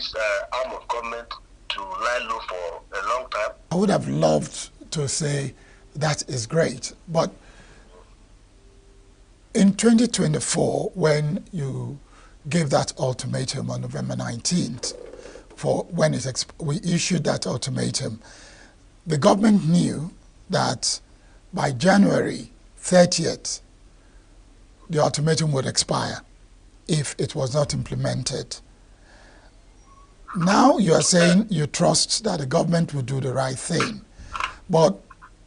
this arm of government to lie low for a long time. I would have loved to say that is great, but in 2024, when you gave that ultimatum on November 19th, for when we issued that ultimatum, the government knew that by January 30th, the ultimatum would expire if it was not implemented. Now you are saying you trust that the government will do the right thing. But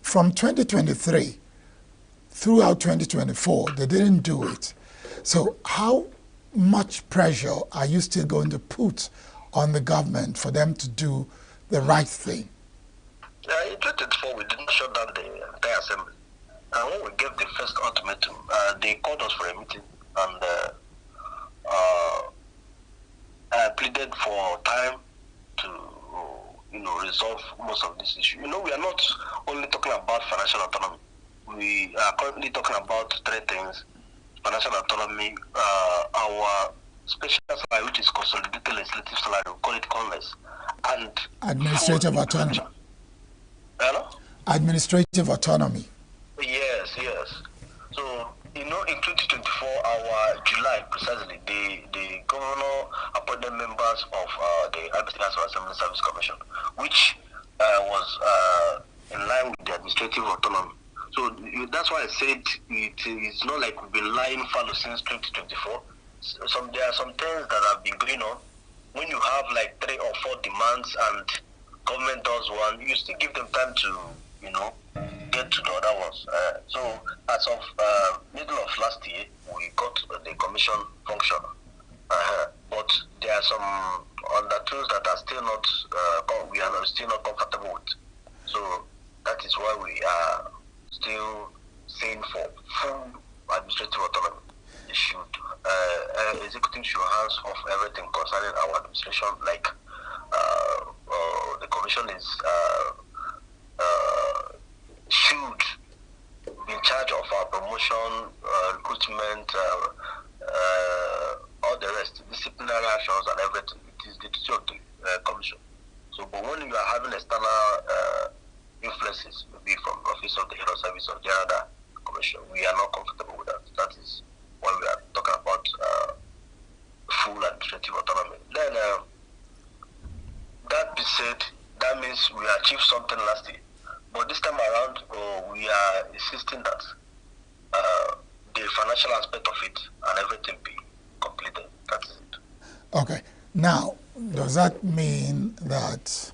from 2023 throughout 2024, they didn't do it. So how much pressure are you still going to put on the government for them to do the right thing? In 2024, we did not shut down the entire assembly. And when we gave the first ultimatum, they called us for a meeting and pleaded for time to, resolve most of this issue. We are not only talking about financial autonomy. We are currently talking about three things: financial autonomy, our special salary, which is consolidated legislative salary, we call it CONLES, and administrative autonomy. Hello? Administrative autonomy. Yes. So, in 2024, our July precisely, the governor appointed members of the National Assembly Service Commission, which was in line with the administrative autonomy. So that's why I said it is not like we've been lying fallow since 2024. There are some things that have been going on. When you have like 3 or 4 demands and government does one, you still give them time to, get to the other ones. So as of middle of last year, we got the commission functional. But there are some undertones that are still not, we are still not comfortable with. So that is why we are still saying for full administrative autonomy. Executive should hands off everything concerning our administration, like the commission is should be in charge of our promotion, recruitment, all the rest, disciplinary actions and everything. It is the duty of the commission. So, but when you are having external influences, maybe from the office of the head of service or the other commission, we are not comfortable with that. That is when we are talking about full administrative autonomy. Then, that being said, that means we achieved something last year. But this time around, we are insisting that the financial aspect of it and everything be completed. That is it. Okay. Now, does that mean that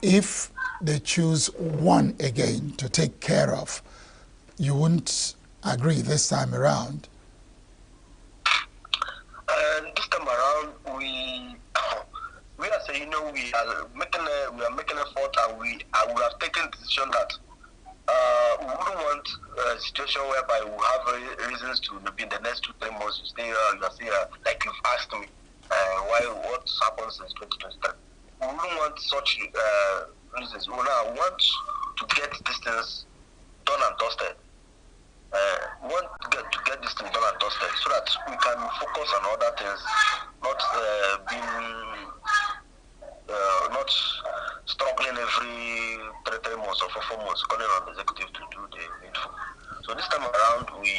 if they choose one again to take care of, you wouldn't agree this time around? This time around, we are saying, we are making effort, and we have taken the decision that we wouldn't want a situation whereby we have reasons to maybe in the next 2-3 months you stay here, you are staying here, like you've asked me, what happens since 2023. We wouldn't want such reasons. We now want to get these things done and dusted. We want to get this thing done and dusted so that we can focus on other things, not not struggling every 3 months or 4 months, calling on the executive to do the needful. So this time around, we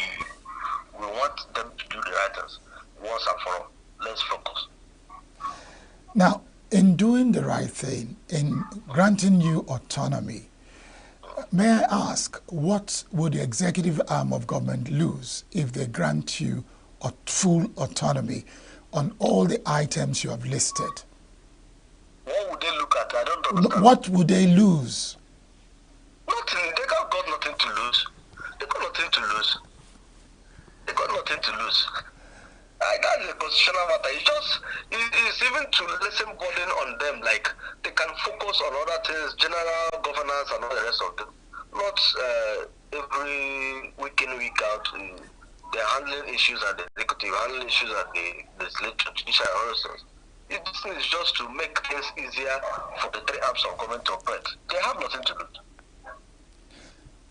want them to do the right things once and for all. Let's focus. Now, in doing the right thing, in granting you autonomy, may I ask, what would the executive arm of government lose if they grant you a full autonomy on all the items you have listed? What would they look at? I don't understand. What would they lose? Nothing. They got nothing to lose. They got nothing to lose. They got nothing to lose. That's a constitutional matter. It's even to lessen burden on them. Like, they can focus on other things, general governance and all the rest of them. Not every week in, week out. They're handling issues at the executive, handling issues at the legislature, judicial, and all those things. This is just to make things easier for the 3 arms of government to operate. They have nothing to do.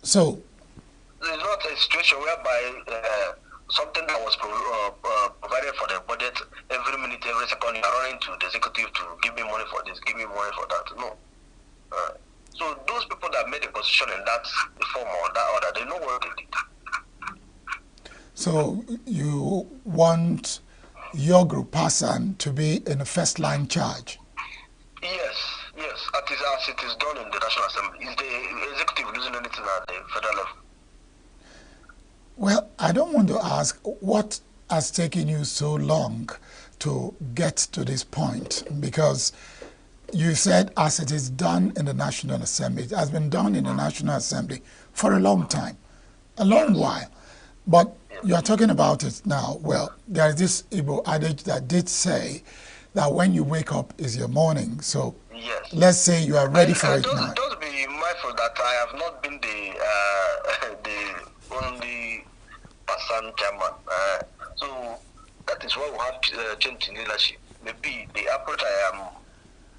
So, it's not a situation whereby something that was provided for the budget every minute, every second. You are running to the executive to give me money for this, give me money for that. No. So those people that made a position in that form or that order, they know what they did. So you want your group person to be in the first line charge? Yes, as it is done in the National Assembly. Is the executive losing anything at the federal level? Well, I don't want to ask what has taken you so long to get to this point, because you said as it is done in the National Assembly. It has been done in the National Assembly for a long time, a long while. But you are talking about it now. Well, there is this Igbo adage that did say that when you wake up is your morning. So let's say you are ready for it now. Just be mindful that I have not been the only person chairman. So that is why we have changed in leadership. Maybe the approach I am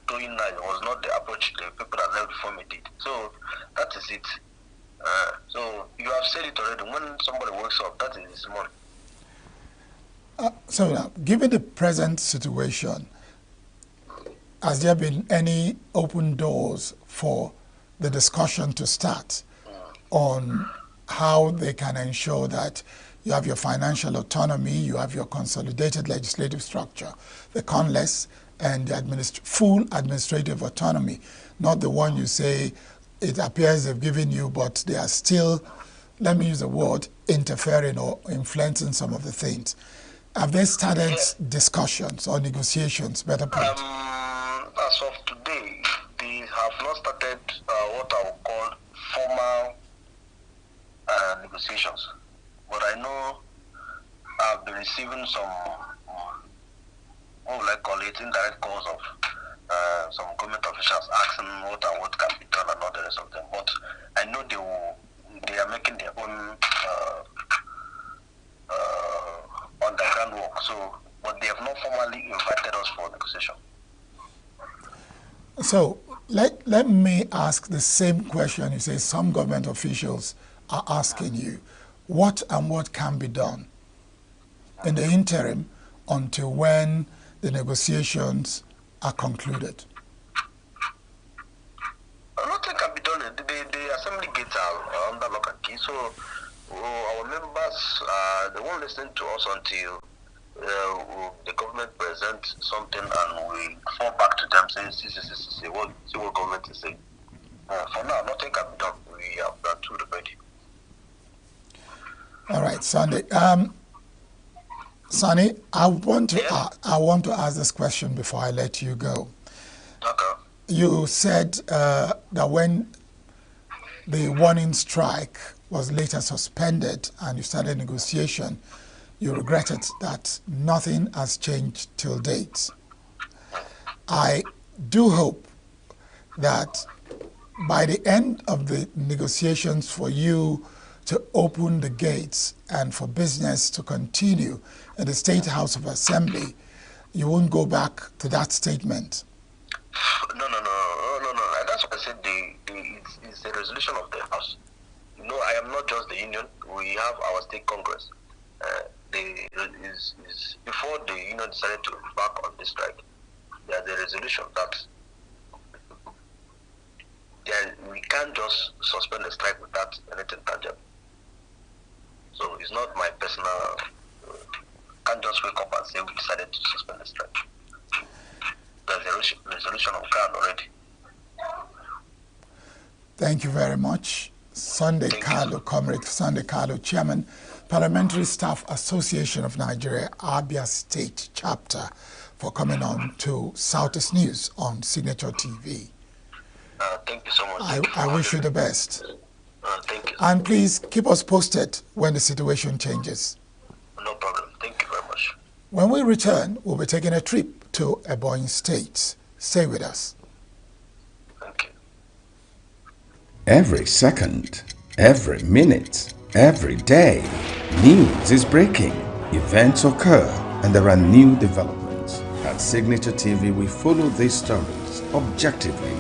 doing now was not the approach the people that left before me did. So that is it. So you have said it already. When somebody wakes up, that is his morning. So now, given the present situation, has there been any open doors for the discussion to start on how they can ensure that you have your financial autonomy, you have your consolidated legislative structure, the CONLES, and the full administrative autonomy, not the one you say it appears they've given you, but they are still, let me use the word, interfering or influencing some of the things. Have they started discussions or negotiations, better put? As of today, they have not started what I would call formal negotiations. But I know I've been receiving some, what will I call it, indirect calls of some government officials asking what can be done and all the rest of them. But I know they are making their own underground work. So, but they have not formally invited us for negotiation. So let me ask the same question. You say some government officials are asking you, what can be done in the interim until when the negotiations are concluded? Nothing can be done. The assembly gates are under lock and key. So our members, they won't listen to us until the government presents something and we fall back to them saying, see what government is saying. For now, nothing can be done. We have that to the ready. All right, Sunday. Sonny, I want to ask this question before I let you go. Okay. You said that when the warning strike was later suspended and you started negotiation, you regretted that nothing has changed till date. I do hope that by the end of the negotiations for you to open the gates and for business to continue in the State House of Assembly, you won't go back to that statement. No. That's what I said. It's the resolution of the House. You know, I am not just the union. We have our state congress. Before the union decided to embark on this strike, there's a resolution that we can't just suspend the strike without anything tangible. So it's not my personal. Can't just wake up and say we decided to suspend the strike. There's a resolution on ground already. Thank you very much, Sunday Carlo, Comrade Sunday Carlo, Chairman, Parliamentary Staff Association of Nigeria, Abia State Chapter, for coming on to Southeast News on Signature TV. Thank you so much. I wish you the best. Thank you. And please keep us posted when the situation changes. No problem. Thank you very much. When we return, we'll be taking a trip to Ebonyi State. Stay with us. Thank you. Every second, every minute, every day, news is breaking, events occur, and there are new developments. At Signature TV, we follow these stories objectively,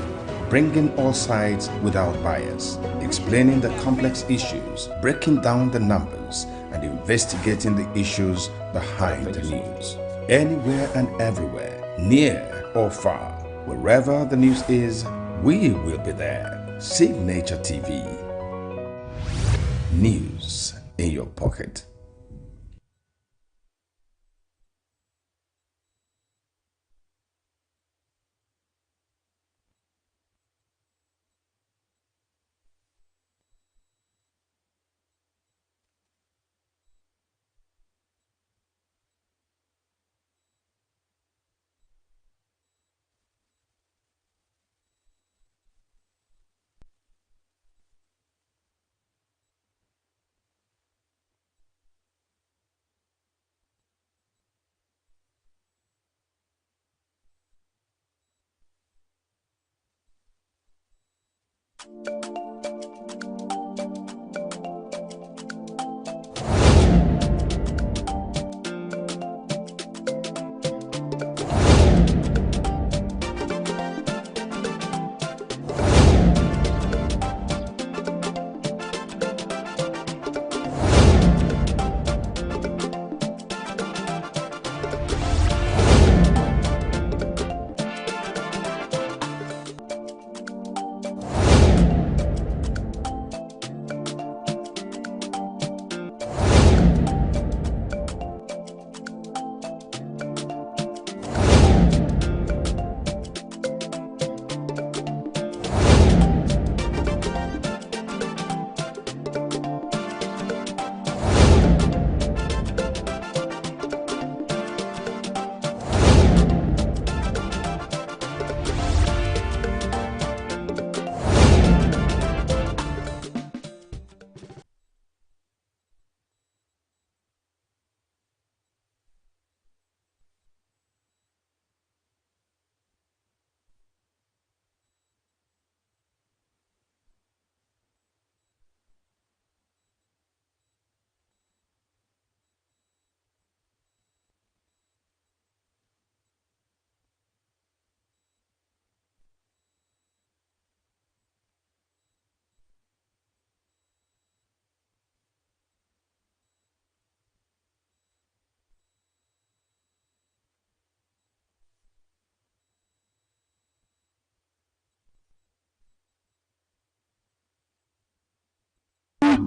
bringing all sides without bias, explaining the complex issues, breaking down the numbers, and investigating the issues behind the news. Anywhere and everywhere, near or far, wherever the news is, we will be there. Signature TV. News in your pocket.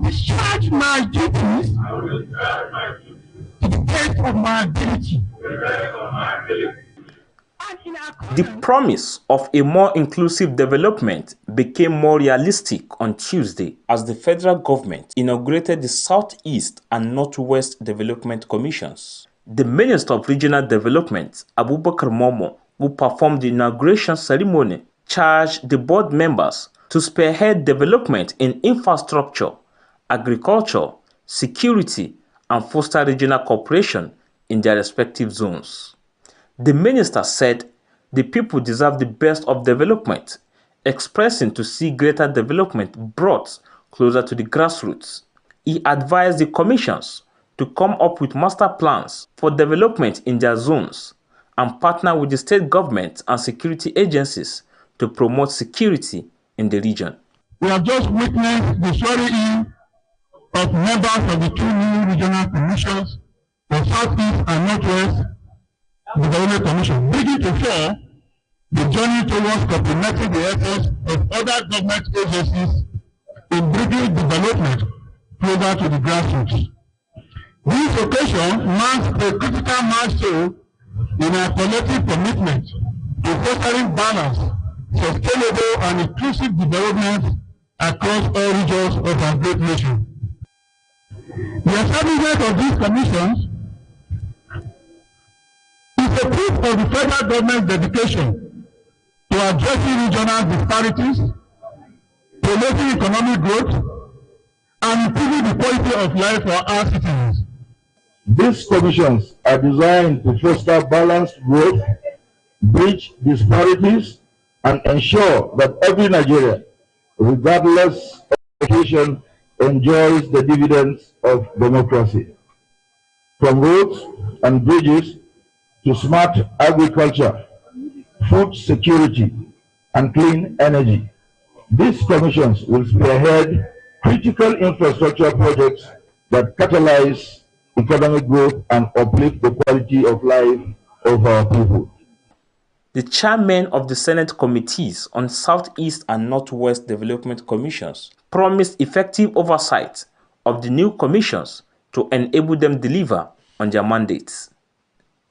Discharge my duties to the best of my ability. The promise of a more inclusive development became more realistic on Tuesday as the federal government inaugurated the Southeast and Northwest Development Commissions. The Minister of Regional Development, Abubakar Momo, who performed the inauguration ceremony, charged the board members to spearhead development in infrastructure, agriculture, security, and foster regional cooperation in their respective zones. The minister said the people deserve the best of development, expressing to see greater development brought closer to the grassroots. He advised the commissions to come up with master plans for development in their zones and partner with the state government and security agencies to promote security in the region. We have just witnessed the swearing-in of members of the two new regional commissions, the Southeast and Northwest Development Commission, bringing to fore the journey towards complementing the efforts of other government agencies in bringing development closer to the grassroots. This occasion marks a critical milestone in our collective commitment to fostering balanced, sustainable, and inclusive development across all regions of our great nation. The establishment of these commissions is a proof of the federal government's dedication to addressing regional disparities, promoting economic growth, and improving the quality of life for our citizens. These commissions are designed to foster balanced growth, bridge disparities, and ensure that every Nigerian, regardless of location, enjoys the dividends of democracy. From roads and bridges to smart agriculture, food security, and clean energy, these commissions will spearhead critical infrastructure projects that catalyze economic growth and uplift the quality of life of our people. The chairmen of the Senate committees on Southeast and Northwest Development Commissions promised effective oversight of the new commissions to enable them deliver on their mandates.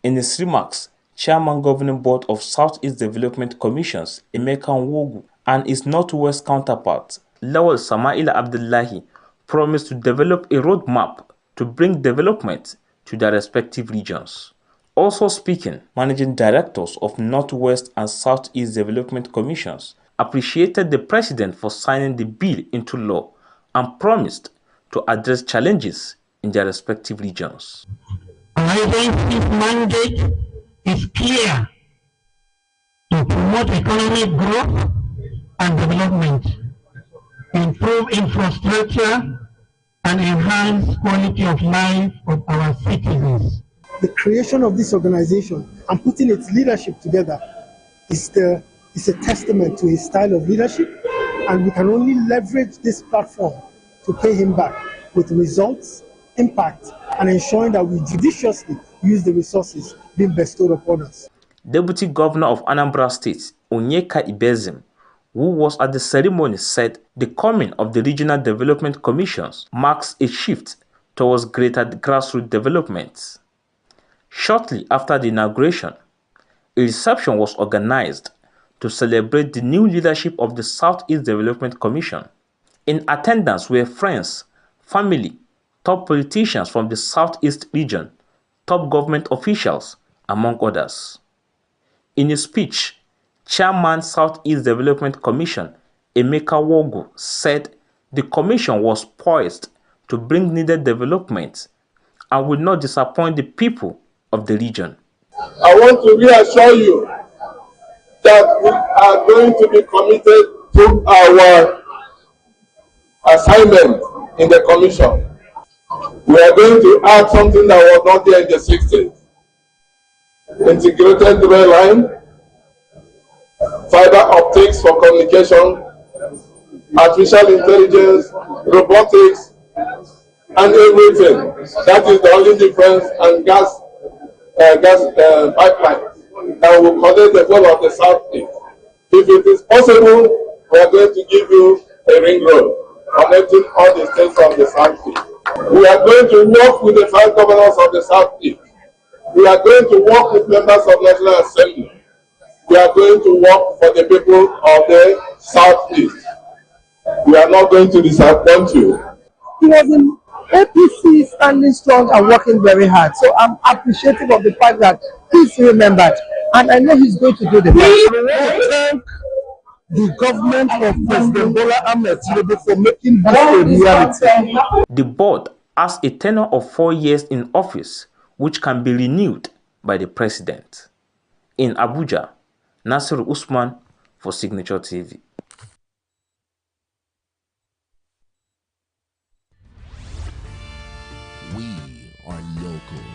In his remarks, Chairman Governing Board of Southeast Development Commissions, Emeka ENUGU, and his Northwest counterpart, Lawal Samaila Abdullahi, promised to develop a roadmap to bring development to their respective regions. Also speaking, managing directors of Northwest and Southeast Development Commissions appreciated the President for signing the bill into law and promised to address challenges in their respective regions. Agency's mandate is clear: to promote economic growth and development, improve infrastructure, and enhance quality of life of our citizens. The creation of this organization and putting its leadership together is a testament to his style of leadership, and we can only leverage this platform to pay him back with results, impact, and ensuring that we judiciously use the resources being bestowed upon us. Deputy Governor of Anambra State, Onyeka Ibezim, who was at the ceremony, said the coming of the Regional Development Commissions marks a shift towards greater grassroots development. Shortly after the inauguration, a reception was organized to celebrate the new leadership of the Southeast Development Commission. In attendance were friends, family, top politicians from the Southeast region, top government officials, among others. In a speech, Chairman Southeast Development Commission, Emeka ENUGU, said the commission was poised to bring needed development and will not disappoint the people of the region. I want to reassure you that we are going to be committed to our assignment in the commission. We are going to add something that was not there in the 60s. Integrated rail line, fiber optics for communication, artificial intelligence, robotics, and everything. That is the only difference, and gas pipeline that will connect the whole of the Southeast. If it is possible, we are going to give you a ring road connecting all the states of the Southeast. We are going to work with the 5 governors of the Southeast. We are going to work with members of National Assembly. We are going to work for the people of the Southeast. We are not going to disappoint you. He was in APC, standing strong and working very hard. So I'm appreciative of the fact that he's remembered, and I know he's going to do the best. We want to thank the government of President Bola Ahmed Tinubu for making this a reality. The board has a tenure of 4 years in office, which can be renewed by the president. In Abuja, Nasir Usman for Signature TV. We are local.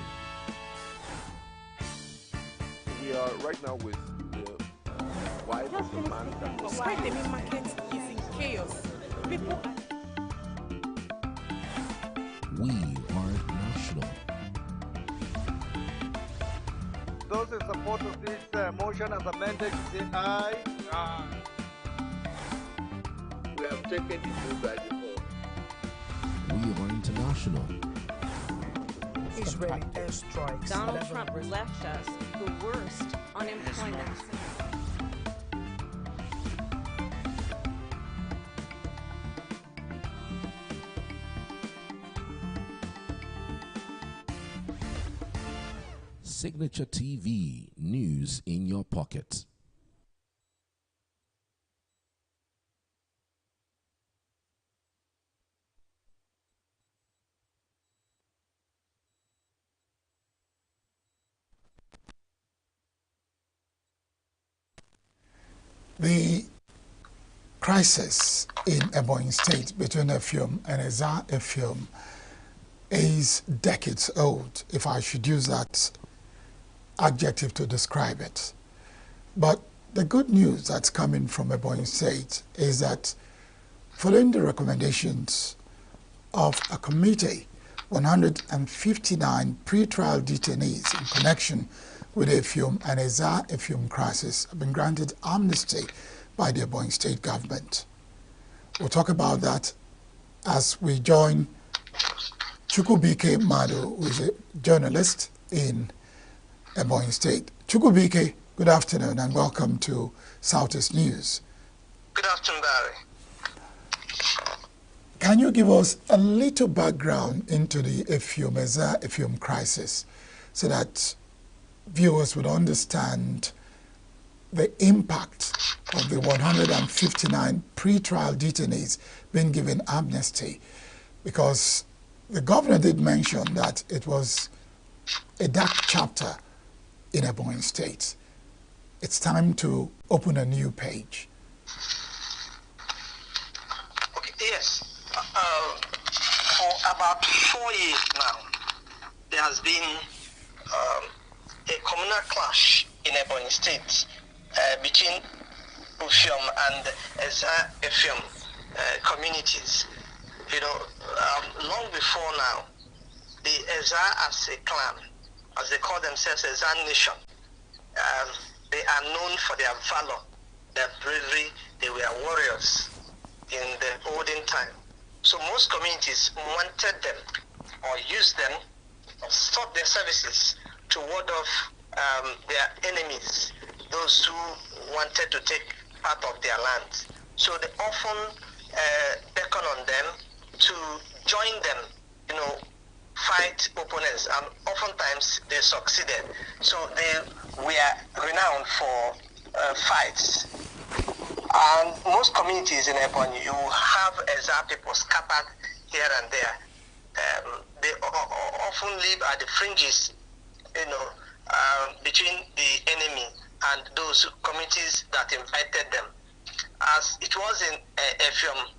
We are right now with the wife of the man that was Why the main market is in chaos. People. We are national. Those in support of this motion as amended, say aye. Aye. we have taken the vote by default. We are international. Israeli airstrikes. Donald Trump left us the worst unemployment. Signature TV, news in your pocket. The crisis in Ebonyi State between Effium and Effium is decades old, if I should use that adjective to describe it. But the good news that's coming from Ebonyi State is that following the recommendations of a committee 159 pre-trial detainees in connection with the Effium and Ezza Effium crisis have been granted amnesty by the Ebonyi State government. We'll talk about that as we join Chukwubike Madu, who is a journalist in Ebonyi State. Chukwubike, good afternoon and welcome to Southeast News. Good afternoon, Barry. Can you give us a little background into the Effium crisis so that viewers would understand the impact of the 159 pre-trial detainees being given amnesty? Because the governor did mention that it was a dark chapter in Ebonyi State. It's time to open a new page. Okay, yes. For about 4 years now, there has been a communal clash in Ebonyi State between Effium and Ezza Effium communities. You know, long before now, the Ezza as a clan, as they call themselves, Ezza Nation, they are known for their valor, their bravery. They were warriors in the olden time. So most communities wanted them or used them or sought their services to ward off their enemies, those who wanted to take part of their land. So they often beckon on them to join them, you know, fight opponents, and oftentimes they succeeded. So they were renowned for fights. And most communities in Ebonyi, you have Ezza people scattered here and there. They often live at the fringes, you know, between the enemy and those communities that invited them. As it was in Effium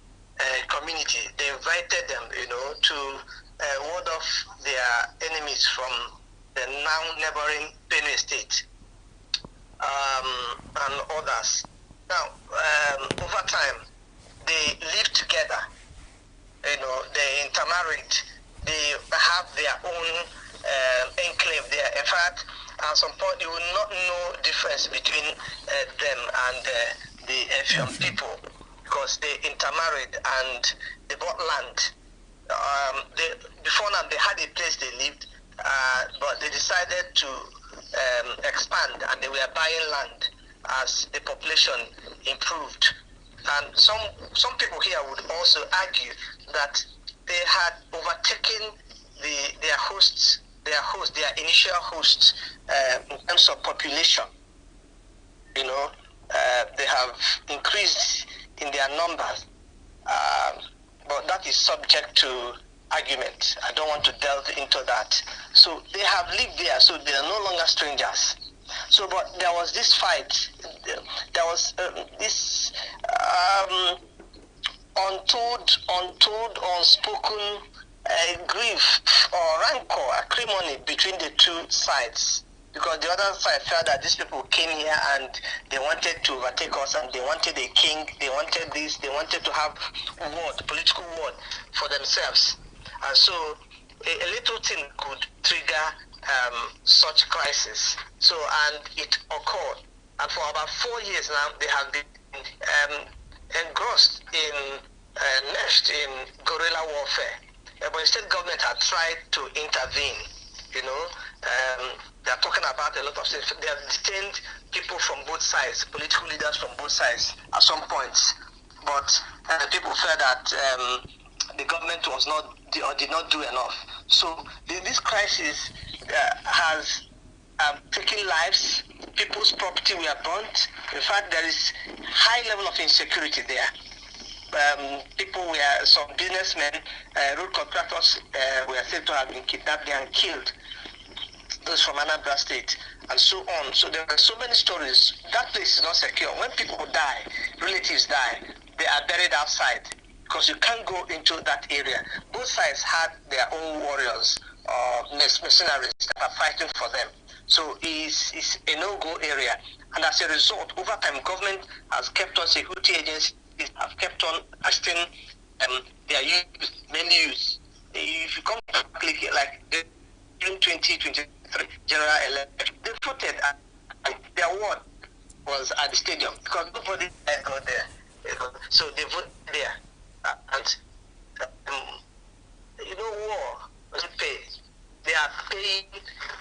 community, they invited them, you know, to ward off their enemies from the now neighboring Benue State and others. Now, over time, they live together, you know, they intermarried, they have their own enclave there. In fact, at some point, you will not know difference between them and the Effium people, because they intermarried and they bought land. Before now, they had a place they lived, but they decided to expand, and they were buying land as the population improved. And some people here would also argue that they had overtaken their initial hosts in terms of population. You know, they have increased in their numbers, but that is subject to argument. I don't want to delve into that. So they have lived there, so they are no longer strangers. So, but there was this fight. There was this untold, unspoken grief or rancor, acrimony between the two sides, because the other side felt that these people came here and they wanted to overtake us, and they wanted a king, they wanted this, they wanted to have political word for themselves. And so a little thing could trigger such crisis. So, and it occurred. And for about 4 years now, they have been engrossed in, meshed in guerrilla warfare. But the state government had tried to intervene, you know. They are talking about a lot of things. They have detained people from both sides, political leaders from both sides at some points. But people felt that the government was not, or did not do enough. So this crisis has taken lives. People's property were burnt. In fact, there is high level of insecurity there. People were, some businessmen, road contractors were said to have been kidnapped and killed. Those from Anambra State, and so on. So there are so many stories. That place is not secure. When people die, relatives die, they are buried outside, because you can't go into that area. Both sides had their own warriors, mercenaries that are fighting for them. So it's a no-go area. And as a result, over time, government has kept on, security agencies have kept on asking their youth, many youth, if you come to click here, like during 2023 general election, they voted and their ward was at the stadium because nobody go there. So they voted there. And you know, war doesn't pay. They are paying,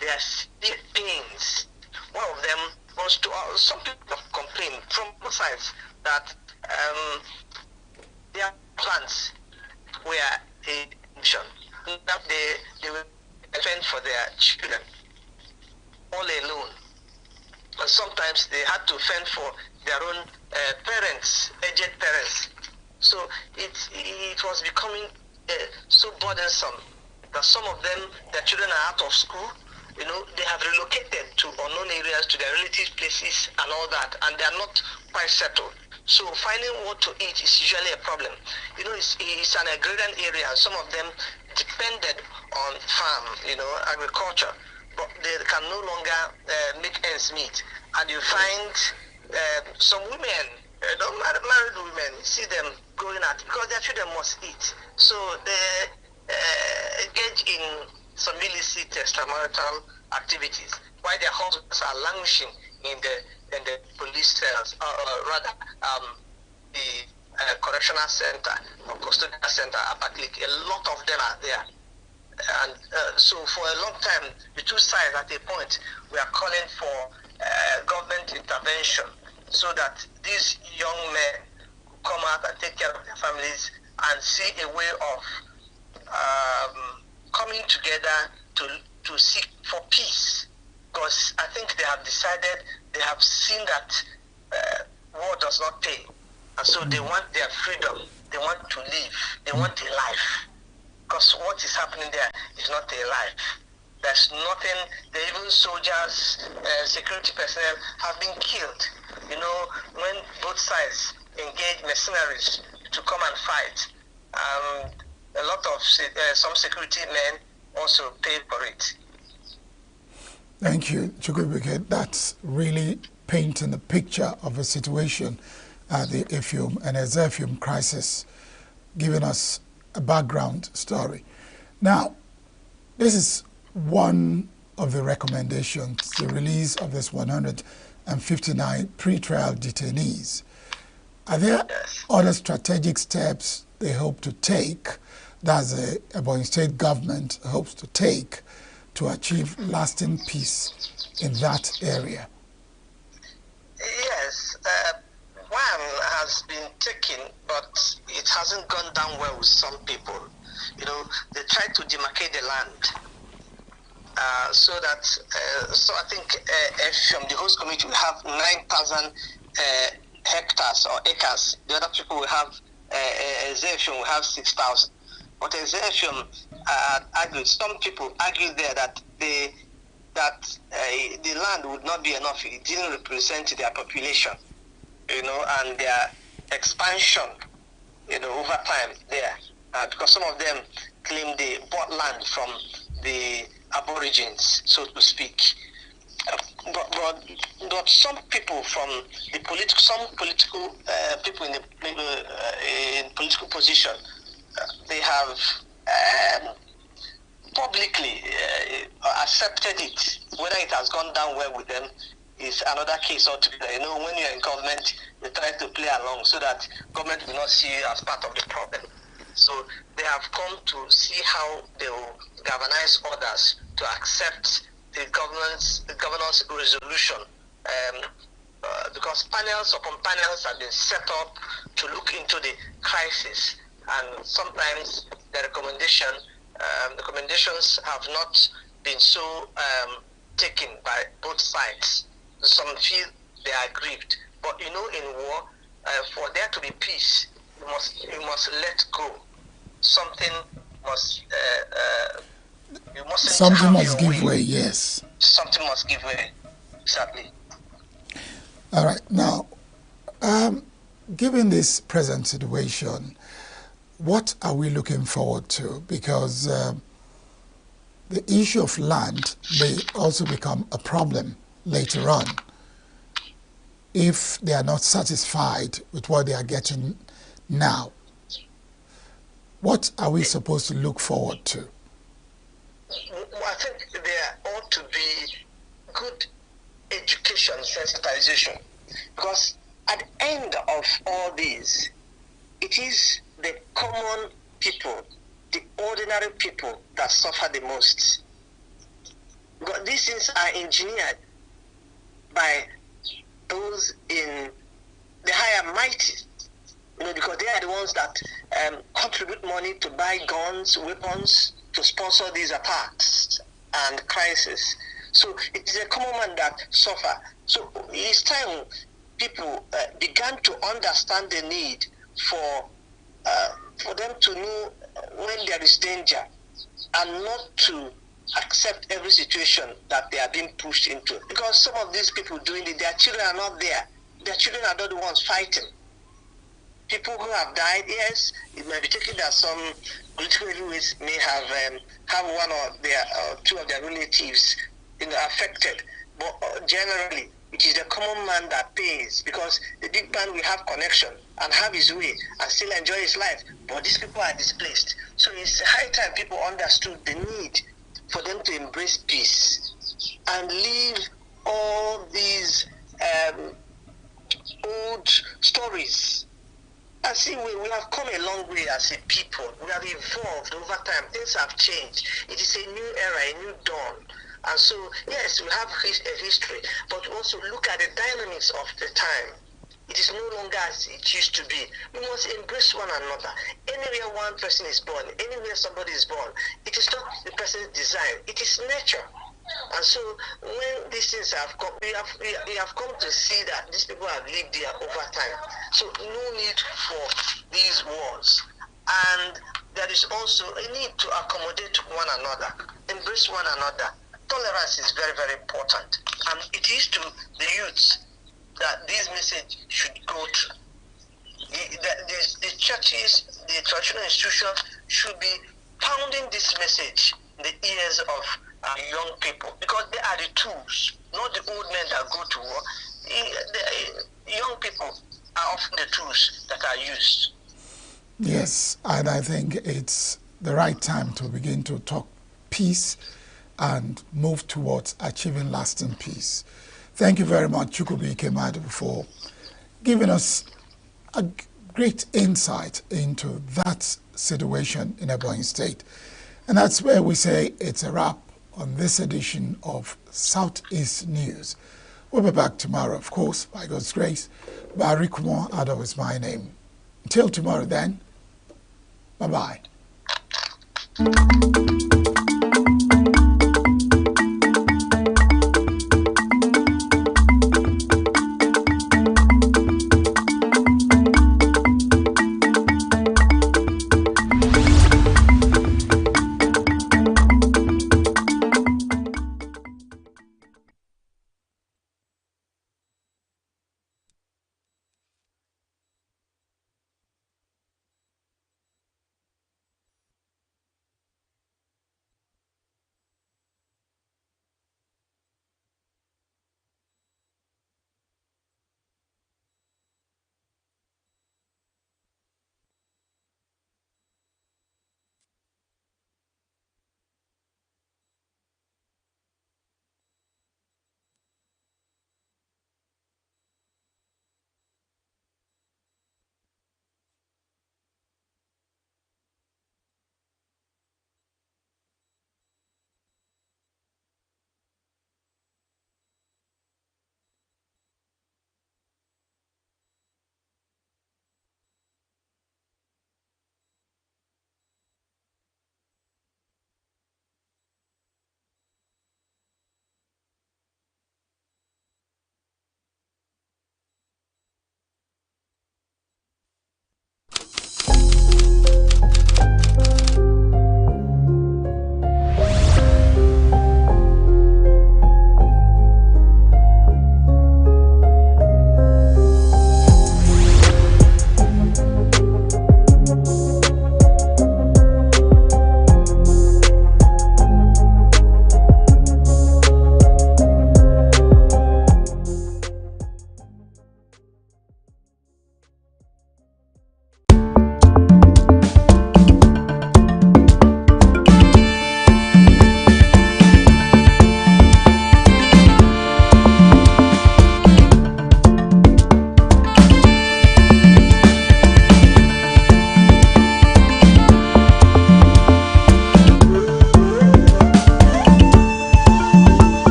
they are still pains. One of them wants to, some people complain from both sides that their plans were a mission. That they will fend for their children all alone. And sometimes they had to fend for their own parents, aged parents. So it was becoming so burdensome that some of them, their children are out of school. You know, they have relocated to unknown areas, to their relative places and all that, and they are not quite settled. So finding what to eat is usually a problem. You know, it's an agrarian area, and some of them depended on farm, you know, agriculture, but they can no longer make ends meet. And you find some women, married women, see them going at it because their children must eat. So they engage in some illicit extramarital activities, while their husbands are languishing in the police cells, or rather the correctional center or custodial center, Abakaliki. A lot of them are there. And so for a long time, the two sides at a point were calling for government intervention so that these young men could come out and take care of their families and see a way of coming together to seek for peace. Because I think they have decided, they have seen that war does not pay. And so they want their freedom, they want to live, they want a life. Because what is happening there is not a life. There's nothing, even soldiers, security personnel have been killed. You know, when both sides engage mercenaries to come and fight, a lot of some security men also pay for it. Thank you, Chukwuebuka. That's really painting a picture of a situation at the Effium and Ezeffium crisis, giving us a background story. Now, this is one of the recommendations, the release of this 159 pre-trial detainees. Are there other strategic steps they hope to take, that the Ebonyi State government hopes to take, to achieve lasting peace in that area? Yes, one has been taken, but it hasn't gone down well with some people. You know, they try to demarcate the land so that, so I think from the host community will have 9,000 hectares or acres. The other people will have, Ezeffium will have 6,000. But Ezeffium argued, some people argued there that the land would not be enough. It didn't represent their population, you know, and their expansion, you know, over time there. Because some of them claim they bought land from the Aborigines, so to speak. But some people from the some political people in political position, they have publicly accepted it. Whether it has gone down well with them is another case altogether. You know, when you're in government, they try to play along so that government will not see you as part of the problem. So they have come to see how they will galvanize others to accept the governor's resolution, because panels upon panels have been set up to look into the crisis, and sometimes the recommendations have not been so taken by both sides. Some feel they are aggrieved, but you know, in war, for there to be peace, you must let go. Something must you mustn't something must give way. way. Yes. Something must give way. Exactly. All right. Now, given this present situation, what are we looking forward to? Because the issue of land may also become a problem later on if they are not satisfied with what they are getting now. What are we supposed to look forward to? I think there ought to be good education sensitization, because at the end of all this, it is the common people, the ordinary people that suffer the most. Because these things are engineered by those in the higher mighty, because they are the ones that contribute money to buy guns, weapons, to sponsor these attacks and crises. So it is a common man that suffer. So it's time people began to understand the need for them to know when there is danger, and not to accept every situation that they are being pushed into. Because some of these people doing it, their children are not there. Their children are not the ones fighting. People who have died, yes, it may be taken that some political elites may have one or two of their relatives affected, but generally it is the common man that pays, because the big man will have connection and have his way and still enjoy his life, but these people are displaced. So it's high time people understood the need for them to embrace peace and leave all these old stories. And see, we have come a long way as a people. We have evolved over time. Things have changed. It is a new era, a new dawn. And so, yes, we have a history, but also look at the dynamics of the time. It is no longer as it used to be. We must embrace one another. Anywhere one person is born, anywhere somebody is born, it is not the person's design. It is nature. And so when these things have come, we have come to see that these people have lived there over time. So no need for these wars. And there is also a need to accommodate one another, embrace one another. Tolerance is very, very important. And it is to the youths that this message should go to. The churches, the traditional institutions should be pounding this message in the ears of our young people, because they are the tools, not the old men that go to war. The young people are often the tools that are used. Yes, and I think it's the right time to begin to talk peace and move towards achieving lasting peace. Thank you very much, Chukwubi Kemadu, for giving us a great insight into that situation in Ebonyi State. And that's where we say it's a wrap on this edition of Southeast News. We'll be back tomorrow, of course, by God's grace. Barry Kumar Ado is my name. Until tomorrow then, bye-bye.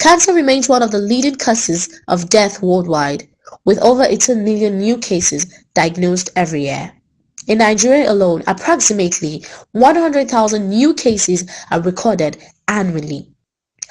Cancer remains one of the leading causes of death worldwide, with over 18 million new cases diagnosed every year. In Nigeria alone, approximately 100,000 new cases are recorded annually.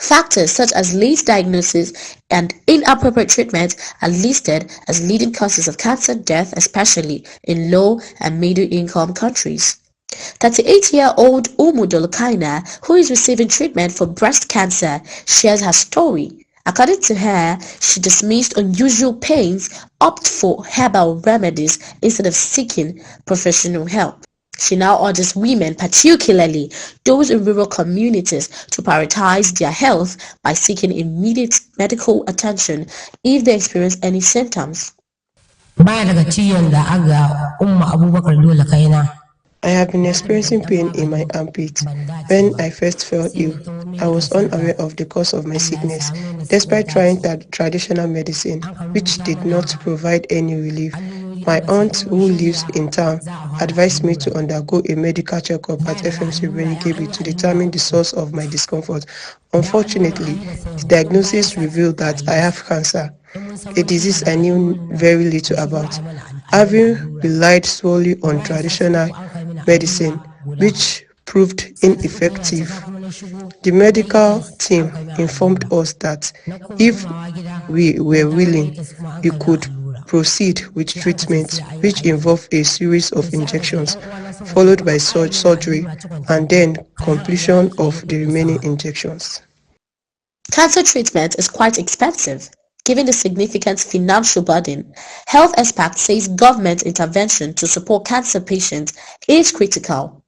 Factors such as late diagnosis and inappropriate treatment are listed as leading causes of cancer death, especially in low and middle-income countries. 38-year-old Umu Dolukaina, who is receiving treatment for breast cancer, shares her story. According to her, she dismissed unusual pains, opted for herbal remedies instead of seeking professional help. She now urges women, particularly those in rural communities, to prioritize their health by seeking immediate medical attention if they experience any symptoms. I have been experiencing pain in my armpit. When I first fell ill, I was unaware of the cause of my sickness. Despite trying traditional medicine, which did not provide any relief, my aunt, who lives in town, advised me to undergo a medical checkup at FMC Renikebi to determine the source of my discomfort. Unfortunately, the diagnosis revealed that I have cancer, a disease I knew very little about. Having relied solely on traditional medicine, which proved ineffective, the medical team informed us that if we were willing, we could proceed with treatment, which involved a series of injections, followed by surgery, and then completion of the remaining injections. Cancer treatment is quite expensive. Given the significant financial burden, health experts say government intervention to support cancer patients is critical.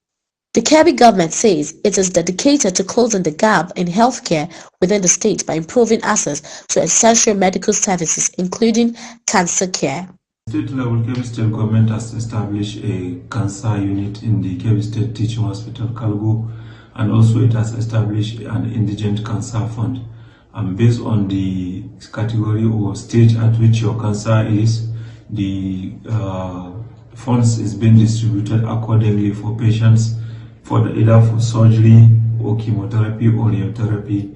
The Kebbi government says it is dedicated to closing the gap in healthcare within the state by improving access to essential medical services, including cancer care. State level, Kebbi State government has established a cancer unit in the Kebbi State Teaching Hospital, Kalgo, and also it has established an indigent cancer fund. Based on the category or stage at which your cancer is, the funds is being distributed accordingly for patients either for surgery or chemotherapy or radiotherapy.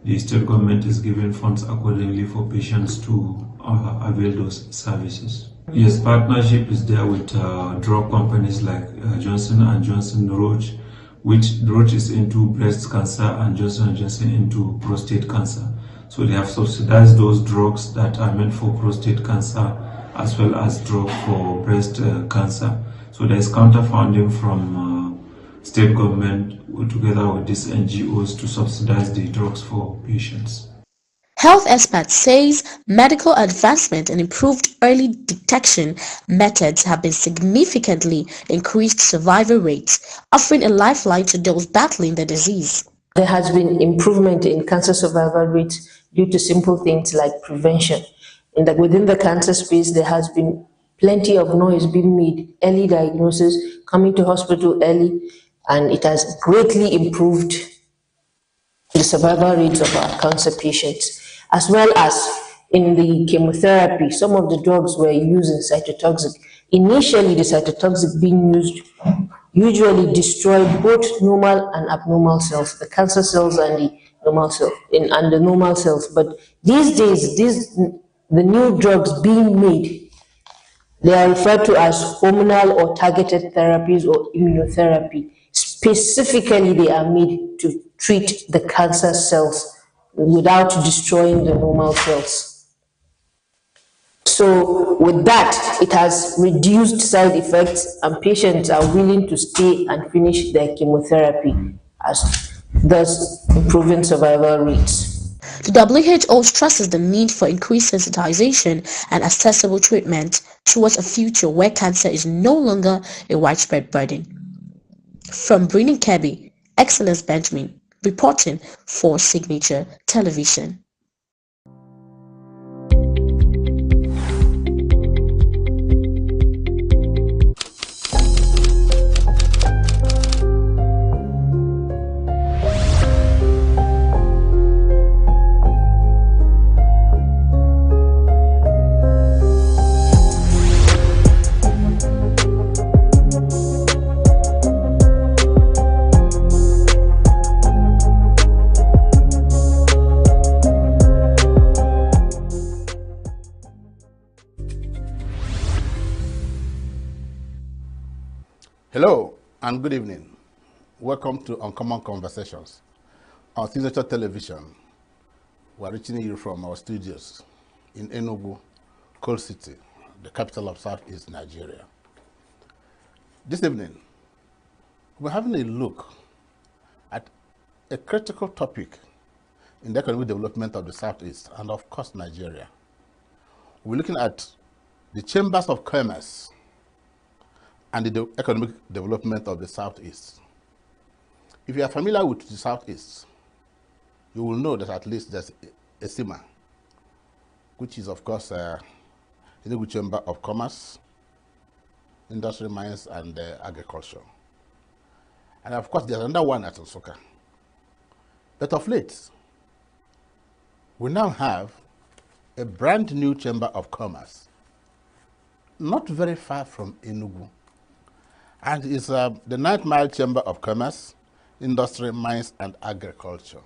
The state government is giving funds accordingly for patients to avail those services. Yes, partnership is there with drug companies like Johnson & Johnson, Roche, which Roche is into breast cancer and Johnson & Johnson into prostate cancer. So they have subsidized those drugs that are meant for prostate cancer as well as drugs for breast cancer. So there is counter-funding from state government together with these NGOs to subsidize the drugs for patients. Health experts says medical advancement and improved early detection methods have been significantly increased survival rates, offering a lifeline to those battling the disease. There has been improvement in cancer survival rates due to simple things like prevention. Within the cancer space, there has been plenty of noise being made, early diagnosis, coming to hospital early, and it has greatly improved the survival rates of our cancer patients. As well as in the chemotherapy, some of the drugs were used in cytotoxic. Initially, the cytotoxic being used usually destroyed both normal and abnormal cells, the cancer cells and the normal cells. But these days, the new drugs being made, they are referred to as hormonal or targeted therapies or immunotherapy. Specifically, they are made to treat the cancer cells without destroying the normal cells. So with that, it has reduced side effects and patients are willing to stay and finish their chemotherapy, thus improving survival rates. The WHO stresses the need for increased sensitization and accessible treatment towards a future where cancer is no longer a widespread burden. From Brini Kebbi, Excellence Benjamin, reporting for Signature Television. Hello and good evening. Welcome to Uncommon Conversations on Signature Television. We're reaching you from our studios in ENUGU, Coal City, the capital of Southeast Nigeria. This evening, we're having a look at a critical topic in the economic development of the Southeast and of course Nigeria. We're looking at the chambers of commerce and the economic development of the Southeast. If you are familiar with the Southeast, you will know that at least there's a CIMA, which is of course the ENUGU Chamber of Commerce, Industry, Mines and Agriculture. And of course there's another one at Nsukka. But of late, we now have a brand new Chamber of Commerce, not very far from ENUGU. And it's the 9th Mile Chamber of Commerce, Industry, Mines, and Agriculture.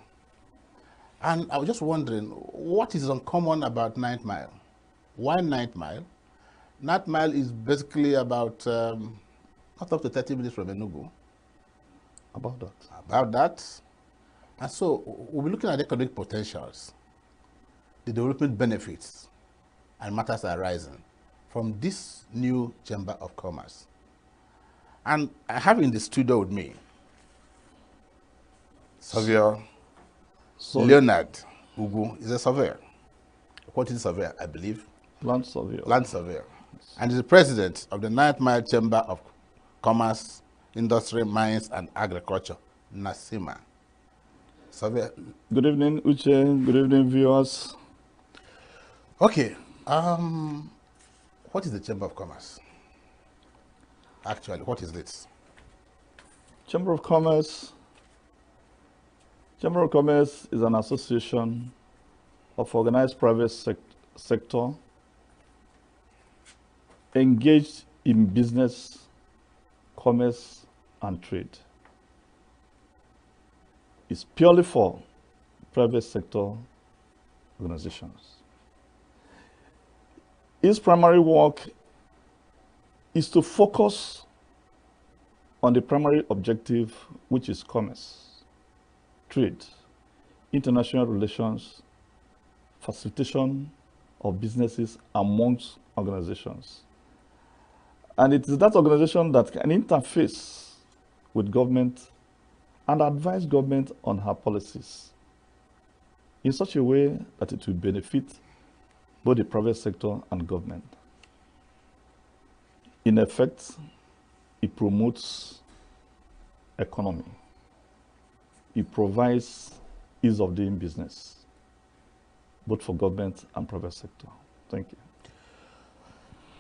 And I was just wondering, what is uncommon about 9th Mile? Why 9th Mile? 9th Mile is basically about, not up to 30 minutes from ENUGU. About that. About that. And so we'll be looking at economic potentials, the development benefits, and matters arising from this new Chamber of Commerce. And I have in the studio with me Surveyor Leonard Ugu is a surveyor. What is a surveyor, I believe? Land surveyor. Land surveyor. And is the president of the 9th Mile Chamber of Commerce, Industry, Mines, and Agriculture, NASIMA. Surveyor. Good evening, Uche. Good evening, viewers. Okay. What is the Chamber of Commerce? Actually, what is this? Chamber of Commerce is an association of organized private sector engaged in business, commerce, and trade. It's purely for private sector organizations. Its primary work is to focus on the primary objective, which is commerce, trade, international relations, facilitation of businesses amongst organizations. And it is that organization that can interface with government and advise government on her policies in such a way that it will benefit both the private sector and government. In effect, it promotes economy. It provides ease of doing business, both for government and private sector. Thank you.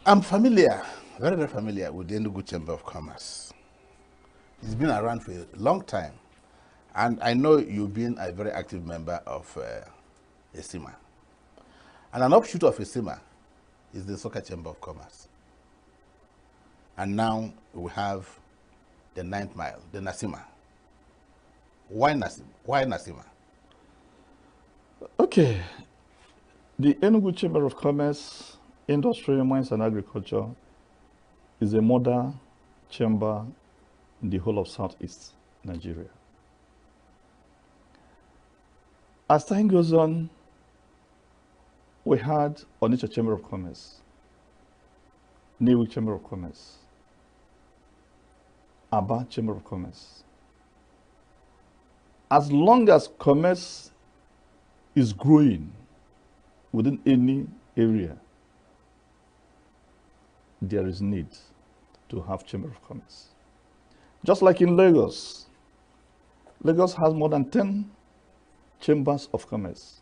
I'm familiar, very, very familiar with the ENUGU Chamber of Commerce. It's been around for a long time. And I know you've been a very active member of ESIMA. And an offshoot of ESIMA is the Nsukka Chamber of Commerce. And now we have the 9th Mile, the NASIMA. Why NASIMA? Why NASIMA? Okay. The ENUGU Chamber of Commerce, Industry, Mines, and Agriculture is a modern chamber in the whole of Southeast Nigeria. As time goes on, we had Onitsha Chamber of Commerce, New Chamber of Commerce, Aba Chamber of Commerce. As long as commerce is growing within any area, there is need to have Chamber of Commerce. Just like in Lagos, Lagos has more than 10 chambers of commerce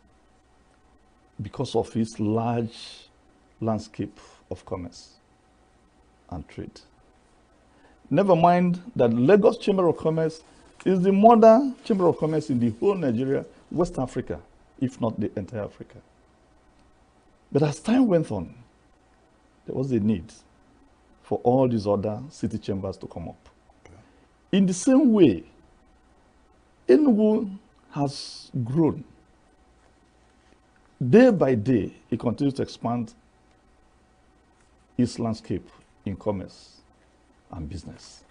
because of its large landscape of commerce and trade. Never mind that Lagos Chamber of Commerce is the modern Chamber of Commerce in the whole Nigeria, West Africa, if not the entire Africa. But as time went on, there was a need for all these other city chambers to come up. Okay. In the same way, ENUGU has grown. Day by day, it continues to expand its landscape in commerce and business.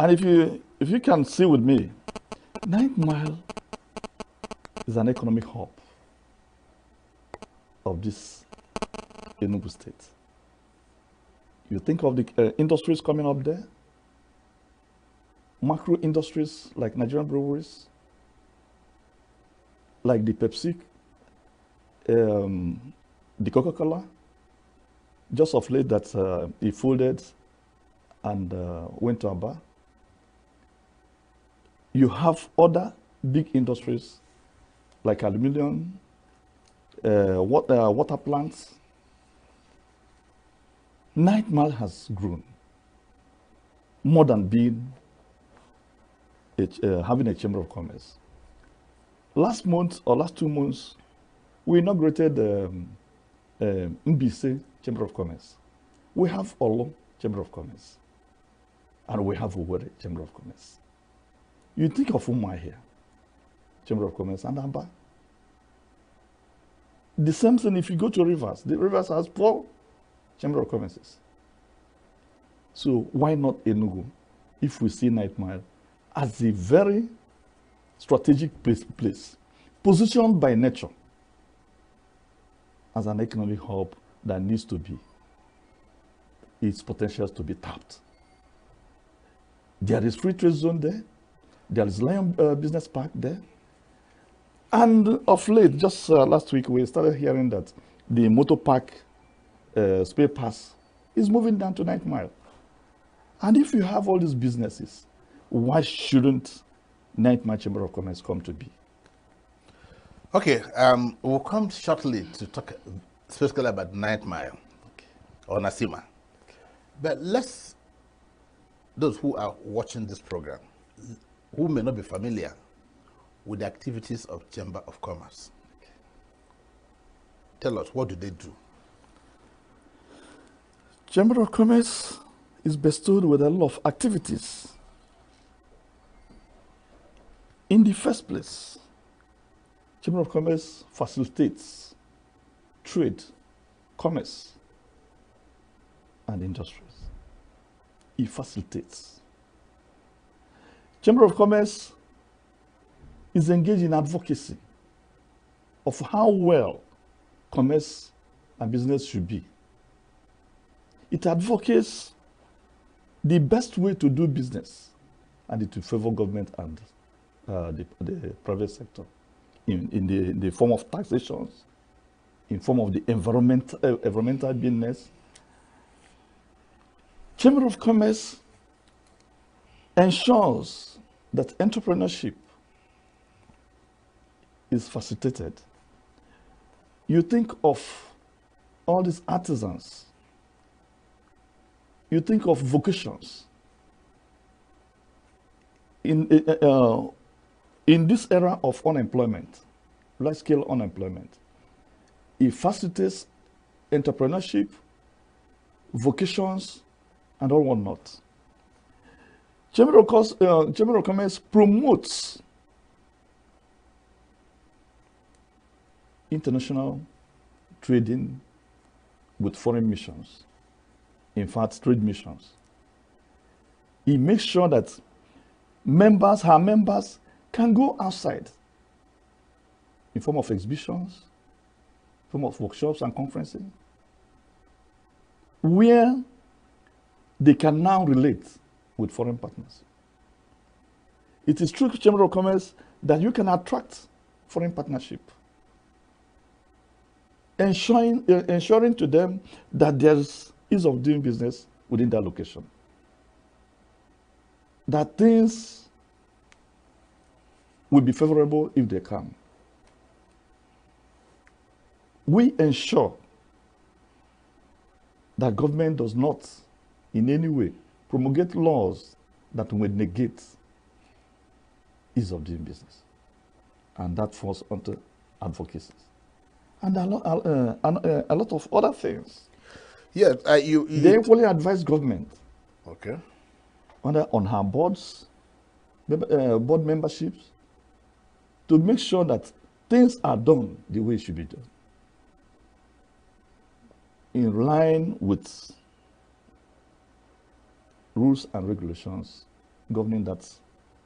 And if you can see with me, 9 Mile is an economic hub of this ENUGU state. You think of the industries coming up there, macro industries like Nigerian breweries, like the Pepsi, the Coca-Cola. Just of late that he folded and went to Aba. You have other big industries like aluminum, water plants. 9 Mile has grown more than being having a chamber of commerce. Last month or last 2 months, we inaugurated Mbise Chamber of Commerce. We have Olo Chamber of Commerce, and we have Owerri Chamber of Commerce. You think of Umai here, Chamber of Commerce, and Aba. The same thing if you go to Rivers. The Rivers has 4 Chamber of Commerces. So why not ENUGU if we see 9 Mile as a very strategic place positioned by nature as an economic hub that needs to be, its potentials to be tapped. There is free trade zone there. There is Lion Business Park there. And of late, just last week, we started hearing that the motor park spare pass is moving down to 9 Mile. And if you have all these businesses, why shouldn't 9 Mile Chamber of Commerce come to be? Okay, we'll come shortly to talk specifically about 9 Mile or Nasima. But let's, those who are watching this program, who may not be familiar with the activities of Chamber of Commerce, tell us, what do they do? Chamber of Commerce is bestowed with a lot of activities. In the first place, Chamber of Commerce facilitates trade, commerce, and industries. It facilitates. Chamber of Commerce is engaged in advocacy of how well commerce and business should be. It advocates the best way to do business, and it will favor government and the private sector in the form of taxations, in form of the environmental business. Chamber of Commerce ensures that entrepreneurship is facilitated. You think of all these artisans. You think of vocations. In this era of unemployment, large-scale unemployment, it facilitates entrepreneurship, vocations, and all whatnot. Chamber of Commerce promotes international trading with foreign missions, in fact, trade missions. It makes sure that her members can go outside in form of exhibitions, in form of workshops and conferences, where they can now relate with foreign partners. It is through Chamber of Commerce that you can attract foreign partnership, ensuring to them that there is ease of doing business within their location, that things will be favorable if they come. We ensure that government does not in any way promulgate laws that will negate ease of doing business. And that falls onto advocacy. And a lot of other things. Yes, they equally advise government. Okay. On her boards, board memberships, to make sure that things are done the way it should be done, in line with rules and regulations governing that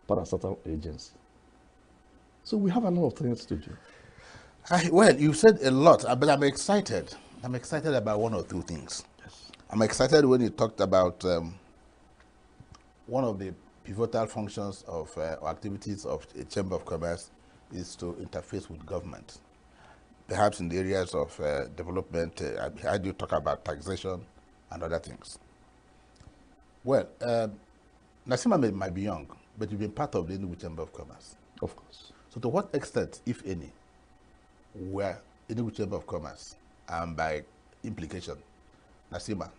parastatal agency. So we have a lot of things to do. Well, you said a lot, but I'm excited. I'm excited about one or two things. Yes. I'm excited when you talked about one of the pivotal functions of or activities of a Chamber of Commerce is to interface with government. Perhaps in the areas of development, I heard you talk about taxation and other things. Well, Nasima might be young, but you've been part of the ENUGU Chamber of Commerce. Of course. So to what extent, if any, were ENUGU Chamber of Commerce, and by implication, Nasima,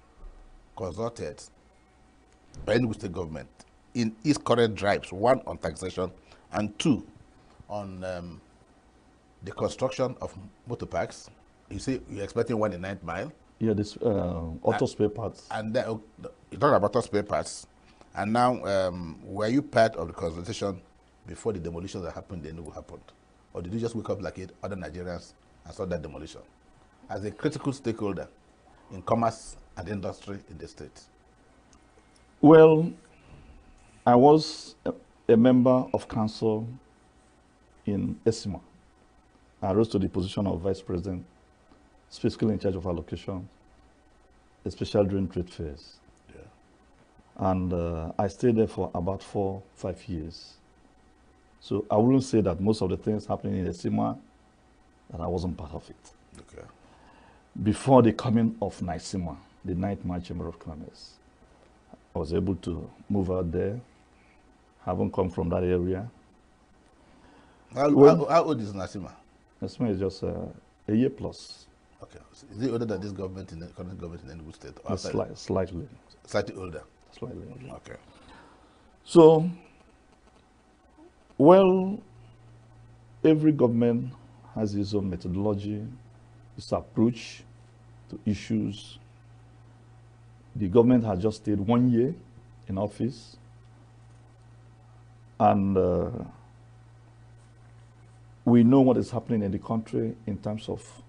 consulted by ENUGU State Government in its current drives, one on taxation, and two on the construction of motor parks? You say you're expecting one in 9th Mile? Yeah, this auto spare parts. And then, you talk about auto spare parts. And now, were you part of the consultation before the demolitions that happened in Enugu happened? Or did you just wake up like other Nigerians and saw that demolition? As a critical stakeholder in commerce and industry in the state. Well, I was a member of council in ESIMA. I rose to the position of vice president, specifically in charge of allocation, especially during trade fairs. Yeah. And I stayed there for about 4-5 years. So I wouldn't say that most of the things happening in ESIMA, that I wasn't part of it. Okay. Before the coming of NICIMA, the 9th Mile Chamber of Commerce, I was able to move out there, having come from that area. How old is Nasima? Nasima is just a year plus. Okay. Is it older than this government, in the current government in Enugu State? Or Slightly. Slightly older? Slightly older. Okay. So, well, every government has its own methodology, its approach to issues. The government has just stayed 1 year in office, and we know what is happening in the country in terms of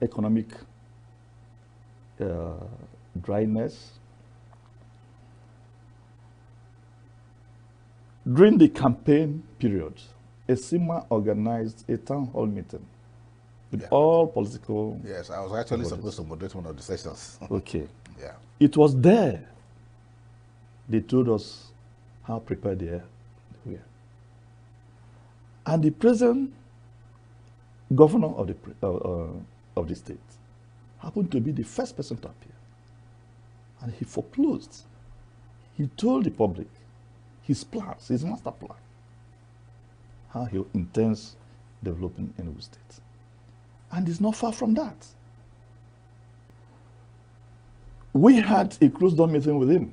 economic dryness. During the campaign period, ESIMA organized a town hall meeting with all political... Yes, I was actually supposed to moderate one of the sessions. Okay. Yeah. It was there they told us how prepared they were. And the present governor of the state happened to be the first person to appear. And he foreclosed. He told the public his plans, his master plan, how he intends developing Enugu State. And it's not far from that. We had a closed-door meeting with him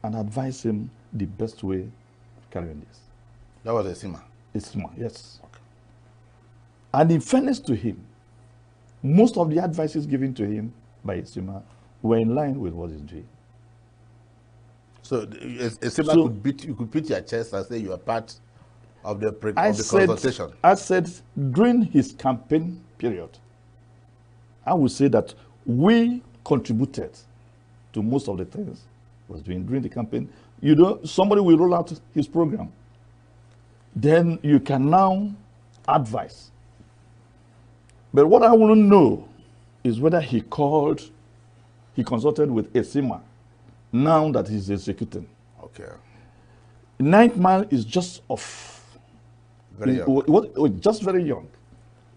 and advised him the best way of carrying this. That was ESIMA? ESIMA, yes. Okay. And in fairness to him, most of the advices given to him by ESIMA were in line with what he's doing. So ESIMA you could beat your chest and say you are part of the consultation. I said during his campaign period, I would say that we contributed to most of the things he was doing during the campaign. You know, somebody will roll out his program. Then you can now advise. But what I want to know is whether he consulted with ESIMA now that he's executing. Okay. 9th Mile is just very young. Just very young.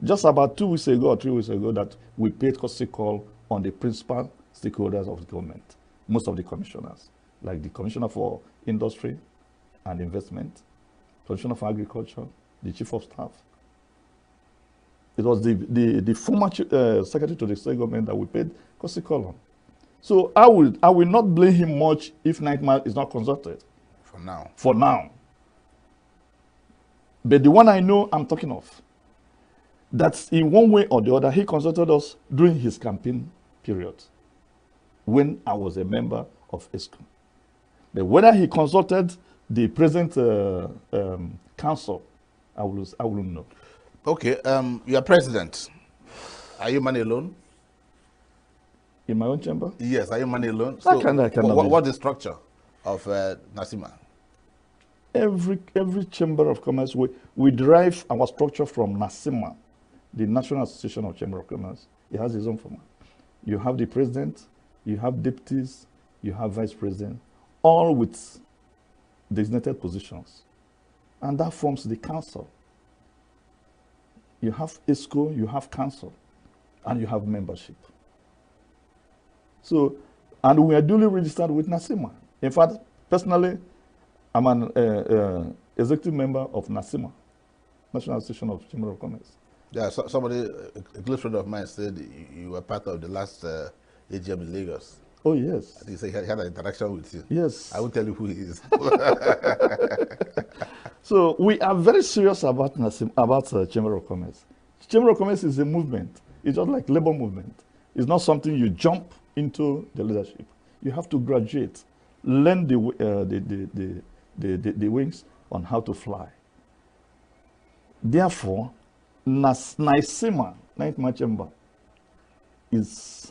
Just about 2 weeks ago or 3 weeks ago that we paid courtesy call on the principal stakeholders of the government, most of the commissioners, like the Commissioner for Industry and Investment, Commissioner for Agriculture, the Chief of Staff. It was the former Secretary to the State Government that we paid courtesy call on. So I will not blame him much if 9th Mile is not consulted. For now. For now. But the one I know I'm talking of, that in one way or the other, he consulted us during his campaign period when I was a member of ESCOM. But whether he consulted the present council, I wouldn't know. Okay, you are president. Are you man alone? In my own chamber? Yes, are you man alone? So I cannot what's the structure? of Nasima? Every chamber of commerce, we derive our structure from NASIMA, the National Association of Chamber of Commerce. It has its own format. You have the president, you have deputies, you have vice president, all with designated positions. And that forms the council. You have ISCO, you have council, and you have membership. So, and we are duly registered with NASIMA. In fact, personally, I'm an executive member of NASIMA, National Association of Chamber of Commerce. Yeah, somebody, a close friend of mine said you were part of the last AGM in Lagos. Oh, yes. I think he had an interaction with you. Yes. I won't tell you who he is. So we are very serious about Chamber of Commerce. Chamber of Commerce is a movement. It's just like labor movement. It's not something you jump into the leadership. You have to graduate, learn the wings on how to fly. Therefore, NASIMA, Ninth March Chamber, is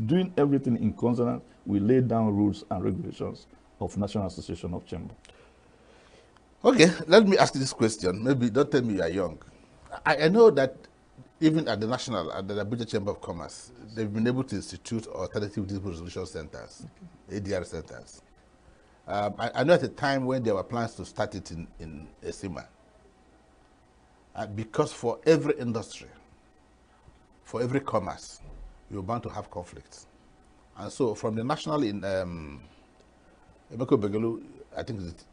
doing everything in consonance. We lay down rules and regulations of National Association of Chamber. Okay, let me ask you this question. Maybe don't tell me you are young. I know that even at the National, at the Abuja Chamber of Commerce, they've been able to institute alternative dispute resolution centers, ADR centers. I know at the time when there were plans to start it in Esima, because for every industry, for every commerce, you're bound to have conflicts. And so from the National in Emeko Begelu, I think is the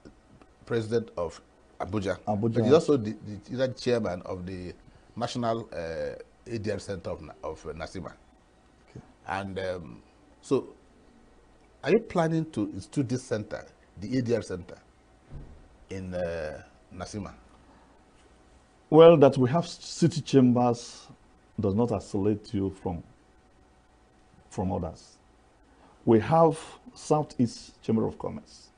president of Abuja. But he's also the chairman of the National ADR Center of NASIMA. Okay. And so, are you planning to institute this center, the ADR Center, in NASIMA? Well, that we have city chambers does not isolate you from others. We have Southeast Chamber of Commerce,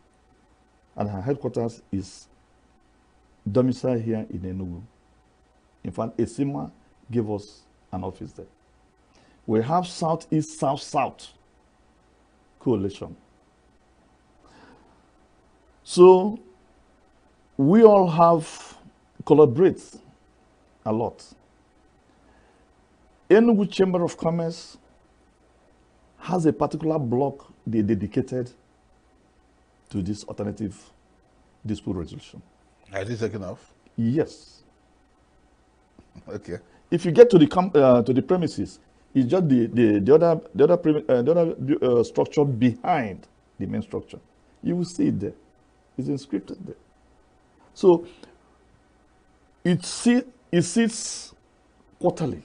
and our headquarters is domiciled here in ENUGU. In fact, Esima gave us an office there. We have Southeast South-South coalition. So we all collaborate a lot. ENUGU Chamber of Commerce has a particular block they dedicated to this alternative dispute resolution. Has it taken off? Yes. Okay. If you get to the premises, it's just the other structure behind the main structure. You will see it there. It's inscripted there. So it sits quarterly,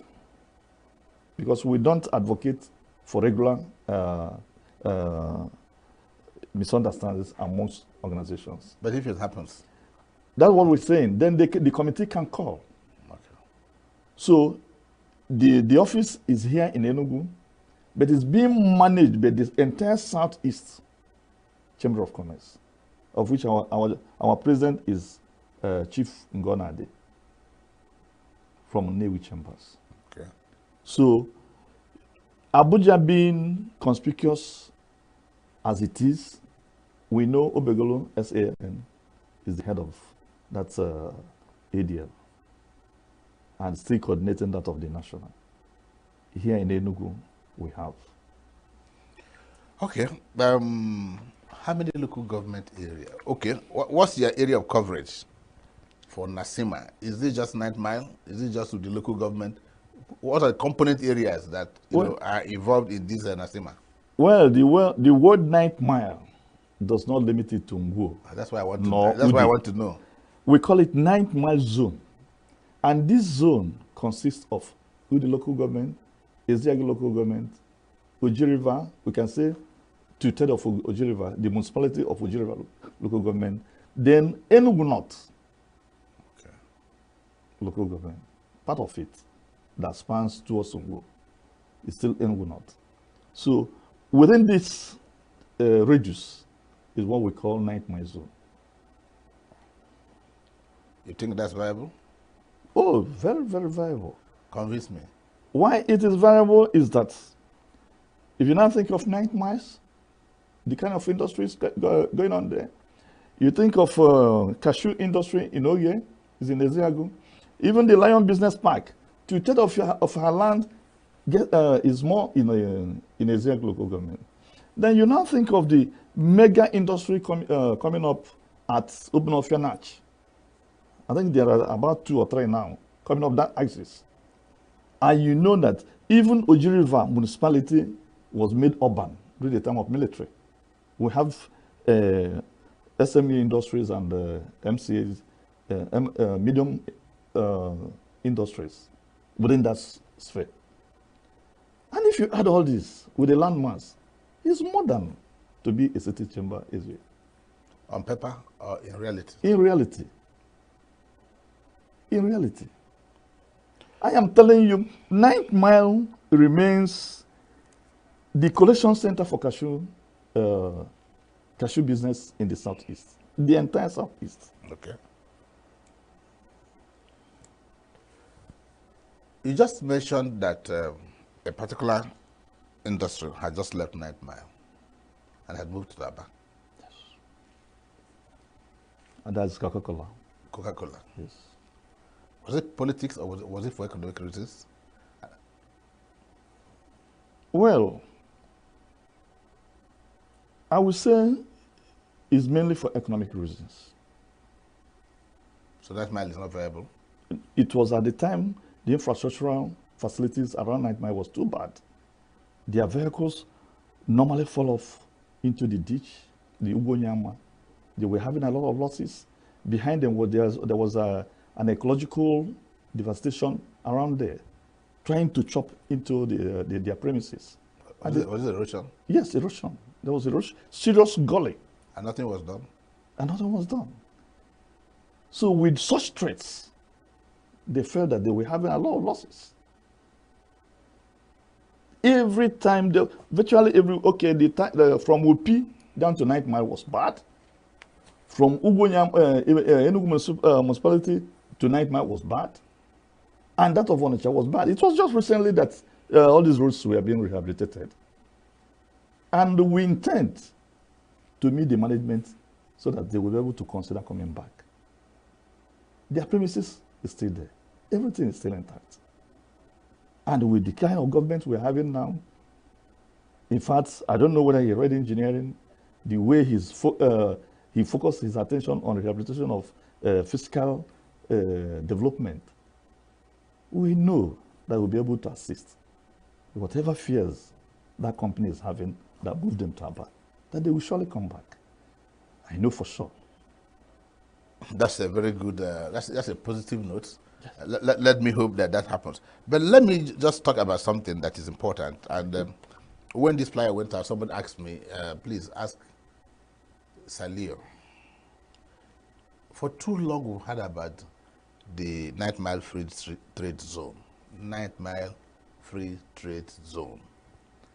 because we don't advocate for regular misunderstandings amongst organizations. But if it happens? That's what we're saying. Then the committee can call. Okay. So the office is here in ENUGU, but it's being managed by the entire Southeast Chamber of Commerce, of which our president is Chief Ngonade from Nnewi Chambers. Okay. So Abuja being conspicuous as it is, we know Obegolo SAN is the head of that ADL and still coordinating that of the national. Here in ENUGU, we have. Okay. How many local government area? Okay. What's your area of coverage for NASIMA? Is it just 9 Mile? Is it just with the local government? What are the component areas that are involved in this NASIMA? Well, the word 9 Mile does not limit it to Ngwo. That's why I want to know. That's why I want to know. We call it 9 Mile Zone. And this zone consists of the local government, Eziagi local government, Oji River, we can say 2/3 of Oji River, the municipality of Oji River local government, then ENUGU North local government, part of it that spans towards Ngwo is still ENUGU North. So within this radius is what we call 9 Mile Zone. You think that's viable? Oh, very, very viable. Convince me. Why it is viable is that if you now think of 9 miles, the kind of industries going on there. You think of cashew industry in Oye, is in Ezeagu. Even the Lion Business Park, 2/3 of her land is more in Ezeagu local government. Then you now think of the mega industry coming up at Ubnofianach. I think there are about 2 or 3 now coming up that axis. And you know that even Oji River municipality was made urban during the time of military. We have SME industries and MCAs, medium industries within that sphere. And if you add all this with the land mass, it's more than to be a city chamber area. On paper or in reality? In reality. In reality. I am telling you, 9th Mile remains the collection center for cashew business in the southeast, the entire southeast. Okay. You just mentioned that a particular industry had just left 9th Mile and had moved to Aba. Yes. And that's Coca-Cola. Coca-Cola. Yes. Was it politics or was it for economic reasons? Well, I would say it's mainly for economic reasons. So 9th Mile is not viable? It was at the time the infrastructural facilities around 9th Mile was too bad. Their vehicles normally fall off into the ditch, the Ugonyama. They were having a lot of losses. Behind them, there was an ecological devastation around there, trying to chop into their premises. Was it erosion? Yes, erosion. There was erosion, serious gully. And nothing was done? And nothing was done. So with such threats, they felt that they were having a lot of losses. Every time, virtually every, from Upi down to 9th Mile was bad. From ENUGU municipality to 9th Mile was bad. And that of Onitsha was bad. It was just recently that all these roads were being rehabilitated. And we intend to meet the management so that they will be able to consider coming back. Their premises is still there. Everything is still intact. And with the kind of government we're having now, in fact, I don't know whether he read engineering, the way he focused his attention on rehabilitation of fiscal development, we know that we'll be able to assist whatever fears that company is having that moved them to Aba, that they will surely come back. I know for sure. That's a very good, that's a positive note. Yes. Let me hope that happens. But let me just talk about something that is important. And when this flyer went out, someone asked me, please ask Salio. For too long, we've heard about the 9th Mile Free Trade Zone. 9th Mile Free Trade Zone.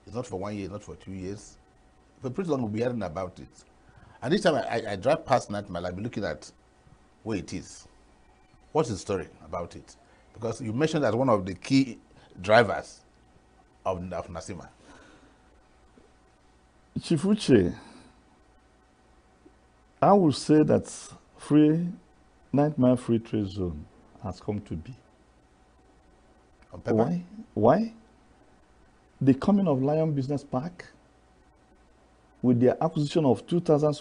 It's not for 1 year, not for 2 years. For pretty long, we'll be hearing about it. And each time I drive past 9th Mile, I'll be looking at where it is. What's the story about it? Because you mentioned as one of the key drivers of Nasima. Chief Uche, I would say that 9th Mile Free Trade Zone has come to be. Why? Why? The coming of Lion Business Park, with their acquisition of 2,000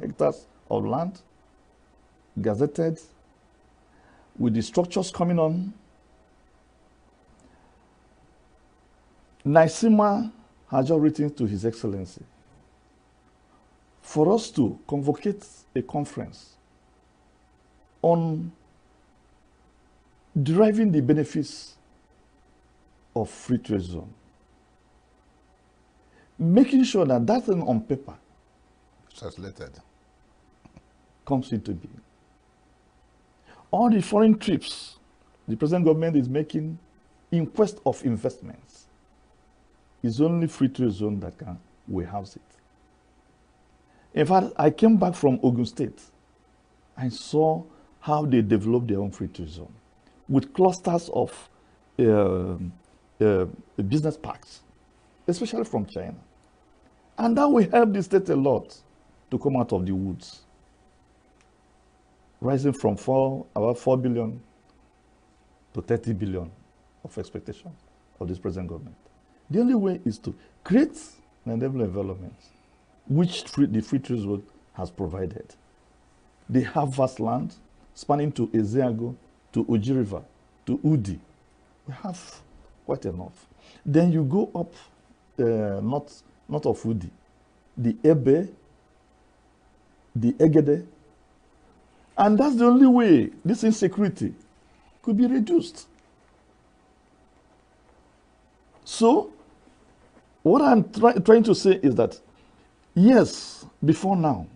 hectares of land, gazetted, with the structures coming on, Nasima has just written to His Excellency for us to convocate a conference on deriving the benefits of free trade zone, making sure that that thing on paper translated comes into being. All the foreign trips the present government is making in quest of investments is only free trade zone that can warehouse it. In fact, I came back from Ogun State and saw how they developed their own free trade zone with clusters of business parks, especially from China. And that will help the state a lot to come out of the woods. Rising from about 4 billion to 30 billion of expectation of this present government. The only way is to create an enabling environment which the free trade zone has provided. They have vast land spanning to Ezeago, to Oji River, to Udi. We have quite enough. Then you go up north of Udi, the Ebe, the Egede, and that's the only way this insecurity could be reduced. So, what I'm trying to say is that, yes, before now,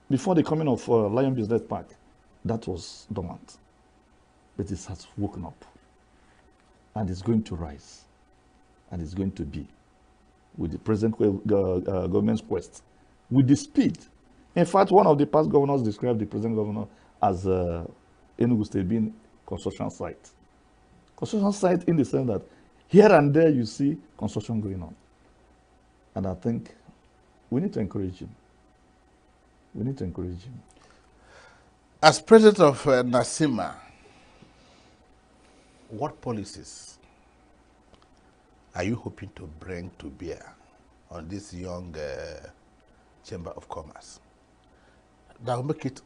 before the coming of Lion Business Park, that was dormant. But it has woken up. And it's going to rise. And it's going to be, with the present government's quest, with the speed. In fact, one of the past governors described the present governor as ENUGU State being construction site. Construction site in the sense that here and there you see construction going on. And I think we need to encourage him. We need to encourage him. As president of NASIMA, what policies are you hoping to bring to bear on this young Chamber of Commerce that will make it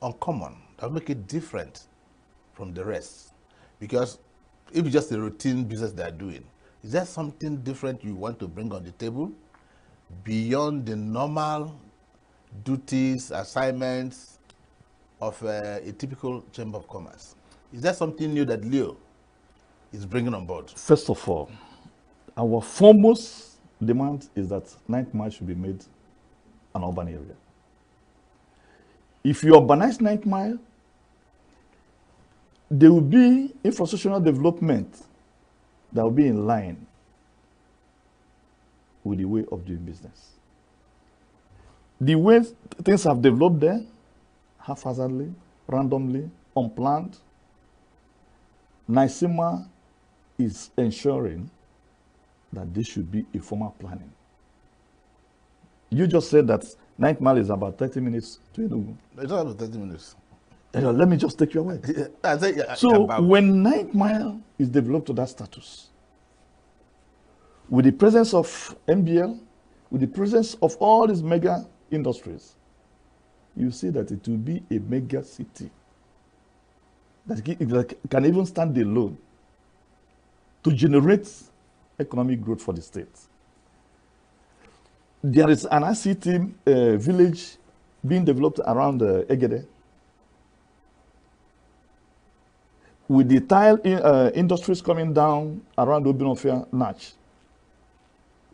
uncommon, that will make it different from the rest? Because if it's just a routine business they're doing, is there something different you want to bring on the table beyond the normal duties, assignments of a typical Chamber of Commerce? Is there something new that Leo is bringing on board? First of all, our foremost demand is that 9th Mile should be made an urban area. If you urbanize 9th Mile, there will be infrastructural development that will be in line with the way of doing business. The way things have developed there, haphazardly, randomly, unplanned, NASIMA is ensuring that this should be a formal planning. You just said that 9th Mile is about 30 minutes to ENUGU. It's not about 30 minutes. Let me just take you away. So when 9th Mile is developed to that status, with the presence of MBL, with the presence of all these mega industries, you see that it will be a mega city that can even stand alone to generate economic growth for the state. There is an ICT village being developed around Egede, with the tile industries coming down around Obinofia Natch.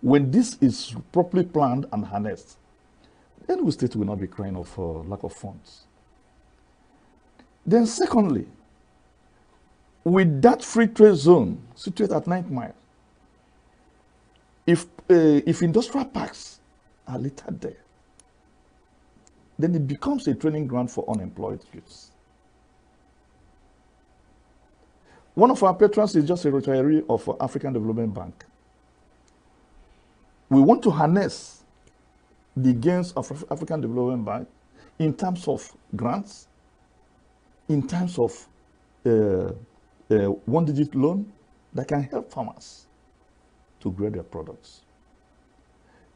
When this is properly planned and harnessed, then the state will not be crying of lack of funds. Then secondly, with that free trade zone situated at 9th Mile, if industrial parks are littered there, then it becomes a training ground for unemployed youths. One of our patrons is just a retiree of African Development Bank. We want to harness the gains of African Development Bank in terms of grants, in terms of one-digit loan that can help farmers to grow their products.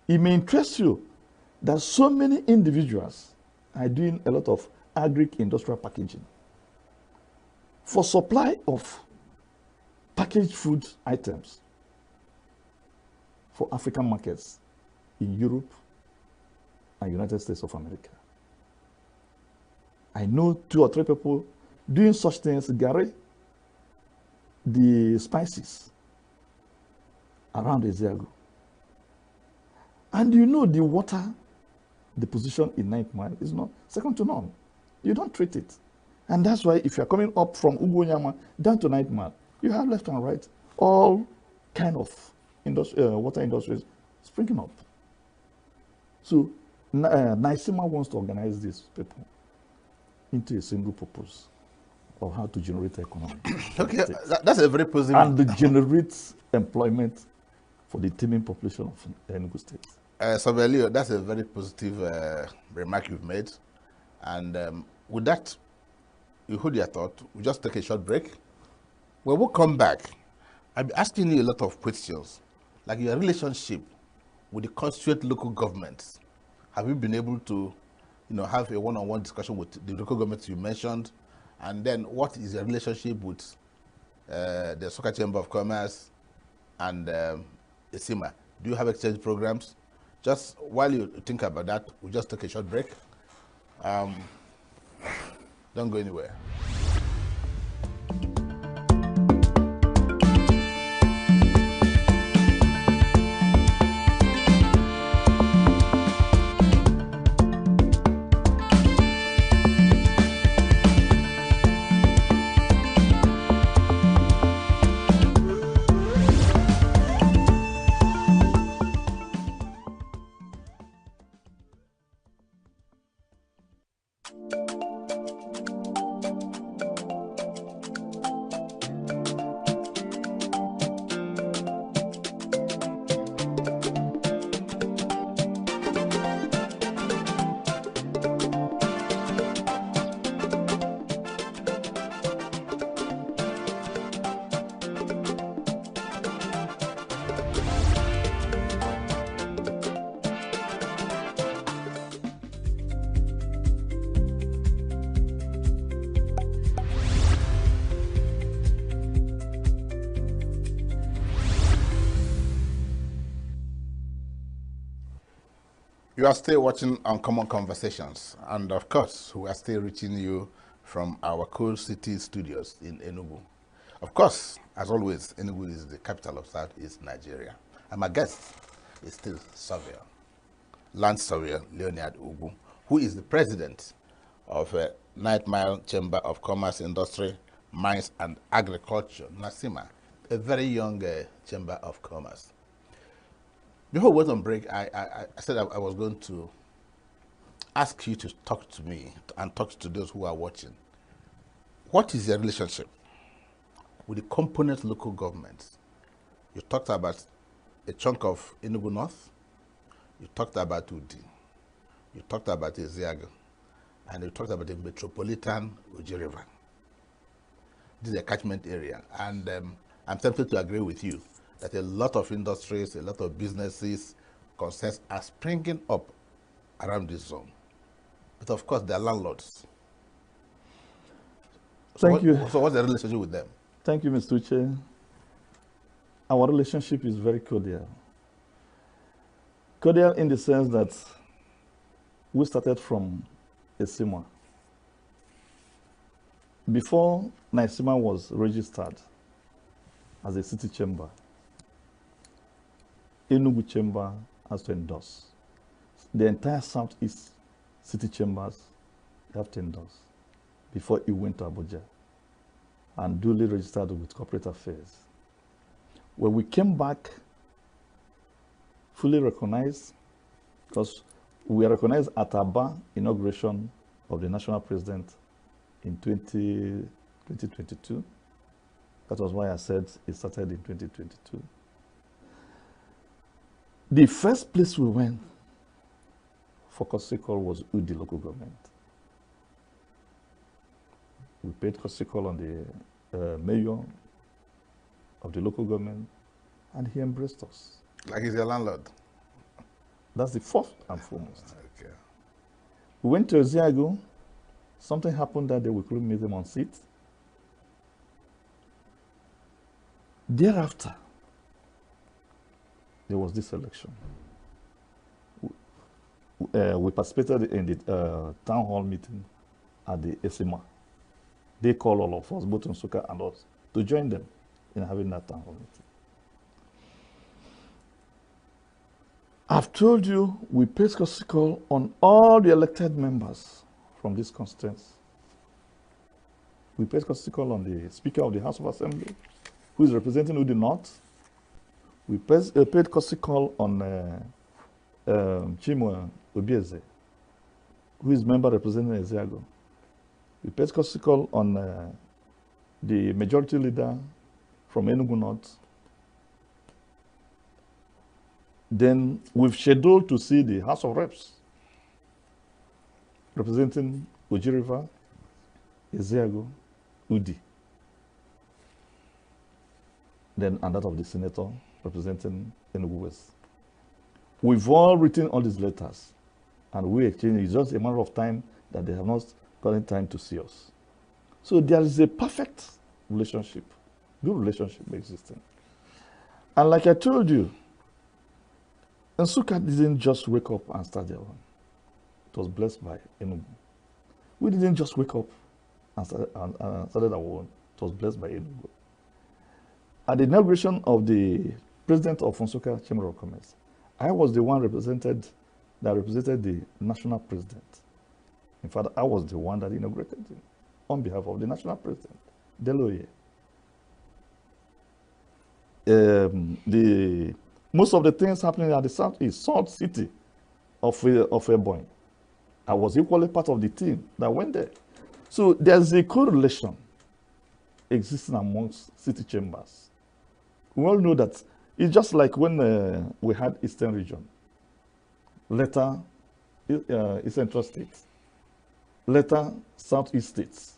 It may interest you that so many individuals are doing a lot of agri-industrial packaging for supply of packaged food items for African markets in Europe and United States of America. I know 2 or 3 people doing such things. Gary, the spices around Ezeago. And you know the water, the position in 9th Mile is not second to none. You don't treat it. And that's why if you're coming up from Ugonyama down to 9th Mile, you have left and right all kind of water industries springing up. So NASIMA wants to organize these people into a single purpose of how to generate economy. Okay, that's a very positive. And to generate employment for the teeming population of Enugu State. Sabelio, that's a very positive remark you've made. And with that, you hold your thought. We'll just take a short break. When we come back, I'll be asking you a lot of questions, like your relationship with the constituent local governments. Have you been able to, have a one-on-one discussion with the local governments you mentioned? And then what is your relationship with the Soka Chamber of Commerce and ESIMA? Do you have exchange programs? Just while you think about that, we'll just take a short break. Don't go anywhere. You are still watching Uncommon Conversations, and of course, we are still reaching you from our Cool City studios in ENUGU. Of course, as always, ENUGU is the capital of Southeast Nigeria. And my guest is still Surveyor, Land Surveyor Leonard Ugu, who is the president of Night Mile Chamber of Commerce, Industry, Mines and Agriculture, NASIMA, a very young chamber of commerce. Before we went on break, I said I was going to ask you to talk to me and talk to those who are watching. What is your relationship with the component local governments? You talked about a chunk of ENUGU North, you talked about Udi, you talked about Eziago, and you talked about the metropolitan Uji River. This is a catchment area, and I'm tempted to agree with you that a lot of industries, a lot of businesses, concerns are springing up around this zone. But of course, they're landlords. Thank you. So what's the relationship with them? Thank you, Mr. Uche. Our relationship is very cordial. Cordial in the sense that we started from ESIMA. Before NASIMA was registered as a city chamber, ENUGU Chamber has to endorse. The entire Southeast city chambers have to endorse before it went to Abuja and duly registered with corporate affairs. When we came back, fully recognized, because we are recognized at Aba inauguration of the national president in 2022. That was why I said it started in 2022. The first place we went for Kosikol was Udi local government. We paid Kosikol on the mayor of the local government, and he embraced us. Like he's a landlord? That's the first and foremost. Okay. We went to Eziago. Something happened that day, we couldn't meet them on seat. Thereafter, there was this election. We participated in the town hall meeting at the ESIMA. They called all of us, both Nsukka and us, to join them in having that town hall meeting. I've told you we paid Kosikol on all the elected members from this constituency. We paid Kosikol on the Speaker of the House of Assembly, who is representing Udi North. We paid Kosikol on Chimwe Obieze, who is member representing Eziago. We paid Kosikol on the majority leader from ENUGU North. Then we've scheduled to see the House of Reps representing Oji River, Ezeago, Udi. Then and that of the senator representing ENUGU West. We've all written all these letters and we exchange. It's just a matter of time that they have not gotten time to see us. So there is a perfect relationship, good relationship existing. And like I told you, Nsukka didn't just wake up and start their own. It was blessed by ENUGU. We didn't just wake up and started our own. It was blessed by ENUGU. At the inauguration of the president of Nsukka Chamber of Commerce, I was the one represented the national president. In fact, I was the one that inaugurated him on behalf of the national president, Deloye. Most of the things happening at the southeast, Salt City of Ebonyi, I was equally part of the team that went there. So there's a correlation existing amongst city chambers. We all know that it's just like when we had Eastern Region, later Central States, later Southeast States,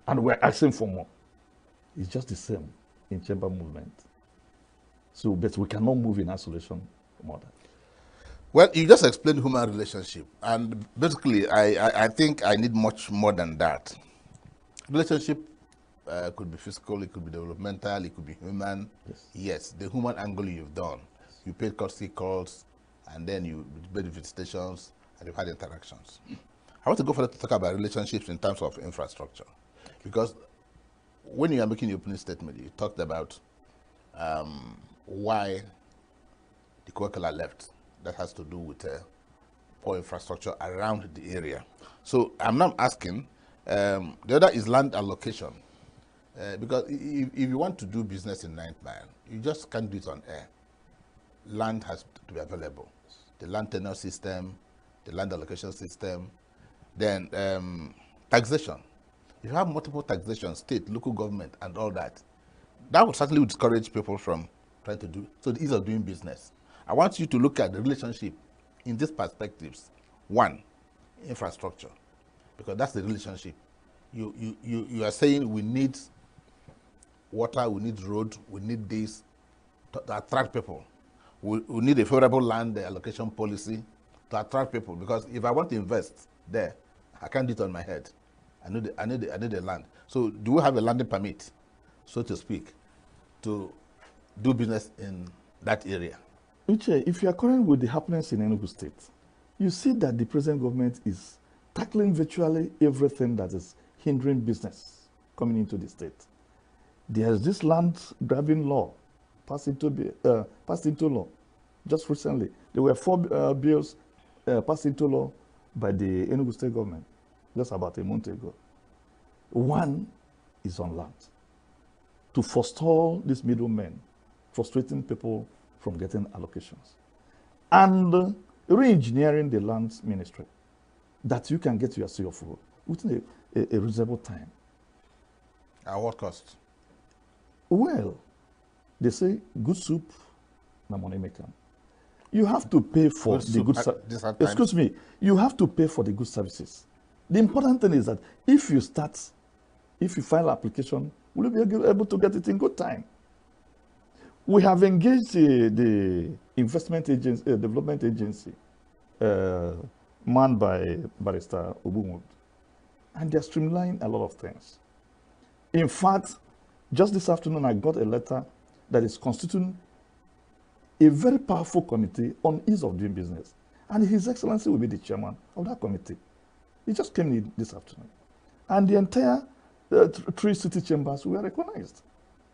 and we're asking for more. It's just the same in chamber movement. So, but we cannot move in isolation more than. Well, you just explained human relationship, and basically, I think I need much more than that. Relationship could be physical, it could be developmental, it could be human. Yes, the human angle you've done. You paid courtesy calls, and then you made visitations, and you've had interactions. I want to go further to talk about relationships in terms of infrastructure, because when you are making your opening statement, you talked about why the Kwekala left. That has to do with poor infrastructure around the area. So I'm now asking, the other is land allocation. Because if you want to do business in 9th Mile, you just can't do it on air. Land has to be available. The land tenure system, the land allocation system, then taxation. If you have multiple taxation, state, local government, and all that, that would certainly discourage people from trying to do, so the ease of doing business. I want you to look at the relationship in these perspectives. One, infrastructure, because that's the relationship. You are saying we need water, we need road, we need this to attract people. We need a favorable land allocation policy to attract people, because if I want to invest there, I can't do it on my head. I need the land. So do we have a landing permit, so to speak, to do business in that area? Uche, if you are current with the happenings in Enugu State, you see that the present government is tackling virtually everything that is hindering business coming into the state. There is this land grabbing law passed into law just recently. There were 4 bills passed into law by the Enugu State government just about a month ago. One is on land, to forestall these middlemen, frustrating people from getting allocations, and re-engineering the land ministry that you can get your CFO within a reasonable time. At what cost? Well, they say good soup, na money maker. You have to pay for the good services. Excuse me, you have to pay for the good services. The important thing is that if you file an application, will you be able to get it in good time? We have engaged the investment agency, development agency, manned by Barrister Obumud, and they're streamlining a lot of things. In fact, just this afternoon, I got a letter that is constituting a very powerful committee on ease of doing business. And His Excellency will be the chairman of that committee. He just came in this afternoon. And the entire 3 city chambers were recognized.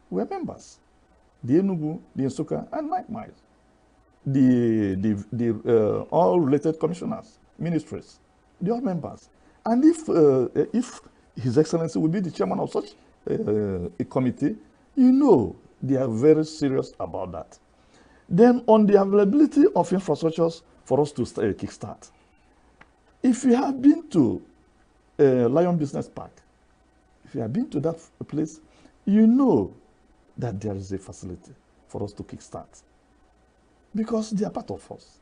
We are members. The ENUGU, the Nsukka, and 9th Mile. The all related commissioners, ministries, they are members. And if His Excellency will be the chairman of such a committee, you know they are very serious about that. Then on the availability of infrastructures for us to kickstart. If you have been to Lion Business Park, if you have been to that place, you know that there is a facility for us to kickstart. because they are part of us.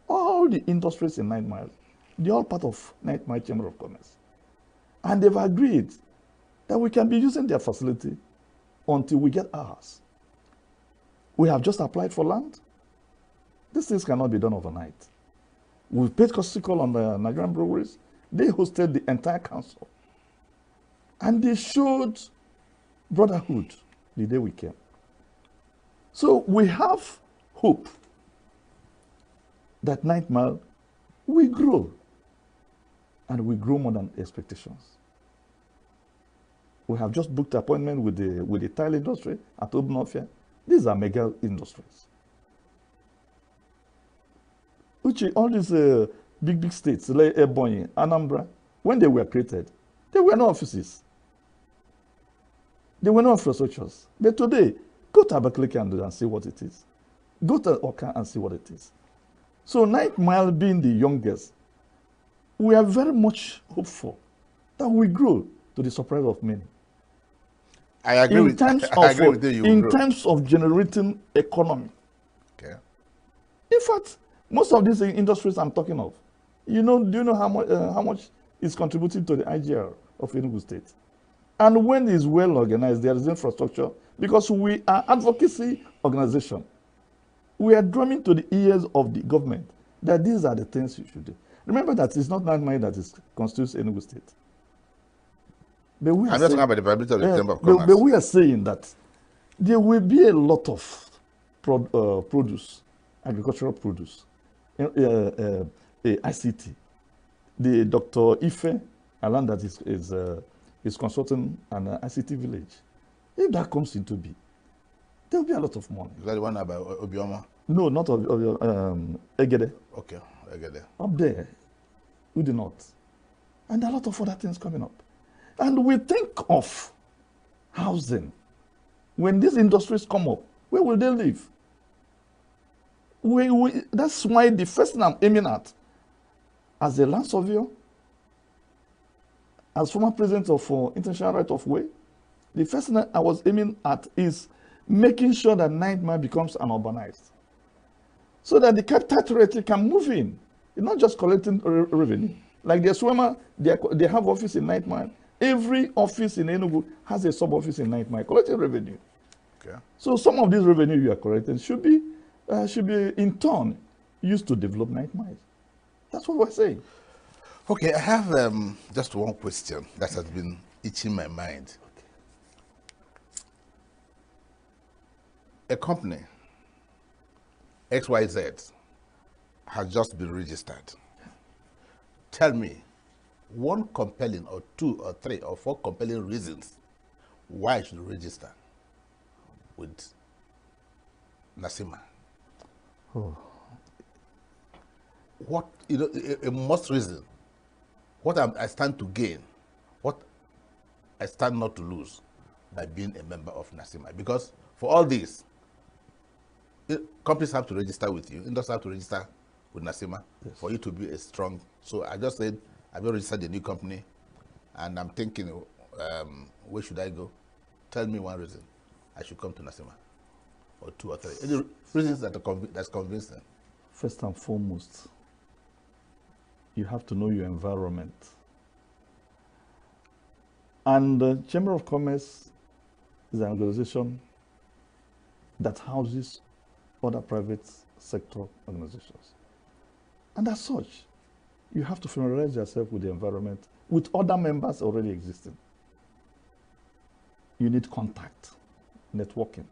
All the industries in 9 Mile, they're all part of 9 Mile Chamber of Commerce. And they've agreed that we can be using their facility until we get ours. We have just applied for land. These things cannot be done overnight. We paid courtesy call on the Nigerian breweries. They hosted the entire council. And they showed brotherhood the day we came. So we have hope that 9 Mile will grow. And we grow more than expectations. We have just booked an appointment with the tile industry at Obnofia. These are mega industries. Which all these big states, like Ebonyi, Anambra, when they were created, they were no offices. They were no infrastructures. But today, go to Abakaliki and see what it is. Go to Oka and see what it is. So 9 Mile being the youngest, we are very much hopeful that we grow to the surprise of many. I agree with you. In terms of generating economy. Okay. In fact, most of these industries I'm talking of, do you know how much is contributing to the IGR of ENUGU State? And when it's well organized, there is infrastructure, because we are advocacy organization. We are drumming to the ears of the government that these are the things you should do. Remember that it's not 9 Mile that constitutes ENUGU State. But we are I'm just talking about the viability of the Chamber of Commerce. But we are saying that there will be a lot of produce, agricultural produce, ICT. The Dr. Ife, a land that is consulting an ICT village. If that comes into being, there will be a lot of money. Is that the one about Obioma? No, not Egede. Okay, Egede. Up there, with the north. And a lot of other things coming up. And we think of housing. When these industries come up, where will they live? That's why the first thing I'm aiming at, as a land surveyor, as former president of International Right of Way, the first thing I was aiming at is making sure that 9 Mile becomes an urbanized. So that the capital territory can move in. It's not just collecting revenue. Like the swimmer, they have office in 9 Mile. Every office in Enugu has a sub-office in 9 Mile collecting revenue. Okay. So some of this revenue you are collecting should be in turn used to develop 9 Mile. That's what we're saying. Okay, I have just one question that has been itching my mind. Okay. A company, XYZ, has just been registered. Tell me one compelling or 2 or 3 or 4 compelling reasons why I should register with Nasima. Oh. What, a most reason, what I stand to gain, what I stand not to lose by being a member of Nasima. Because for all this, companies have to register with you, industries have to register with Nasima, yes, for you to be a strong. So I just said, I've registered a new company, and I'm thinking, where should I go? Tell me one reason I should come to Nasima, or 2 or 3. Any reasons that's convincing? First and foremost, you have to know your environment. And the Chamber of Commerce is an organization that houses other private sector organizations. And as such, you have to familiarize yourself with the environment, with other members already existing. You need contact, networking.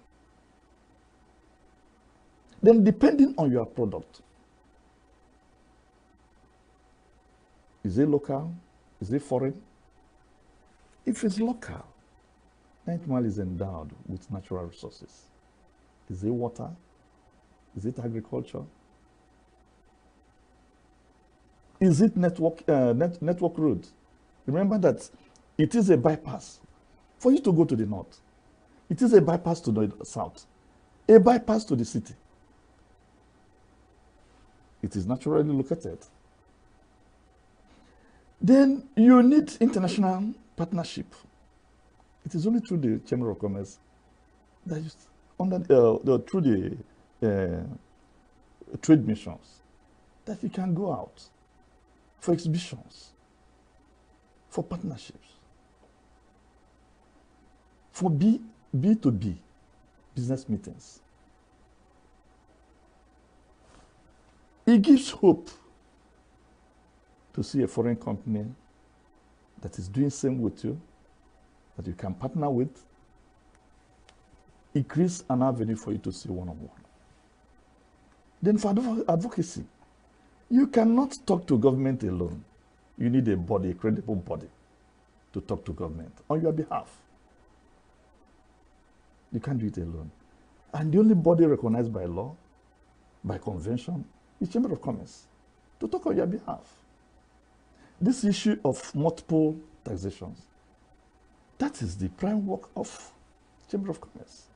Then depending on your product, is it local? Is it foreign? If it's local, 9 Mile is endowed with natural resources. Is it water? Is it agriculture? Is it network road? Remember that it is a bypass. For you to go to the north, it is a bypass to the south, a bypass to the city. It is naturally located. Then you need international partnership. It is only through the Chamber of Commerce that through the trade missions, that you can go out for exhibitions, for partnerships, for B2B business meetings. It gives hope to see a foreign company that is doing the same with you, that you can partner with. It creates an avenue for you to see one-on-one. Then for advocacy, you cannot talk to government alone. You need a body, a credible body, to talk to government on your behalf. You can't do it alone. And the only body recognized by law, by convention, is Chamber of Commerce, to talk on your behalf. This issue of multiple taxations, that is the prime work of Chamber of Commerce.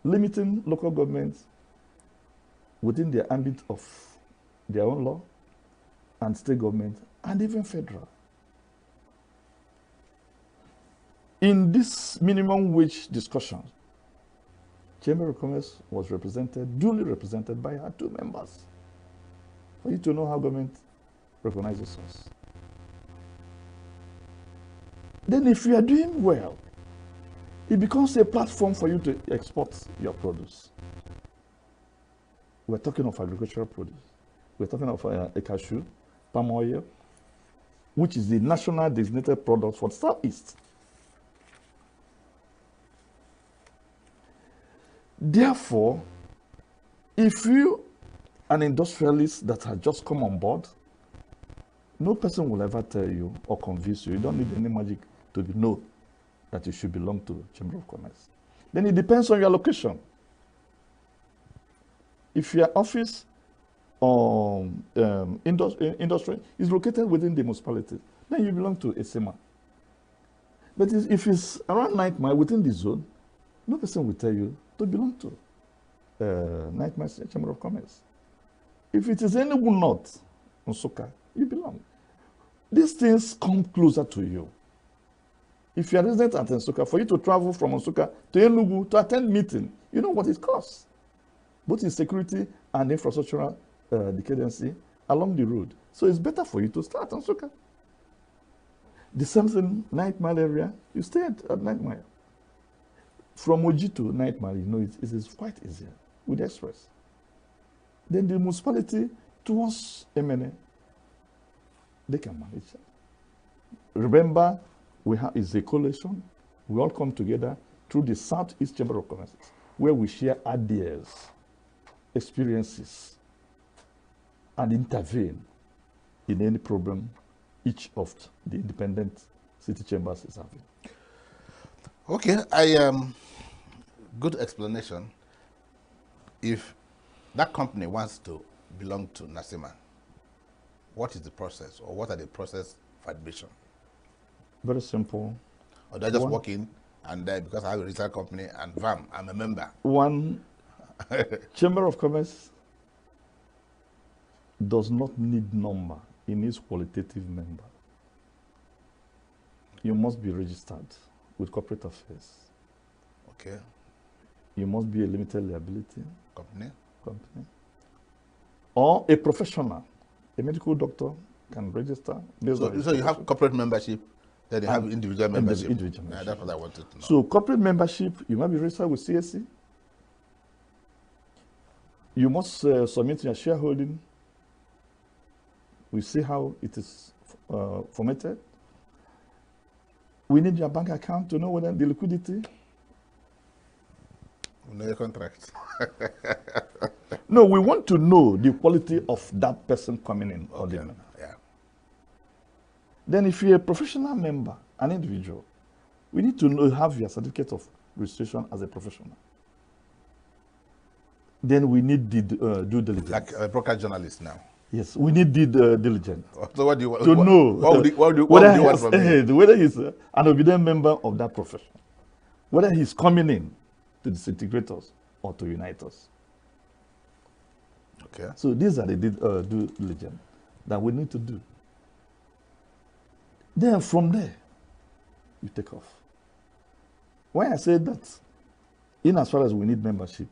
Limiting local governments within the ambit of their own law, and state government, and even federal. In this minimum wage discussion, Chamber of Commerce was represented, duly represented by her 2 members, for you to know how government recognizes us. Then if you are doing well, it becomes a platform for you to export your produce. We're talking of agricultural produce. We're talking of a cashew, palm oil, which is the national designated product for the Southeast. Therefore, if you are an industrialist that has just come on board, no person will ever tell you or convince you. You don't need any magic to know that you should belong to Chamber of Commerce. Then it depends on your location. If your office or industry is located within the municipality, then you belong to a SEMA. But if it's around 9 Mile within the zone, no person will tell you to belong to 9 Mile Chamber of Commerce. If it is ENUGU North, Nsukka, you belong. These things come closer to you. If you are resident at Nsukka, for you to travel from Nsukka to ENUGU to attend meeting, you know what it costs, both in security and infrastructural decadency along the road. So it's better for you to start at Nsukka. The same thing, 9 Mile area, you stay at 9 Mile. From Oji to 9 Mile, you know, it is quite easier with the express. Then the municipality towards Emene, they can manage that. Remember, it's a coalition. We all come together through the Southeast Chamber of Commerce, where we share ideas, experiences, and intervene in any problem each of the independent city chambers is having. Okay, good explanation. If that company wants to belong to Nasima, what is the process, or what are the process for admission? Very simple. Or do I just walk in and because I have a retail company and VAM, I'm a member? One, Chamber of Commerce does not need number. It needs qualitative member. You must be registered with corporate affairs. Okay. You must be a limited liability company. Or a professional. A medical doctor can register. So you have corporate membership, then you have individual membership. Individual membership. That's what I wanted to know. So corporate membership, you must be registered with CSC. You must submit your shareholding. We see how it is formatted. We need your bank account to know whether the liquidity. We know your contract. No, we want to know the quality of that person coming in. Okay. Yeah. Then if you're a professional member, an individual, we need to have your certificate of registration as a professional. Then we need the due diligence. Like a broker journalist now. Yes, we need the diligence. So what do you want to know what do you want from me? Whether he's an obedient member of that profession, whether he's coming in to disintegrate us or to unite us. Okay. So these are the due diligence that we need to do. Then from there, you take off. Why I say that, in as far as we need membership,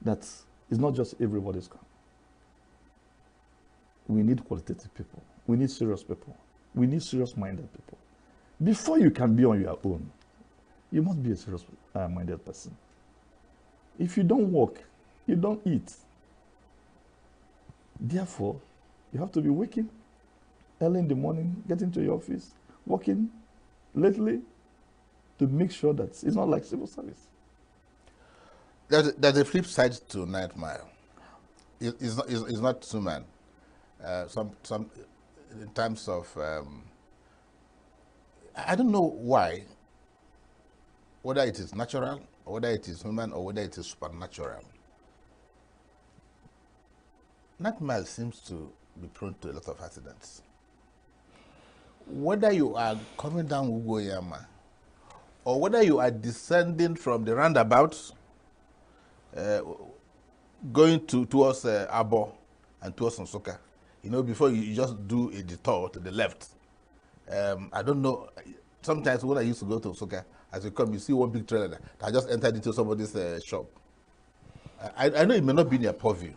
that it's not just everybody's come. We need qualitative people. We need serious people. We need serious-minded people. Before you can be on your own, you must be a serious-minded person. If you don't work, you don't eat. Therefore, you have to be waking early in the morning, getting to your office, working lately to make sure that it's not like civil service. There's a flip side to 9 Mile. It's not human. Some in terms of I don't know why, whether it is natural, or whether it is human, or whether it is supernatural. 9 Mile seems to be prone to a lot of accidents. Whether you are coming down Ugoyama, or whether you are descending from the roundabout, going towards Abo and towards Nsoka, you know, before you just do a detour to the left. I don't know. Sometimes when I used to go to Nsoka, as you come, you see one big trailer that just entered into somebody's shop. I know it may not be in your purview.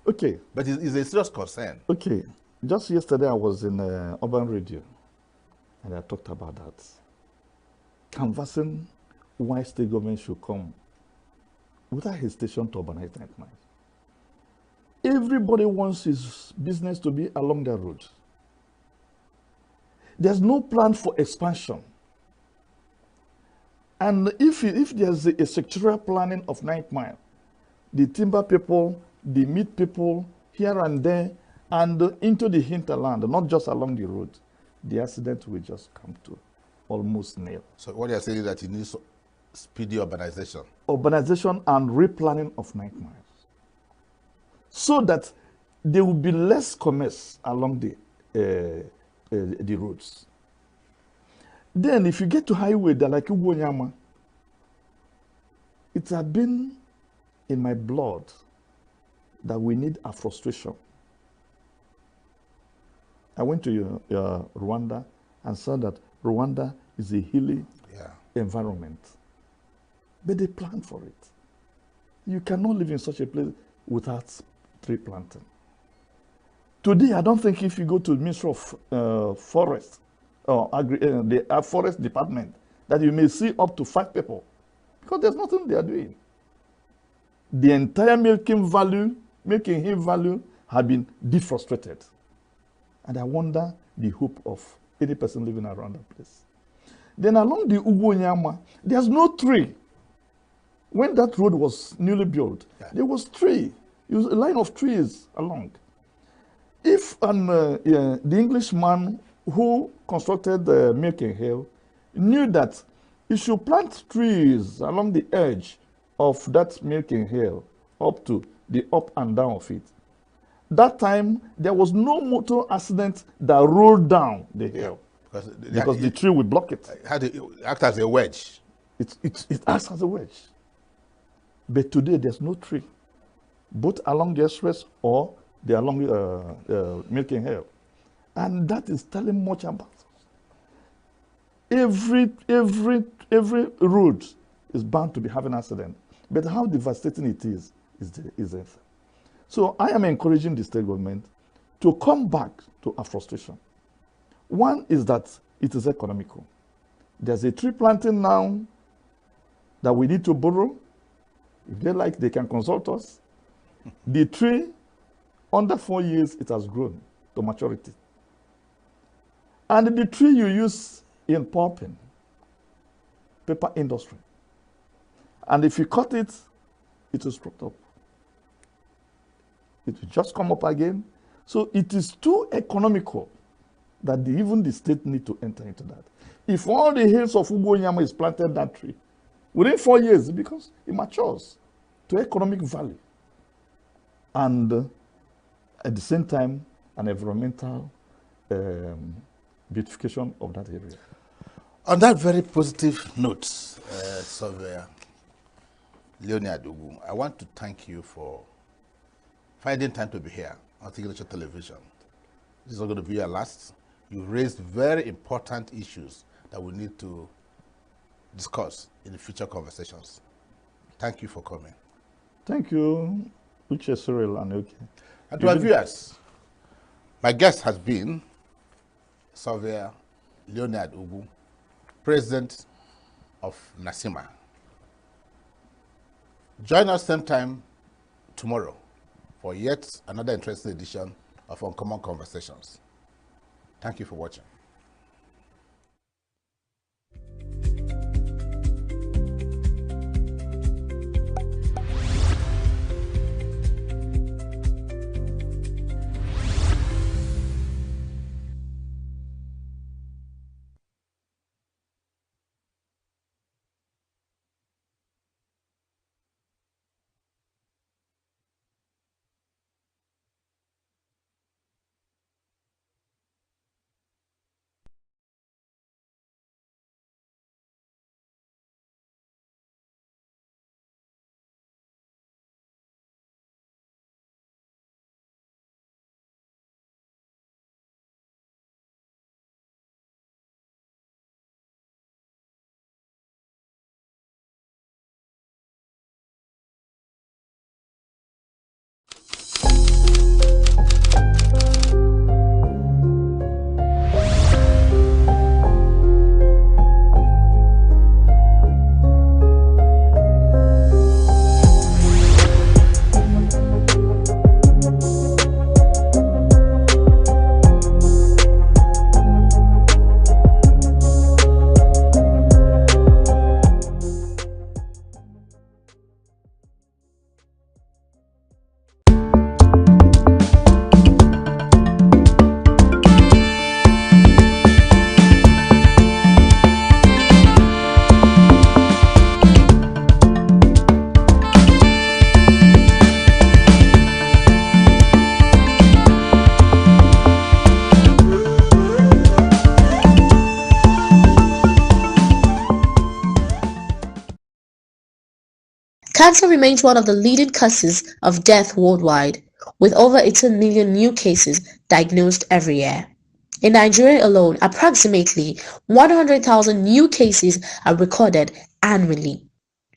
Okay. But it's a serious concern. Okay. Just yesterday I was in Urban Radio and I talked about that. Canvassing why state government should come without hesitation to urbanize 9 Mile. Everybody wants his business to be along the road. There's no plan for expansion. And if there's a sectoral planning of 9 Mile, the timber people, the meat people, here and there, and into the hinterland, not just along the road, the accident will just come to almost nil. So what you're saying is that you need speedy urbanization. Urbanization and replanning of 9 Miles. So that there will be less commerce along the roads. Then if you get to highway, like Ugonyama, it had been in my blood that we need a frustration. I went to Rwanda and saw that Rwanda is a hilly environment. But they planned for it. You cannot live in such a place without tree planting. Today, I don't think if you go to the Ministry of Forest or the Forest Department, that you may see up to 5 people, because there's nothing they are doing. The entire milking hill value have been defrustrated. And I wonder the hope of any person living around that place. Then along the Ugonyama, there's no tree. When that road was newly built, there was tree. It was a line of trees along. If the Englishman who constructed the milking hill knew that he should plant trees along the edge of that milking hill up to the up and down of it, that time there was no motor accident that rolled down the hill because the tree would block it. It acts as a wedge. It acts as a wedge. But today there's no tree, both along the express or along Milking Hill. And that is telling much about us. Every road is bound to be having an accident. But how devastating it is the thing. So I am encouraging the state government to come back to our frustration. One is that it is economical. There's a tree planting now that we need to borrow. If they like, they can consult us. The tree, under 4 years, it has grown to maturity. And the tree you use in pulping, paper industry. And if you cut it, it will sprout up. It will just come up again. So it is too economical that even the state need to enter into that. If all the hills of Ugonyama is planted that tree, within 4 years, because it matures to economic value. And at the same time, an environmental beautification of that area. On that very positive note, Surveyor Leonard ENUGU, I want to thank you for finding time to be here on Signature Television. This is not going to be your last. You raised very important issues that we need to discuss in the future conversations. Thank you for coming. Thank you, Uche Cyril and Uche. And to our viewers, my guest has been Surveyor Leonard Ugu, President of NASIMA. Join us same time tomorrow for yet another interesting edition of Uncommon Conversations. Thank you for watching. Cancer remains one of the leading causes of death worldwide, with over 18 million new cases diagnosed every year. In Nigeria alone, approximately 100,000 new cases are recorded annually.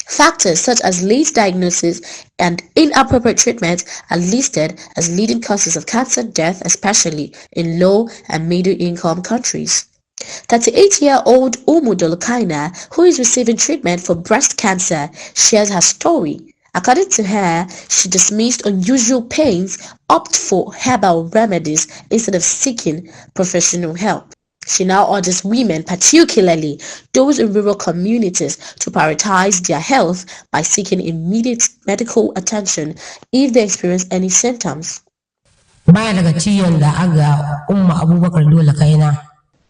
Factors such as late diagnosis and inappropriate treatment are listed as leading causes of cancer death, especially in low and middle-income countries. 38-year-old Umu Dolokaina, who is receiving treatment for breast cancer, shares her story. According to her, she dismissed unusual pains, opted for herbal remedies instead of seeking professional help. She now urges women, particularly those in rural communities, to prioritize their health by seeking immediate medical attention if they experience any symptoms.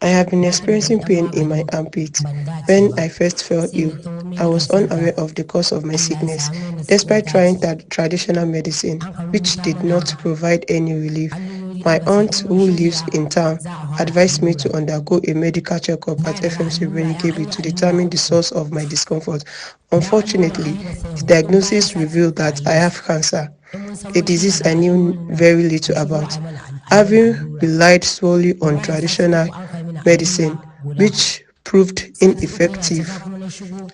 I have been experiencing pain in my armpit. When I first fell ill, I was unaware of the cause of my sickness. Despite trying traditional medicine, which did not provide any relief, my aunt, who lives in town, advised me to undergo a medical checkup at FMC Renikebi to determine the source of my discomfort. Unfortunately, the diagnosis revealed that I have cancer, a disease I knew very little about. Having relied solely on traditional medicine, which proved ineffective,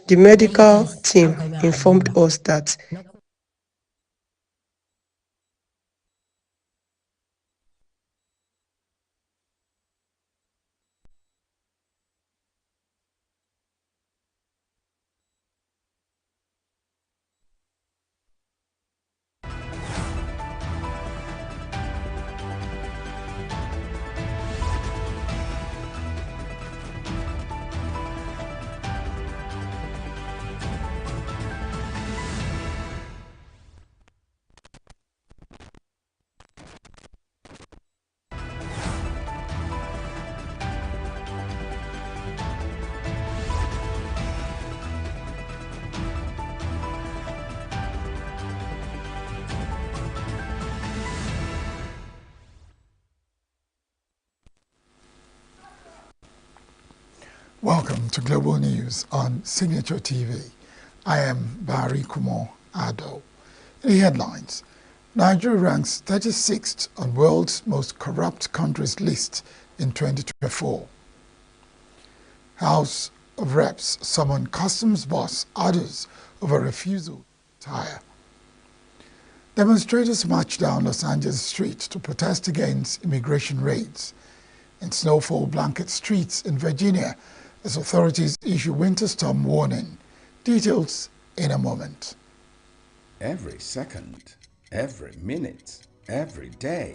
the medical team informed us that Welcome to Global News on Signature TV. I am Barry Kumo Ado. In the headlines, Nigeria ranks 36th on world's most corrupt countries list in 2024. House of Reps summon customs boss others over refusal to hire. Demonstrators marched down Los Angeles streets to protest against immigration raids. In snowfall blanket streets in Virginia, as authorities issue winter storm warning. Details in a moment. Every second, every minute, every day,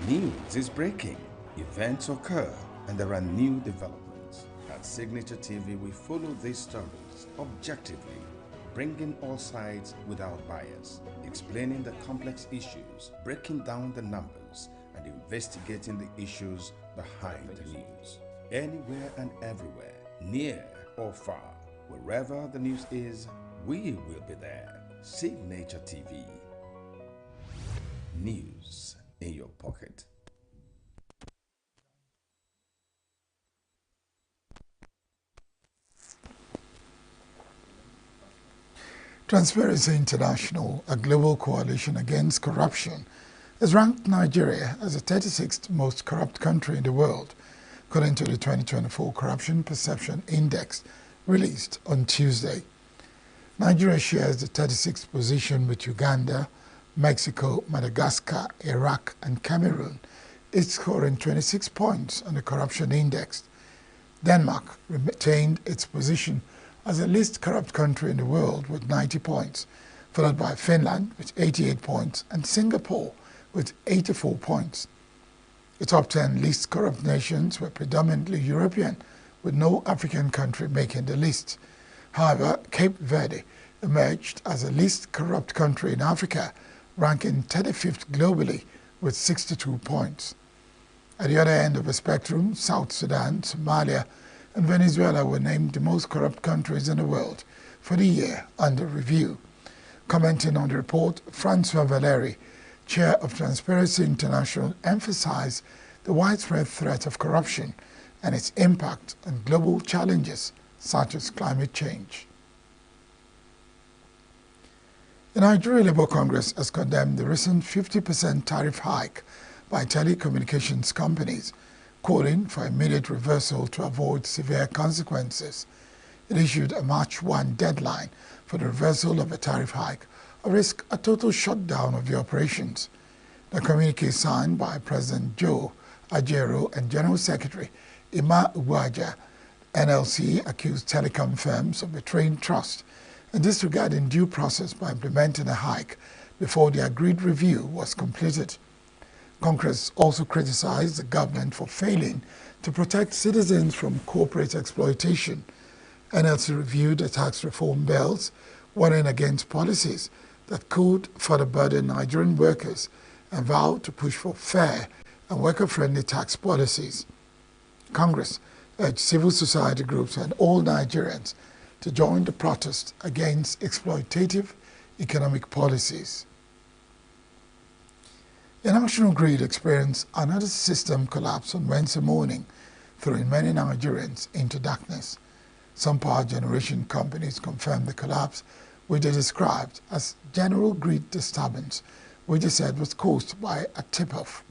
news is breaking. Events occur and there are new developments. At Signature TV, we follow these stories objectively, bringing all sides without bias, explaining the complex issues, breaking down the numbers, and investigating the issues behind the news. Anywhere and everywhere, near or far, wherever the news is, we will be there. Signature TV. News in your pocket. Transparency International, a global coalition against corruption, has ranked Nigeria as the 36th most corrupt country in the world, according to the 2024 Corruption Perception Index released on Tuesday. Nigeria shares the 36th position with Uganda, Mexico, Madagascar, Iraq, and Cameroon, each scoring 26 points on the corruption index. Denmark retained its position as the least corrupt country in the world with 90 points, followed by Finland with 88 points and Singapore with 84 points. The top 10 least corrupt nations were predominantly European, with no African country making the list. However, Cape Verde emerged as the least corrupt country in Africa, ranking 35th globally with 62 points. At the other end of the spectrum, South Sudan, Somalia, and Venezuela were named the most corrupt countries in the world for the year under review. Commenting on the report, Francois Valéry, chair of Transparency International, emphasized the widespread threat of corruption and its impact on global challenges such as climate change. The Nigeria Labour Congress has condemned the recent 50% tariff hike by telecommunications companies, calling for immediate reversal to avoid severe consequences. It issued a March 1 deadline for the reversal of a tariff hike, or risk a total shutdown of the operations. The communique signed by President Joe Ajero and General Secretary Ima Uwaja, NLC accused telecom firms of betraying trust and disregarding due process by implementing a hike before the agreed review was completed. Congress also criticized the government for failing to protect citizens from corporate exploitation. NLC reviewed the tax reform bills, warning against policies that could further burden Nigerian workers and vowed to push for fair and worker-friendly tax policies. Congress urged civil society groups and all Nigerians to join the protest against exploitative economic policies. The national grid experienced another system collapse on Wednesday morning, throwing many Nigerians into darkness. Some power generation companies confirmed the collapse, which they described as general grid disturbance, which they said was caused by a tip-off.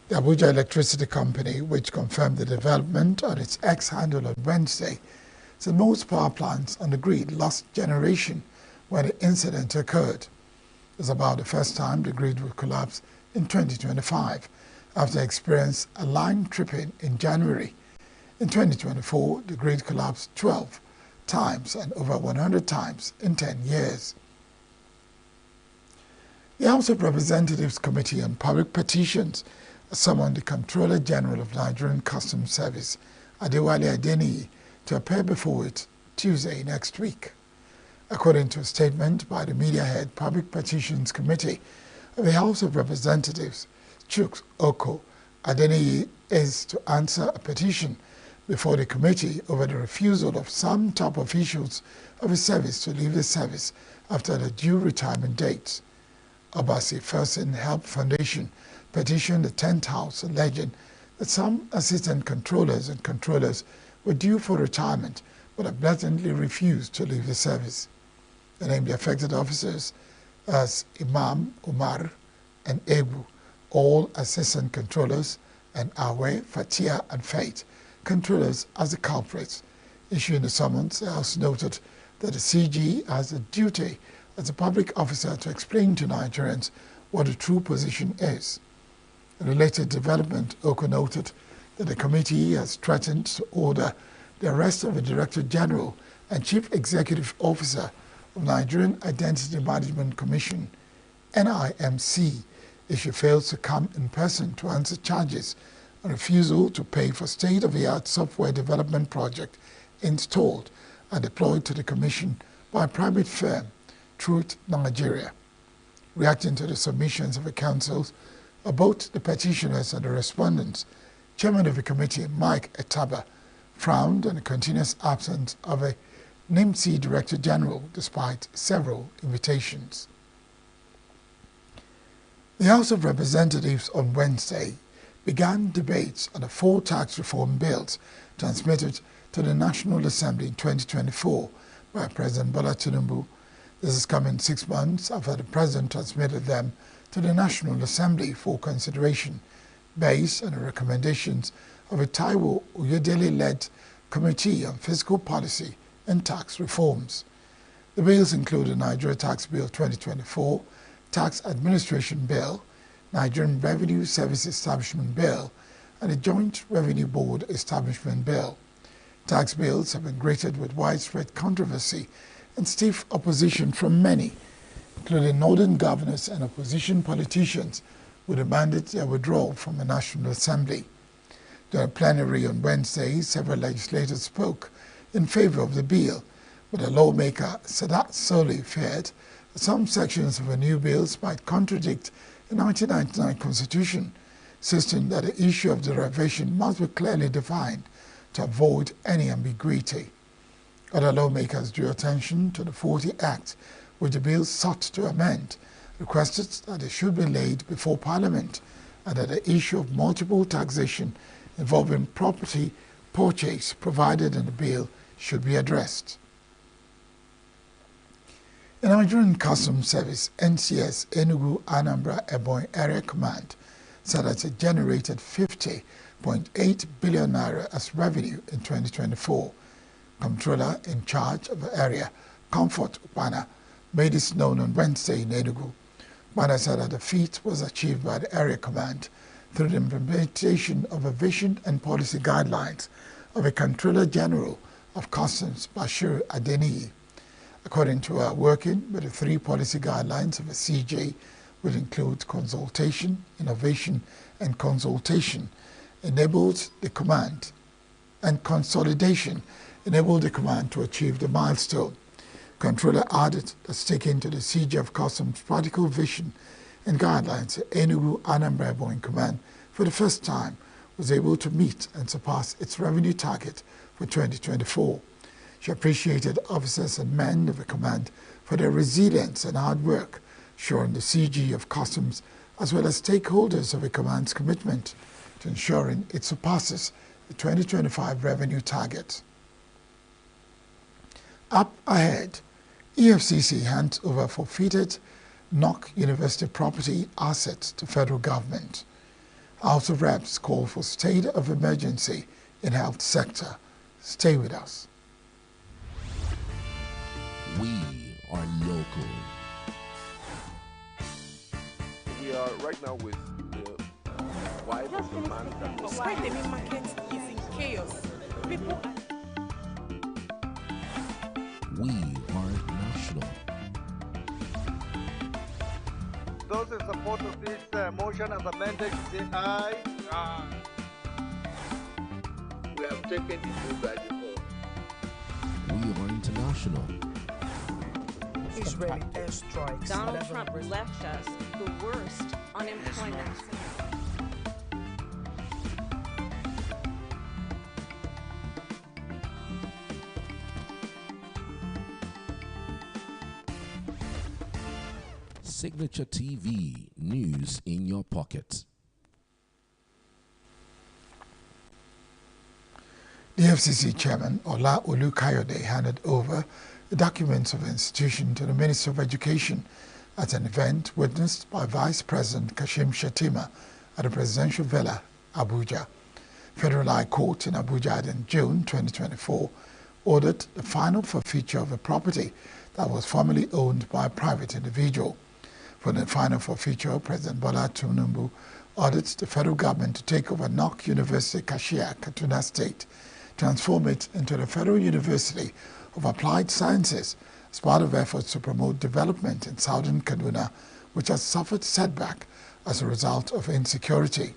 The Abuja Electricity Company, which confirmed the development on its X handle on Wednesday, said most power plants on the grid lost generation when the incident occurred. It's about the first time the grid will collapse in 2025, after experiencing a line tripping in January. In 2024, the grid collapsed 12 times and over 100 times in 10 years. The House of Representatives Committee on Public Petitions summoned the Comptroller General of Nigerian Customs Service, Adewale Adeniyi, to appear before it Tuesday next week. According to a statement by the media head Public Petitions Committee of the House of Representatives, Chuks Oko, Adeniyi is to answer a petition before the committee over the refusal of some top officials of his service to leave the service after the due retirement dates. Obasi Fersen Help Foundation petitioned the 10th House alleging that some assistant controllers and controllers were due for retirement but have blatantly refused to leave the service. They named the affected officers as Imam, Umar, and Ebu, all assistant controllers, and Awe, Fatia, and Fate, controllers as the culprits. Issuing the summons, the House noted that the CG has a duty as a public officer to explain to Nigerians what the true position is. In a related development, Oko noted that the committee has threatened to order the arrest of the Director General and Chief Executive Officer of Nigerian Identity Management Commission, NIMC, if she fails to come in person to answer charges on refusal to pay for state-of-the-art software development project installed and deployed to the Commission by a private firm, Truth Nigeria. Reacting to the submissions of the councils of both the petitioners and the respondents, Chairman of the committee, Mike Etaba, frowned on the continuous absence of a NIMC Director General despite several invitations. The House of Representatives on Wednesday began debates on the 4 tax reform bills transmitted to the National Assembly in 2024 by President Bola Tinubu. This is coming 6 months after the President transmitted them to the National Assembly for consideration, based on the recommendations of a Taiwo Oyedele-led Committee on Fiscal Policy and Tax Reforms. The bills include the Nigeria Tax Bill 2024, Tax Administration Bill, Nigerian Revenue Service Establishment Bill, and the Joint Revenue Board Establishment Bill. Tax bills have been greeted with widespread controversy and stiff opposition from many, including northern governors and opposition politicians who demanded their withdrawal from the National Assembly. During a plenary on Wednesday, several legislators spoke in favor of the bill, but the lawmaker Sadat Soli feared that some sections of the new bills might contradict the 1999 Constitution, insisting that the issue of derivation must be clearly defined to avoid any ambiguity. Other lawmakers drew attention to the 40 Act, which the bill sought to amend, requested that it should be laid before Parliament and that the issue of multiple taxation involving property purchase provided in the bill should be addressed. The Nigerian Customs Service NCS ENUGU Anambra Ebonyi Area Command said that it generated 50.8 billion naira as revenue in 2024. Comptroller in charge of the area, Comfort Upana, made this known on Wednesday in Enugu. Upana said that the feat was achieved by the area command through the implementation of a vision and policy guidelines of the Comptroller General of Customs, Bashir Adeniyi. According to our working with the 3 policy guidelines of the CJ, which include consultation, innovation, and consultation, enabled the command, and consolidation enabled the command to achieve the milestone. Controller added that sticking to the CJ of Customs practical vision and guidelines, the Enugu Anambra Ebonyi Command for the first time was able to meet and surpass its revenue target for 2024. She appreciated officers and men of the command for their resilience and hard work, showing the CG of Customs as well as stakeholders of the command's commitment to ensuring it surpasses the 2025 revenue target. Up ahead, EFCC hands over forfeited NOC University property assets to federal government. House of Reps call for state of emergency in health sector. Stay with us. We are local. We are right now with the wife of the man that was Why the main market is in chaos. People We are national. Those in support of this motion as amended, say aye. Aye. we have taken the vote by default. We are international. Israeli airstrikes. Donald Trump left us the worst unemployment. Signature TV, news in your pocket. The FCC chairman, Ola Olukayode, handed over the documents of the institution to the Minister of Education at an event witnessed by Vice President Kashim Shettima at the Presidential Villa, Abuja. Federal High Court in Abuja in June 2024 ordered the final forfeiture of a property that was formerly owned by a private individual. For the final forfeiture, President Bola Tinubu ordered the federal government to take over ENUGU University Kashia, Kaduna State, transform it into the Federal University of Applied Sciences as part of efforts to promote development in southern Kaduna, which has suffered setback as a result of insecurity.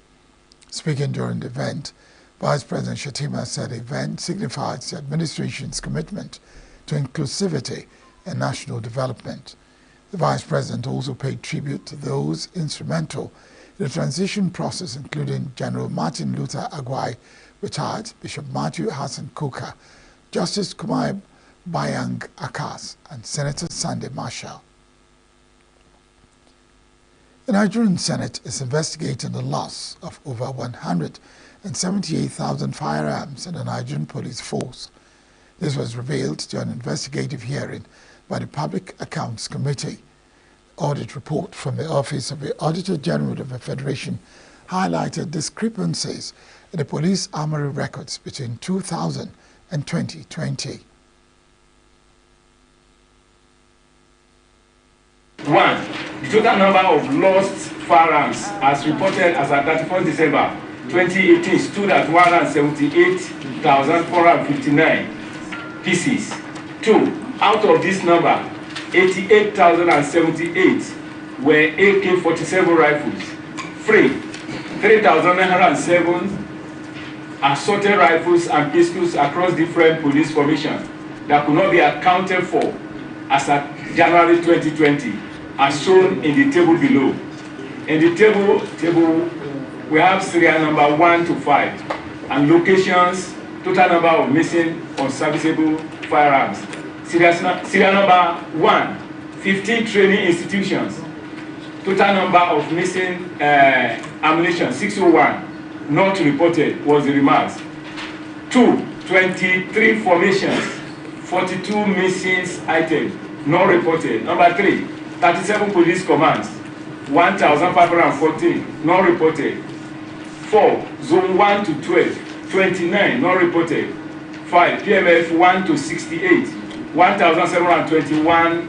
Speaking during the event, Vice President Shatima said the event signifies the administration's commitment to inclusivity and national development. The Vice President also paid tribute to those instrumental in the transition process, including General Martin Luther Agwai, retired Bishop Matthew Hassan Kuka, Justice Kumai Bayang Akas, and Senator Sunday Marshall. The Nigerian Senate is investigating the loss of over 178,000 firearms in the Nigerian police force. This was revealed during an investigative hearing by the Public Accounts Committee. Audit report from the Office of the Auditor General of the Federation highlighted discrepancies in the police armory records between 2000 and 2020. 1. The total number of lost firearms as reported as at 31st December 2018 stood at 178,459 pieces. 2. Out of this number, 88,078 were AK-47 rifles. 3,907 assorted rifles and pistols across different police formations that could not be accounted for as at January 2020, as shown in the table below. In the table we have serial number 1 to 5 and locations, total number of missing unserviceable firearms. Serial number 1, 15 training institutions. Total number of missing ammunition, 601, not reported, was the remarks. 2, 23 formations, 42 missing items, not reported. Number 3, 37 police commands, 1,514, not reported. 4, zone 1 to 12, 29, not reported. 5, PMF 1 to 68, 1,721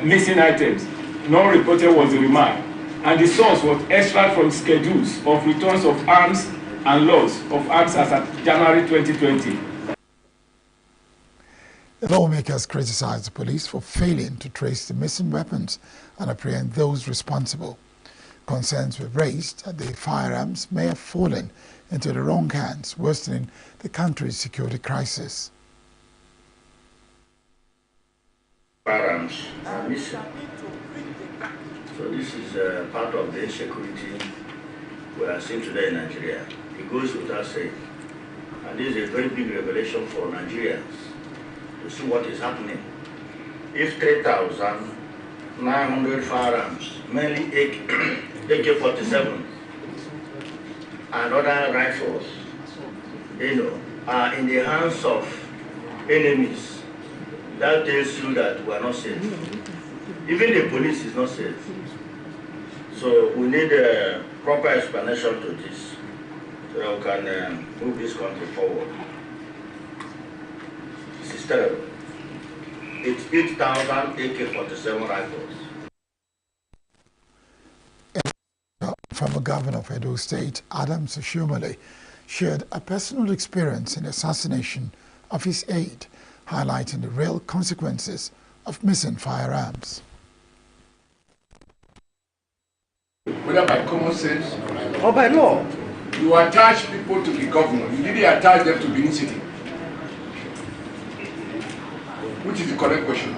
missing items, not reported, was the remark. And the source was extract from schedules of returns of arms and loss of arms as at January 2020. The lawmakers criticized the police for failing to trace the missing weapons and apprehend those responsible. Concerns were raised that the firearms may have fallen into the wrong hands, worsening the country's security crisis. Firearms are missing. So this is part of the insecurity we are seeing today in Nigeria. It goes without saying. And this is a very big revelation for Nigerians to see what is happening. If 3,900 firearms, mainly AK-47 and other rifles, are in the hands of enemies, that tells you that we are not safe. Even the police is not safe. So we need a proper explanation to this so that we can move this country forward. This is terrible. It's 8,000 AK-47 rifles. Former governor of Edo State, Adams Oshiomhole, shared a personal experience in the assassination of his aide, highlighting the real consequences of missing firearms. Whether by common sense or by law, you attach people to the governor. You didn't attach them to Benin City. Which is the correct question?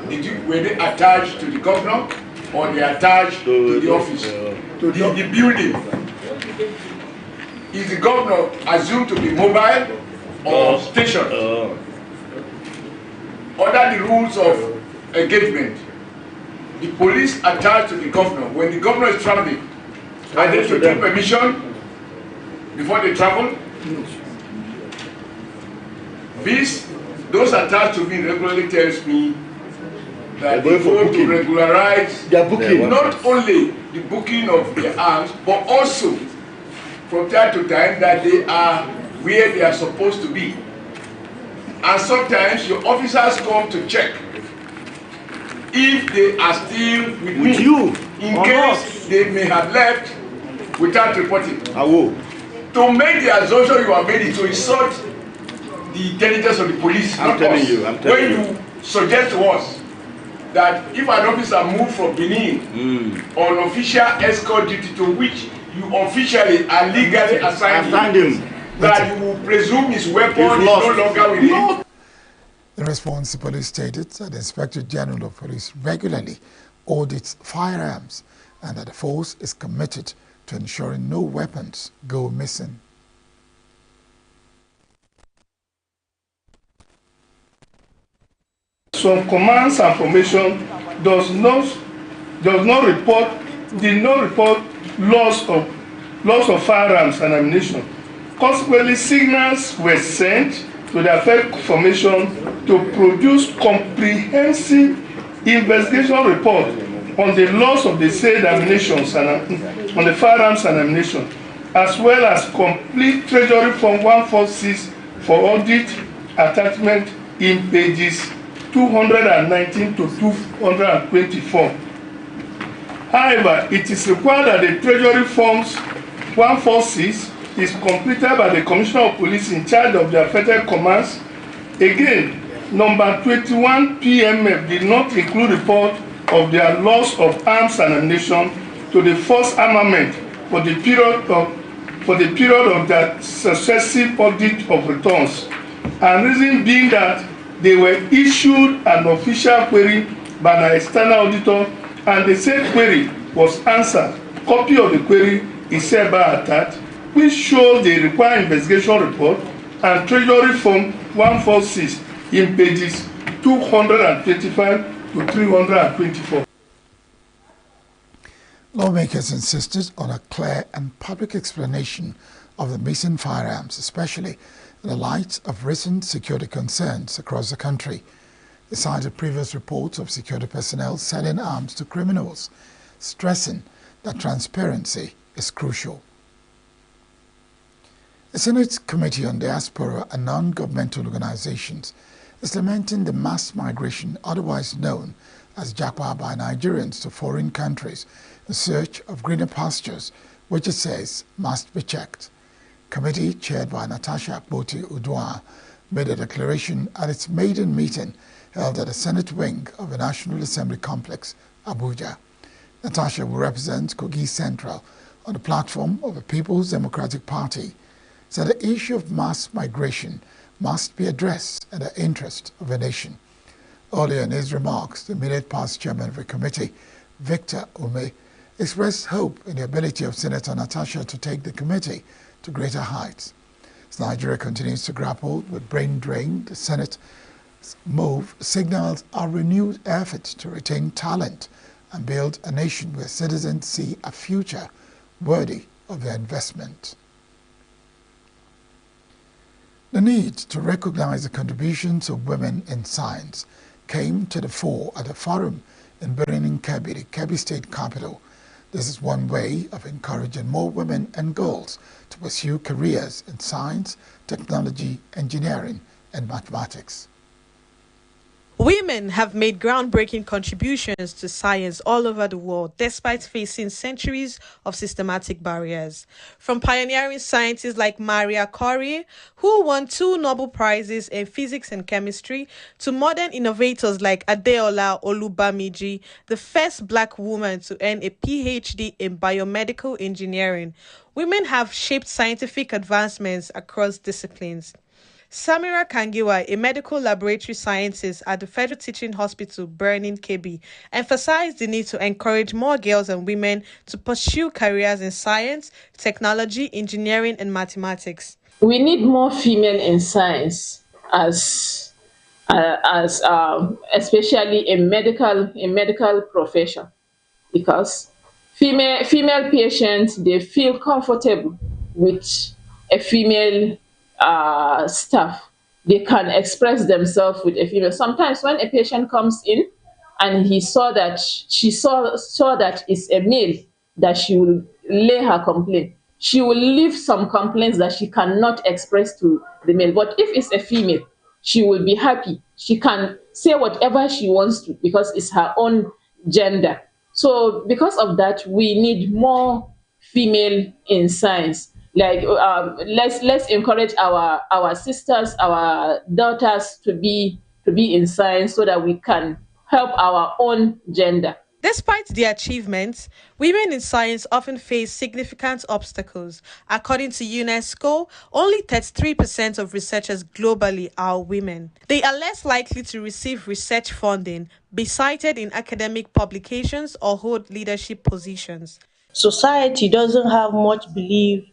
Were they attached to the governor or they attached to the office, to the building? Is the governor assumed to be mobile or stationed? Under the rules of engagement, the police attached to the governor. When the governor is traveling, are they to take permission before they travel? Those attached to me regularly tells me that they go to regularize not only the booking of their arms, but also from time to time that they are where they are supposed to be. and sometimes your officers come to check if they are still with you in case they may have left without reporting. To make the assumption you have made it to insult the intelligence of the police, I'm telling you. When you suggest to us that if an officer moved from Benin on official escort duty to which you officially are legally assigned him, that you will presume his weapon is no longer with him. The response the police stated that the Inspector General of Police regularly audits firearms and that the force is committed to ensuring no weapons go missing. Some commands and formation did not report loss of firearms and ammunition. Consequently, signals were sent to the affected formation to produce comprehensive investigation report on the loss of the said ammunition and on the firearms and ammunition, as well as complete Treasury Form 146 for audit attachment in pages 219 to 224. However, it is required that the Treasury Forms 146 is completed by the Commissioner of Police in charge of the affected commands. Again, number 21 PMF did not include report of their loss of arms and ammunition to the force armament for the period of that successive audit of returns, and reason being that they were issued an official query by the external auditor, and the said query was answered. Copy of the query is hereby attached, which shows the required investigation report and Treasury Form 146 in pages 225 to 324. Lawmakers insisted on a clear and public explanation of the missing firearms, especially in the light of recent security concerns across the country. They cited previous reports of security personnel selling arms to criminals, stressing that transparency is crucial. The Senate Committee on Diaspora and Non-Governmental Organizations is lamenting the mass migration otherwise known as Japa by Nigerians to foreign countries in search of greener pastures, which it says must be checked. Committee chaired by Natasha Akpoti-Uduaghan made a declaration at its maiden meeting held at the Senate wing of the National Assembly Complex, Abuja. Natasha will represent Kogi Central on the platform of the People's Democratic Party, said the issue of mass migration must be addressed in the interest of the nation. Earlier in his remarks, the immediate past chairman of the committee, Victor Ume, expressed hope in the ability of Senator Natasha to take the committee to greater heights. As Nigeria continues to grapple with brain drain, the Senate's move signals a renewed effort to retain talent and build a nation where citizens see a future worthy of their investment. The need to recognize the contributions of women in science came to the fore at a forum in Birnin Kebbi, the Kebbi State capital. This is one way of encouraging more women and girls to pursue careers in science, technology, engineering, and mathematics. Women have made groundbreaking contributions to science all over the world, despite facing centuries of systematic barriers. From pioneering scientists like Maria Curie, who won 2 Nobel Prizes in physics and chemistry, to modern innovators like Adeola Olubamiji, the first Black woman to earn a PhD in biomedical engineering, women have shaped scientific advancements across disciplines. Samira Kangiwa, a medical laboratory scientist at the Federal Teaching Hospital, Birnin Kebbi, emphasized the need to encourage more girls and women to pursue careers in science, technology, engineering, and mathematics. We need more female in science, especially in medical profession, because female patients, they feel comfortable with a female staff. They can express themselves with a female. Sometimes when a patient comes in and she saw that it's a male, that she will lay her complaint. She will leave some complaints that she cannot express to the male. But if it's a female, she will be happy. She can say whatever she wants to because it's her own gender. So because of that, we need more female in science. Like let's encourage our sisters, our daughters to be in science so that we can help our own gender. Despite their achievements, women in science often face significant obstacles. According to UNESCO, only 33% of researchers globally are women. They are less likely to receive research funding, be cited in academic publications, or hold leadership positions. Society doesn't have much belief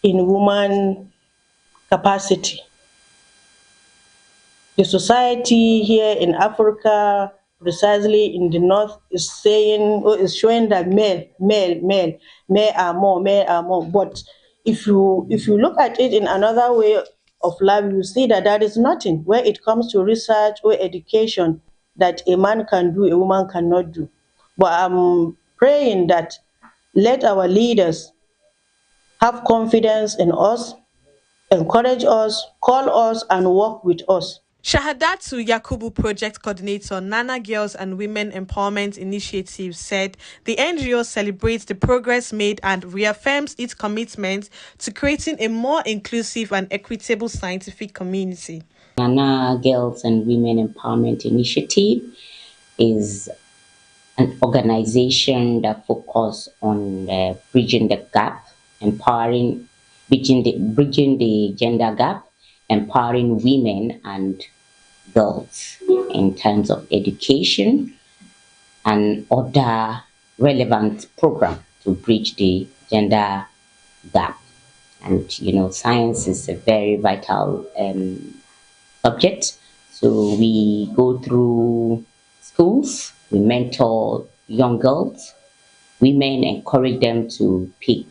in woman capacity. The society here in Africa, precisely in the north, is saying or is showing that male are more. But if you look at it in another way of life, you see that there is nothing where it comes to research or education that a man can do, a woman cannot do. But I'm praying that let our leaders have confidence in us, encourage us, call us, and work with us. Shahadatu Yakubu project coordinator Nana Girls and Women Empowerment Initiative said the NGO celebrates the progress made and reaffirms its commitment to creating a more inclusive and equitable scientific community. Nana Girls and Women Empowerment Initiative is an organization that focuses on bridging the gap, bridging the gender gap, empowering women and girls in terms of education and other relevant programs to bridge the gender gap. And science is a very vital subject. So we go through schools, we mentor young girls, women, encourage them to pick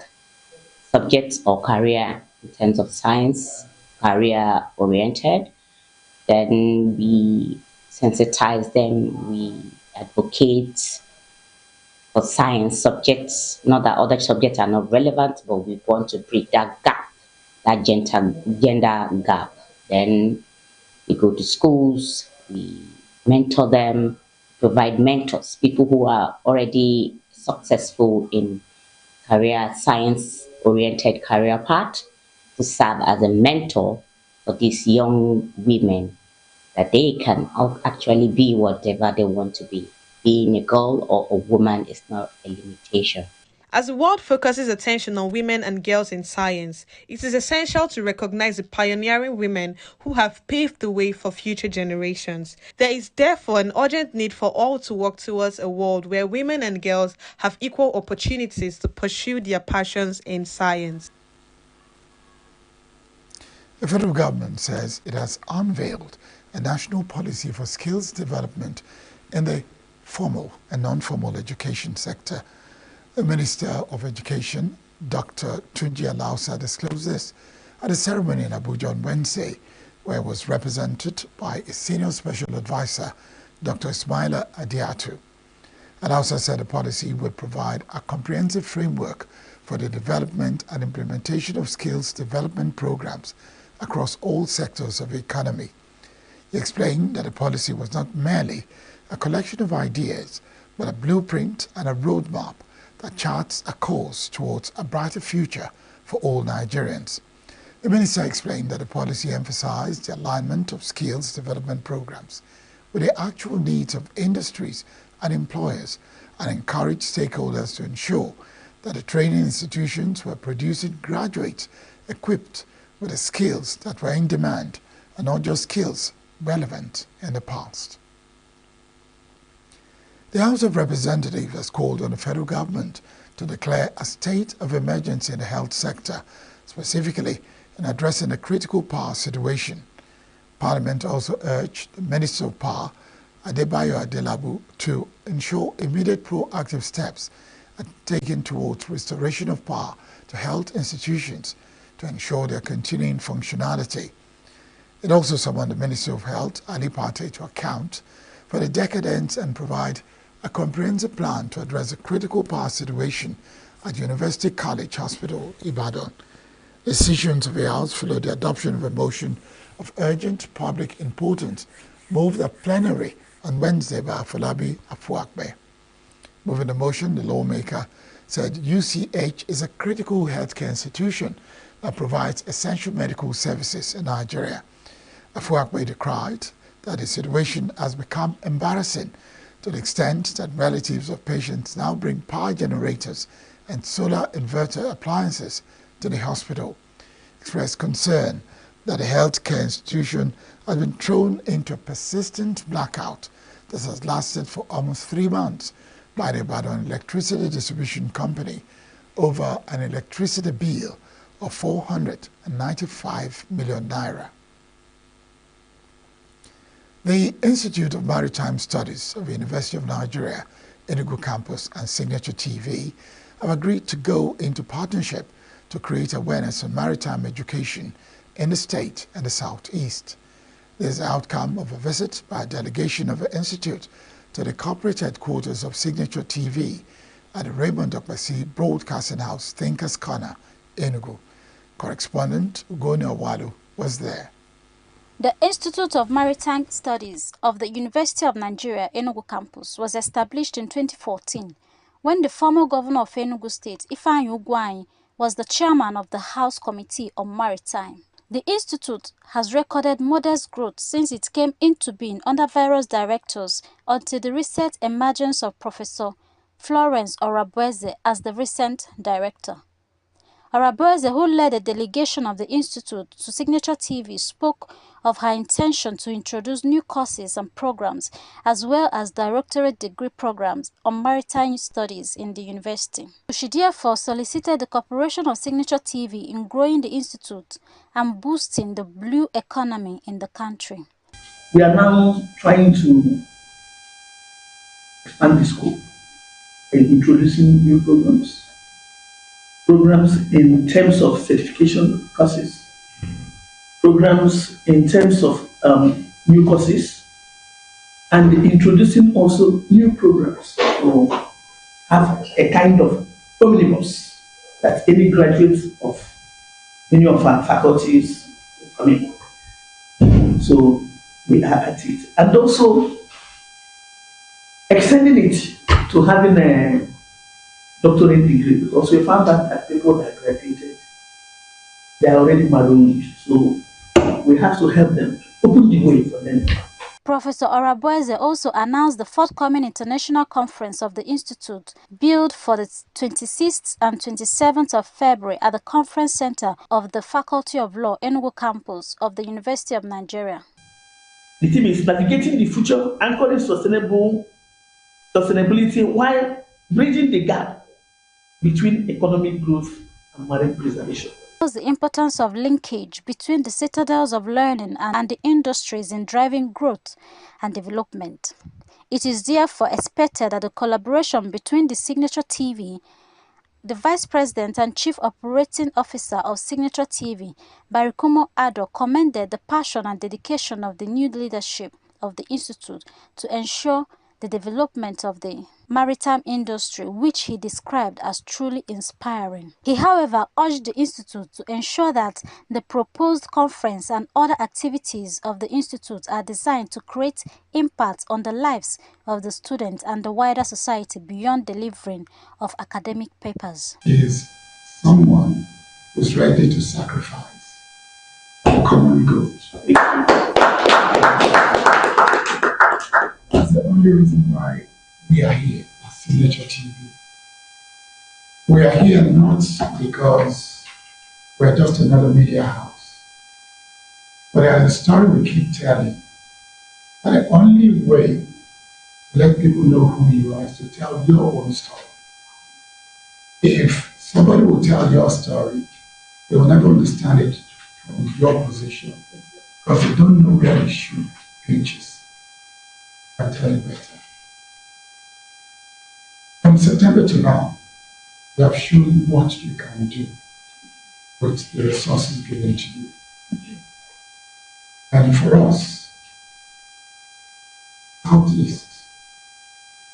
subjects or career in terms of science, career oriented. Then we sensitize them, we advocate for science subjects. Not that other subjects are not relevant, but we want to bridge that gap, that gender gap. Then we go to schools, we mentor them, provide mentors, people who are already successful in career science-oriented career path, to serve as a mentor for these young women, that they can actually be whatever they want to be. Being a girl or a woman is not a limitation. As the world focuses attention on women and girls in science, it is essential to recognize the pioneering women who have paved the way for future generations. There is therefore an urgent need for all to work towards a world where women and girls have equal opportunities to pursue their passions in science. The federal government says it has unveiled a national policy for skills development in the formal and non-formal education sector. The Minister of Education, Dr. Tunji Alausa, disclosed this at a ceremony in Abuja on Wednesday, where it was represented by a senior special advisor, Dr. Ismaila Adiatu. Alausa said the policy would provide a comprehensive framework for the development and implementation of skills development programs across all sectors of the economy. He explained that the policy was not merely a collection of ideas, but a blueprint and a roadmap that charts a course towards a brighter future for all Nigerians. The minister explained that the policy emphasized the alignment of skills development programs with the actual needs of industries and employers, and encouraged stakeholders to ensure that the training institutions were producing graduates equipped with the skills that were in demand and not just skills relevant in the past. The House of Representatives has called on the federal government to declare a state of emergency in the health sector, specifically in addressing the critical power situation. Parliament also urged the Minister of Power, Adebayo Adelabu, to ensure immediate proactive steps are taken towards restoration of power to health institutions to ensure their continuing functionality. It also summoned the Minister of Health, Ali Pate, to account for the decadence and provide a comprehensive plan to address the critical power situation at University College Hospital, Ibadan. Decisions of the House followed the adoption of a motion of urgent public importance moved a plenary on Wednesday by Afolabi Afuakbe. Moving the motion, the lawmaker said UCH is a critical healthcare institution that provides essential medical services in Nigeria. Afuakbe decried that the situation has become embarrassing to the extent that relatives of patients now bring power generators and solar inverter appliances to the hospital. Expressed concern that the healthcare institution has been thrown into a persistent blackout that has lasted for almost 3 months by the Ibadan Electricity Distribution Company over an electricity bill of 495 million naira. The Institute of Maritime Studies of the University of Nigeria, ENUGU campus, and Signature TV have agreed to go into partnership to create awareness on maritime education in the state and the southeast. This is the outcome of a visit by a delegation of the Institute to the corporate headquarters of Signature TV at the Raymond Okpesi Broadcasting House, Thinkers Corner, ENUGU. Correspondent Ugoni Owalu was there. The Institute of Maritime Studies of the University of Nigeria, ENUGU campus, was established in 2014 when the former governor of Enugu State, Ifeanyi Ugwuanyi, was the chairman of the House Committee on Maritime. The institute has recorded modest growth since it came into being under various directors until the recent emergence of Professor Florence Orabueze as the recent director. Orabueze, who led a delegation of the institute to Signature TV, spoke of her intention to introduce new courses and programs as well as doctorate degree programs on maritime studies in the university. She therefore solicited the cooperation of Signature TV in growing the institute and boosting the blue economy in the country. We are now trying to expand the scope and introducing new programs in terms of certification courses, programs in terms of new courses, and introducing also new programs to have a kind of omnibus that any graduates of many of our faculties come in. So we are at it. And also extending it to having a doctorate degree, because we found that people that graduated, they are already marooned, so we have to help them, open the way for them. Professor Orabueze also announced the forthcoming international conference of the institute, billed for the 26th and 27th of February at the Conference Center of the Faculty of Law, ENUGU campus of the University of Nigeria. The team is navigating the future, anchoring sustainability while bridging the gap between economic growth and marine preservation. The importance of linkage between the citadels of learning and the industries in driving growth and development. It is therefore expected that the collaboration between the Signature TV, the Vice President and Chief Operating Officer of Signature TV, Barikumo Ado, commended the passion and dedication of the new leadership of the Institute to ensure the development of the maritime industry, which he described as truly inspiring. He, however, urged the Institute to ensure that the proposed conference and other activities of the Institute are designed to create impact on the lives of the students and the wider society beyond delivering of academic papers. He is someone who's ready to sacrifice for common good. That's the only reason why we are here at Signature TV. We are here not because we're just another media house, but there's a story we keep telling. And the only way to let people know who you are is to tell your own story. If somebody will tell your story, they will never understand it from your position because they don't know where the shoe pinches. I tell you better. From September to now, you have shown what you can do with the resources given to you. And for us, Southeast,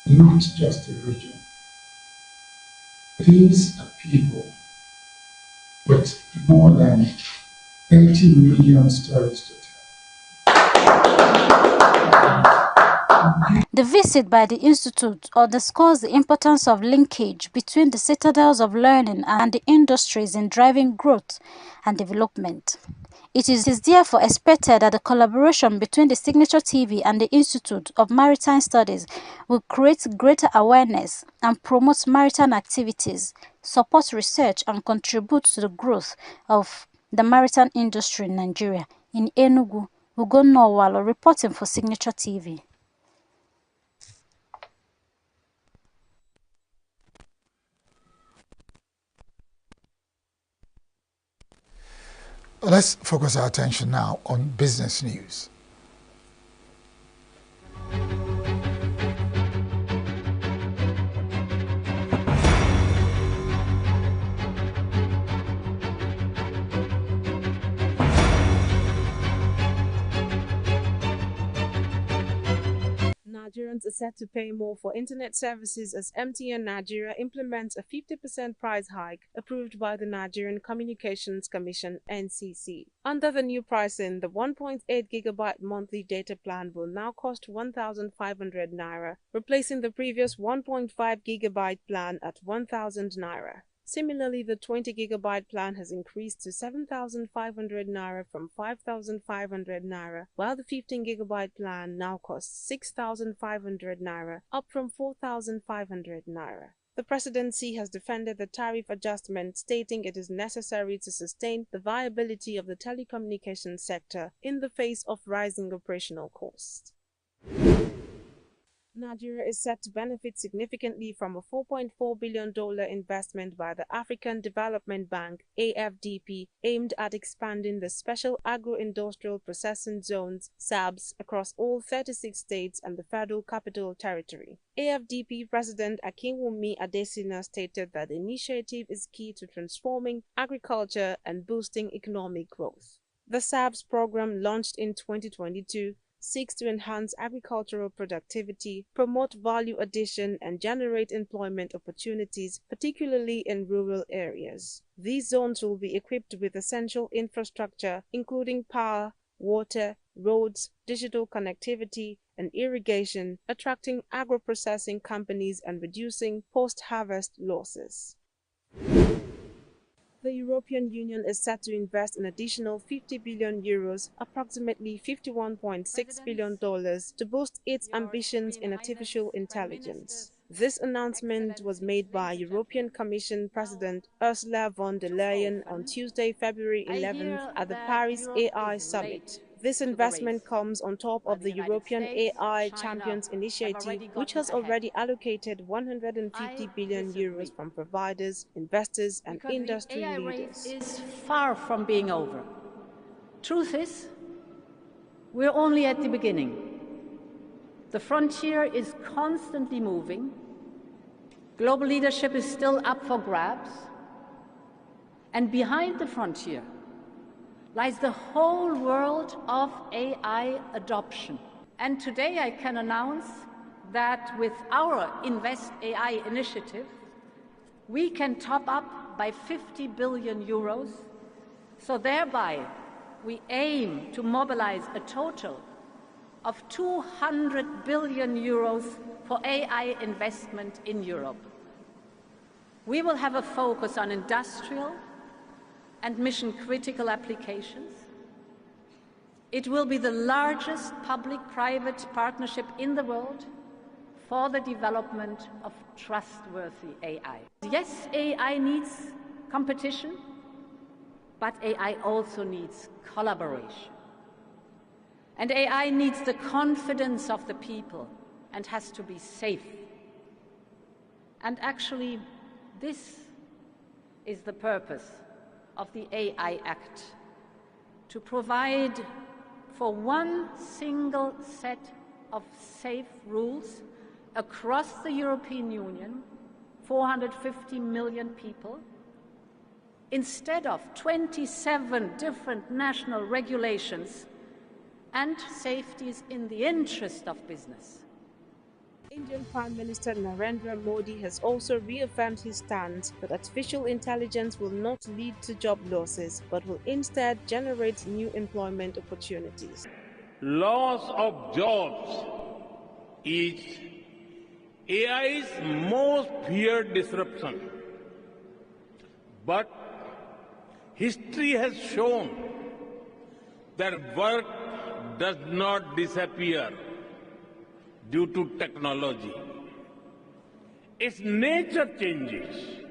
not just a region, these are people with more than 80 million stories to tell. The visit by the Institute underscores the importance of linkage between the citadels of learning and the industries in driving growth and development. It is therefore expected that the collaboration between the Signature TV and the Institute of Maritime Studies will create greater awareness and promote maritime activities, support research, and contribute to the growth of the maritime industry in Nigeria. In Enugu, Ugonna Owalo reporting for Signature TV. Let's focus our attention now on business news. Nigerians are set to pay more for internet services as MTN Nigeria implements a 50% price hike approved by the Nigerian Communications Commission (NCC). Under the new pricing, the 1.8 gigabyte monthly data plan will now cost 1,500 naira, replacing the previous 1.5 gigabyte plan at 1,000 naira. Similarly, the 20 gigabyte plan has increased to 7,500 naira from 5,500 naira, while the 15 gigabyte plan now costs 6,500 naira, up from 4,500 naira. The presidency has defended the tariff adjustment, stating it is necessary to sustain the viability of the telecommunications sector in the face of rising operational costs. Nigeria is set to benefit significantly from a $4.4 billion investment by the African Development Bank (AFDB) aimed at expanding the Special Agro-Industrial Processing Zones (SABs) across all 36 states and the Federal Capital Territory. AFDB President Akinwumi Adesina stated that the initiative is key to transforming agriculture and boosting economic growth. The SABs program, launched in 2022, seeks to enhance agricultural productivity, promote value addition, and generate employment opportunities, particularly in rural areas. These zones will be equipped with essential infrastructure, including power, water, roads, digital connectivity, and irrigation, attracting agro-processing companies and reducing post-harvest losses. The European Union is set to invest an additional 50 billion euros, approximately $51.6 billion, to boost its ambitions in artificial intelligence. This announcement was made by European Commission President Ursula von der Leyen on Tuesday, February 11th at the Paris AI Summit. This investment comes on top of the European AI Champions Initiative, which has already allocated 150 billion euros from providers, investors, and industry leaders. The AI race is far from being over. Truth is, we're only at the beginning. The frontier is constantly moving. Global leadership is still up for grabs. And behind the frontier lies the whole world of AI adoption. And today I can announce that with our Invest AI initiative, we can top up by 50 billion euros, so thereby we aim to mobilize a total of 200 billion euros for AI investment in Europe. We will have a focus on industrial and mission-critical applications. It will be the largest public-private partnership in the world for the development of trustworthy AI. Yes, AI needs competition, but AI also needs collaboration. And AI needs the confidence of the people and has to be safe. And actually, this is the purpose of the AI Act, to provide for one single set of safe rules across the European Union, 450 million people, instead of 27 different national regulations and safeties in the interest of business. Indian Prime Minister Narendra Modi has also reaffirmed his stance that artificial intelligence will not lead to job losses, but will instead generate new employment opportunities. Loss of jobs is AI's most feared disruption. But history has shown that work does not disappear due to technology. Its nature changes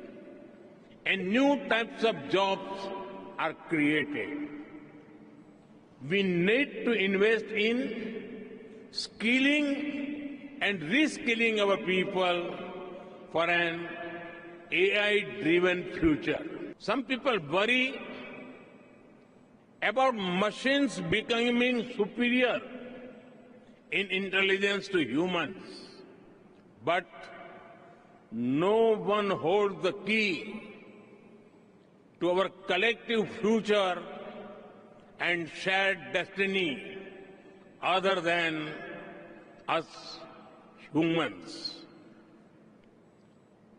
and new types of jobs are created. We need to invest in skilling and reskilling our people for an AI-driven future. Some people worry about machines becoming superior in intelligence to humans, but no one holds the key to our collective future and shared destiny other than us humans.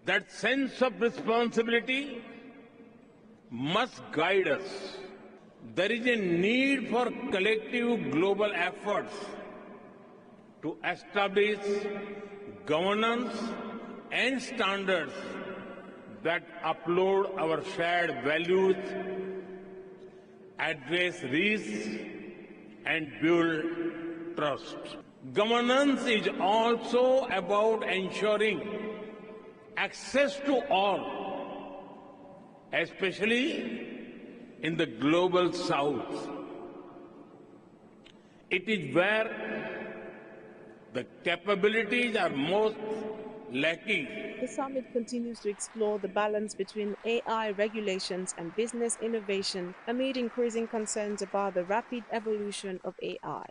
That sense of responsibility must guide us. There is a need for collective global efforts to establish governance and standards that uphold our shared values, address risks, and build trust. Governance is also about ensuring access to all, especially in the global south. It is where the capabilities are most lacking. The summit continues to explore the balance between AI regulations and business innovation amid increasing concerns about the rapid evolution of AI.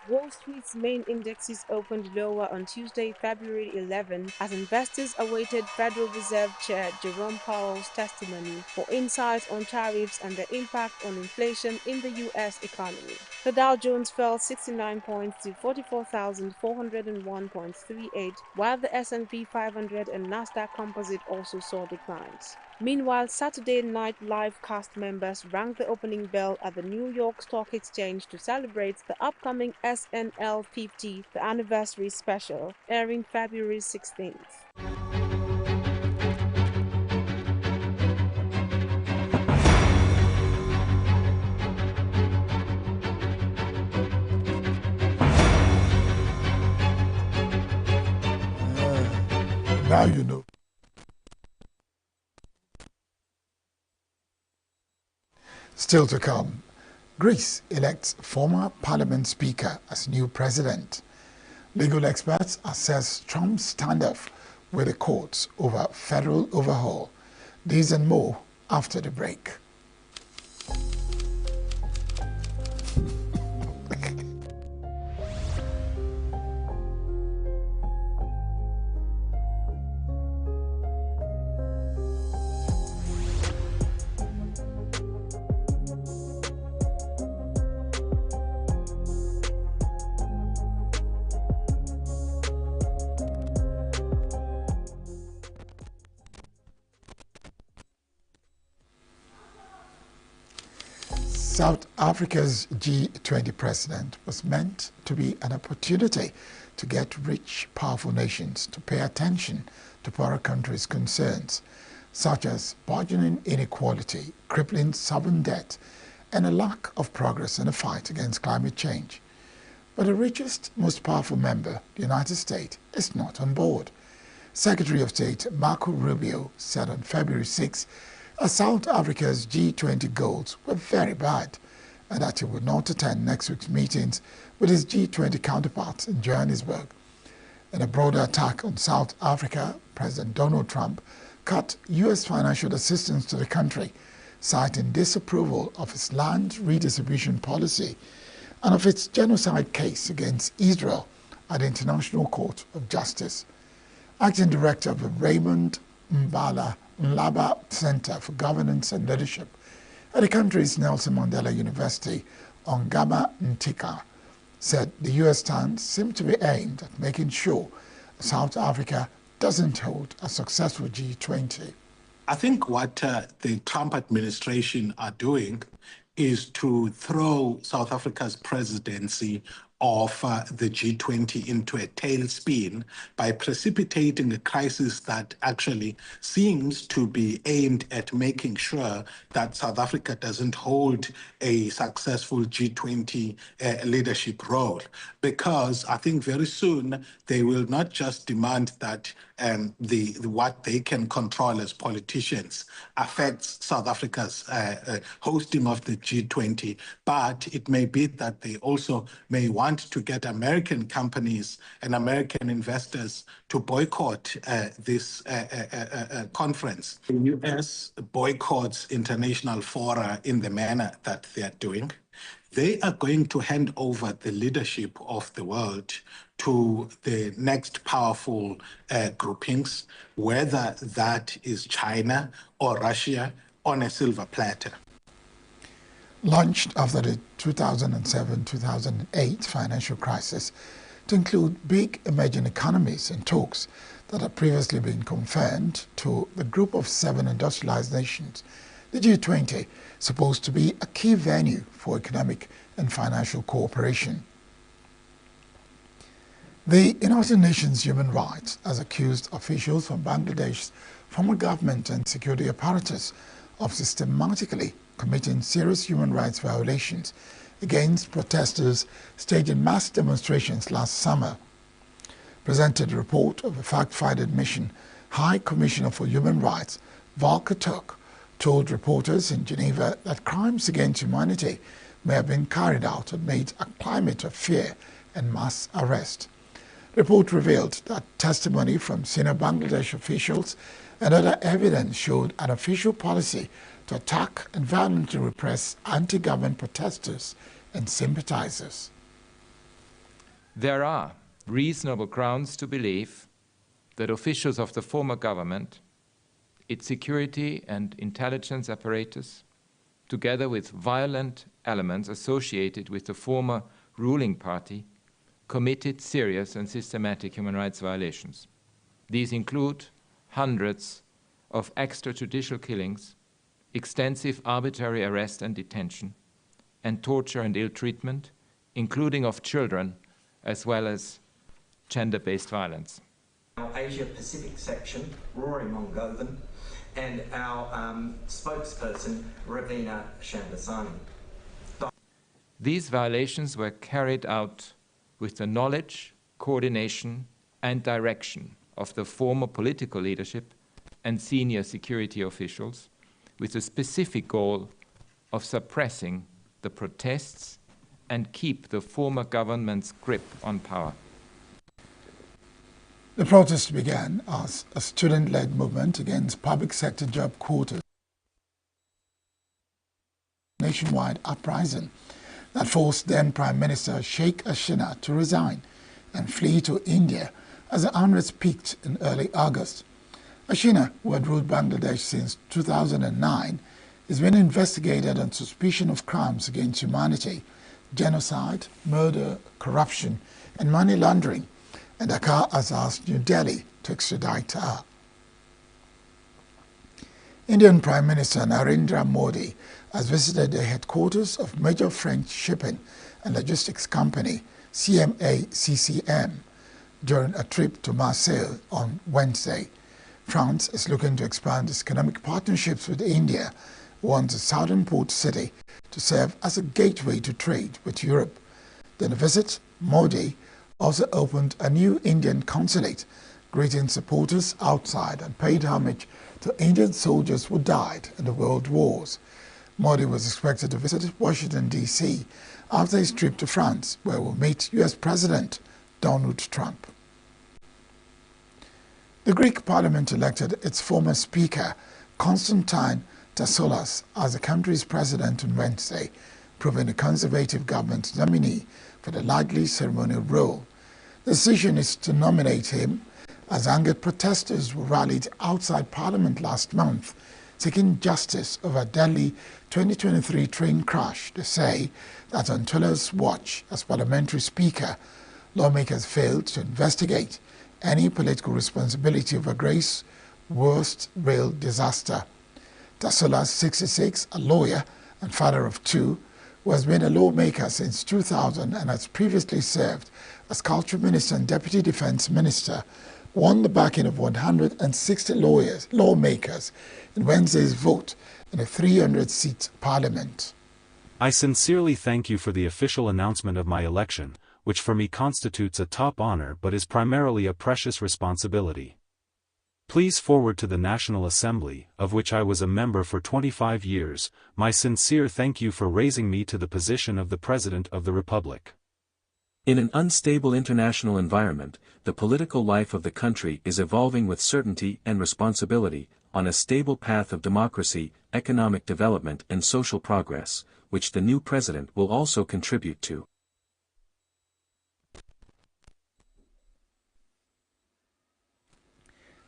Wall Street's main indexes opened lower on Tuesday, February 11, as investors awaited Federal Reserve Chair Jerome Powell's testimony for insights on tariffs and their impact on inflation in the U.S. economy. The Dow Jones fell 69 points to 44,401.38, while the S&P 500 and Nasdaq Composite also saw declines. Meanwhile, Saturday Night Live cast members rang the opening bell at the New York Stock Exchange to celebrate the upcoming SNL 50, the anniversary special, airing February 16th. Now you know. Still to come, Greece elects former parliament speaker as new president. Legal experts assess Trump's standoff with the courts over federal overhaul. These and more after the break. South Africa's G20 president was meant to be an opportunity to get rich, powerful nations to pay attention to poorer countries' concerns, such as burgeoning inequality, crippling sovereign debt, and a lack of progress in the fight against climate change. But the richest, most powerful member, the United States, is not on board. Secretary of State Marco Rubio said on February 6 South Africa's G20 goals were very bad and that he would not attend next week's meetings with his G20 counterparts in Johannesburg. In a broader attack on South Africa, President Donald Trump cut U.S. financial assistance to the country, citing disapproval of its land redistribution policy and of its genocide case against Israel at the International Court of Justice. Acting Director of the Raymond Nlaba Center for Governance and Leadership at the country's Nelson Mandela University, Ongaba Ntika, said the U.S. stance seemed to be aimed at making sure South Africa doesn't hold a successful G20. I think what the Trump administration are doing is to throw South Africa's presidency of the G20 into a tailspin by precipitating a crisis that actually seems to be aimed at making sure that South Africa doesn't hold a successful G20 leadership role. Because I think very soon they will not just demand that what they can control as politicians affects South Africa's hosting of the G20, but it may be that they also may want to get American companies and American investors to boycott this conference. The US boycotts international fora in the manner that they are doing. They are going to hand over the leadership of the world to the next powerful groupings, whether that is China or Russia, on a silver platter. Launched after the 2007-2008 financial crisis to include big emerging economies and talks that had previously been confined to the group of 7 industrialized nations, the G20 is supposed to be a key venue for economic and financial cooperation. The United Nations Human Rights has accused officials from Bangladesh's former government and security apparatus of systematically committing serious human rights violations against protesters staging mass demonstrations last summer. Presented a report of a fact-finding mission, High Commissioner for Human Rights Volker Turk told reporters in Geneva that crimes against humanity may have been carried out amid a climate of fear and mass arrest. The report revealed that testimony from senior Bangladesh officials and other evidence showed an official policy to attack and violently repress anti-government protesters and sympathizers. There are reasonable grounds to believe that officials of the former government, its security and intelligence apparatus, together with violent elements associated with the former ruling party, committed serious and systematic human rights violations. These include hundreds of extrajudicial killings, extensive arbitrary arrest and detention, and torture and ill treatment, including of children, as well as gender-based violence. Our Asia-Pacific section, Rory Mongovan, and our spokesperson, Ravina Shamdasani. These violations were carried out with the knowledge, coordination, and direction of the former political leadership and senior security officials, with the specific goal of suppressing the protests and keep the former government's grip on power. The protest began as a student-led movement against public sector job quotas, nationwide uprising that forced then Prime Minister Sheikh Hasina to resign and flee to India as the unrest peaked in early August. Hasina, who had ruled Bangladesh since 2009, is being investigated on suspicion of crimes against humanity, genocide, murder, corruption, and money laundering, and Dhaka has asked New Delhi to extradite her. Indian Prime Minister Narendra Modi has visited the headquarters of major French shipping and logistics company CMA-CCM during a trip to Marseille on Wednesday. France is looking to expand its economic partnerships with India, who wants the southern port city to serve as a gateway to trade with Europe. During the visit, Modi also opened a new Indian consulate, greeting supporters outside and paid homage to Indian soldiers who died in the world wars. Modi was expected to visit Washington, D.C. after his trip to France, where he will meet U.S. President Donald Trump. The Greek parliament elected its former speaker, Konstantin Tasoulas, as the country's president on Wednesday, proving the conservative government's nominee for the likely ceremonial role. The decision is to nominate him as angered protesters who rallied outside Parliament last month, seeking justice over a deadly 2023 train crash. They say that on Tasoulas' watch as parliamentary speaker, lawmakers failed to investigate any political responsibility over Greece's worst rail disaster. Tasoulas, 66, a lawyer and father of 2, who has been a lawmaker since 2000 and has previously served as Culture Minister and Deputy Defense Minister, won the backing of 160 lawmakers in Wednesday's vote in a 300-seat parliament. I sincerely thank you for the official announcement of my election, which for me constitutes a top honor but is primarily a precious responsibility. Please forward to the National Assembly, of which I was a member for 25 years, my sincere thank you for raising me to the position of the President of the Republic. In an unstable international environment, the political life of the country is evolving with certainty and responsibility, on a stable path of democracy, economic development and social progress, which the new president will also contribute to.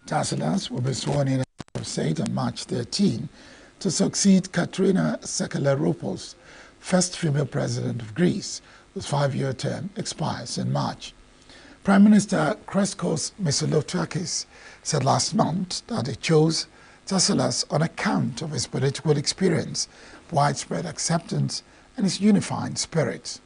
Chancellors will be sworn in of state on March 13 to succeed Katerina Sakalaropoulos, first female president of Greece, whose 5-year term expires in March. Prime Minister Christos Mitsotakis said last month that he chose Tsoukalas on account of his political experience, widespread acceptance, and his unifying spirit.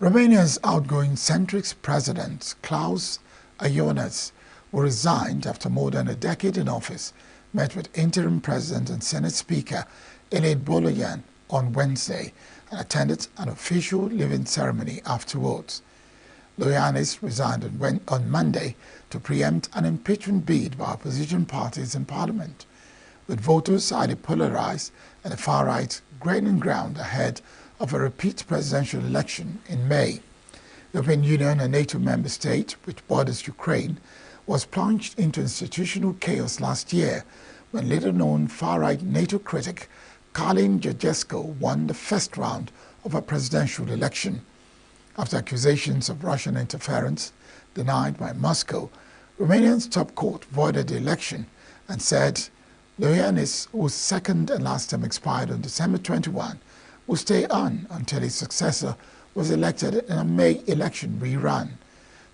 Romania's outgoing centrist president, Klaus Iohannis, who resigned after more than a decade in office, met with interim president and Senate Speaker Elen Boloyan on Wednesday and attended an official leaving ceremony afterwards. Iohannis resigned on Monday to preempt an impeachment bid by opposition parties in parliament, with voters highly polarized and the far right gaining ground ahead of a repeat presidential election in May. The European Union, a NATO member state which borders Ukraine, was plunged into institutional chaos last year when little-known far-right NATO critic Kalin Georgescu won the first round of a presidential election. After accusations of Russian interference denied by Moscow, Romania's top court voided the election and said Iohannis, whose second and last term expired on December 21, will stay on until his successor was elected in a May election rerun.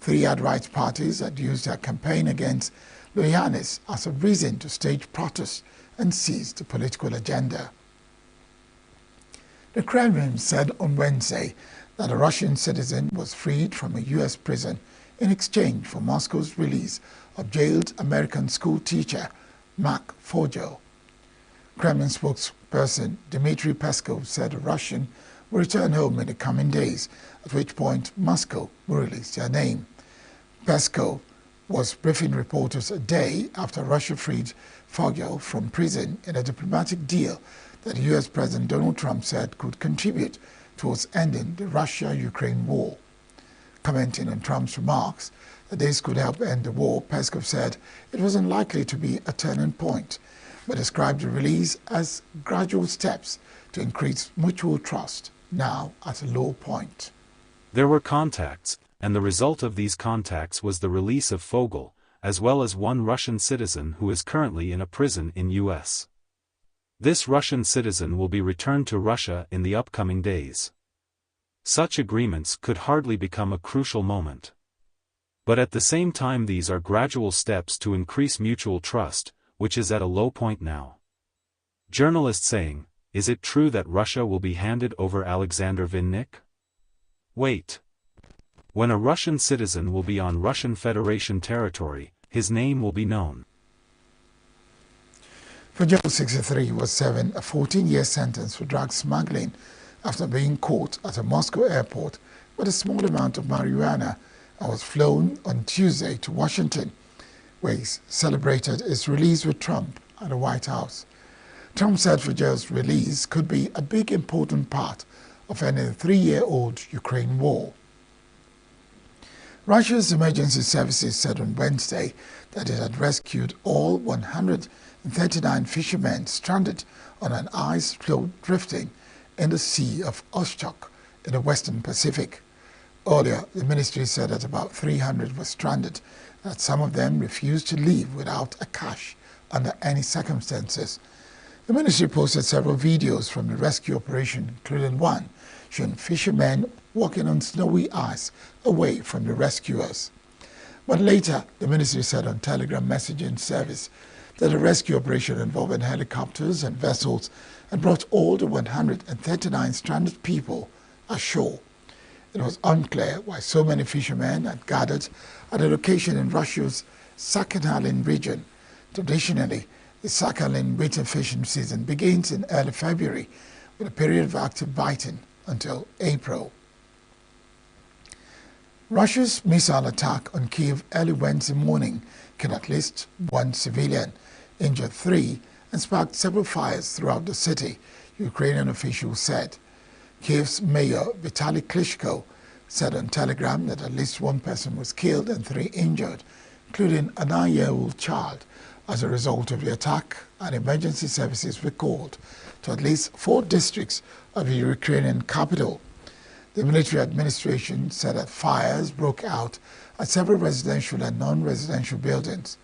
3 alt-right parties had used their campaign against Iohannis as a reason to stage protests and seize the political agenda. The Kremlin said on Wednesday that a Russian citizen was freed from a U.S. prison in exchange for Moscow's release of jailed American school teacher Mark Fogel. Kremlin spokesperson Dmitry Peskov said a Russian will return home in the coming days, at which point Moscow will release their name. Peskov was briefing reporters a day after Russia freed Fogel from prison in a diplomatic deal that U.S. President Donald Trump said could contribute towards ending the Russia-Ukraine war. Commenting on Trump's remarks that this could help end the war, Peskov said it was unlikely to be a turning point, but described the release as gradual steps to increase mutual trust, now at a low point. There were contacts, and the result of these contacts was the release of Fogel, as well as one Russian citizen who is currently in a prison in U.S. This Russian citizen will be returned to Russia in the upcoming days. Such agreements could hardly become a crucial moment. But at the same time these are gradual steps to increase mutual trust, which is at a low point now. Journalist saying, is it true that Russia will be handed over Alexander Vinnik? Wait. When a Russian citizen will be on Russian Federation territory, his name will be known. Fogel, 63, was serving a 14-year sentence for drug smuggling after being caught at a Moscow airport with a small amount of marijuana and was flown on Tuesday to Washington, where he celebrated his release with Trump at the White House. Trump said Fogel's release could be a big important part of ending the 3-year-old Ukraine war. Russia's emergency services said on Wednesday that it had rescued all 139 fishermen stranded on an ice floe drifting in the Sea of Okhotsk in the Western Pacific. Earlier, the ministry said that about 300 were stranded, and that some of them refused to leave without a cache under any circumstances. The ministry posted several videos from the rescue operation, including one showing fishermen walking on snowy ice away from the rescuers. But later, the ministry said on Telegram messaging service that the rescue operation involving helicopters and vessels and brought all the 139 stranded people ashore. It was unclear why so many fishermen had gathered at a location in Russia's Sakhalin region. Traditionally, the Sakhalin winter fishing season begins in early February with a period of active biting until April. Russia's missile attack on Kyiv early Wednesday morning killed at least one civilian, injured three, and sparked several fires throughout the city, Ukrainian officials said. Kyiv's mayor Vitaly Klitschko said on Telegram that at least one person was killed and three injured, including a 9-year-old child, as a result of the attack, and emergency services were called to at least 4 districts of the Ukrainian capital. The military administration said that fires broke out at several residential and non-residential buildings.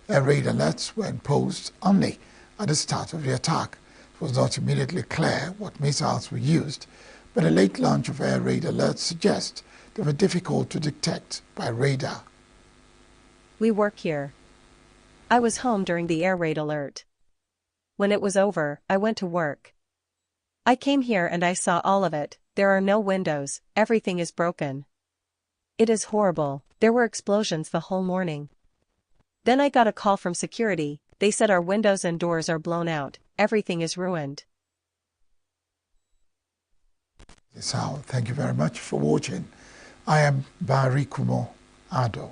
Air raid alerts were imposed only at the start of the attack. It was not immediately clear what missiles were used, but a late launch of air raid alerts suggests they were difficult to detect by radar. We work here. I was home during the air raid alert. When it was over, I went to work. I came here and I saw all of it. There are no windows, everything is broken. It is horrible, there were explosions the whole morning. Then I got a call from security, they said our windows and doors are blown out, everything is ruined. So, thank you very much for watching. I am Barikumo Ado.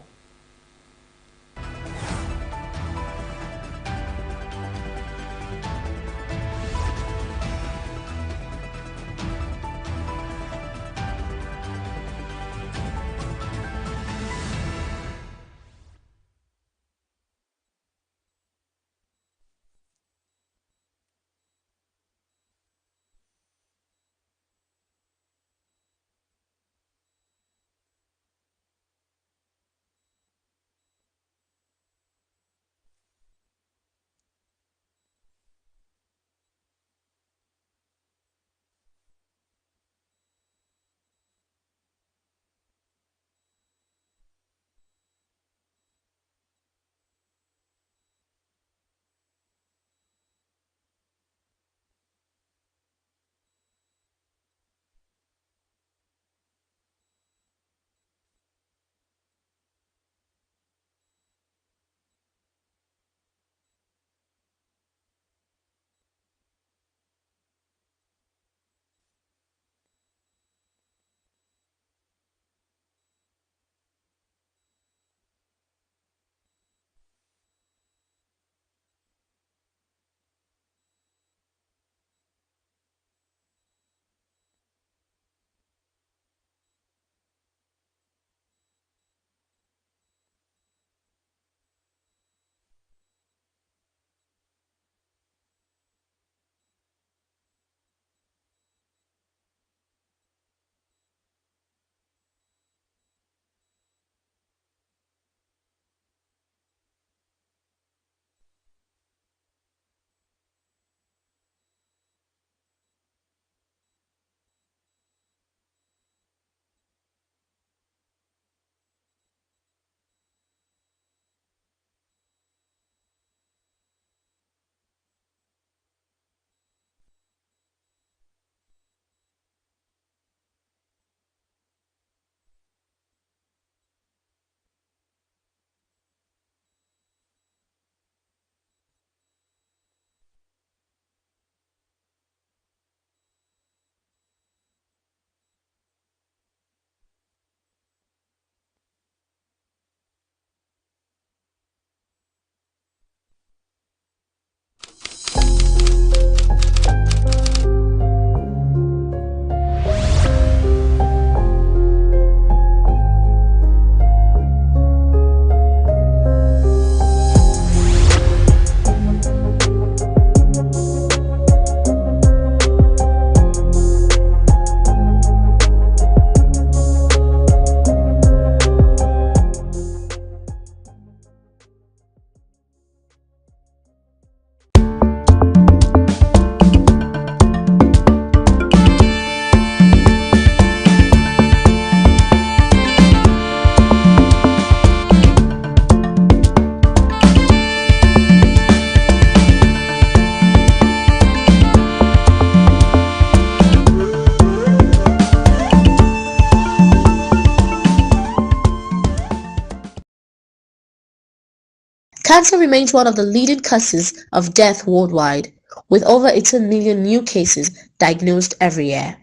Cancer remains one of the leading causes of death worldwide, with over 18 million new cases diagnosed every year.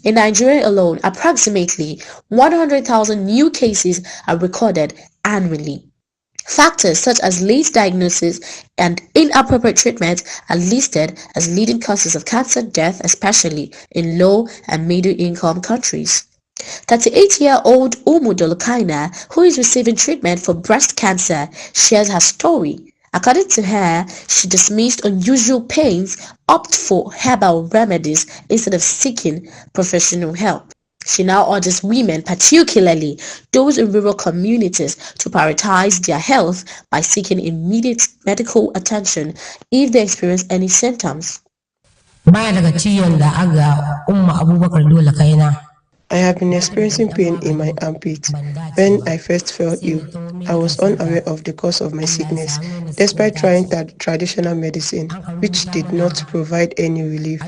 In Nigeria alone, approximately 100,000 new cases are recorded annually. Factors such as late diagnosis and inappropriate treatment are listed as leading causes of cancer death, especially in low and middle-income countries. 38-year-old Umu Dolukaina, who is receiving treatment for breast cancer, shares her story. According to her, she dismissed unusual pains, opted for herbal remedies instead of seeking professional help. She now urges women, particularly those in rural communities, to prioritize their health by seeking immediate medical attention if they experience any symptoms. I have been experiencing pain in my armpit. When I first fell ill, I was unaware of the cause of my sickness, despite trying traditional medicine, which did not provide any relief.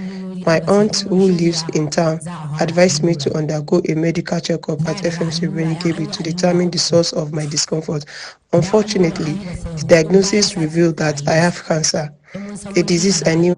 My aunt, who lives in town, advised me to undergo a medical checkup at FMC Renikebi to determine the source of my discomfort. Unfortunately, the diagnosis revealed that I have cancer, a disease I knew.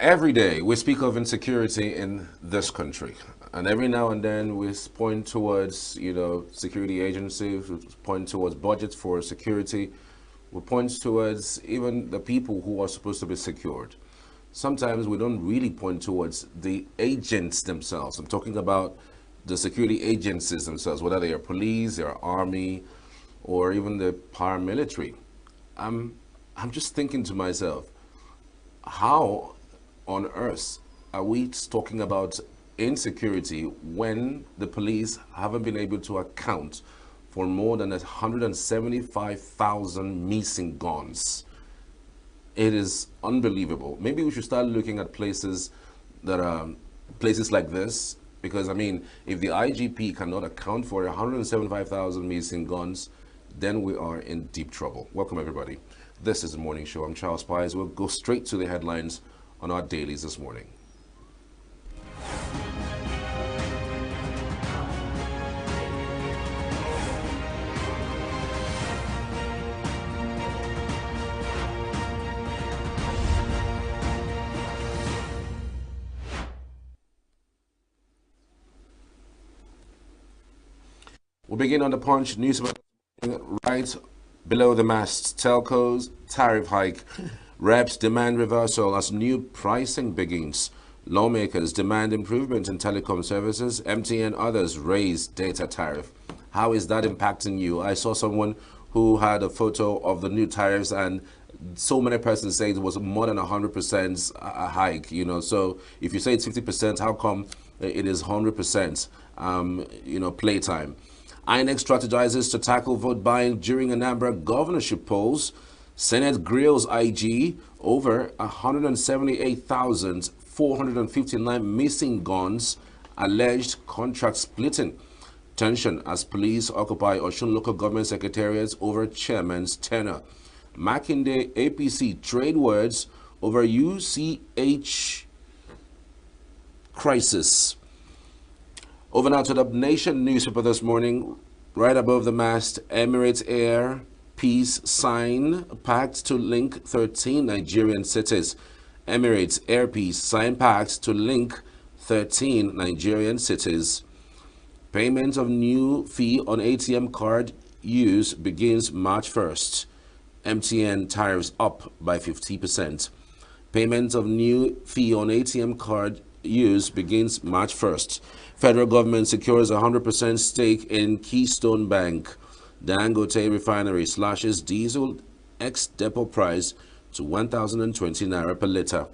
Every day we speak of insecurity in this country, and every now and then we point towards, security agencies, we point towards budgets for security, we point towards even the people who are supposed to be secured. Sometimes we don't really point towards the agents themselves. I'm talking about the security agencies themselves, whether they are police, they are army, or even the paramilitary. I'm just thinking to myself, how on earth are we talking about insecurity when the police haven't been able to account for more than 175,000 missing guns? It is unbelievable. Maybe we should start looking at places that are places like this, because I mean, if the IGP cannot account for 175,000 missing guns, then we are in deep trouble. Welcome everybody. This is the morning show. I'm Charles Pies. We'll go straight to the headlines on our dailies this morning. We'll begin on the Punch news right below the mast. Telcos tariff hike. Reps demand reversal as new pricing begins. Lawmakers demand improvement in telecom services. MTN others raise data tariff. How is that impacting you? I saw someone who had a photo of the new tariffs, and so many persons say it was more than 100% hike. So if you say it's 50%, how come it is 100%? Playtime. INEC strategizes to tackle vote buying during Anambra governorship polls. Senate grills IG over 178,459 missing guns, alleged contract splitting. Tension as police occupy Osun local government secretariats over chairman's tenure. Makinde APC trade words over UCH crisis. Over now to the Nation newspaper this morning. Right above the mast, Emirates Air Peace sign pact to link 13 Nigerian cities. Emirates Air Peace sign pact to link 13 Nigerian cities. Payment of new fee on ATM card use begins March 1st. MTN tariffs up by 50%. Payment of new fee on ATM card use begins March 1st. Federal government secures 100% stake in Keystone Bank. Dangote refinery slashes diesel ex-depot price to 1,020 naira per litre.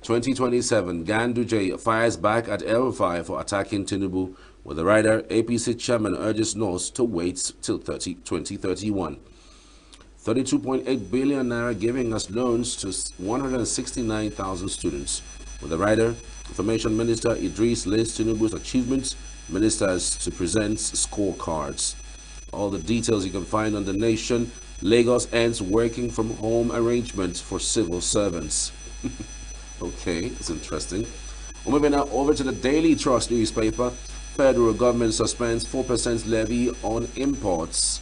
2027, Ganduje fires back at El-Rufai for attacking Tinubu, with the rider APC chairman urges North to wait till 2031. 32.8 billion naira giving us loans to 169,000 students. With the rider, Information Minister Idris lists Tinubu's achievements, ministers to present scorecards. All the details you can find on The Nation. Lagos ends working from home arrangement for civil servants. Okay, it's interesting. We're moving now over to the Daily Trust newspaper. Federal government suspends 4% levy on imports.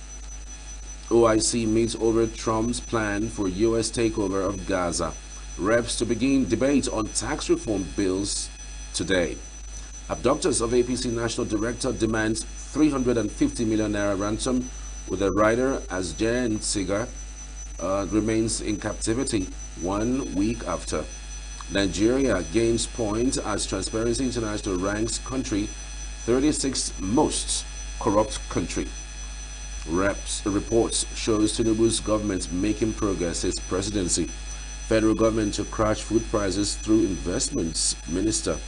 OIC meets over Trump's plan for U.S. takeover of Gaza. Reps to begin debate on tax reform bills today. Abductors of APC National Director demands 350 million naira ransom, with a rider as Jan Sigar remains in captivity 1 week after. Nigeria gains points as Transparency International ranks country 36th most corrupt country. Reports shows Tinubu's government making progress its presidency. Federal government to crash food prices through investments. Minister.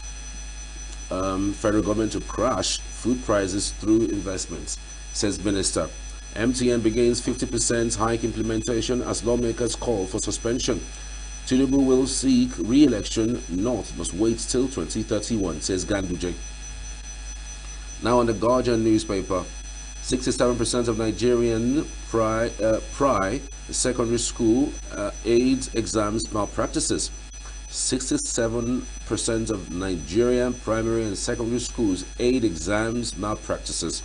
Federal government to crash food prices through investments, says Minister. MTN begins 50% hike implementation as lawmakers call for suspension. Tinubu will seek re-election. North must wait till 2031, says Ganduje. Now on the Guardian newspaper, 67% of Nigerian secondary school aid exams malpractices. 67% of Nigerian primary and secondary schools aid exams malpractices.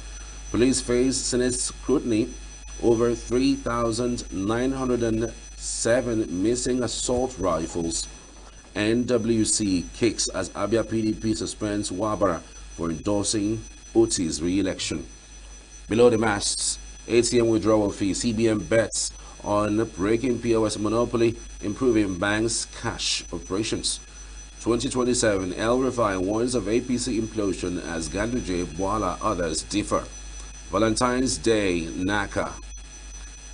Police face Senate scrutiny over 3,907 missing assault rifles. NWC kicks as Abia PDP suspends Wabara for endorsing Oti's re-election. Below the masts, ATM withdrawal fee. CBN bets on breaking POS monopoly, improving banks' cash operations. 2027, El-Rufai warns of APC implosion as Ganduje, Bwala others differ. Valentine's Day, NACA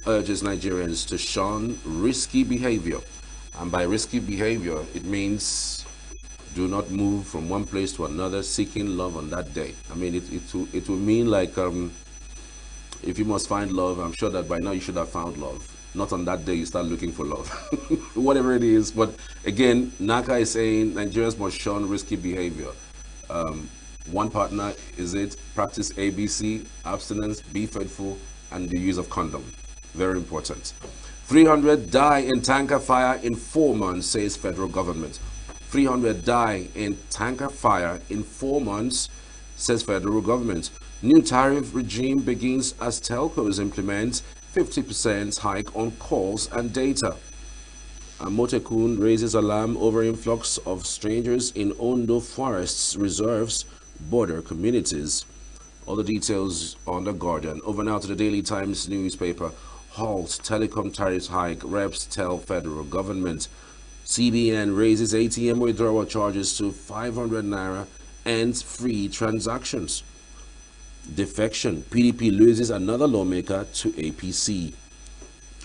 urges Nigerians to shun risky behavior. And by risky behavior, it means do not move from one place to another seeking love on that day. I mean, it will mean like if you must find love, I'm sure that by now you should have found love. Not on that day you start looking for love. Whatever it is. But again, NACA is saying Nigerians must shun risky behavior. One partner is it, practice ABC, abstinence, be faithful, and the use of condom. Very important. 300 die in tanker fire in 4 months, says federal government. 300 die in tanker fire in 4 months, says federal government. New tariff regime begins as telcos implement 50% hike on calls and data. Motekun raises alarm over influx of strangers in Ondo forests, reserves, border communities. All the details on The Guardian. Over now to the Daily Times newspaper. Halt telecom tariffs hike, reps tell federal government. CBN raises ATM withdrawal charges to 500 naira, ends free transactions. Defection. PDP loses another lawmaker to APC.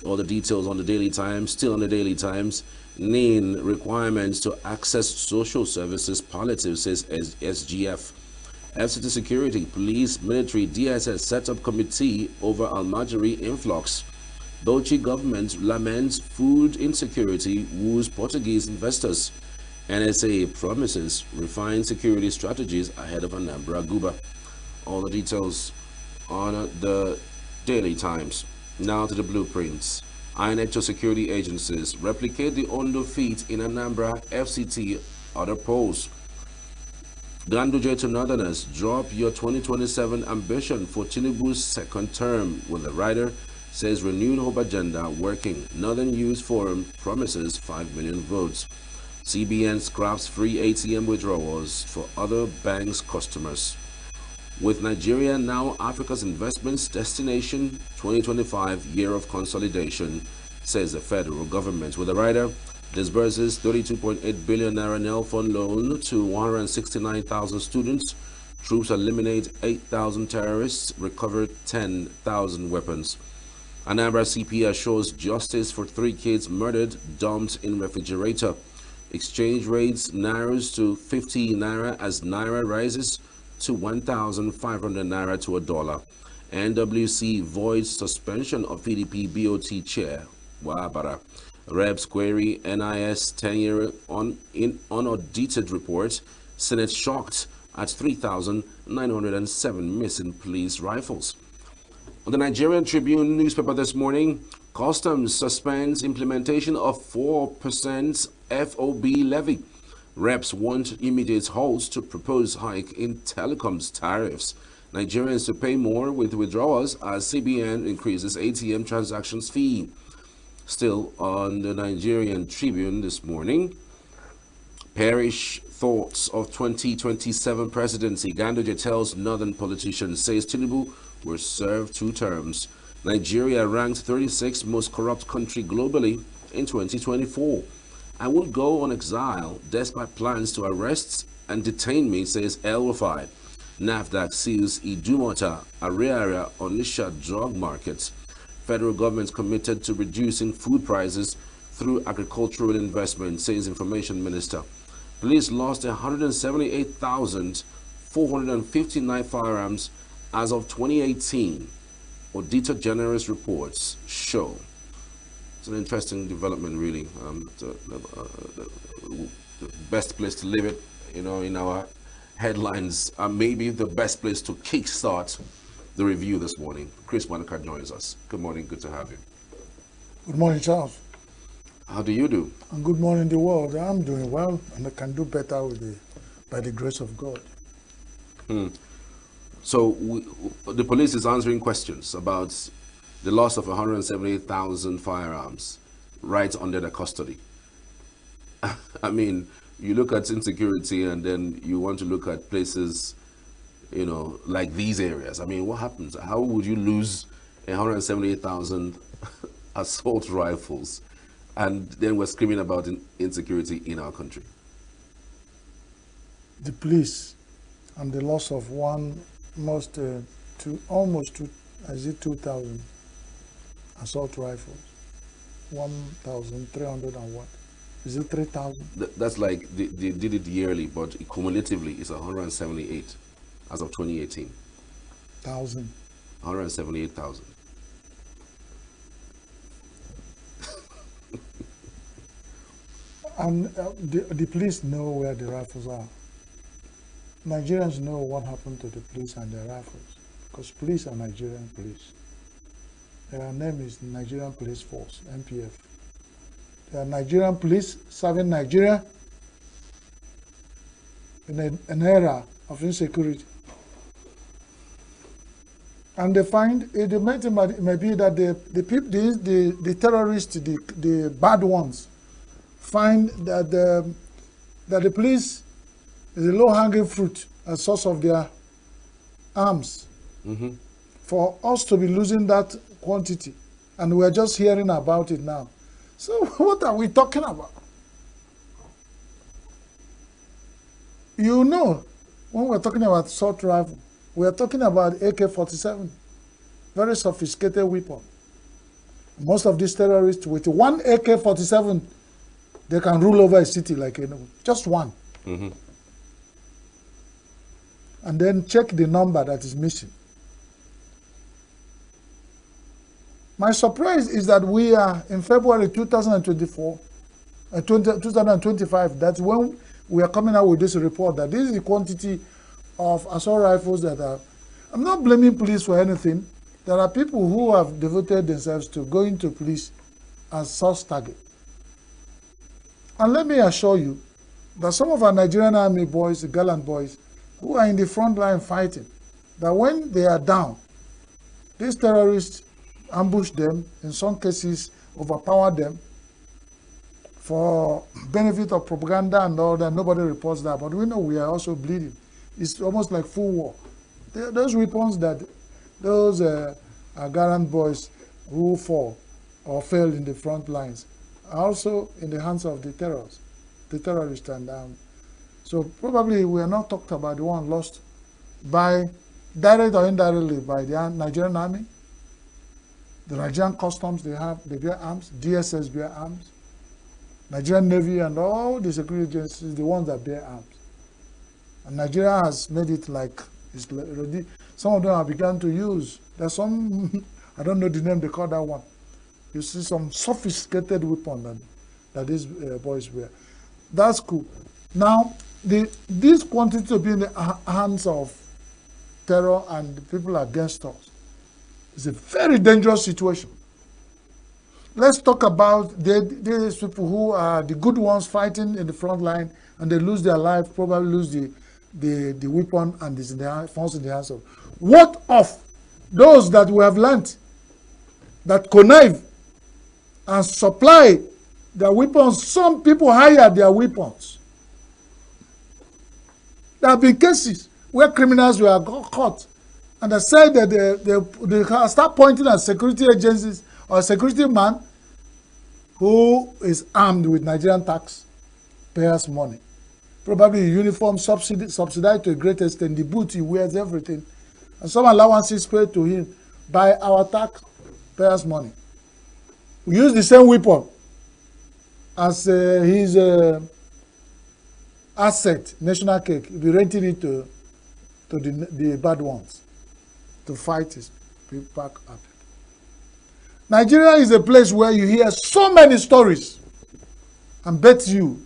All the details on the Daily Times. Still on the Daily Times. NIN requirements to access social services palliative, says SGF. FCT Security, Police, Military, DSS set up committee over Almajiri influx. Bauchi government laments food insecurity, woos Portuguese investors. NSA promises refined security strategies ahead of Anambra Guba. All the details on the Daily Times. Now to the blueprints. INEC to security agencies. Replicate the Ondo feat in Anambra, FCT, other polls. Ganduje to Northerners. Drop your 2027 ambition for Tinubu's second term. With the rider says renewed hope agenda working. Northern Youth Forum promises 5 million votes. CBN scraps free ATM withdrawals for other banks' customers. with Nigeria now Africa's investments destination 2025 year of consolidation, says the federal government. With the rider disburses 32.8 billion naira NEL fund loan to 169,000 students. Troops eliminate 8,000 terrorists, recovered 10,000 weapons. Anambra CP assures justice for 3 kids murdered, dumped in refrigerator. Exchange rates narrows to 50 naira as naira rises to 1,500 naira to a dollar. NWC voids suspension of PDP BOT chair. Wabara. Rebs query NIS tenure on unaudited report. Senate shocked at 3,907 missing police rifles. On the Nigerian Tribune newspaper this morning, Customs suspends implementation of 4% FOB levy. Reps want immediate halt to propose hike in telecoms tariffs. Nigerians to pay more with withdrawals as CBN increases ATM transactions fee. Still on the Nigerian Tribune this morning, perish thoughts of 2027 presidency. Ganduje tells northern politicians, says Tinubu will serve 2 terms. Nigeria ranked 36th most corrupt country globally in 2024. I will go on exile despite plans to arrest and detain me, says El Rufai. NAFDAC seals Idumota, Ariara, Onisha drug markets. Federal government committed to reducing food prices through agricultural investment, says Information Minister. Police lost 178,459 firearms as of 2018. Auditor General's reports show. It's an interesting development, really. The best place to leave it, in our headlines, maybe the best place to kickstart the review this morning. Chris Wanaka joins us. Good morning, good to have you. Good morning, Charles. How do you do? And good morning, the world. I'm doing well, and I can do better by the grace of God. So the police is answering questions about the loss of 178,000 firearms right under their custody. I mean, you look at insecurity and then you want to look at places, like these areas. I mean, what happens? How would you lose 178,000 assault rifles? And then we're screaming about insecurity in our country. The police and the loss of almost 2,000 assault rifles. 1,300 and what? Is it 3,000? That's like they did it yearly, but cumulatively it's 178 as of 2018. 178,000. And the police know where the rifles are. Nigerians know what happened to the police and their rifles, because police are Nigerian police. Their name is Nigerian Police Force, NPF. They are Nigerian police serving Nigeria in an era of insecurity. And they find it may be that the terrorists, the bad ones, find that the police is a low-hanging fruit, a source of their arms. Mm-hmm. For us to be losing that quantity, and we're just hearing about it now. So what are we talking about? When we're talking about assault rifle, we're talking about AK-47, very sophisticated weapon. Most of these terrorists, with one AK-47, they can rule over a city like ENUGU. Just one. Mm-hmm. And then check the number that is missing. My surprise is that we are in February 2025. That's when we are coming out with this report that this is the quantity of assault rifles that are. I'm not blaming police for anything. There are people who have devoted themselves to going to police as source target. And let me assure you that some of our Nigerian army boys, the gallant boys, who are in the front line fighting, that when they are down, these terrorists ambush them, in some cases overpower them for benefit of propaganda and all that. Nobody reports that, but we know we are also bleeding. It's almost like full war. Those weapons that those Garand boys who fall or fell in the front lines are also in the hands of the terrorists. And so probably we are not talked about the one lost by, direct or indirectly, by the Nigerian army, the Nigerian customs, they bear arms, DSS bear arms, Nigerian Navy and all the security agencies, the ones that bear arms. And Nigeria has made it like it's already, some of them have begun to use. There's some, I don't know the name they call that one. You see some sophisticated weapon that these boys wear. That's cool. Now, this quantity to be in the hands of terror and people against us is a very dangerous situation. Let's talk about these people who are the good ones fighting in the front line, and they lose their life, probably lose the weapon, and it's in falls in the hands of. What of those that we have learned that connive and supply their weapons? Some people hire their weapons. There have been cases where criminals were caught, and they said that they start pointing at security agencies or a security man who is armed with Nigerian taxpayers' money. Probably uniform subsidized to a great extent, the boot he wears, everything, and some allowances paid to him by our taxpayers' money. We use the same weapon as his asset, national cake. We'll be renting it to the bad ones to fight his back up. Nigeria is a place where you hear so many stories, and bet you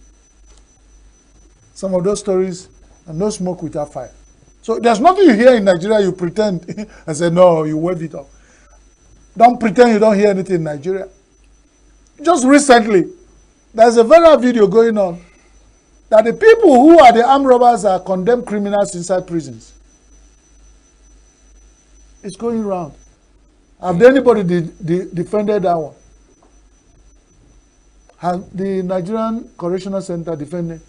some of those stories are no smoke without fire. So there's nothing you hear in Nigeria you pretend and say, no, you wave it off. Don't pretend you don't hear anything in Nigeria. Just recently, there's a viral video going on that the people who are the armed robbers are condemned criminals inside prisons. It's going around. Have anybody defended that one? Has the Nigerian Correctional Center defended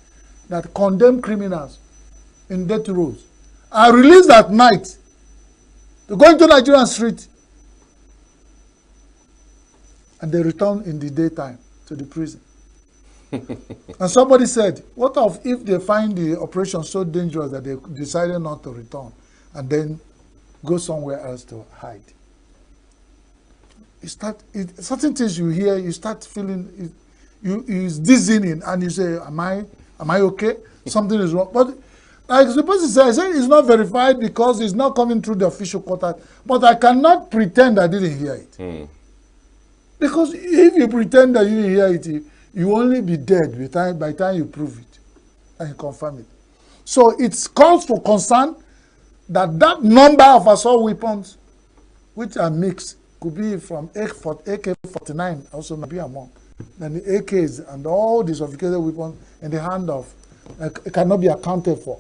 that condemned criminals in death rows are released at night to go into Nigerian street, and they return in the daytime to the prison? And somebody said, what if they find the operation so dangerous that they decided not to return and then go somewhere else to hide? Certain things you hear, you start feeling it's dizzying, and you say, am I okay? Something is wrong. But like the person said, it's not verified because it's not coming through the official quarter. But I cannot pretend I didn't hear it. Because if you pretend that you didn't hear it, you will only be dead by the time you prove it and you confirm it. So it calls for concern that number of assault weapons, which are mixed, could be from AK-49, also maybe among, and the AKs and all the sophisticated weapons in the hand of, cannot be accounted for,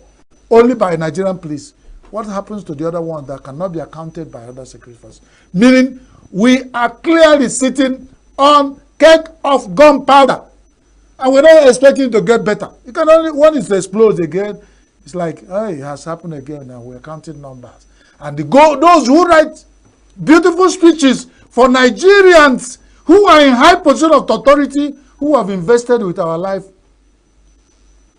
only by Nigerian police. What happens to the other ones that cannot be accounted by other security forces? Meaning, we are clearly sitting on keg of gunpowder, and we're not expecting to get better. You can only, when it explodes again, it's like, hey, it has happened again, and we're counting numbers. And those who write beautiful speeches for Nigerians who are in high position of authority, who have invested with our life,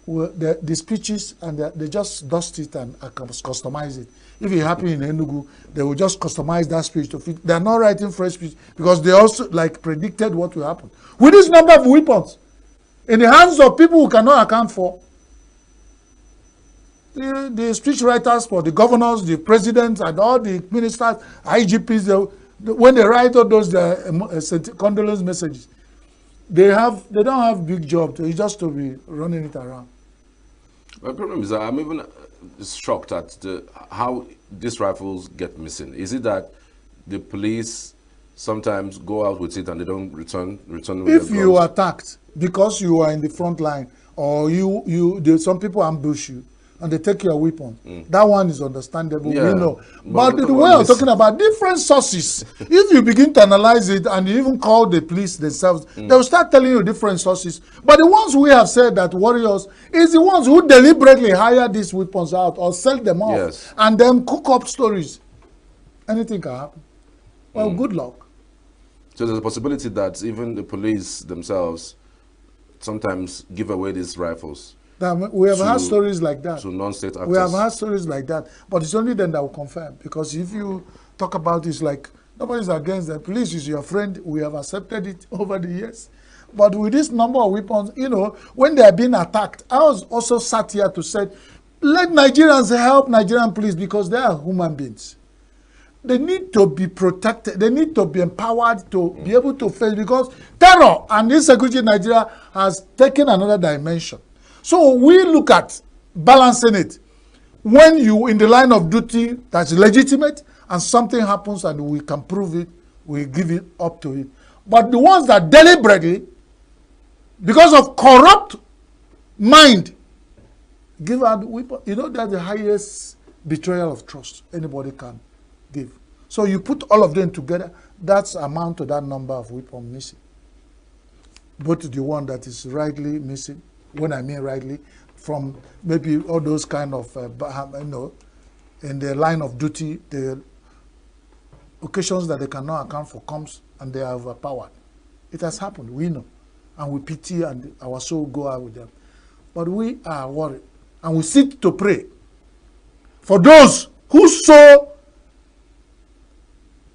the speeches, and they just dust it and customize it. If it happened in ENUGU, they will just customize that speech to fit. They are not writing fresh speech because they also predicted what will happen. With this number of weapons in the hands of people who cannot account for, the speech writers for the governors, the presidents, and all the ministers, IGPs, when they write all those condolence messages, they don't have big jobs. It's just to be running it around. My problem is that I'm even shocked at how these rifles get missing. Is it that the police sometimes go out with it and they don't return with if you are attacked because you are in the front line, or some people ambush you and they take your weapon. That one is understandable, Yeah, we know. but But the way I'm talking about different sources, if you begin to analyze it and you even call the police themselves, they will start telling you different sources. But the ones we have said that warriors is the ones who deliberately hire these weapons out or sell them off, Yes. and then cook up stories. Anything can happen. Well, good luck. So there's a possibility that even the police themselves sometimes give away these rifles. We have had stories like that. To non-state actors. We have had stories like that. But it's only then that will confirm. Because if you talk about it, like nobody's against the police, is your friend. We have accepted it over the years. But with this number of weapons, you know, when they are being attacked, I was also sat here to say, let Nigerians help Nigerian police because they are human beings. They need to be protected. They need to be empowered to be able to face, because terror and insecurity in Nigeria has taken another dimension. So we look at balancing it. When you in the line of duty that's legitimate and something happens and we can prove it, we give it up to it. But the ones that deliberately, because of corrupt mind, give out weapon, you know, that's the highest betrayal of trust anybody can give. So you put all of them together, that's amount to that number of weapons missing. Both the one that is rightly missing, when I mean rightly, from maybe all those kind of, you know, in the line of duty, the occasions that they cannot account for comes and they are overpowered. It has happened, we know. And we pity and our soul go out with them. But we are worried. And we sit to pray for those who saw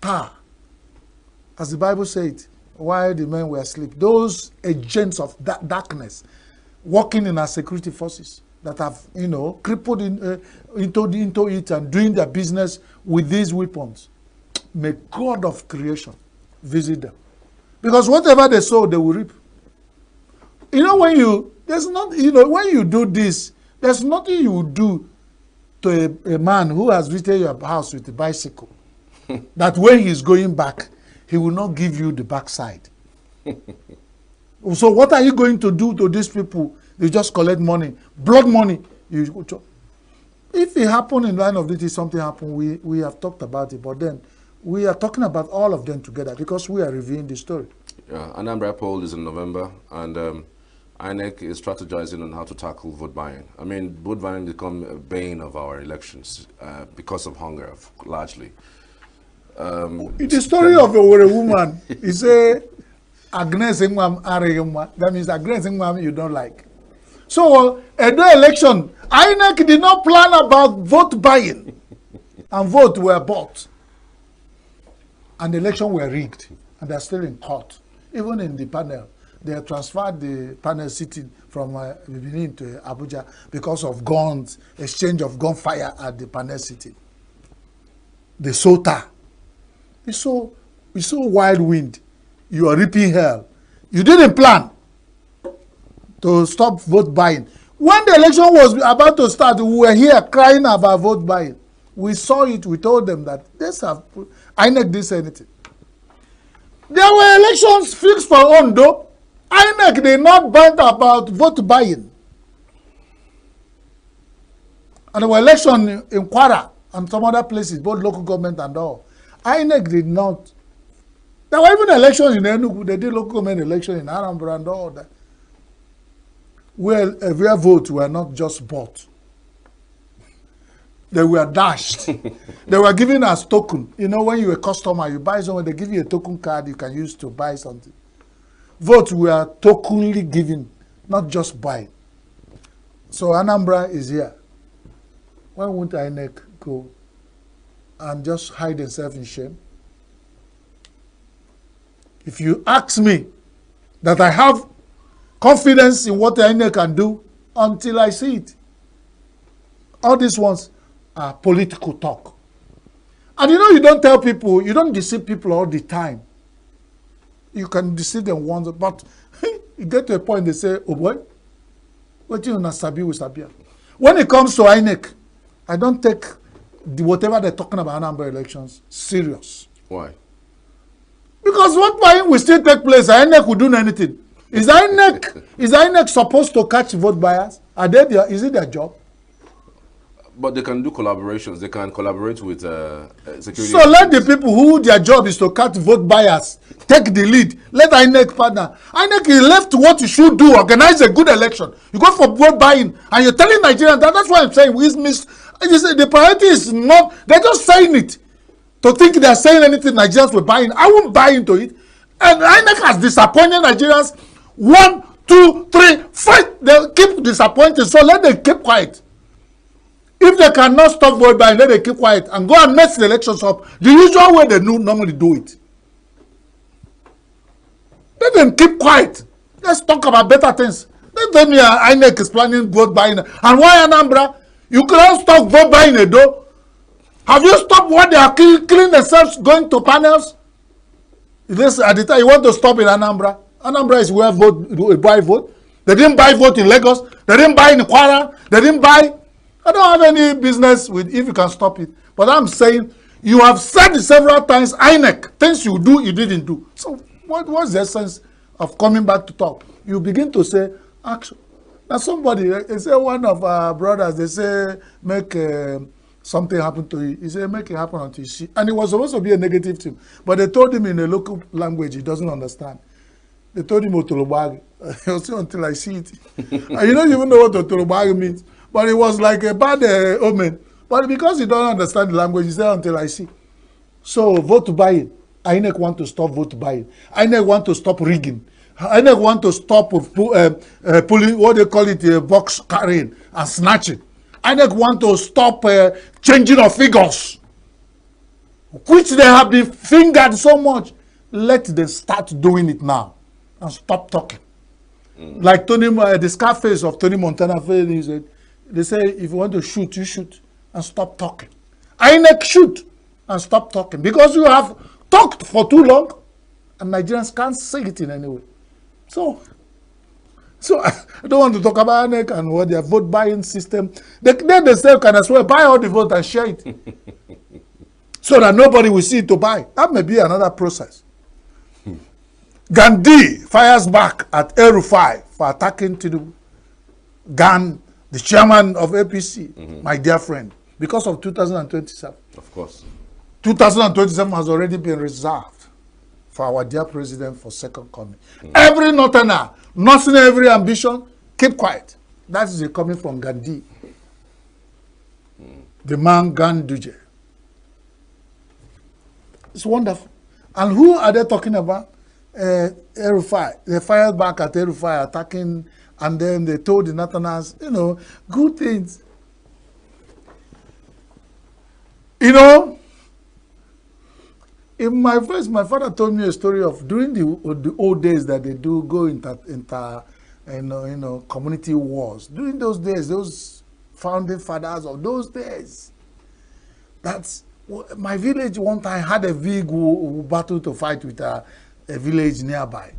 power, as the Bible said, while the men were asleep. Those agents of darkness working in our security forces that have, you know, crippled into it and doing their business with these weapons. May God of creation visit them. Because whatever they sow, they will reap. You know, when you, there's not, you know, when you do this, there's nothing you will do to a man who has visited your house with a bicycle, that when he's going back, he will not give you the backside. So what are you going to do to these people? You just collect money, blood money. If it happened in line of duty, something happened, we have talked about it, but then we are talking about all of them together because we are reviewing the story. Yeah, Anambra poll is in November, and INEC is strategizing on how to tackle vote buying. I mean, vote buying become a bane of our elections because of hunger, largely. The story of a woman is a Agnes Ngwam Areyuma. That means Agnes Ngwam you don't like. So, at the election, INEC did not plan about vote buying, and votes were bought. And the election were rigged, and they're still in court. Even in the panel, they have transferred the panel sitting from Benin to Abuja because of guns, exchange of gunfire at the panel sitting. The SOTA. It's so wild wind. You are reaping hell. You didn't plan to stop vote buying. When the election was about to start, we were here crying about vote buying. We saw it. We told them that INEC didn't say anything. There were elections fixed for Ondo. INEC did not band about vote buying. And there were elections in Kwara and some other places, both local government and all. INEC did not. There were even elections in ENUGU. They did local government election in Anambra and all that. Well, their votes were not just bought. They were dashed. They were given as token. You know, when you're a customer, you buy something, they give you a token card you can use to buy something. Votes were tokenly given, not just buy. So Anambra is here. Why won't INEC go and just hide themselves in shame? If you ask me that I have confidence in what INEC can do until I see it, all these ones are political talk. And you know, you don't tell people, you don't deceive people all the time. You can deceive them once, but you get to a point they say, oh boy, what you na sabi with Sabia. When it comes to INEC, I don't take whatever they're talking about Anambra elections serious. Why? Because what buying will still take place, INEC will do anything. Is INEC supposed to catch vote buyers? Are they is it their job? But they can do collaborations. They can collaborate with security. So let the people who their job is to cut vote bias take the lead. Let INEC partner. INEC is left to what you should do. Organize a good election. You go for vote buying, and you're telling Nigerians that. That's why I'm saying the priority is not. They're just saying it to think they're saying anything Nigerians will buy in. I won't buy into it. And INEC has disappointed Nigerians. 1, 2, 3, 5. They keep disappointing. So let them keep quiet. If they cannot stop vote buying, let them keep quiet and go and mess the elections up the usual way they normally do it. Let them keep quiet. Let's talk about better things. Don't tell me INEC is planning vote buying. And why Anambra? You cannot stop vote buying, Edo. Have you stopped what they are killing themselves going to panels? This at the time you want to stop in Anambra. Anambra is where buy vote. They didn't buy vote in Lagos. They didn't buy in Kwara. They didn't buy. I don't have any business with if you can stop it. But I'm saying you have said several times, INEC, things you do, you didn't do. So what's the essence of coming back to talk? You begin to say action. Now somebody, they say one of our brothers, they say make something happen to you. He said make it happen until you see. And it was supposed to be a negative thing. But they told him in a local language he doesn't understand. They told him Otolobag. He'll say until I see it. And you don't even know what Otolobag means. But it was like a bad omen. But because you don't understand the language, you say until I see. So vote buying. INEC want to stop vote buying. INEC want to stop rigging. INEC want to stop pulling, what they call it, box carrying and snatching. INEC want to stop changing of figures, which they have been fingered so much. Let them start doing it now and stop talking. Like Tony, the Scarface of Tony Montana, he said, they say, if you want to shoot, you shoot and stop talking. INEC shoot and stop talking because you have talked for too long and Nigerians can't say it in any way. So I don't want to talk about INEC and what their vote buying system. They themselves can as well buy all the vote and share it so that nobody will see it to buy. That may be another process. Gandhi fires back at El-Rufai for attacking Tinubu. Gan, the chairman of APC, my dear friend, because of 2027. Of course. 2027 has already been reserved for our dear president for second coming. Every northerner, nothing, every ambition, keep quiet. That is coming from Gandhi. The man Ganduje. It's wonderful. And who are they talking about? El-Rufai. They fired back at El-Rufai attacking, and then they told the northerners, good things. In my father told me a story of during the old days that they do go into community wars. During those days, those founding fathers of those days, that's my village one time had a big battle to fight with a village nearby,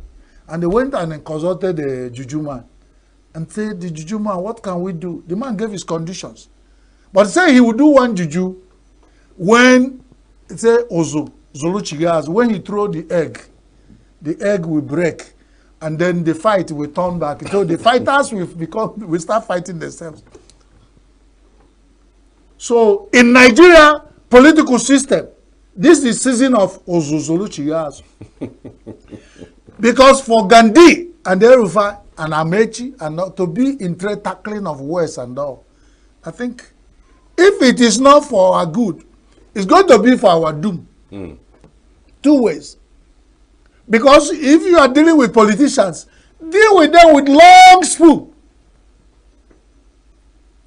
and they went and consulted the juju man and said, the juju man, what can we do? The man gave his conditions, but say he would do one juju when say Ozo Zoluchigas, when he throw the egg will break, and then the fight will turn back. So the fighters will start fighting themselves. So in Nigeria political system, this is season of Ozo Zoluchigas. Because for Gandhi and El-Rufai and Amechi and not to be in trade tackling of words and all, I think if it is not for our good, it's going to be for our doom. Two ways. Because if you are dealing with politicians, deal with them with long spoon.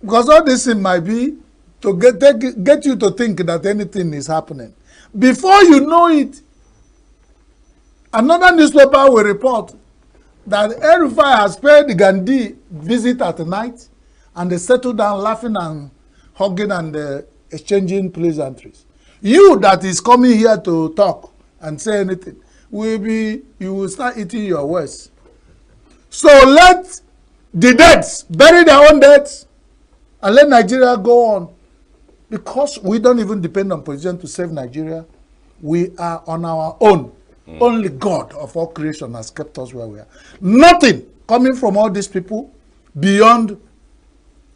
Because all this thing might be to get you to think that anything is happening. Before you know it, another newspaper will report that El-Rufai has paid Gandhi visit at night, and they settle down laughing and hugging and exchanging pleasantries. You that is coming here to talk and say anything, you will start eating your words. So let the deads bury their own deads and let Nigeria go on. Because we don't even depend on politicians to save Nigeria. We are on our own. Only God of all creation has kept us where we are. Nothing coming from all these people beyond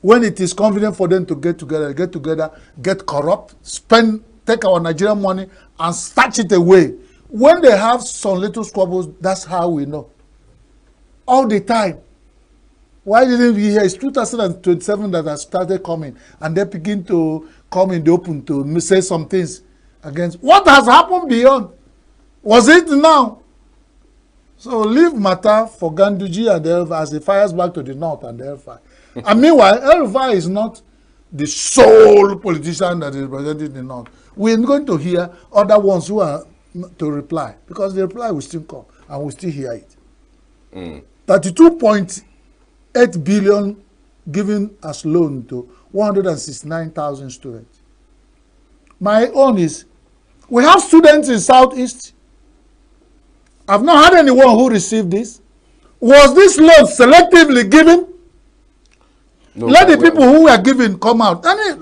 when it is convenient for them to get together, get corrupt, take our Nigerian money and snatch it away. When they have some little squabbles, that's how we know. All the time. Why didn't we hear? It's 2027 that has started coming, and they begin to come in the open to say some things against. What has happened beyond? Was it now? So leave matter for Ganduji and El-Rufai as it fires back to the north and the El-Rufai. And meanwhile, El-Rufai is not the sole politician that is representing the north. We're going to hear other ones who are to reply, because the reply will still come and we'll still hear it. 32.8 billion given as loan to 169,000 students. My own is, we have students in Southeast. I've not had anyone who received this. Was this loan selectively given? No, let the people who were given come out. I mean,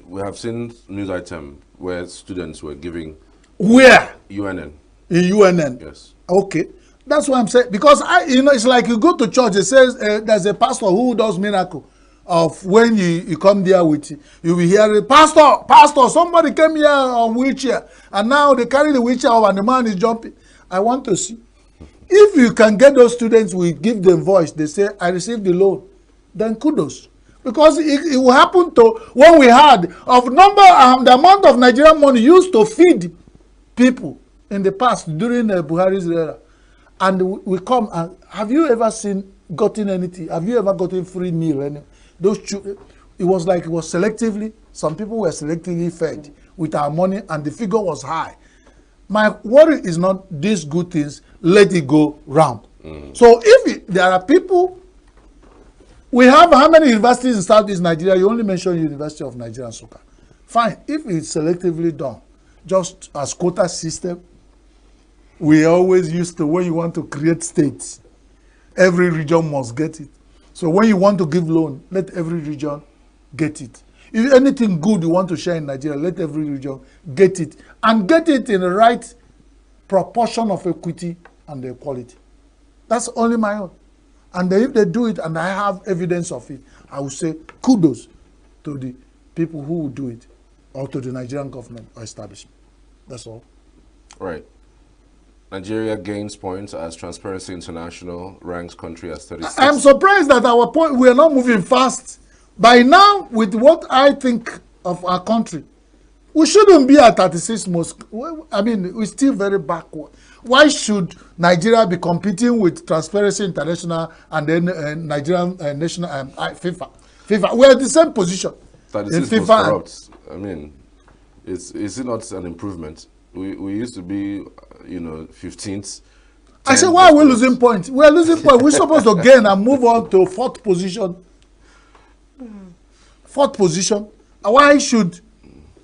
we have seen news item where students were giving. Where? UNN. In UNN. Yes. Okay. That's what I'm saying. Because it's like you go to church. It says there's a pastor who does miracle. Of when you come there with you will hear pastor, somebody came here on wheelchair, and now they carry the wheelchair over and the man is jumping. I want to see if you can get those students, we give them voice. They say, I received the loan. Then kudos, because it will happen to when we had of the amount of Nigerian money used to feed people in the past during Buhari's era, and we come and have you ever gotten anything? Have you ever gotten free meal? It was like it was selectively. Some people were selectively fed with our money, and the figure was high. My worry is not these good things. Let it go round. So if there are people. We have how many universities in Southeast Nigeria? You only mentioned University of Nigeria and Nsukka. Fine, if it's selectively done, just as quota system, we always used to, when you want to create states, every region must get it. So when you want to give loan, let every region get it. If anything good you want to share in Nigeria, let every region get it. And get it in the right proportion of equity and equality. That's only my own. And if they do it, and I have evidence of it, I will say kudos to the people who will do it, or to the Nigerian government or establishment. That's all. Right. Nigeria gains points as Transparency International ranks country as 36. I'm surprised that our point, we are not moving fast. By now, with what I think of our country, we shouldn't be at 36 most. I mean, we're still very backward. Why should Nigeria be competing with Transparency International and then Nigerian national FIFA? We're at the same position. 36 was corrupt. I mean, is it not an improvement? We used to be, 15th. I said, why are we losing points? We're losing points. We're supposed to gain and move on to fourth position. Fourth position. Why should...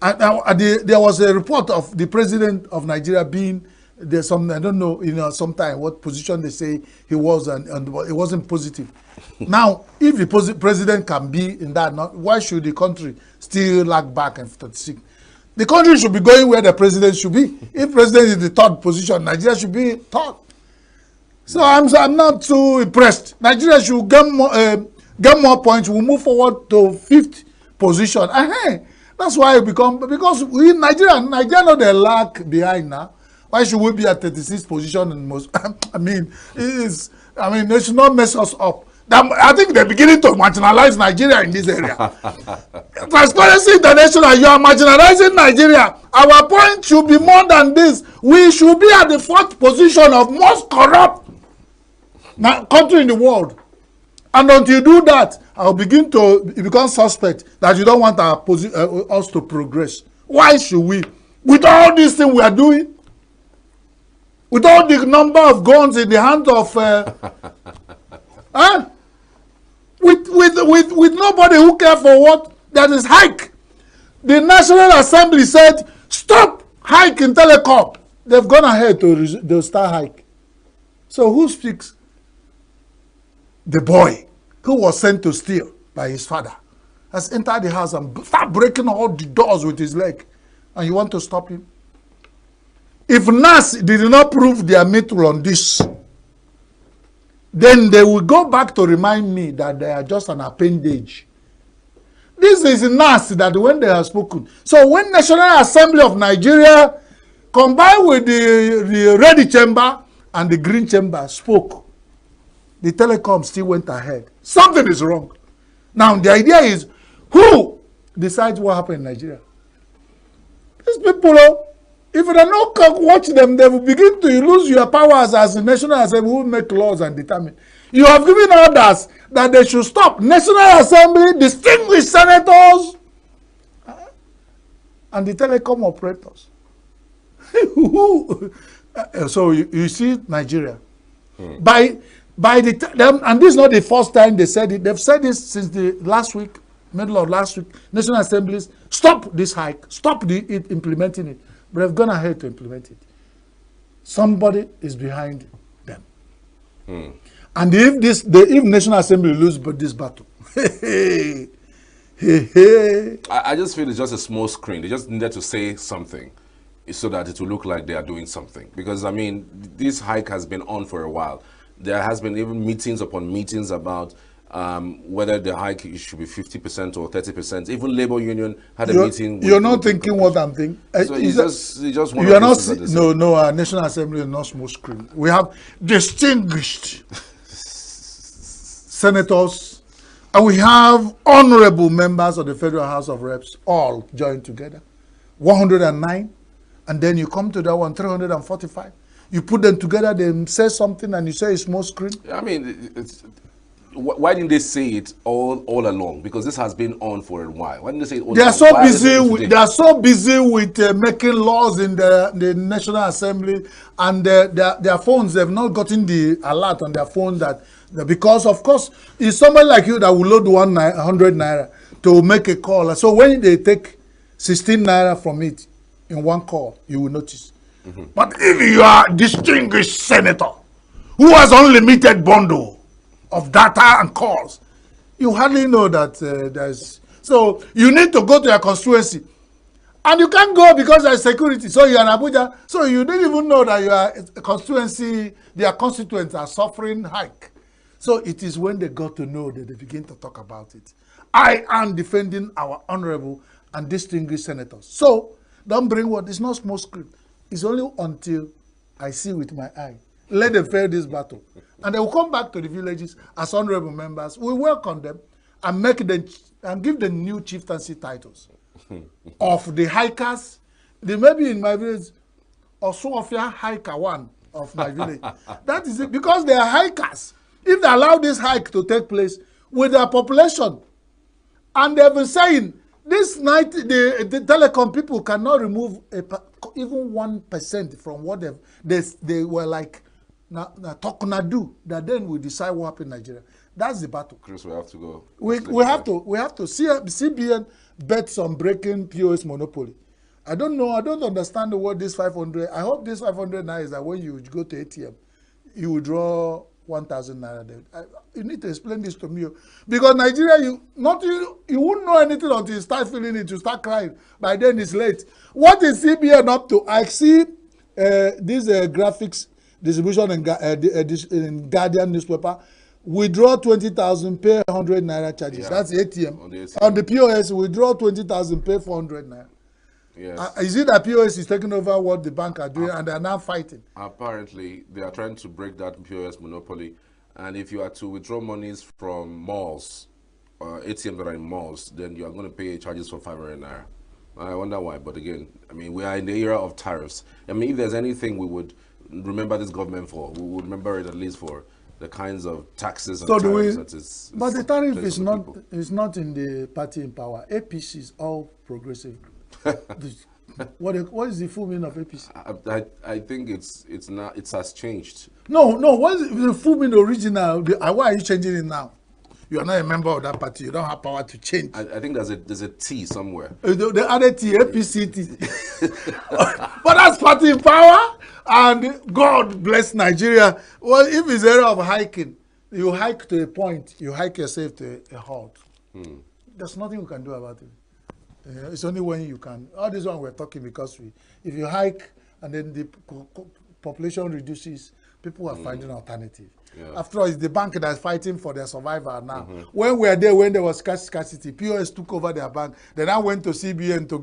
there was a report of the president of Nigeria being there's some, I don't know, sometime what position they say he was, and it wasn't positive. Now, if the president can be in that, why should the country still lag back and 36? The country should be going where the president should be. If president is the third position, Nigeria should be third. So I'm not too impressed. Nigeria should get more points. We'll move forward to fifth position. That's why because Nigeria know they lag behind now. Why should we be at 36th position in most? They should not mess us up. I think they're beginning to marginalize Nigeria in this area. Transparency International, you are marginalizing Nigeria. Our point should be more than this. We should be at the fourth position of most corrupt country in the world. And until you do that, I'll begin to become suspect that you don't want us to progress. Why should we? With all these things we are doing, with all the number of guns in the hands of with nobody who cares for what that is hike. The National Assembly said stop hike in telecom. They've gone ahead to start hike. So who speaks? The boy who was sent to steal by his father has entered the house and start breaking all the doors with his leg, and you want to stop him? If NAS did not prove their mettle on this, then they will go back to remind me that they are just an appendage. This is NAS that when they have spoken. So when National Assembly of Nigeria combined with the red chamber and the green chamber spoke, the telecom still went ahead. Something is wrong. Now the idea is, who decides what happened in Nigeria? These people, if you don't watch them, they will begin to lose your powers as a National Assembly who make laws and determine. You have given orders that they should stop. National Assembly, distinguished senators, and the telecom operators. So you see Nigeria. By the and this is not the first time they said it. They've said this since the last week, middle of last week. National Assemblies, stop this hike, stop implementing it. But they've gone ahead to implement it. Somebody is behind them. And if National Assembly lose this battle, I just feel it's just a small screen. They just needed to say something so that it will look like they are doing something. Because, I mean, this hike has been on for a while. There has been even meetings upon meetings about whether the hike should be 50% or 30%. Even Labour Union had a meeting. You're not thinking what I'm thinking. So you just you are not. No. Our National Assembly is not small screen. We have distinguished senators, and we have honorable members of the Federal House of Reps all joined together. 109, and then you come to that one, 345. You put them together, they say something, and you say it's small screen. I mean, why didn't they say it all along? Because this has been on for a while. Why didn't they say it all along? They are so busy with making laws in the National Assembly, and their phones, they've not gotten the alert on their phone that because, of course, it's somebody like you that will load 100 naira to make a call. So when they take 16 naira from it in one call, you will notice. But if you are a distinguished senator who has unlimited bundle of data and calls, you hardly know that there's... So you need to go to your constituency. And you can't go because there's security. So you're in Abuja. So you didn't even know that your constituency, their constituents are suffering hike. So it is when they got to know that they begin to talk about it. I am defending our honorable and distinguished senators. So don't bring what is not small screen. It's only until I see with my eye. Let them fail this battle. And they will come back to the villages as honorable members. We welcome them and make them and give them new chieftaincy titles of the hikers. They may be in my village, or Sofia hiker one of my village. That is it, because they are hikers. If they allow this hike to take place with their population, and they've been saying this night the telecom people cannot remove even 1% from what they were like talking to do, that then we decide what happened in Nigeria. That's the battle. Chris, we have to go. We have to. CBN bets on breaking POS monopoly. I don't know. I don't understand what this 500. I hope this 500 naira is that when you go to ATM, you withdraw 1,000 naira. You need to explain this to me, because Nigeria, you won't know anything until you start feeling it. You start crying. By then it's late. What is CBN up to? I see these graphics distribution in Guardian newspaper. Withdraw 20,000, pay 100 naira charges. Yeah. That's ATM. On the POS, withdraw 20,000, pay 400 naira. Yes. Is it that POS is taking over what the bank are doing, and they are now fighting? Apparently, they are trying to break that POS monopoly. And if you are to withdraw monies from malls, ATM that are in malls, then you are going to pay charges for 500 naira. I wonder why. But again, I mean, we are in the era of tariffs. I mean, if there's anything we would remember this government for, we would remember it at least for the kinds of taxes and tariffs that is. But the tariff is not in the party in power. APC is all progressive. What is the full meaning of APC? I think it has changed. No. What is the full meaning original? Why are you changing it now? You are not a member of that party. You don't have power to change. I think there's a T somewhere. They added T, APC T. But that's party in power, and God bless Nigeria. Well, if it's area of hiking, you hike to a point. You hike yourself to a halt. There's nothing we can do about it. It's only when you can. All this one we're talking because if you hike and then the population reduces, People are finding alternative. Yeah. After all, it's the bank that's fighting for their survival now. When we were there, when there was scarcity, POS took over their bank. Then I went to CBN to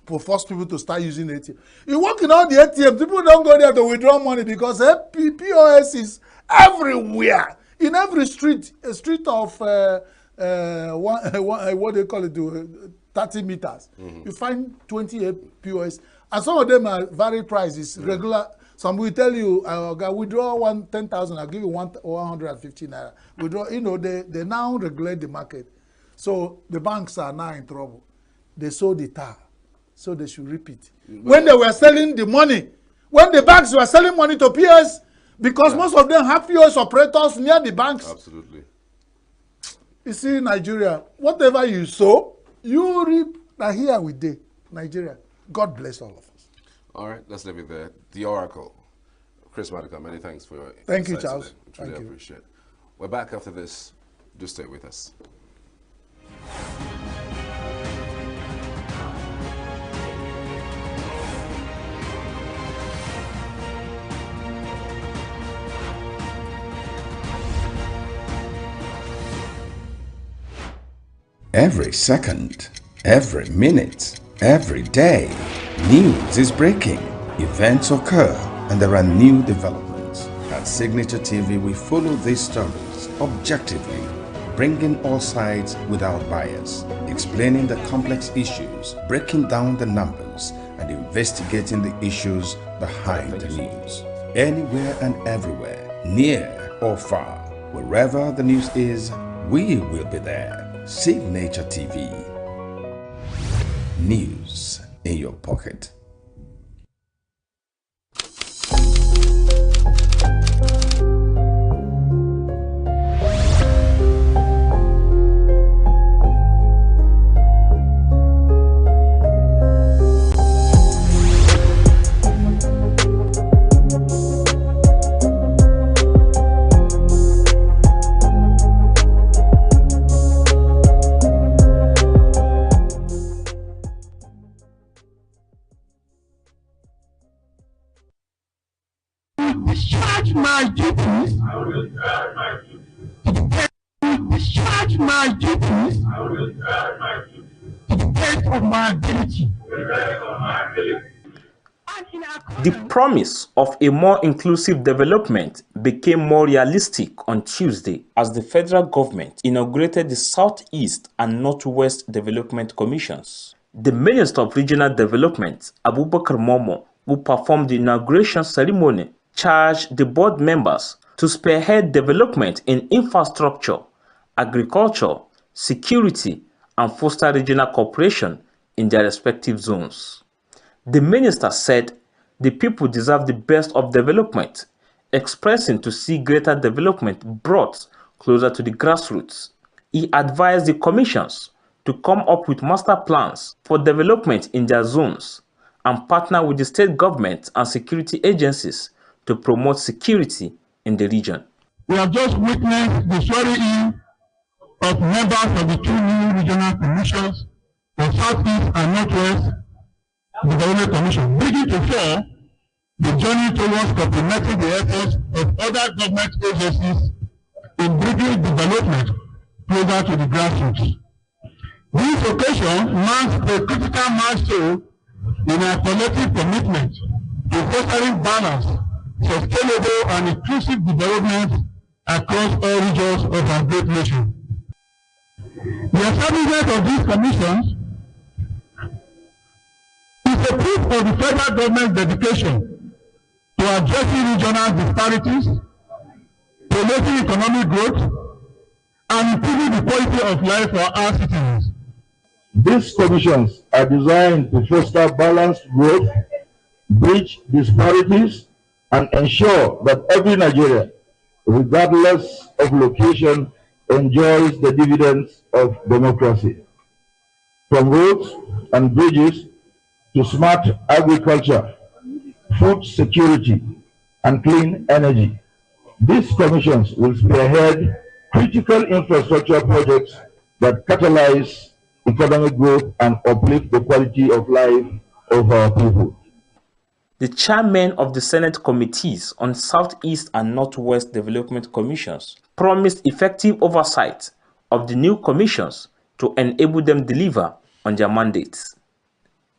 to force people to start using ATM. You walk in all the ATM, people don't go there to withdraw money because POS is everywhere. In every street, a street of what they call it, 30 meters, you find 28 POS. And some of them are varied prices, regular. Some will tell you, withdraw 10,000, I'll give you 150 naira. Withdraw, they now regulate the market. So the banks are now in trouble. They sold the tar, so they should repeat. When they were selling the money, when the banks were selling money to POS, because most of them have POS operators near the banks. Absolutely. You see, Nigeria, whatever you sow, you reap. Now here we did, Nigeria. God bless all of us. All right, let's leave it there. The Oracle. Chris Madika, many thanks for your Thank you, Charles. Truly appreciate it. We're back after this. Do stay with us. Every second, every minute, every day, news is breaking, events occur, and there are new developments. At Signature TV, we follow these stories objectively, bringing all sides without bias, explaining the complex issues, breaking down the numbers, and investigating the issues behind the news. Anywhere and everywhere, near or far, wherever the news is, we will be there. Signature TV. News in your pocket. Discharge my duties. I will discharge my duties. Discharge my duties. I will discharge my duties. To the best of my ability. To the best of my ability. The promise of a more inclusive development became more realistic on Tuesday as the federal government inaugurated the Southeast and Northwest Development Commissions. The Minister of Regional Development, Abubakar Momo, who performed the inauguration ceremony, charged the board members to spearhead development in infrastructure, agriculture, security, and foster regional cooperation in their respective zones. The minister said the people deserve the best of development, expressing to see greater development brought closer to the grassroots. He advised the commissions to come up with master plans for development in their zones and partner with the state government and security agencies to promote security in the region. We have just witnessed the swearing-in of members of the two new regional commissions, the Southeast and Northwest Development Commission, bringing to fore the journey towards complementing the efforts of other government agencies in bringing development closer to the grassroots. This occasion marks a critical milestone in our collective commitment to fostering balanced, sustainable and inclusive development across all regions of our great nation. The establishment of these commissions is a proof of the federal government's dedication to addressing regional disparities, promoting economic growth, and improving the quality of life for our citizens. These commissions are designed to foster balanced growth, bridge disparities, and ensure that every Nigerian, regardless of location, enjoys the dividends of democracy. From roads and bridges to smart agriculture, food security, and clean energy, these commissions will spearhead critical infrastructure projects that catalyze economic growth and uplift the quality of life of our people. The chairmen of the Senate Committees on Southeast and Northwest Development Commissions promised effective oversight of the new commissions to enable them deliver on their mandates.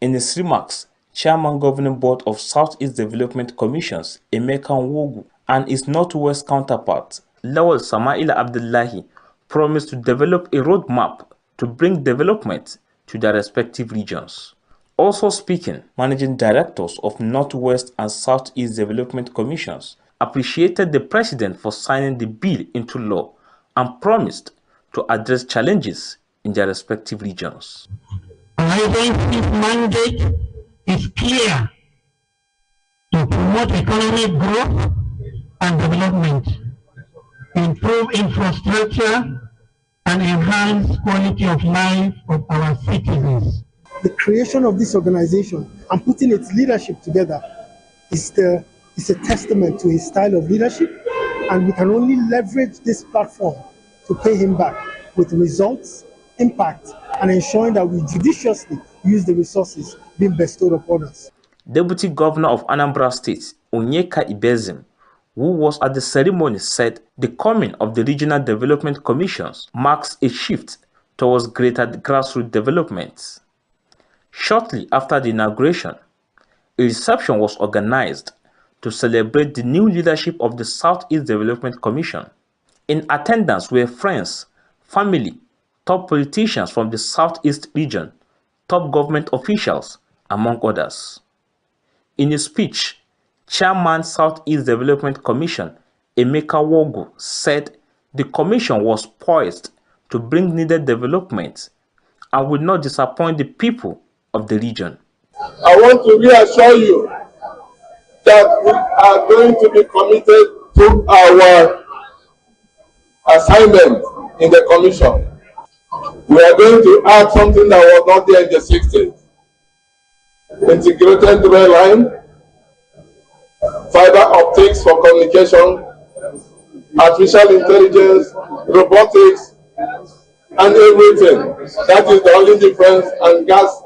In his remarks, Chairman Governing Board of Southeast Development Commissions, Emeka ENUGU, and his Northwest counterpart, Lawal Samaila Abdullahi, promised to develop a roadmap to bring development to their respective regions. Also speaking, managing directors of Northwest and Southeast Development Commissions appreciated the President for signing the bill into law and promised to address challenges in their respective regions. Our agency's mandate is clear: to promote economic growth and development, improve infrastructure, and enhance quality of life of our citizens. The creation of this organization and putting its leadership together is a testament to his style of leadership, and we can only leverage this platform to pay him back with results, impact, and ensuring that we judiciously use the resources being bestowed upon us. Deputy Governor of Anambra State, Onyeka Ibezim, who was at the ceremony, said the coming of the Regional Development Commissions marks a shift towards greater grassroots development. Shortly after the inauguration, a reception was organized to celebrate the new leadership of the Southeast Development Commission. In attendance were friends, family, top politicians from the Southeast region, top government officials, among others. In a speech, Chairman Southeast Development Commission, Emeka ENUGU, said the commission was poised to bring needed development and will not disappoint the people of the region. I want to reassure you that we are going to be committed to our assignment in the commission. We are going to add something that was not there in the 60s. Integrated rail line, fiber optics for communication, artificial intelligence, robotics, and everything. That is the only difference, and gas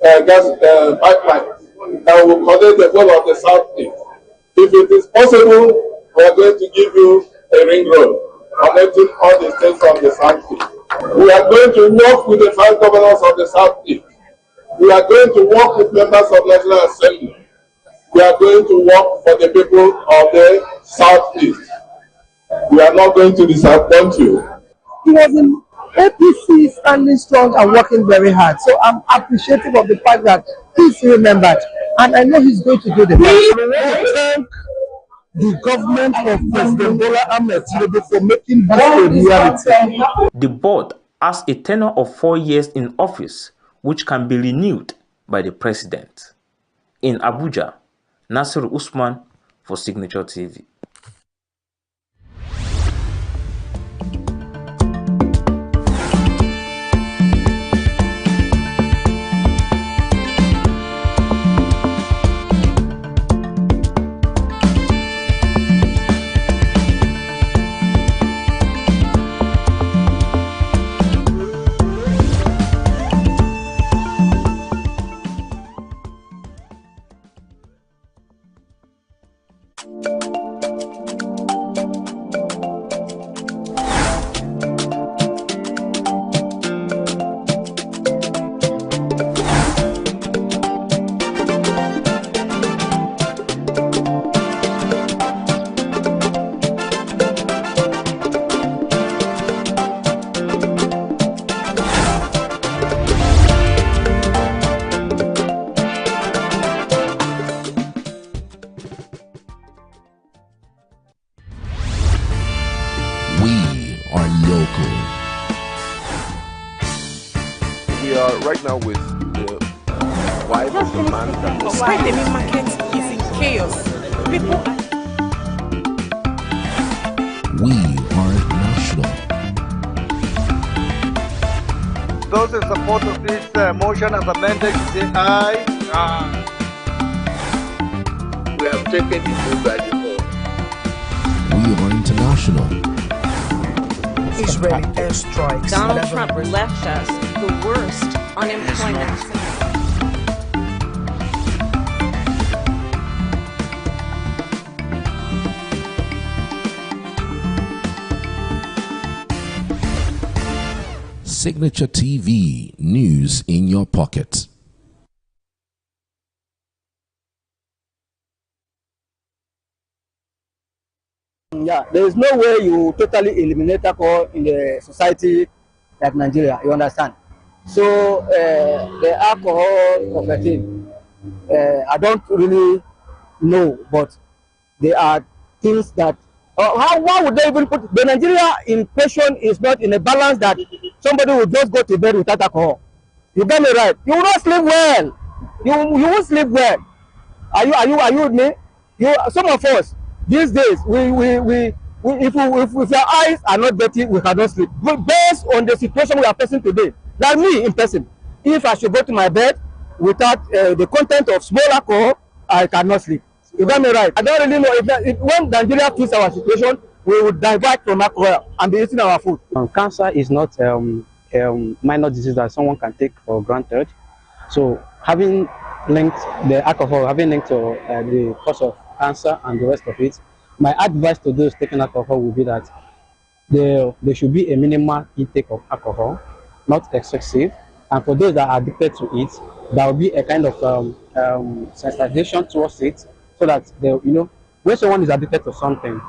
pipeline that will connect the whole of the Southeast. If it is possible, we are going to give you a ring road connecting all the states of the Southeast. We are going to work with the 5 governors of the Southeast. We are going to work with members of the National Assembly. We are going to work for the people of the Southeast. We are not going to disappoint you. He was in APC, standing strong and working very hard. So I'm appreciative of the fact that he's remembered, and I know he's going to do the best. Thank the government of President Bola Ahmed Tinubu for making this a reality. The board has a tenure of 4 years in office, which can be renewed by the president. In Abuja, Nasiru Usman for Signature TV. We are right now with the wife of the man that was... Why the main market is in chaos. People are... We are national. Those in support of this motion as amended, say aye. Aye. We have taken the vote by default. We are international. Israeli airstrikes. Donald Trump left us the worst unemployment. Signature TV, news in your pocket. Yeah, there is no way you totally eliminate alcohol in the society like Nigeria, you understand? So the alcohol profiting, I don't really know, but there are things that, why would they even put, the Nigeria inflation is not in a balance that somebody will just go to bed without alcohol. You get me right? You will not sleep well. You won't sleep well. Are you with me? Some of us these days, if our eyes are not dirty, we cannot sleep. But based on the situation we are facing today, like me in person, if I should go to my bed without the content of small alcohol, I cannot sleep. You got me right? I don't really know if when Nigeria fix our situation, we would divert from alcohol and be eating our food. Cancer is not minor disease that someone can take for granted. So having linked the alcohol, having linked to the cause of cancer and the rest of it, my advice to those taking alcohol would be that there should be a minimal intake of alcohol, not excessive. And for those that are addicted to it, there will be a kind of sensitization towards it, so that they, when someone is addicted to something,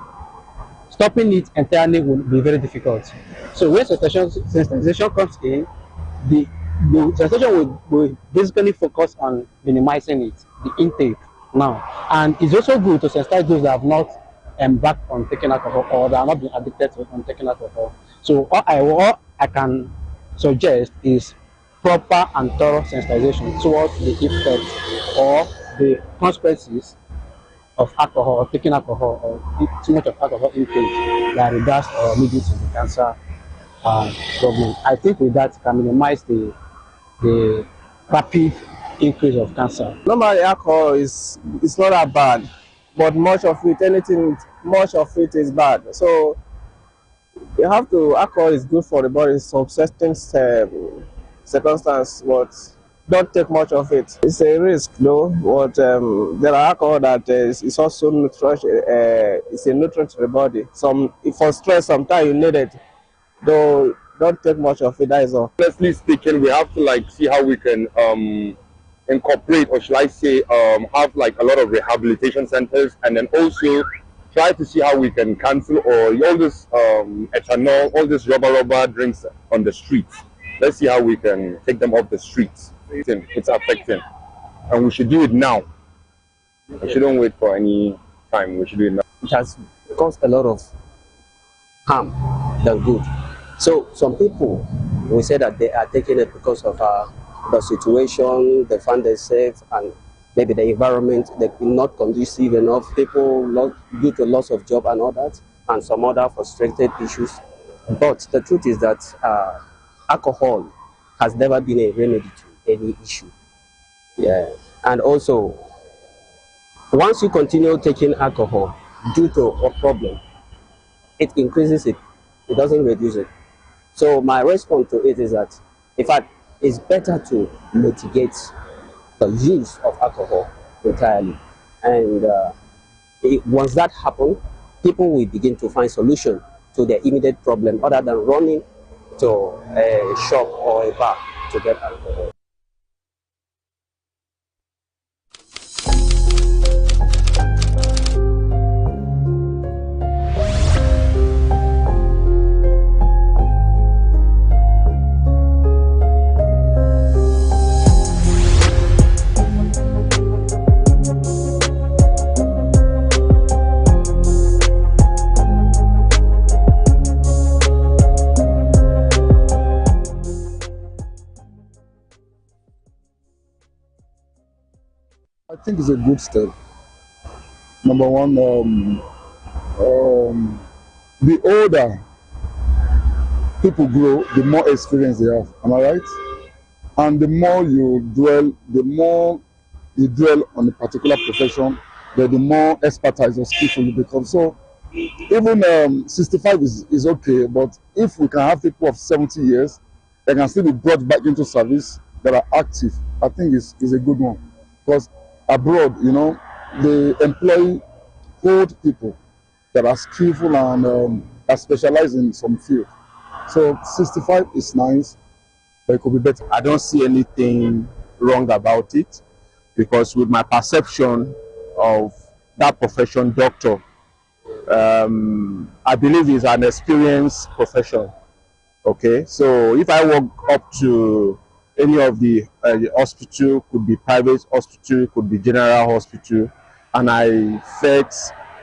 stopping it entirely will be very difficult. So when sensitization comes in, the sensitization will basically focus on minimizing it, the intake now. And it's also good to sensitize those that have not embarked on taking alcohol or that have not been addicted to taking alcohol. So all I can suggest is proper and thorough sensitization towards the effects or the consequences of alcohol, or taking alcohol, or too much of alcohol intake that regards or leading to the cancer problem. I think with that can minimize the rapid increase of cancer. Normally alcohol is not that bad, but much of it is bad. So you have to, alcohol is good for the body in some certain circumstance, but don't take much of it. It's a risk though, but there are alcohol that is also nutrition, it's a nutrient to the body. For stress, sometimes you need it, though don't take much of it, that is all. Honestly speaking, we have to see how we can incorporate, or should I say, have a lot of rehabilitation centers, and then also try to see how we can cancel all this ethanol, all this rubber drinks on the streets. Let's see how we can take them off the streets. It's affecting, and we should do it now. We shouldn't wait for any time. We should do it now. It has caused a lot of harm than good. So some people will say that they are taking it because of the situation, they find themselves, and maybe the environment, they're not conducive enough, people due to loss of job and all that, and some other frustrated issues. But the truth is that alcohol has never been a remedy to any issue. Yeah. And also, once you continue taking alcohol due to a problem, it increases it. It doesn't reduce it. So my response to it is that, in fact, it's better to mitigate the use of alcohol entirely. And once that happens, people will begin to find solution to their immediate problem other than running to a shop or a bar to get alcohol. I think it's a good step. Number one, the older people grow, the more experience they have. Am I right? And the more you dwell on a particular profession, the more expertise or skillful you become. So even 65 is okay, but if we can have people of 70 years that can still be brought back into service, that are active, I think is a good one. Because abroad, they employ old people that are skillful and are specialized in some field. So 65 is nice, but it could be better. I don't see anything wrong about it, because with my perception of that profession, doctor, I believe it's an experienced profession. Okay, so if I walk up to any of the hospital, could be private hospital, could be general hospital, and I felt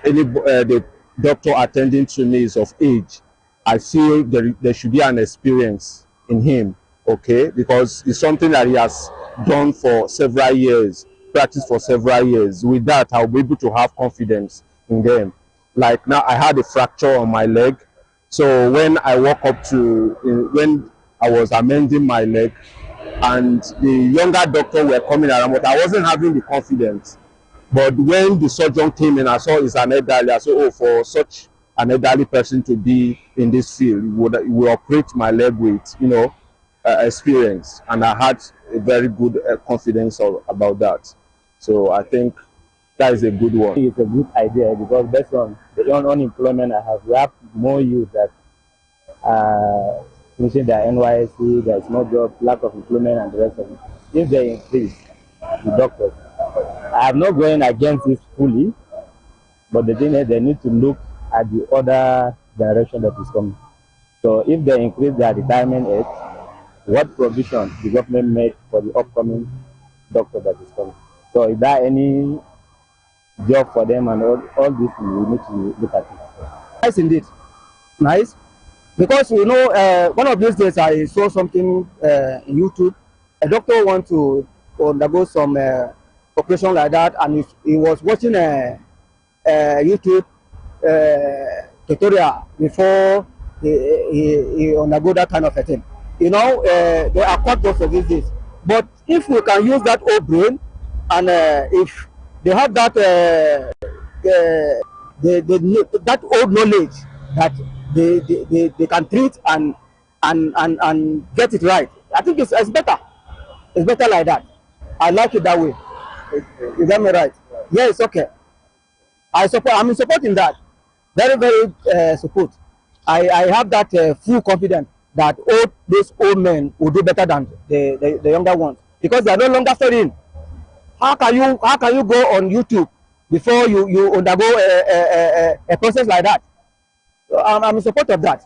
the doctor attending to me is of age, I feel there should be an experience in him. Okay, because it's something that he has done for several years, practiced for several years. With that, I'll be able to have confidence in them. Like now, I had a fracture on my leg. So when I walk up to, when I was amending my leg, and the younger doctor were coming around, but I wasn't having the confidence. But when the surgeon came in, I saw it's an elderly. I said, oh, for such an elderly person to be in this field, would operate my leg with, experience. And I had a very good confidence about that. So I think that is a good one. It's a good idea, because based on the unemployment I have, we have more youth that are finishing their NYSC, there is no job, lack of employment, and the rest of it. If they increase the doctors, I am not going against it fully, but the thing is they need to look at the other generation that is coming. So if they increase their retirement age, what provision the government made for the upcoming doctor that is coming? So is there any job for them, and all this we need to look at it. Nice indeed, nice, because one of these days I saw something in YouTube. A doctor want to undergo some operation like that, and he was watching a YouTube tutorial before he undergo that kind of a thing. They are quite just of these days. But if we can use that old brain, and if they have that that old knowledge that they can treat and get it right, I think it's better. It's better like that. I like it that way. You get me right? Yes, okay. I'm supporting that. Very, very support. I have that full confidence that these old men will do better than the younger ones, because they are no longer studying. How can you go on YouTube before you undergo a process like that? So I'm in support of that.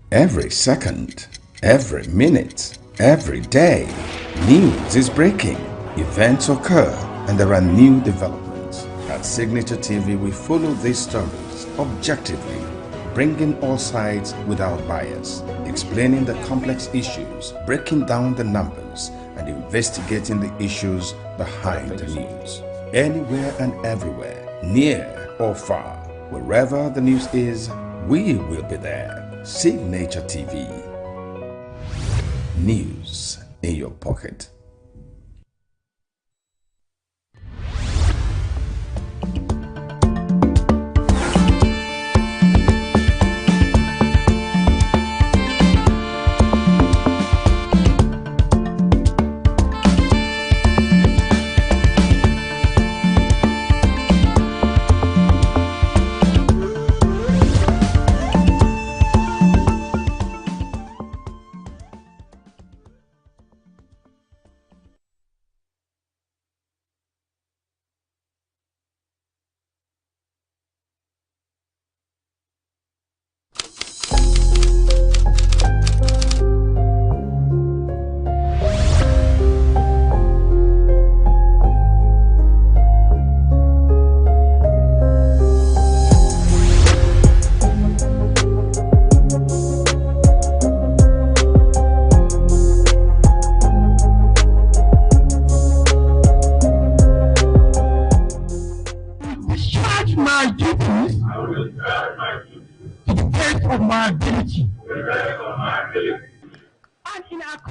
Every second, every minute, every day, news is breaking, events occur, and there are new developments. At Signature TV, we follow these stories objectively, bringing all sides without bias, explaining the complex issues, breaking down the numbers, and investigating the issues behind the news. Anywhere and everywhere, near or far, wherever the news is, we will be there. Signature TV. News in your pocket.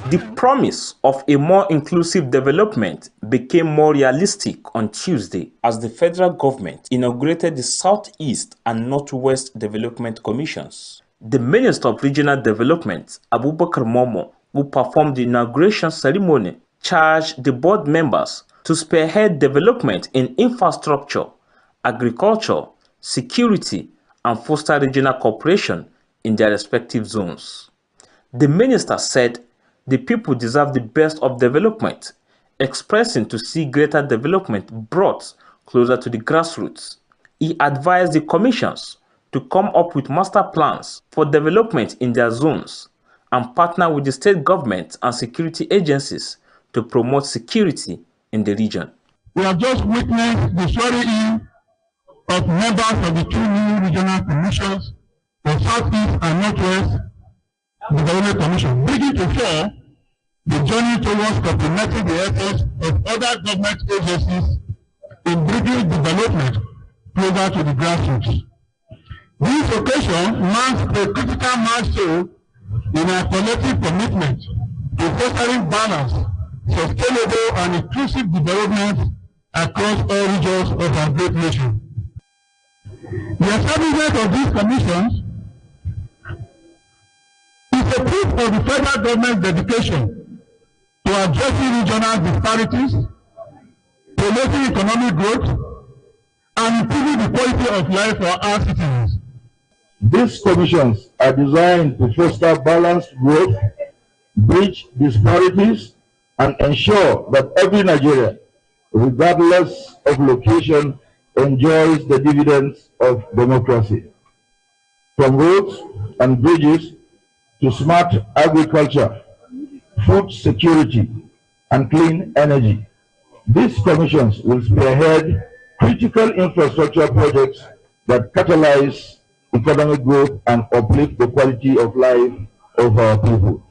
The promise of a more inclusive development became more realistic on Tuesday as the federal government inaugurated the Southeast and Northwest Development Commissions. The Minister of Regional Development, Abubakar Momo, who performed the inauguration ceremony, charged the board members to spearhead development in infrastructure, agriculture, security, and foster regional cooperation in their respective zones. The minister said the people deserve the best of development, expressing to see greater development brought closer to the grassroots. He advised the commissions to come up with master plans for development in their zones and partner with the state government and security agencies to promote security in the region. We have just witnessed the swearing-in of members of the two new regional commissions, the Southeast and Northwest Development Commission, bringing to fore the journey towards complementing the efforts of other government agencies in bringing development closer to the grassroots. This occasion marks a critical milestone in our collective commitment to fostering balanced, sustainable and inclusive development across all regions of our great nation. The establishment of these commissions is a proof of the federal government's dedication to addressing regional disparities, promoting economic growth, and improving the quality of life for our citizens. These commissions are designed to foster balanced growth, bridge disparities, and ensure that every Nigerian, regardless of location, enjoys the dividends of democracy. From roads and bridges to smart agriculture, food security, and clean energy, these commissions will spearhead critical infrastructure projects that catalyze economic growth and uplift the quality of life of our people.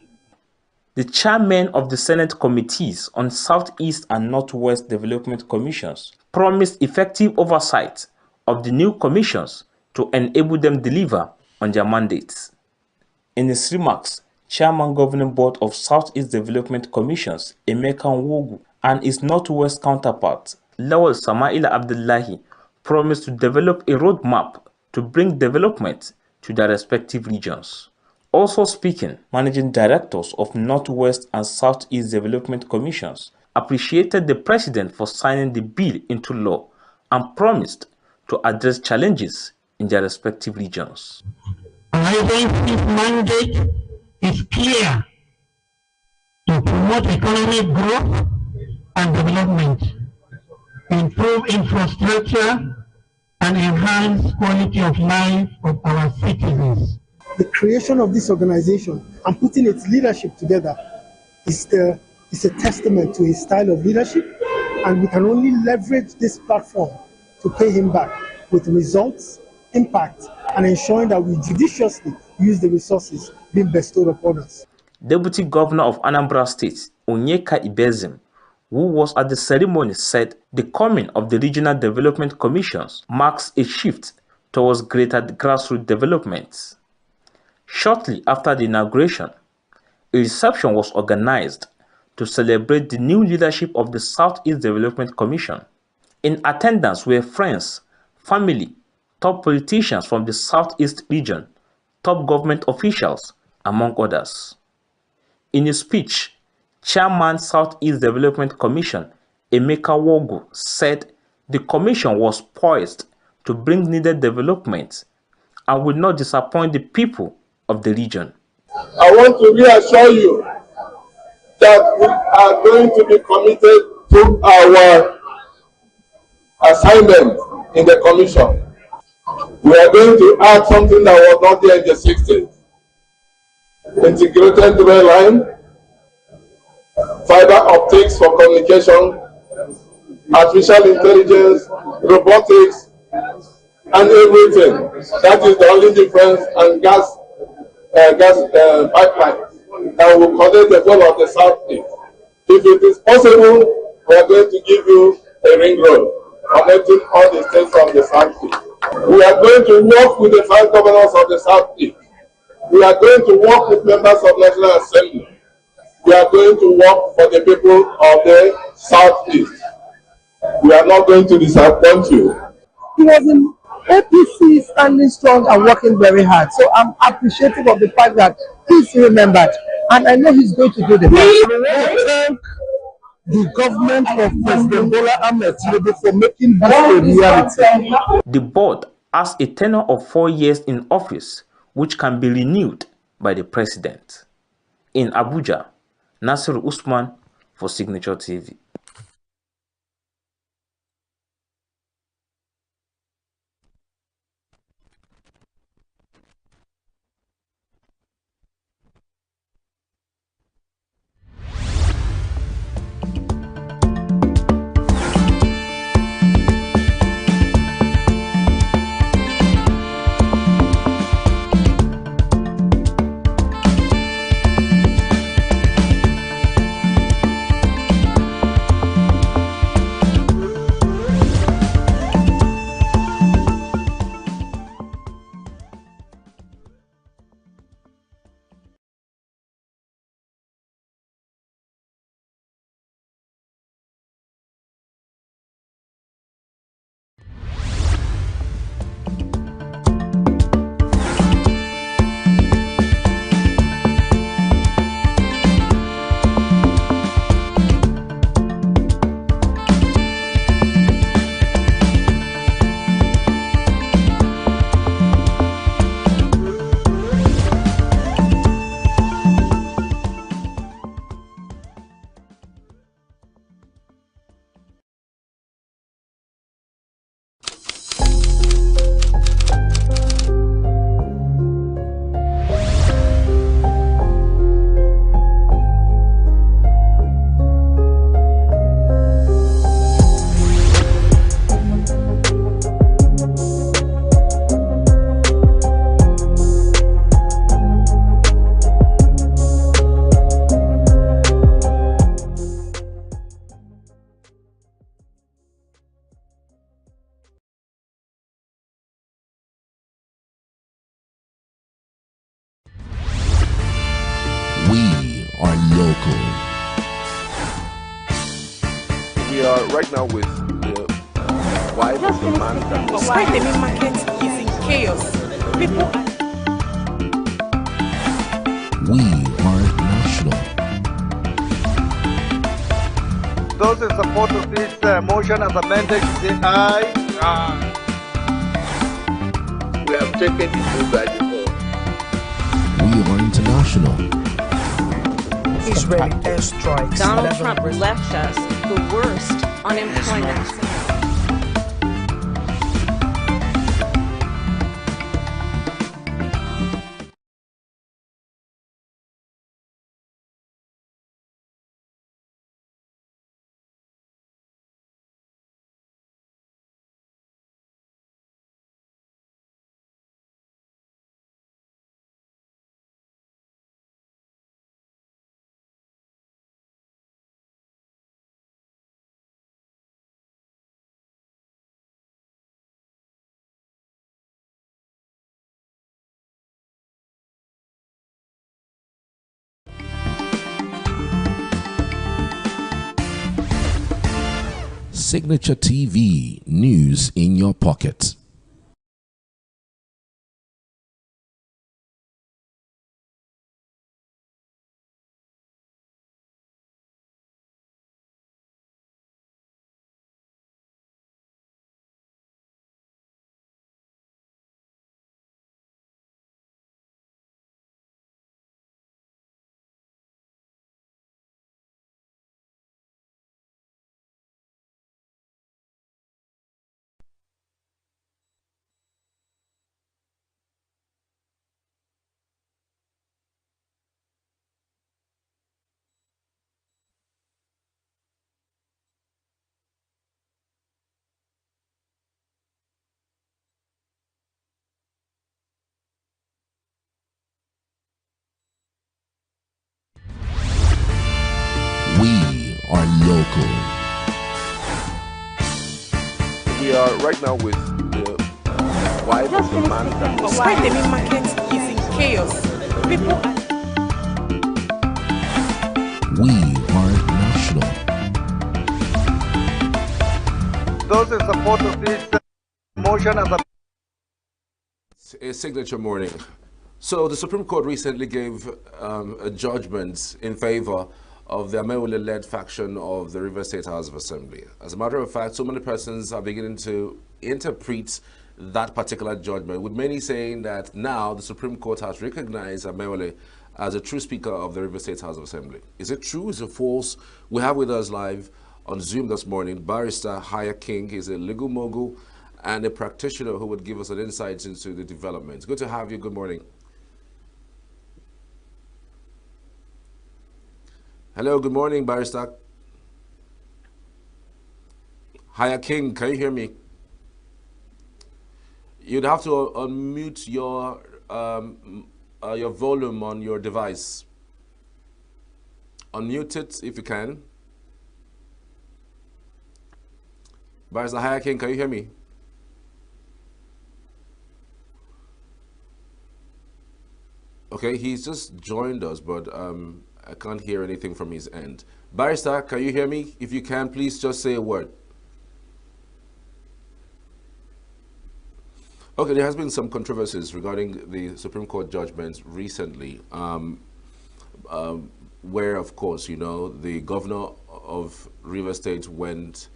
The chairmen of the Senate Committees on Southeast and Northwest Development Commissions promised effective oversight of the new commissions to enable them deliver on their mandates. In his remarks, Chairman Governing Board of Southeast Development Commissions, Emeka ENUGU, and his Northwest counterpart, Lawal Samaila Abdullahi, promised to develop a roadmap to bring development to their respective regions. Also speaking, managing directors of Northwest and Southeast Development Commissions appreciated the President for signing the bill into law and promised to address challenges in their respective regions. Our agency's mandate is clear: to promote economic growth and development, improve infrastructure, and enhance quality of life of our citizens. The creation of this organization and putting its leadership together is a testament to his style of leadership, and we can only leverage this platform to pay him back with results, impact, and ensuring that we judiciously use the resources being bestowed upon us. Deputy Governor of Anambra State, Onyeka Ibezim, who was at the ceremony, said the coming of the Regional Development Commissions marks a shift towards greater grassroots development. Shortly after the inauguration, a reception was organized to celebrate the new leadership of the Southeast Development Commission. In attendance were friends, family, top politicians from the Southeast region, top government officials, among others. In his speech, Chairman Southeast Development Commission, Emeka ENUGU, said the commission was poised to bring needed development and will not disappoint the people of the region. I want to reassure you that we are going to be committed to our assignment in the commission. We are going to add something that was not there in the 60s. Integrated rail line, fiber optics for communication, artificial intelligence, robotics, and everything. That is the only difference, and gas pipeline that will connect the whole of the Southeast. If it is possible, we are going to give you a ring road connecting all the states of the Southeast. We are going to work with the 5 governors of the Southeast. We are going to work with members of National Assembly. We are going to work for the people of the Southeast. We are not going to disappoint you. He was in APC is standing strong and working very hard. So I'm appreciative of the fact that he's remembered, and I know he's going to do the best. We want to thank the government of President Bola Ahmed Tinubu for making this a reality. The board has a tenure of 4 years in office, which can be renewed by the president. In Abuja, Nasir Usman for Signature TV. We are local. We are right now with the wife of the man that was Why the main market is in chaos? People We are national. Those in support of this motion as amended, say aye. Aye. We have taken it through by default. We are international. Israeli airstrikes. Donald Trump left us the worst unemployment. Signature TV, news in your pocket. We are local. We are right now with the wife of the man that was why the main market is in chaos? People We are national. Those in support of this motion as amended. a signature morning. So the Supreme Court recently gave a judgment in favor of the Amewule-led faction of the River State House of Assembly. As a matter of fact, so many persons are beginning to interpret that particular judgment, with many saying that now the Supreme Court has recognized Amewule as a true speaker of the River State House of Assembly. Is it true? Is it false? We have with us live on Zoom this morning Barrister Haya King. He's a legal mogul and a practitioner who would give us an insight into the developments. Good to have you. Good morning. Hello, good morning, Barrister. Haya King, can you hear me? You'd have to unmute your volume on your device. Unmute it if you can. Barrister Haya King, can you hear me? Okay, he's just joined us, but I can't hear anything from his end. Barrister, can you hear me? If you can, please just say a word. Okay, there has been some controversies regarding the Supreme Court judgments recently, where, of course, you know, the governor of River State went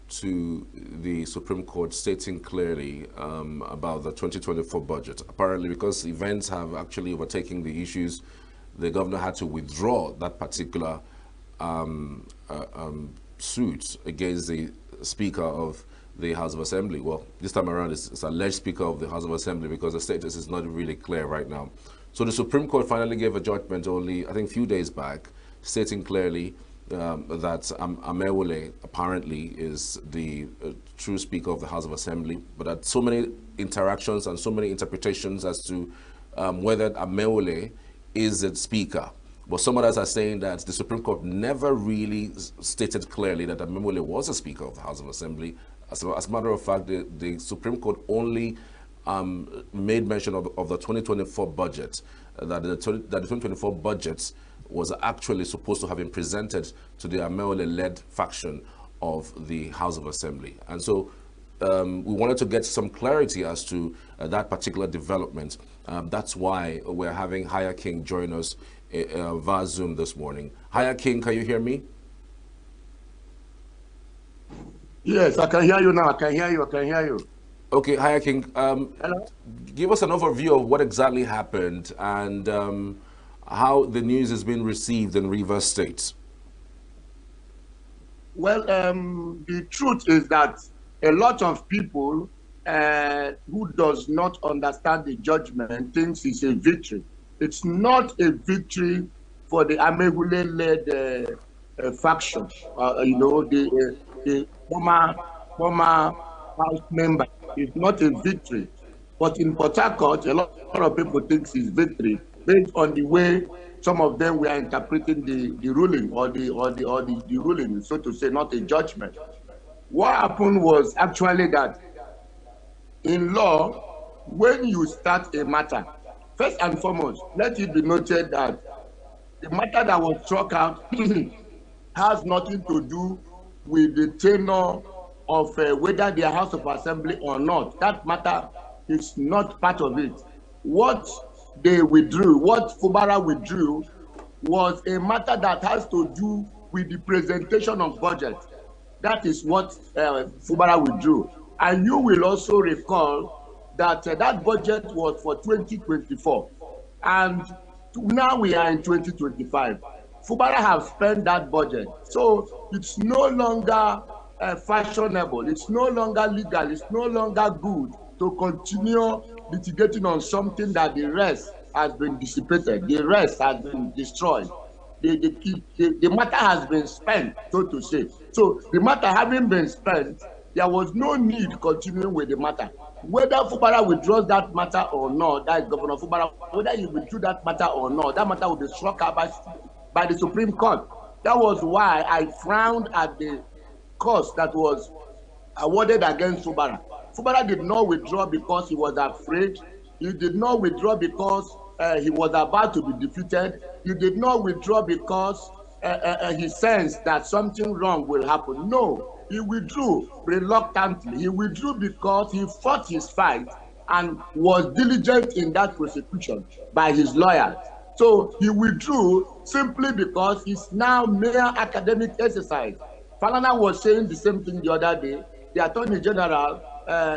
to the Supreme Court stating clearly about the 2024 budget. Apparently, because events have actually overtaken the issues, the governor had to withdraw that particular suit against the Speaker of the House of Assembly. Well, this time around, it's alleged Speaker of the House of Assembly because the status is not really clear right now. So the Supreme Court finally gave a judgment only, I think, a few days back, stating clearly that Amewule apparently is the true Speaker of the House of Assembly, but that so many interactions and so many interpretations as to whether Amewule is the Speaker. But some others are saying that the Supreme Court never really stated clearly that Amewule was a Speaker of the House of Assembly. As a matter of fact, the Supreme Court only made mention of the 2024 budget, that the 2024 budget was actually supposed to have been presented to the Amewule-led faction of the House of Assembly. And so we wanted to get some clarity as to that particular development. That's why we're having Haya King join us via Zoom this morning. Haya King, can you hear me? Yes, I can hear you now. I can hear you. I can hear you. Okay, Haya King, give us an overview of what exactly happened and how the news has been received in Rivers State. Well, the truth is that a lot of people who does not understand the judgment thinks it's a victory. It's not a victory for the Amewule-led faction. You know, the former House member. It's not a victory. But in Port Harcourt, a lot of people think it's victory based on the way some of them were interpreting the ruling or the ruling, so to say, not a judgment. What happened was actually that in law, when you start a matter, first and foremost, let it be noted that the matter that was struck out has nothing to do with the tenure of whether they are House of Assembly or not. That matter is not part of it. What they withdrew, what Fubara withdrew, was a matter that has to do with the presentation of budget. That is what Fubara withdrew. And you will also recall that that budget was for 2024. And now we are in 2025. Fubara have spent that budget. So it's no longer fashionable, it's no longer legal, it's no longer good to continue litigating on something that the rest has been dissipated, the rest has been destroyed. The matter has been spent, so to say. So the matter having been spent, there was no need continuing with the matter. Whether Fubara withdraws that matter or not, that is Governor Fubara, whether he withdrew that matter or not, that matter will be struck out by the Supreme Court. That was why I frowned at the cost that was awarded against Fubara. Fubara did not withdraw because he was afraid. He did not withdraw because he was about to be defeated. He did not withdraw because he sensed that something wrong will happen. No, he withdrew reluctantly. He withdrew because he fought his fight and was diligent in that prosecution by his lawyers. So he withdrew simply because it's now mere academic exercise. Falana was saying the same thing the other day. The Attorney General,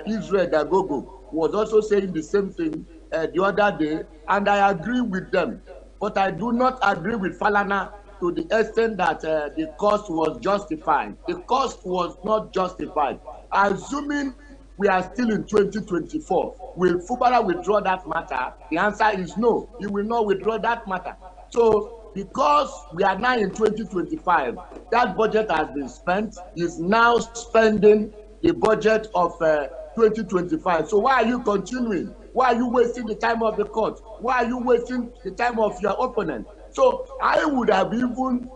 Israel Dagogo, was also saying the same thing the other day, and I agree with them. But I do not agree with Falana to the extent that the cost was justified. The cost was not justified. Assuming we are still in 2024, will Fubara withdraw that matter? The answer is no, he will not withdraw that matter. So because we are now in 2025, that budget has been spent, is now spending the budget of 2025. So why are you continuing? Why are you wasting the time of the court? Why are you wasting the time of your opponent? So I would have even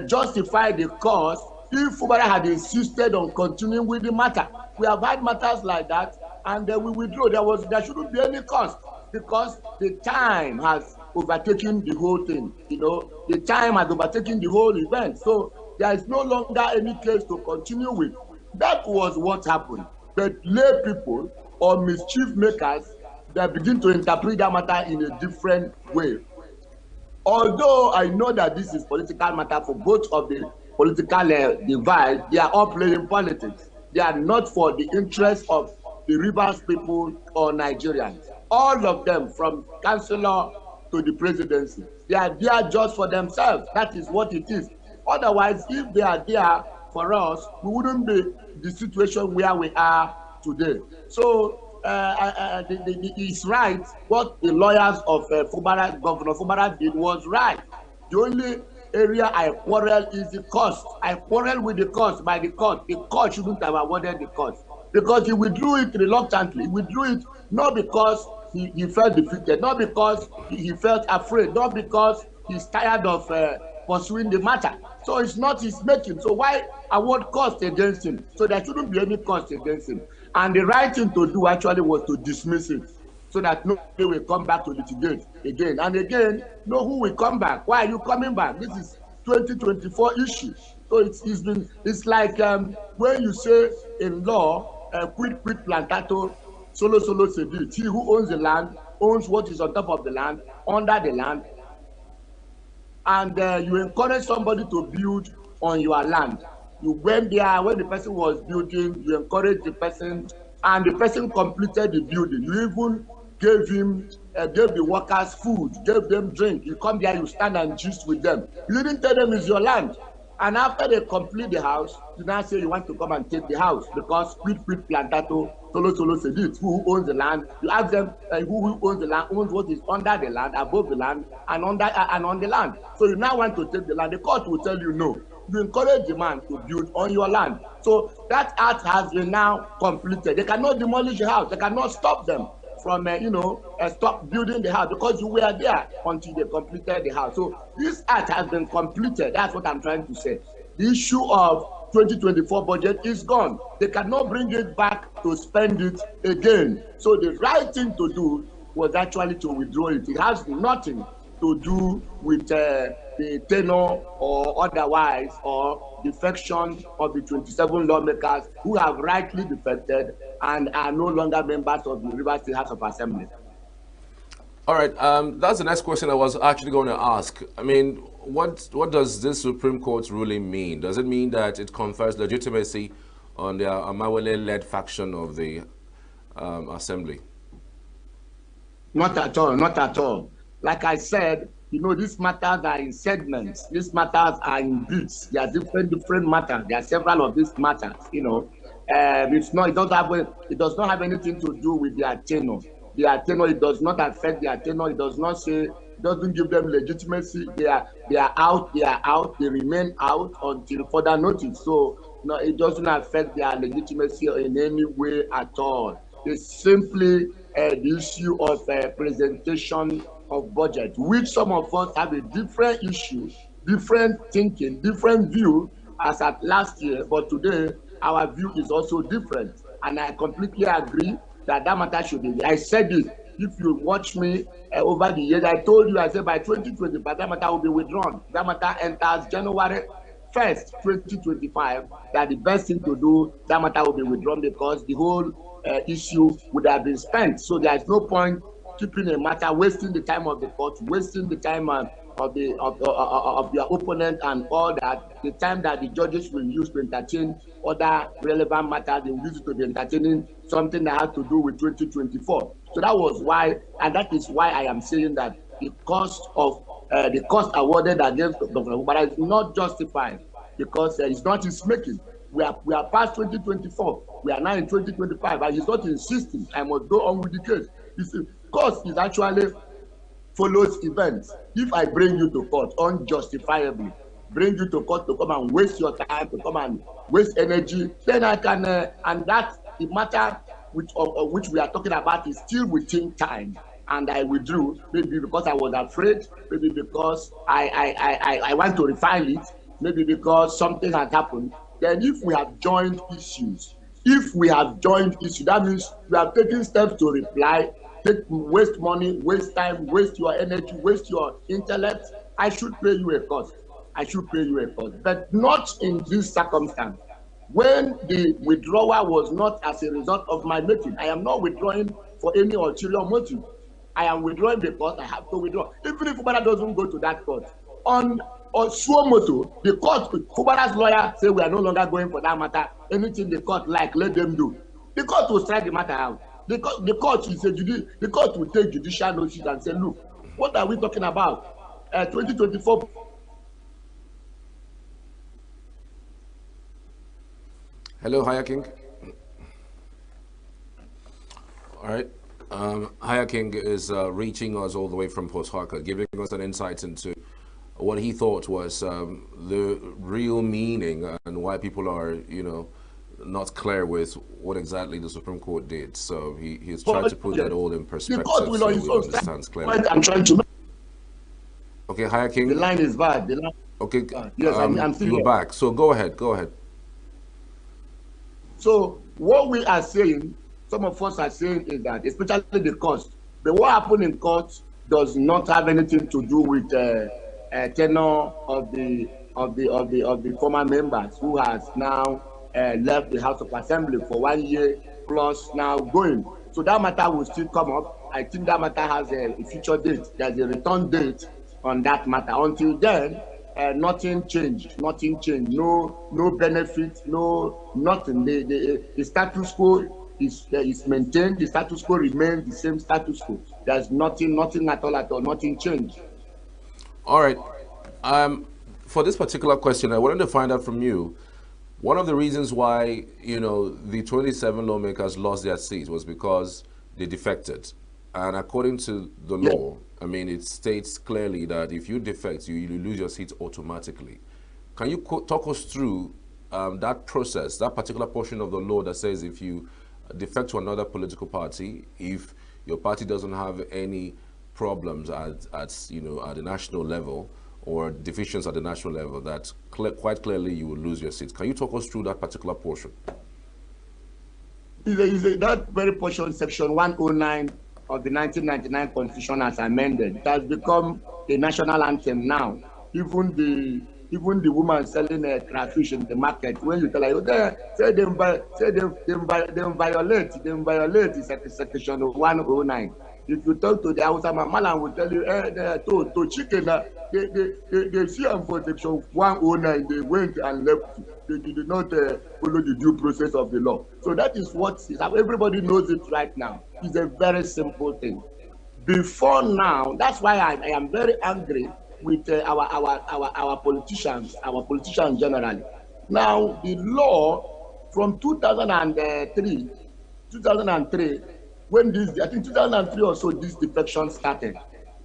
justified the cost if Fubara had insisted on continuing with the matter. We have had matters like that, and we withdrew. There shouldn't be any cost because the time has overtaken the whole thing. You know, the time has overtaken the whole event. So there is no longer any case to continue with. That was what happened. But lay people or mischief makers, they begin to interpret that matter in a different way. Although I know that this is political matter for both of the political divide, they are all playing politics. They are not for the interest of the Rivers people or Nigerians. All of them, from councillor to the presidency, they are there just for themselves. That is what it is. Otherwise, if they are there for us, we wouldn't be the situation where we are today. So it's right. What the lawyers of Fubara, Governor Fubara did was right. The only area I quarrel is the cost. I quarrel with the cost by the court. The court shouldn't have awarded the cost because he withdrew it reluctantly. He withdrew it not because he felt defeated, not because he felt afraid, not because he's tired of pursuing the matter. So it's not his making. So why award cost against him? So there shouldn't be any cost against him. And the right thing to do actually was to dismiss it so that nobody will come back to litigate again. And again, know who will come back. Why are you coming back? This is 2024 issue. So it's like when you say in law, quid plantato, solo sedit. He who owns the land owns what is on top of the land, under the land, and you encourage somebody to build on your land. You went there when the person was building, you encouraged the person, and the person completed the building. You even gave him, gave the workers food, gave them drink. You come there, you stand and gist with them. You didn't tell them it's your land. And after they complete the house, you now say you want to come and take the house because quid plantato, solo sedit, who owns the land. You ask them who owns the land, owns what is under the land, above the land, and on the land. So you now want to take the land. The court will tell you no. You encourage the man to build on your land. So that act has been now completed. They cannot demolish the house. They cannot stop them from, stop building the house because you were there until they completed the house. So this act has been completed. That's what I'm trying to say. The issue of 2024 budget is gone. They cannot bring it back to spend it again. So the right thing to do was actually to withdraw it. It has nothing to do with the tenure or otherwise, or defection of the 27 lawmakers who have rightly defected and are no longer members of the Rivers State House of Assembly. All right, that's the next question I was actually going to ask. I mean, what does this Supreme Court ruling mean? Does it mean that it confers legitimacy on the Amawele-led faction of the Assembly? Not at all, not at all. Like I said, these matters are in segments. These matters are in bits. There are different matters. There are several of these matters. It does not have anything to do with their tenure. Their tenure, it does not affect their tenure. It does not say, it doesn't give them legitimacy. They are out. They remain out until further notice. So no, it doesn't affect their legitimacy in any way at all. It's simply the issue of presentation of budget, which some of us have a different issue, different thinking, different view as at last year, but today our view is also different. And I completely agree that matter should be. I said it, if you watch me over the years, I told you, I said by 2025, that matter will be withdrawn. That matter enters January 1st, 2025, that the best thing to do, that matter will be withdrawn because the whole issue would have been spent. So there is no point keeping a matter, wasting the time of the court, wasting the time of your opponent and all that, the time that the judges will use to entertain other relevant matters, they will use it to be entertaining something that has to do with 2024. So that was why, and that is why I am saying that the cost awarded against Dr. Fubara is not justified because it's not his making. We are past 2024. We are now in 2025, and he's not insisting I must go on with the case. Cost is actually follows events. If I bring you to court unjustifiably, bring you to court to come and waste your time, to come and waste energy, then I can, and that the matter of which we are talking about is still within time. And I withdrew, maybe because I was afraid, maybe because I want to refine it, maybe because something has happened. Then if we have joined issues, that means we are taking steps to reply, waste money, waste time, waste your energy, waste your intellect. I should pay you a cost. But not in this circumstance. When the withdrawal was not as a result of my making, I am not withdrawing for any ulterior motive. I am withdrawing because I have to withdraw. Even if Fubara doesn't go to that court, on Suomoto, the court, Fubara's lawyer say we are no longer going for that matter. Anything the court like, let them do. The court will strike the matter out. The court will take judicial notice and say, look, what are we talking about? 2024. Hello, Haya King. All right. Haya King is reaching us all the way from Port Harcourt, giving us an insight into what he thought was the real meaning and why people are, not clear with what exactly the Supreme Court did. So he's tried to put that all in perspective so we understand clearly. I'm trying to. Okay, Haya King. The line is bad. Okay, yes, I'm still you're here. back. So go ahead. So what we are saying, some of us are saying is that, especially the cost, but what happened in court does not have anything to do with tenure of the former members who has now left the House of Assembly for 1 year plus now going. So that matter will still come up. I think that matter has a future date. There's a return date on that matter. Until then, nothing changed. No benefit, nothing. The status quo is maintained. The status quo remains the same status quo. There's nothing at all. Nothing changed. All right. For this particular question, I wanted to find out from you, one of the reasons why, the 27 lawmakers lost their seats was because they defected. And according to the law, it states clearly that if you defect, you lose your seat automatically. Can you talk us through that process, that particular portion of the law that says if you defect to another political party, if your party doesn't have any problems at the national level or deficiencies at the national level, that quite clearly you will lose your seats. Can you talk us through that particular portion? That very portion, section 109 of the 1999 Constitution as amended, it has become a national anthem now. Even the woman selling a crayfish in the market, when you tell her, say them violate section 109. If you talk to the Hausa Malam will tell you, to chicken, they see them for section 109, they went and left. They did not follow the due process of the law. So that is what is. Everybody knows it right now. It's a very simple thing. Before now, that's why I am very angry with our politicians generally. Now the law from 2003, when I think 2003 or so, this defection started.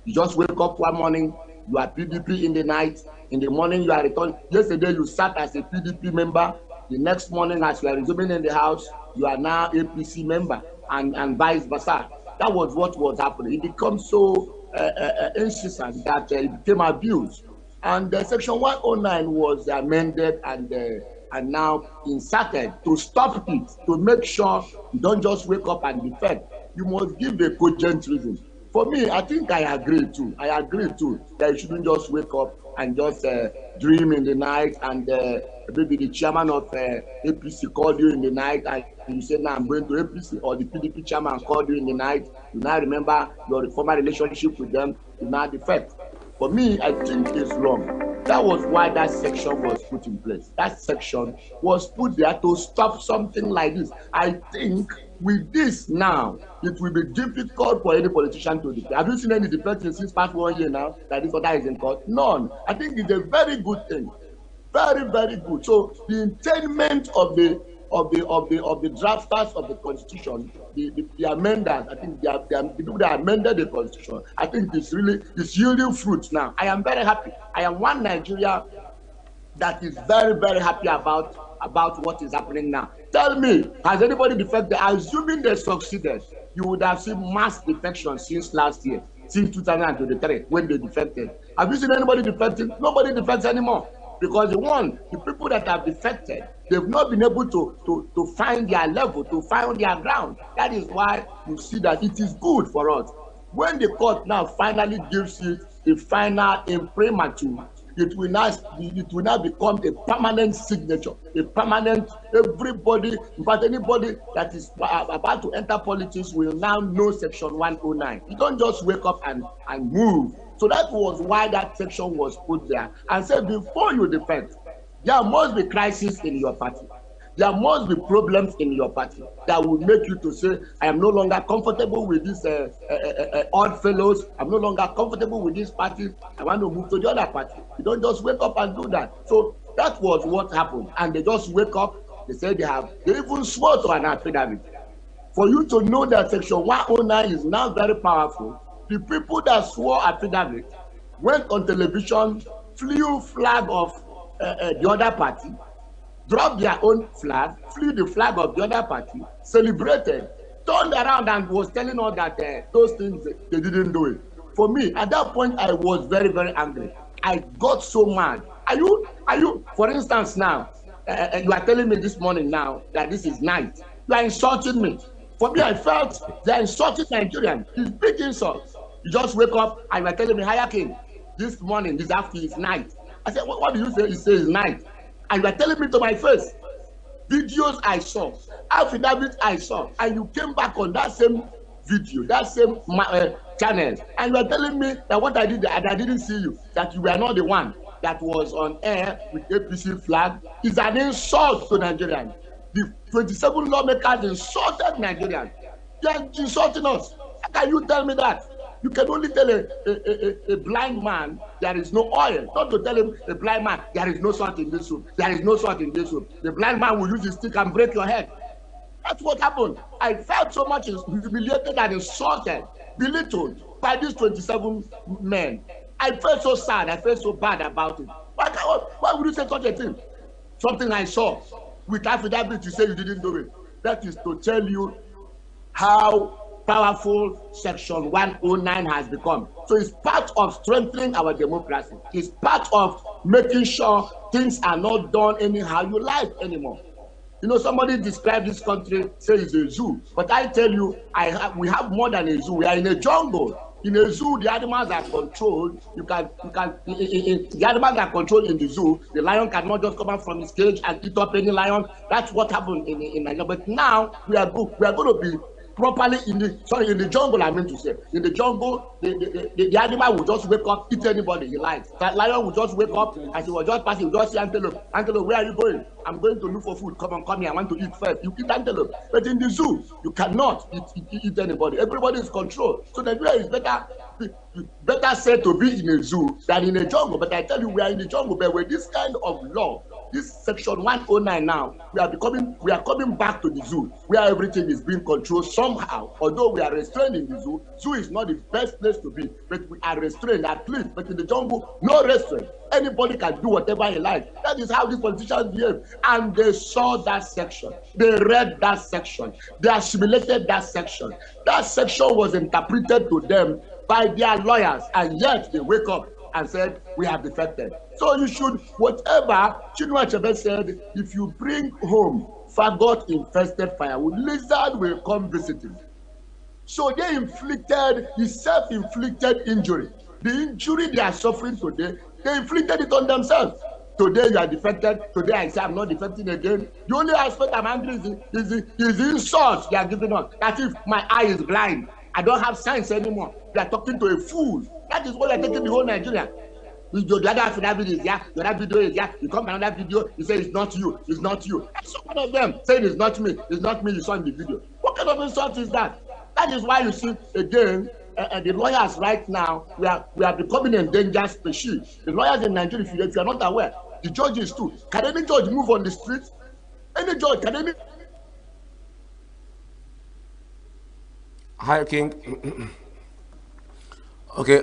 You just wake up one morning, you are PDP in the night, in the morning you are returned. Yesterday you sat as a PDP member, the next morning as you are resuming in the house, you are now APC member, and vice versa. That was what was happening. It becomes so insistent that it became abused. And section 109 was amended and now inserted to stop it, to make sure you don't just wake up and defect. You must give a cogent reason. For me, I think I agree too. I agree too that you shouldn't just wake up and just dream in the night, and maybe the chairman of APC called you in the night and you say, now I'm going to APC, or the PDP chairman called you in the night. You now remember your former relationship with them, you now defect. For me, I think it's wrong. That was why that section was put in place. That section was put there to stop something like this. I think with this now, it will be difficult for any politician to defect. Have you seen any defecting since past 1 year now that this order is in court? None. I think it's a very good thing. Very, very good. So the intent of the drafters of the constitution, the amenders, I think the people that amended the constitution, I think it's yielding fruits now. I am very happy. I am one Nigeria that is very, very happy about what is happening now. Tell me, has anybody defected? Assuming they succeeded, you would have seen mass defection since last year, since 2023, when they defected. Have you seen anybody defecting? Nobody defects anymore. Because the people that have defected, they've not been able to find their level, to find their ground. That is why you see that it is good for us. When the court now finally gives it a final imprimatur, it will now become a permanent signature, a permanent, everybody, in fact, anybody that is about to enter politics will now know Section 109. You don't just wake up and move. So that was why that section was put there, and said before you defect, there must be crisis in your party. There must be problems in your party that will make you to say, I am no longer comfortable with these odd fellows. I'm no longer comfortable with this party. I want to move to the other party. You don't just wake up and do that. So that was what happened. And they just wake up. They said they even swore to an affidavit. For you to know that Section 109 is now very powerful, the people that swore affidavit went on television, flew flag of the other party, dropped their own flag, flew the flag of the other party, celebrated, turned around and was telling us that those things, they didn't do it. For me, at that point, I was very, very angry. I got so mad. Are you, for instance, now, you are telling me this morning now that this is night. You are insulting me. For me, I felt they are insulting Nigerians. It's big insult. You just wake up and you are telling me, Hayakin, this morning, this afternoon is night. I said, what do you say? He says it's night. And you are telling me to my face. Videos I saw, affidavits I saw, and you came back on that same video, that same channel, and you are telling me that what I did, and I didn't see you, that you were not the one that was on air with APC flag, is an insult to Nigerians. The 27 lawmakers insulted Nigerians. They are insulting us. How can you tell me that? You can only tell a blind man there is no oil. Not to tell him, a blind man, there is no salt in this soup. There is no salt in this soup. The blind man will use his stick and break your head. That's what happened. I felt so much humiliated and insulted, belittled by these 27 men. I felt so sad. I felt so bad about it. Why would you say such a thing? Something I saw with affidavit, you say you didn't do it. That is to tell you how powerful Section 109 has become. So it's part of strengthening our democracy. It's part of making sure things are not done anyhow you like anymore. You know, somebody described this country, say it's a zoo. But I tell you, we have more than a zoo. We are in a jungle. In a zoo, the animals are controlled. The animals are controlled in the zoo. The lion cannot just come out from his cage and eat up any lion. That's what happened in Nigeria. But now we are going to be properly in the jungle. I mean to say, in the jungle, the animal will just wake up, eat anybody he likes. That lion will just wake up, as he was just passing, he will just see antelope. Antelope, where are you going? I'm going to look for food. Come here. I want to eat first. You eat antelope. But in the zoo, you cannot eat anybody. Everybody is controlled. So Nigeria is better said to be in a zoo than in a jungle. But I tell you, we are in the jungle. But with this kind of law, this Section 109 now, we are coming back to the zoo, where everything is being controlled somehow. Although we are restrained in the zoo, zoo is not the best place to be, but we are restrained at least. But in the jungle, no restraint. Anybody can do whatever he likes. That is how these politicians behave. And they saw that section. They read that section. They assimilated that section. That section was interpreted to them by their lawyers, and yet they wake up and said, we have defected. So you should, whatever Chinua Achebe said, if you bring home fagot infested firewood, lizard will come visiting. So they inflicted the self-inflicted injury. The injury they are suffering today, they inflicted it on themselves. Today you are defected. Today I say I'm not defecting again. The only aspect I'm angry is the insults they are giving us. As if my eye is blind. I don't have sense anymore. They are talking to a fool. That is what they are taking the whole Nigeria. The other affidavit is there, the other video is there. You come to another video, you say it's not you, it's not you. And so one of them saying it's not me you saw in the video. What kind of insult is that? That is why you see again, the lawyers right now, we are becoming endangered species. The lawyers in Nigeria, if you are not aware, the judges too. Can any judge move on the street? Any judge, can any? Hi, King. Okay,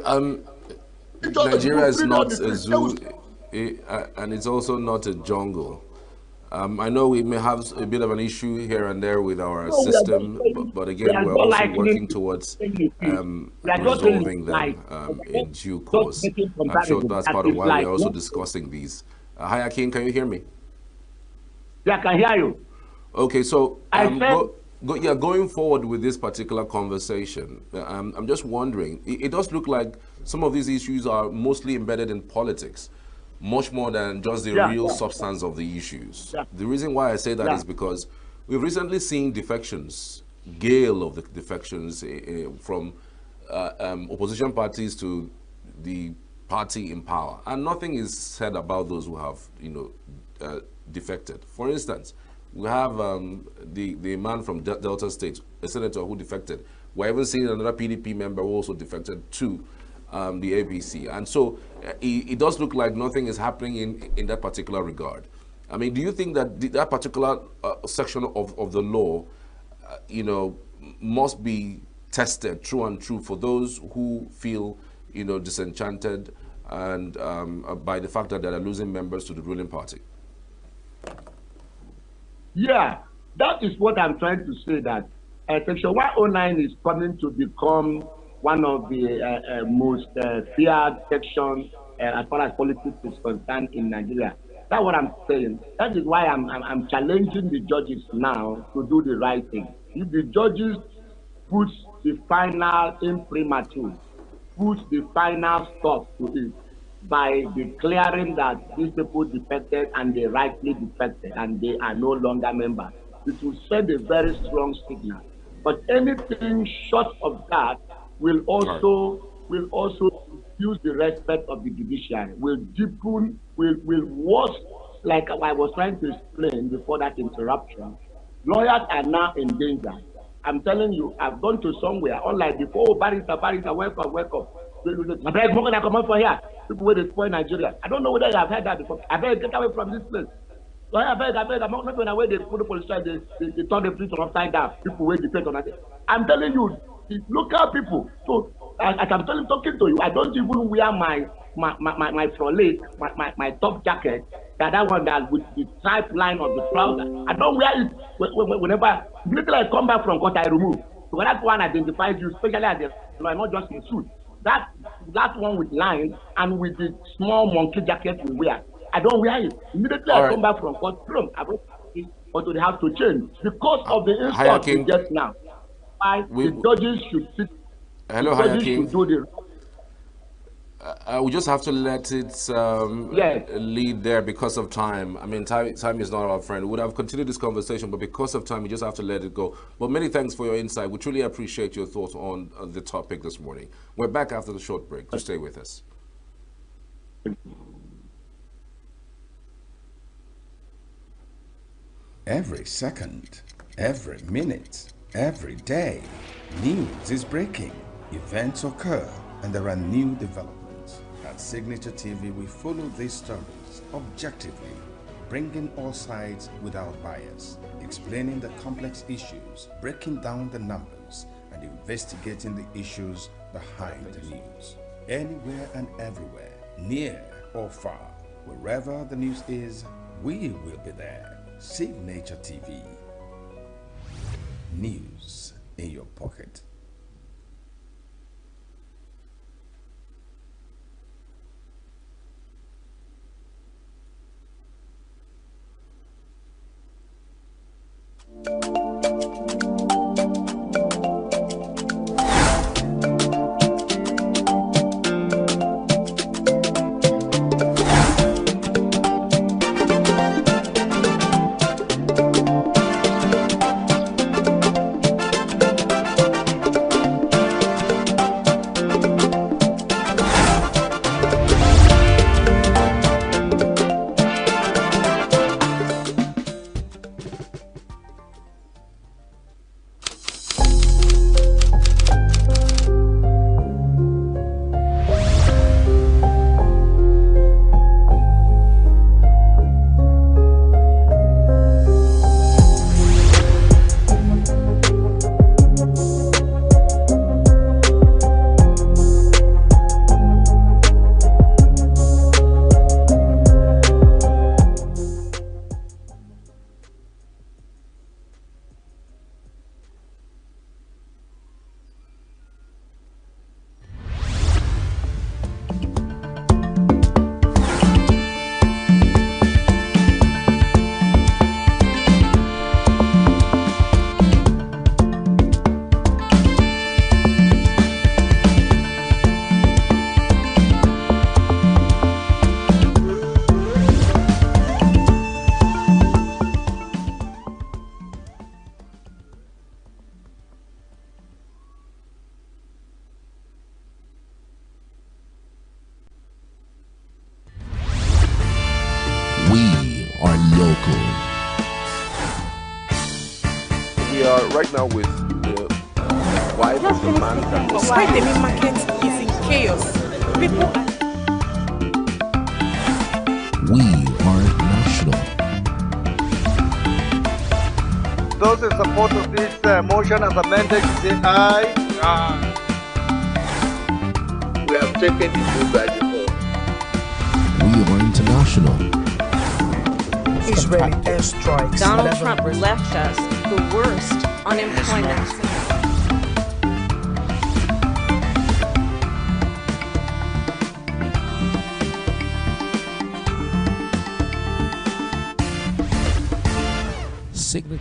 Nigeria is not a zoo, and it's also not a jungle. I know we may have a bit of an issue here and there with our system, but again, we're also working towards resolving them in due course. I'm sure that's part of why we're also discussing these. Hi, Akin, can you hear me? Yeah, I can hear you. Okay, so going forward with this particular conversation, I'm just wondering, it does look like some of these issues are mostly embedded in politics, much more than just the real substance of the issues. The reason why I say that is because we've recently seen defections, gale of the defections from opposition parties to the party in power, and nothing is said about those who have, defected. For instance, we have the man from Delta State, a senator who defected. We're even seeing another PDP member who also defected to the APC. And so it does look like nothing is happening in that particular regard. I mean, do you think that that particular section of the law, must be tested true and true for those who feel, disenchanted and by the fact that they are losing members to the ruling party? Yeah, that is what I'm trying to say, that Section 109 is coming to become one of the most feared sections as far as politics is concerned in Nigeria. That's what I'm saying. That is why I'm challenging the judges now to do the right thing. If the judges put the final imprimatur, put the final stop to it, by declaring that these people defected and they rightly defected and they are no longer members, it will send a very strong signal. But anything short of that will also use the respect of the judiciary, will deepen, will worse, like I was trying to explain before that interruption. Lawyers are now in danger. I'm telling you, I've gone to somewhere, unlike before, barrister, welcome. I beg, come up for here. People where they spoil Nigeria. I don't know whether you have heard that before. I beg, get away from this place. So I beg, I'm not going away. They put the police try, they turn the police upside down. People where depend on it. I'm telling you, the local people. So as I'm talking to you, I don't even wear my frolate, my top jacket, that one that with the stripe line of the trouser. I don't wear it whenever I come back from court, I remove. So that one identifies you, especially at the not just in suit. That one with lines and with the small monkey jacket we wear. I don't wear it. Immediately I come back from court room, I go to the house to change because of the insult we get now. The judges should sit. Hello, Hayakin. We just have to let it lead there because of time. I mean, time is not our friend. We would have continued this conversation, but because of time, we just have to let it go. But many thanks for your insight. We truly appreciate your thoughts on the topic this morning. We're back after the short break. So stay with us. Every second, every minute, every day, news is breaking. Events occur, and there are new developments. At Signature TV, we follow these stories objectively, bringing all sides without bias, explaining the complex issues, breaking down the numbers, and investigating the issues behind the news. Anywhere and everywhere, near or far, wherever the news is, we will be there. Signature TV. News in your pocket. right now with the wife of the man that was... Why the main market is in chaos. People We are national. Those in support of this motion as amended, say aye. Aye. We have taken it through by default. We are international. Israeli airstrikes. Donald Trump left us the worst unemployment. Signet.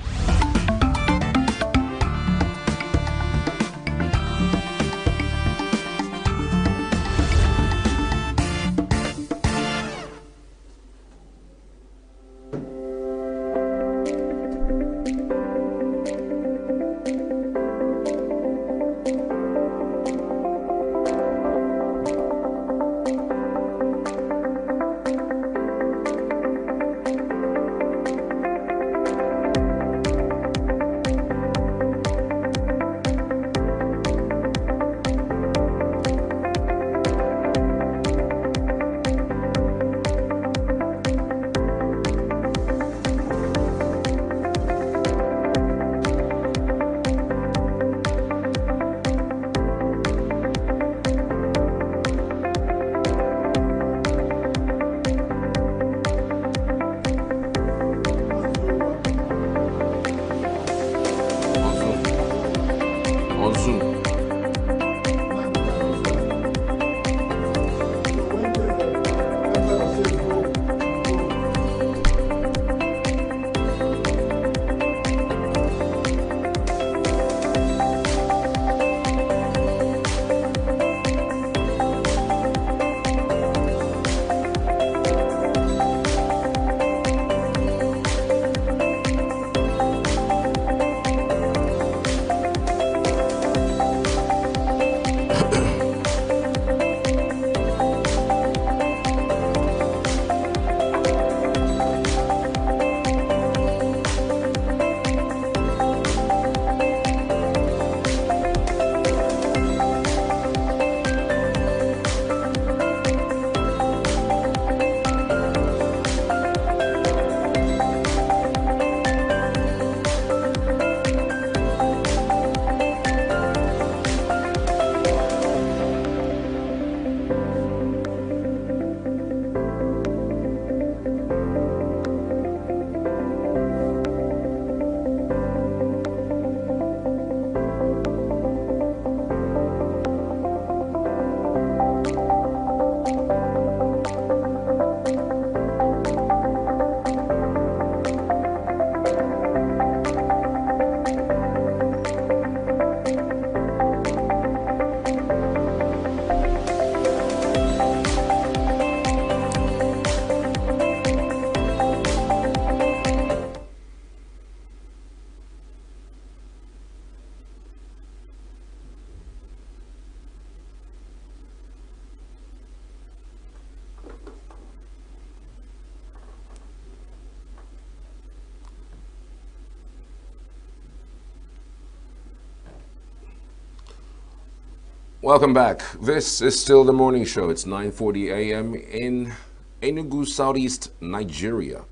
Welcome back. This is still the morning show. It's 9:40 a.m. in Enugu, Southeast Nigeria.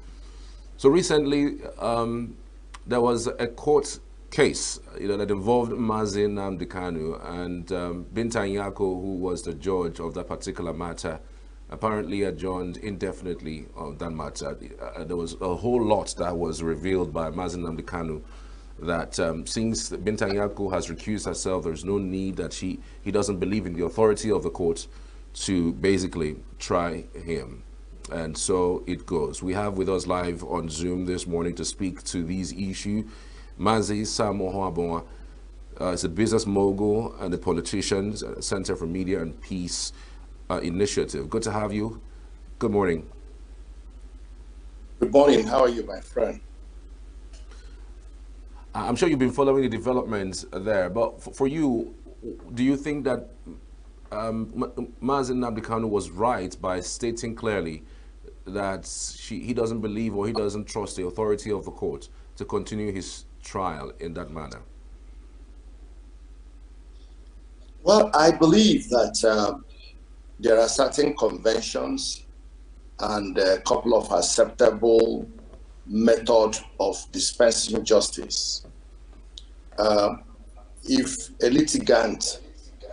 So recently, there was a court case, that involved Mazi Nnamdi Kanu and Binta Nyako, who was the judge of that particular matter, apparently adjourned indefinitely on that matter. There was a whole lot that was revealed by Mazi Nnamdi Kanu, that since Binta Nyako has recused herself, there's no need that he doesn't believe in the authority of the court to basically try him. And so it goes. We have with us live on Zoom this morning to speak to these issues Mazi Samohoabonwa is a business mogul and a politician, Center for Media and Peace Initiative. Good to have you. Good morning. Good morning. How are you, my friend? I'm sure you've been following the developments there, but for you, do you think that Mazi Nnamdi Kanu was right by stating clearly that he doesn't believe or he doesn't trust the authority of the court to continue his trial in that manner? Well, I believe that there are certain conventions and a couple of acceptable methods of dispensing justice. If a litigant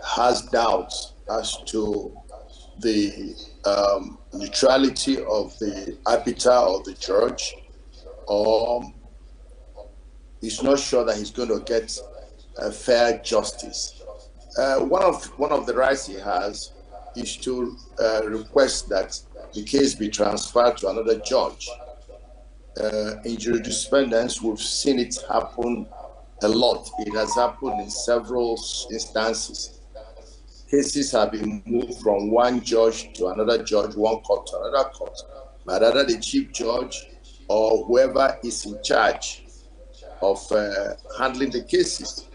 has doubts as to the neutrality of the arbiter or the judge, or he's not sure that he's going to get a fair justice, one of the rights he has is to request that the case be transferred to another judge. In jurisprudence, we've seen it happen a lot. It has happened in several instances. Cases have been moved from one judge to another judge, one court to another court, by either the chief judge or whoever is in charge of handling the cases.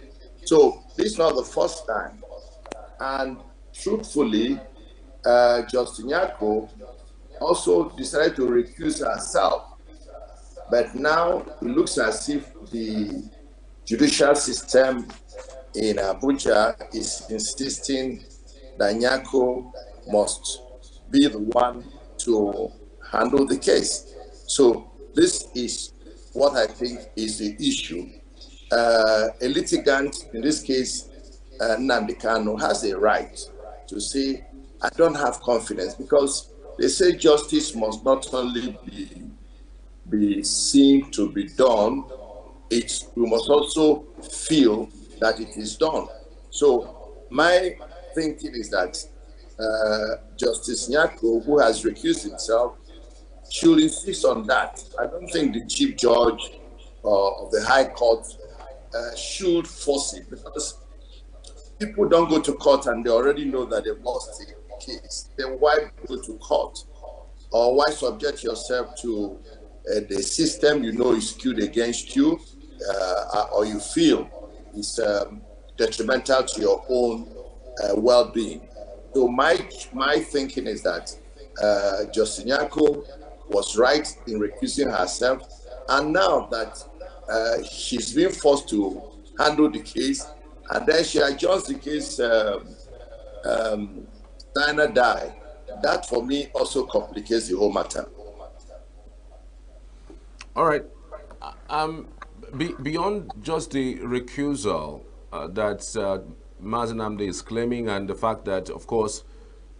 So this is not the first time. And truthfully, Justin Nyako also decided to recuse herself. But now it looks as if the judicial system in Abuja is insisting that Nyako must be the one to handle the case. So this is what I think is the issue. A litigant, in this case, Nnamdi Kanu, has a right to say, I don't have confidence, because they say justice must not only be seen to be done, we must also feel that it is done. So my thinking is that Justice Nyako, who has recused himself, should insist on that. I don't think the chief judge of the High Court should force it, because people don't go to court and they already know that they've lost the case. Then why go to court? Or why subject yourself to the system you know is skewed against you, or you feel is detrimental to your own well-being? So my thinking is that Justin Nyako was right in recusing herself, and now that she's been forced to handle the case, and then she adjusts the case, Diana die. That for me also complicates the whole matter. All right. Beyond just the recusal that Mazi Nnamdi is claiming, and the fact that, of course,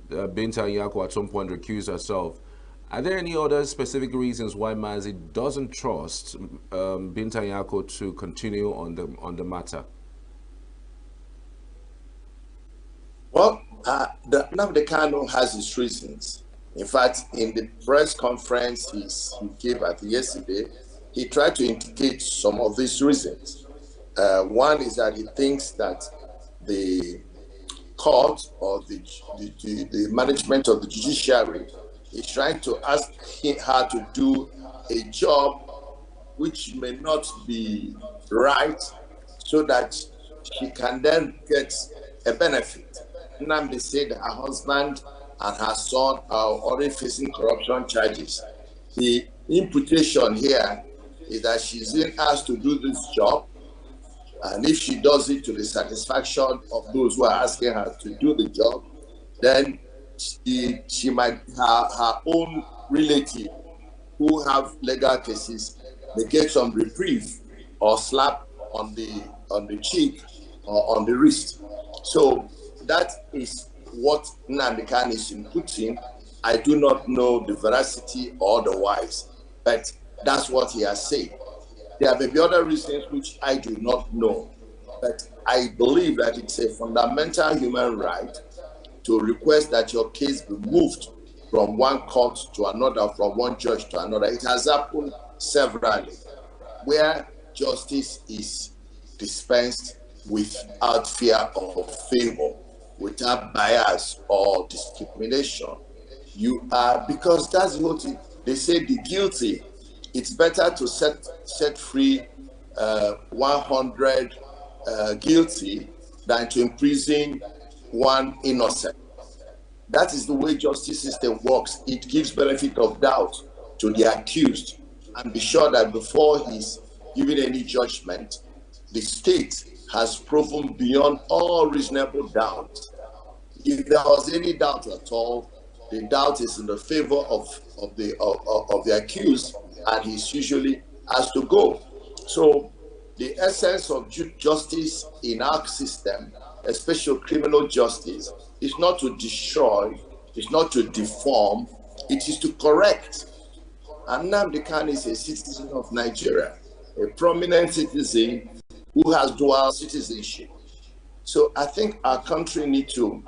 Binta Nyako at some point recused herself, are there any other specific reasons why Mazi doesn't trust Binta Nyako to continue on the matter? Well, Nnamdi Kanu has his reasons. In fact, in the press conference he gave yesterday, he tried to indicate some of these reasons. One is that he thinks that the court or the management of the judiciary is trying to ask her to do a job which may not be right, so that she can then get a benefit. Nnamdi said her husband and her son are already facing corruption charges. The imputation here is that she's being asked to do this job, and if she does it to the satisfaction of those who are asking her to do the job, then she might her own relative who have legal cases may get some reprieve or slap on the cheek or on the wrist. So that is what Nnamdi Kanu is inputting. I do not know the veracity or otherwise, but that's what he has said. There may be other reasons which I do not know, but I believe that it's a fundamental human right to request that your case be moved from one court to another, from one judge to another. It has happened severally, where justice is dispensed without fear or favor, without bias or discrimination. Because that's what they say, the guilty, it's better to set free 100 guilty than to imprison one innocent. That is the way justice system works. It gives benefit of doubt to the accused, and be sure that before he's giving any judgment, the state has proven beyond all reasonable doubt. If there was any doubt at all, the doubt is in the favor of the accused, and he's usually has to go. So the essence of justice in our system, especially criminal justice, is not to destroy, it's not to deform, it is to correct. And Nnamdi Kanu is a citizen of Nigeria, a prominent citizen who has dual citizenship. So I think our country needs to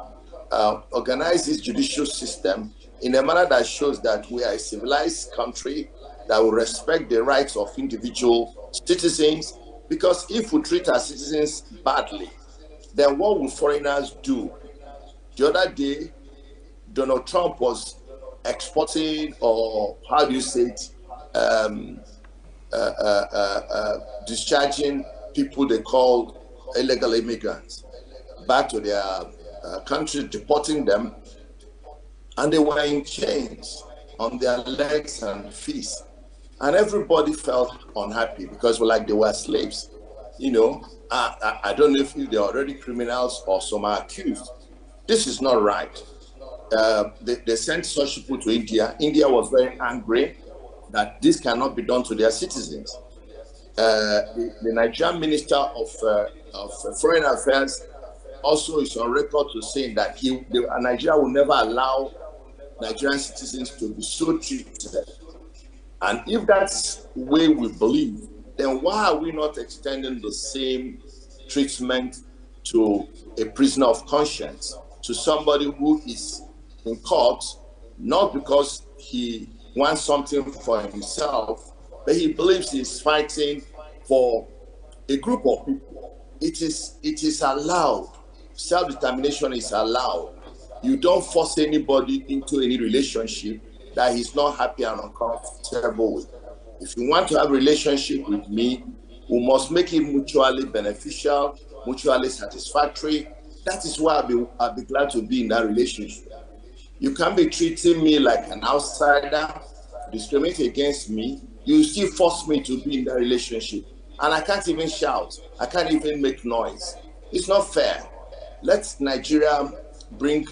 organize its judicial system in a manner that shows that we are a civilized country that will respect the rights of individual citizens. Because if we treat our citizens badly, then what will foreigners do? The other day, Donald Trump was exporting, or how do you say it, discharging people they called illegal immigrants back to their country, deporting them, and they were in chains on their legs and feet, and everybody felt unhappy because they were slaves. You know, I don't know if they're already criminals or some are accused. This is not right. They sent such people to India. India was very angry that this cannot be done to their citizens. The Nigerian Minister of Foreign Affairs also is on record to saying that Nigeria will never allow Nigerian citizens to be so treated. And if that's the way we believe, then why are we not extending the same treatment to a prisoner of conscience, to somebody who is in court, not because he wants something for himself, but he believes he's fighting for a group of people? It is allowed. Self-determination is allowed. You don't force anybody into any relationship that he's not happy and uncomfortable with. If you want to have a relationship with me, we must make it mutually beneficial, mutually satisfactory. That is why I'll be glad to be in that relationship. You can't be treating me like an outsider, discriminate against me. You still force me to be in that relationship. And I can't even shout. I can't even make noise. It's not fair. Let Nigeria bring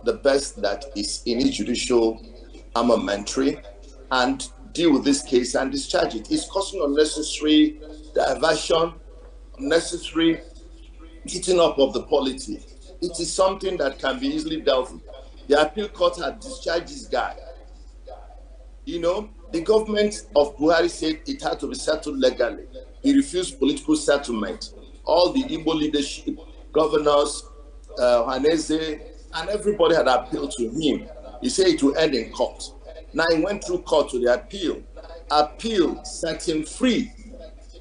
the best that is in its judicial armamentary and deal with this case and discharge it. It's causing unnecessary diversion, unnecessary heating up of the polity. It is something that can be easily dealt with. The appeal court had discharged this guy. You know, the government of Buhari said it had to be settled legally. He refused political settlement. All the Igbo leadership, governors, Haneze, and everybody had appealed to him. He said it will end in court. Now he went through court to the appeal. Appeal set him free.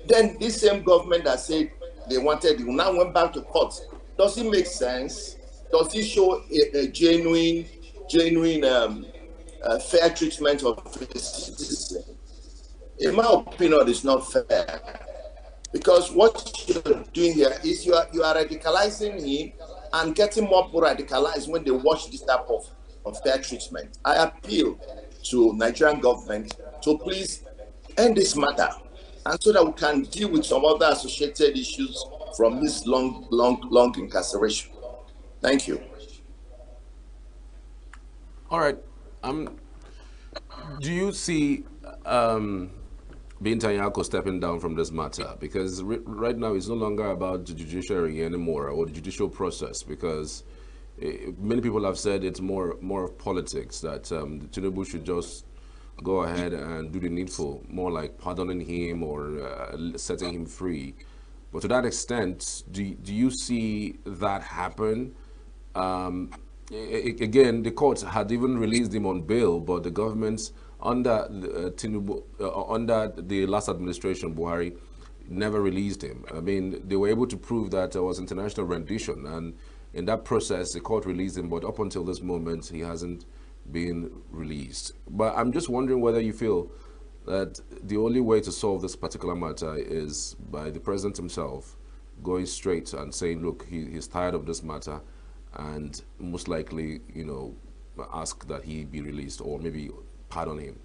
Then this same government that said they wanted him now went back to court. Does it make sense? Does it show a genuine fair treatment of a citizen? In my opinion, it's not fair. Because what you're doing here is you are radicalizing him and getting more radicalized when they watch this type of fair treatment. I appeal to Nigerian government to please end this matter, and so that we can deal with some other associated issues from this long incarceration. Thank you. All right. Do you see Binta Nyako stepping down from this matter? Because right now it's no longer about the judiciary anymore, or the judicial process, because many people have said it's more of politics, that Tinubu should just go ahead and do the needful, more like pardoning him or setting him free. But to that extent, do you see that happen? Again, the courts had even released him on bail, but the government under Tinubu, under the last administration, Buhari, never released him. I mean, they were able to prove that there was international rendition, and in that process, the court released him, but up until this moment, he hasn't been released. But I'm just wondering whether you feel that the only way to solve this particular matter is by the president himself going straight and saying, look, he's tired of this matter, and most likely, you know, ask that he be released, or maybe pardon him.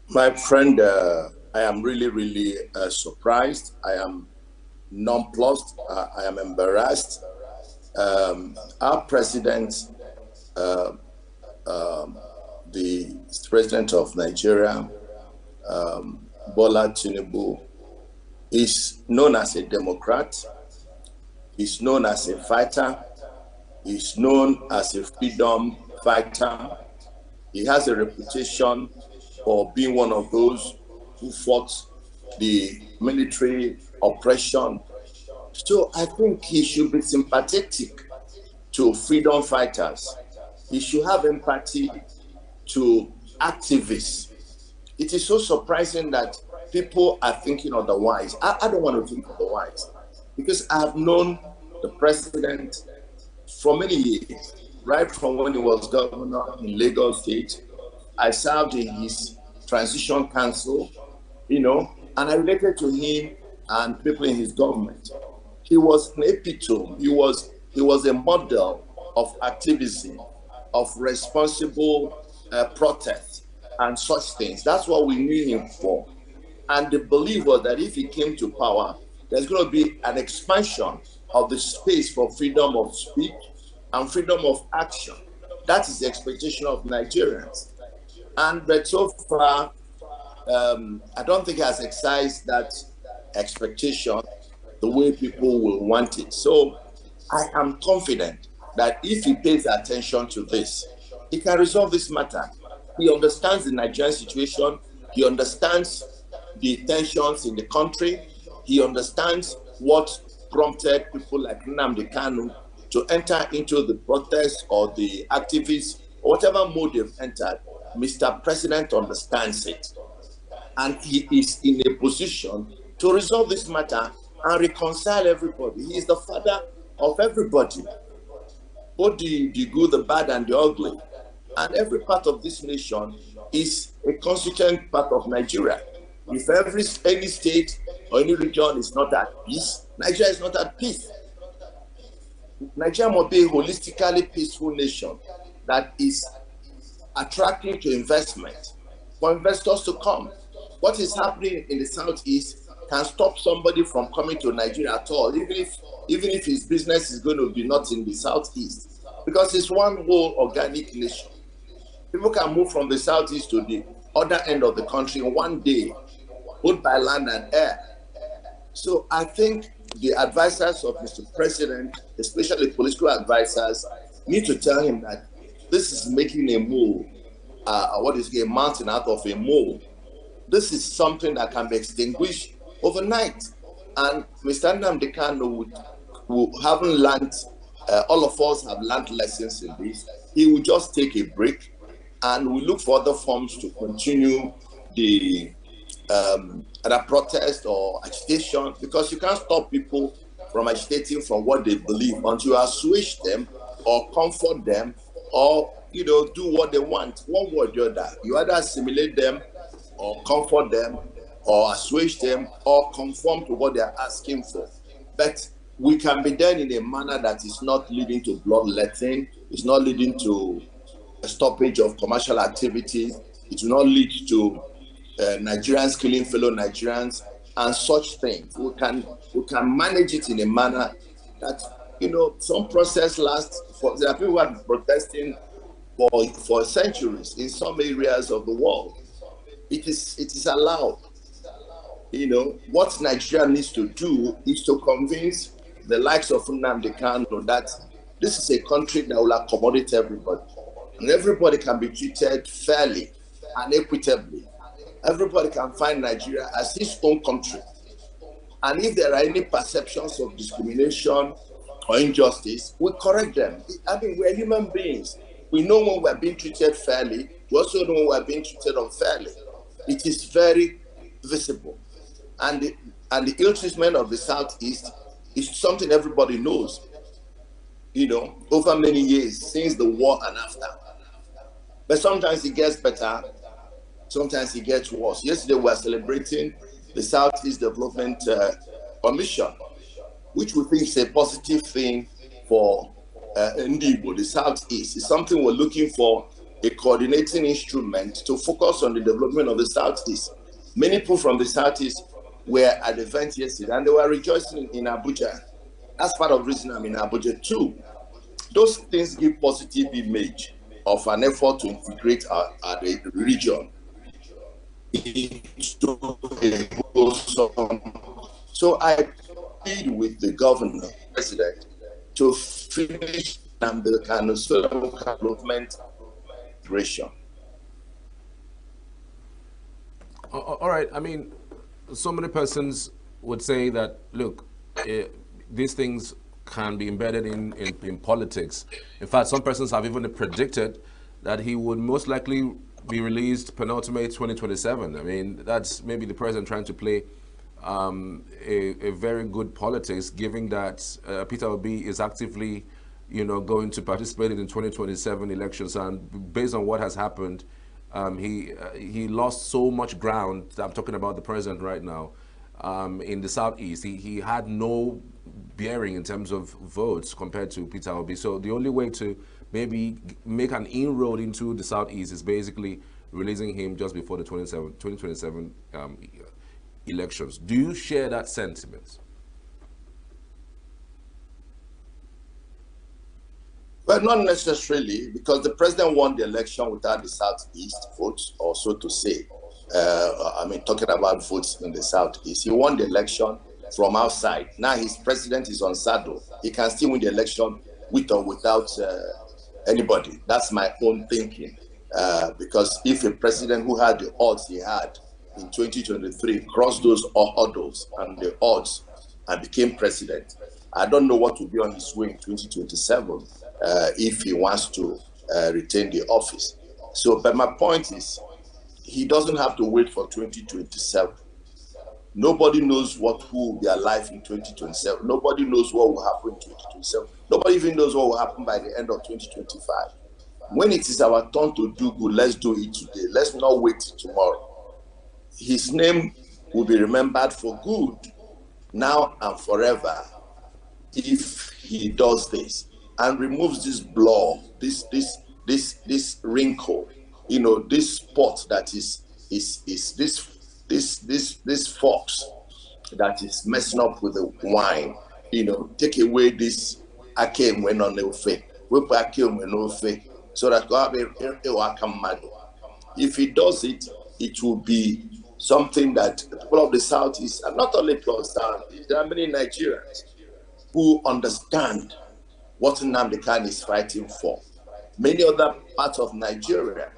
My friend, I am really surprised. I am nonplussed. I am embarrassed. Our president, the president of Nigeria, Bola Tinubu, is known as a Democrat, is known as a fighter, is known as a freedom fighter. He has a reputation for being one of those who fought the military oppression. So I think he should be sympathetic to freedom fighters. He should have empathy to activists. It is so surprising that people are thinking otherwise. I don't want to think otherwise, because I have known the president for many years, right from when he was governor in Lagos State. I served in his transition council, and I related to him and people in his government. He was an epitome. He was a model of activism, of responsible protest and such things. That's what we knew him for. And the belief was that if he came to power, there's going to be an expansion of the space for freedom of speech and freedom of action. That is the expectation of Nigerians. But so far, I don't think he has exercised that expectation the way people will want it. So I am confident that if he pays attention to this, he can resolve this matter. He understands the Nigerian situation. He understands the tensions in the country. He understands what prompted people like Nnamdi Kanu to enter into the protest or the activists, or whatever mode they've entered. Mr. President understands it. And he is in a position to resolve this matter and reconcile everybody. He is the father of everybody, both the good, the bad, and the ugly. And every part of this nation is a constituent part of Nigeria. If any state or any region is not at peace, Nigeria is not at peace. Nigeria must be a holistically peaceful nation that is attractive to investment, for investors to come. What is happening in the Southeast can stop somebody from coming to Nigeria at all, even if his business is going to be not in the Southeast, because it's one whole organic nation. People can move from the Southeast to the other end of the country in one day, both by land and air. So I think the advisors of Mr. President, especially political advisors, need to tell him that this is making a move, a mountain out of a mole. This is something that can be extinguished overnight. And Mr. Nnamdi Kanu who haven't learned, all of us have learned lessons in this. He will just take a break, and we look for other forms to continue the protest or agitation, because you can't stop people from agitating from what they believe until you assuage them or comfort them or do what they want. One way or the other, you either assimilate them or comfort them or assuage them or conform to what they are asking for. But we can be done in a manner that is not leading to bloodletting, it's not leading to a stoppage of commercial activities, it will not lead to Nigerians killing fellow Nigerians and such things. We can manage it in a manner that some process lasts. There are people who have been protesting for centuries in some areas of the world. It is allowed. What Nigeria needs to do is to convince the likes of Nnamdi Kanu that this is a country that will accommodate everybody, and everybody can be treated fairly and equitably. Everybody can find Nigeria as his own country. And if there are any perceptions of discrimination or injustice, we correct them. I mean, we're human beings. We know when we're being treated fairly. We also know when we're being treated unfairly. It is very visible. And the ill treatment of the Southeast is something everybody knows, over many years, since the war and after. But sometimes it gets better. Sometimes it gets worse. Yesterday, we were celebrating the Southeast Development Commission, which we think is a positive thing for ENUGU, the Southeast. It's something we're looking for, a coordinating instrument to focus on the development of the Southeast. Many people from the Southeast were at the event yesterday and they were rejoicing in Abuja. That's part of the reason I'm in Abuja too. Those things give positive image of an effort to integrate our region into a wholesome. So I plead with the governor, president, to finish the kind of development integration. All right. I mean, so many persons would say that, look, these things can be embedded in politics. In fact, some persons have even predicted that he would most likely be released penultimate 2027. I mean, that's maybe the president trying to play a very good politics, given that Peter Obi is actively, going to participate in the 2027 elections. And based on what has happened, he lost so much ground. I'm talking about the president right now. In the southeast, he had no bearing in terms of votes compared to Peter Obi. So the only way to maybe make an inroad into the southeast is basically releasing him just before the 2027 elections. Do you share that sentiment? Well, not necessarily, because the president won the election without the Southeast votes, or so to say. Talking about votes in the Southeast. He won the election from outside. Now his president is on saddle. He can still win the election with or without anybody. That's my own thinking. Because if a president who had the odds he had in 2023 crossed those hurdles and the odds and became president, I don't know what will be on his way in 2027 if he wants to retain the office. So, but my point is, he doesn't have to wait for 2027. Nobody knows who will be alive in 2027. Nobody knows what will happen in 2027. Nobody even knows what will happen by the end of 2025. When it is our turn to do good, let's do it today. Let's not wait till tomorrow. His name will be remembered for good now and forever if he does this and removes this blur, this wrinkle, this spot that is this fox that is messing up with the wine. Take away this akem when on the fe, whip akem when no fe, so that if he does it, it will be something that the people of the Southeast, and not only people of the Southeast, there are many Nigerians who understand what Nnamdi Kanu is fighting for. Many other parts of Nigeria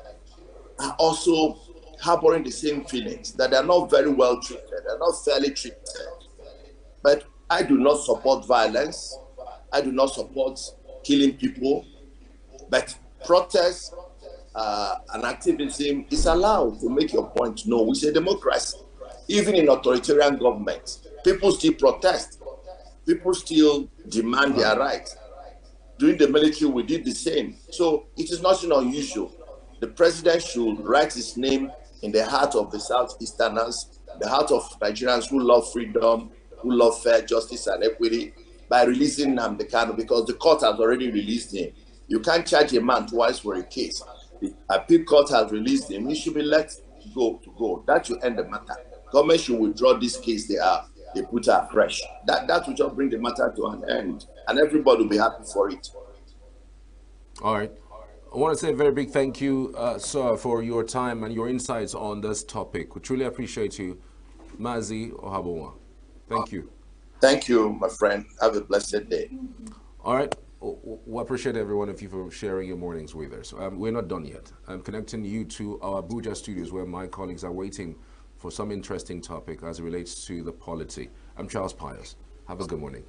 are also harboring the same feelings, that they are not very well treated, they're not fairly treated. But I do not support violence. I do not support killing people. But protest and activism is allowed to make your point known. We say democracy. Even in authoritarian governments, people still protest. People still demand their rights. During the military, we did the same. So it is nothing unusual. The president should write his name in the heart of the Southeasterners, the heart of Nigerians who love freedom, who love fair justice and equity, by releasing Nnamdi Kanu, because the court has already released him. You can't charge a man twice for a case. The appeal court has released him. He should be let go. That should end the matter. Government should withdraw this case they put her fresh. That will just bring the matter to an end, and everybody will be happy for it. All right. I want to say a very big thank you, sir, for your time and your insights on this topic. We truly appreciate you, Mazi Ohabonwa. Thank you. Thank you, my friend. Have a blessed day. All right. We appreciate every one of you for sharing your mornings with us. We're not done yet. I'm connecting you to our Abuja studios, where my colleagues are waiting for some interesting topic as it relates to the polity. I'm Charles Pius. Have a good morning.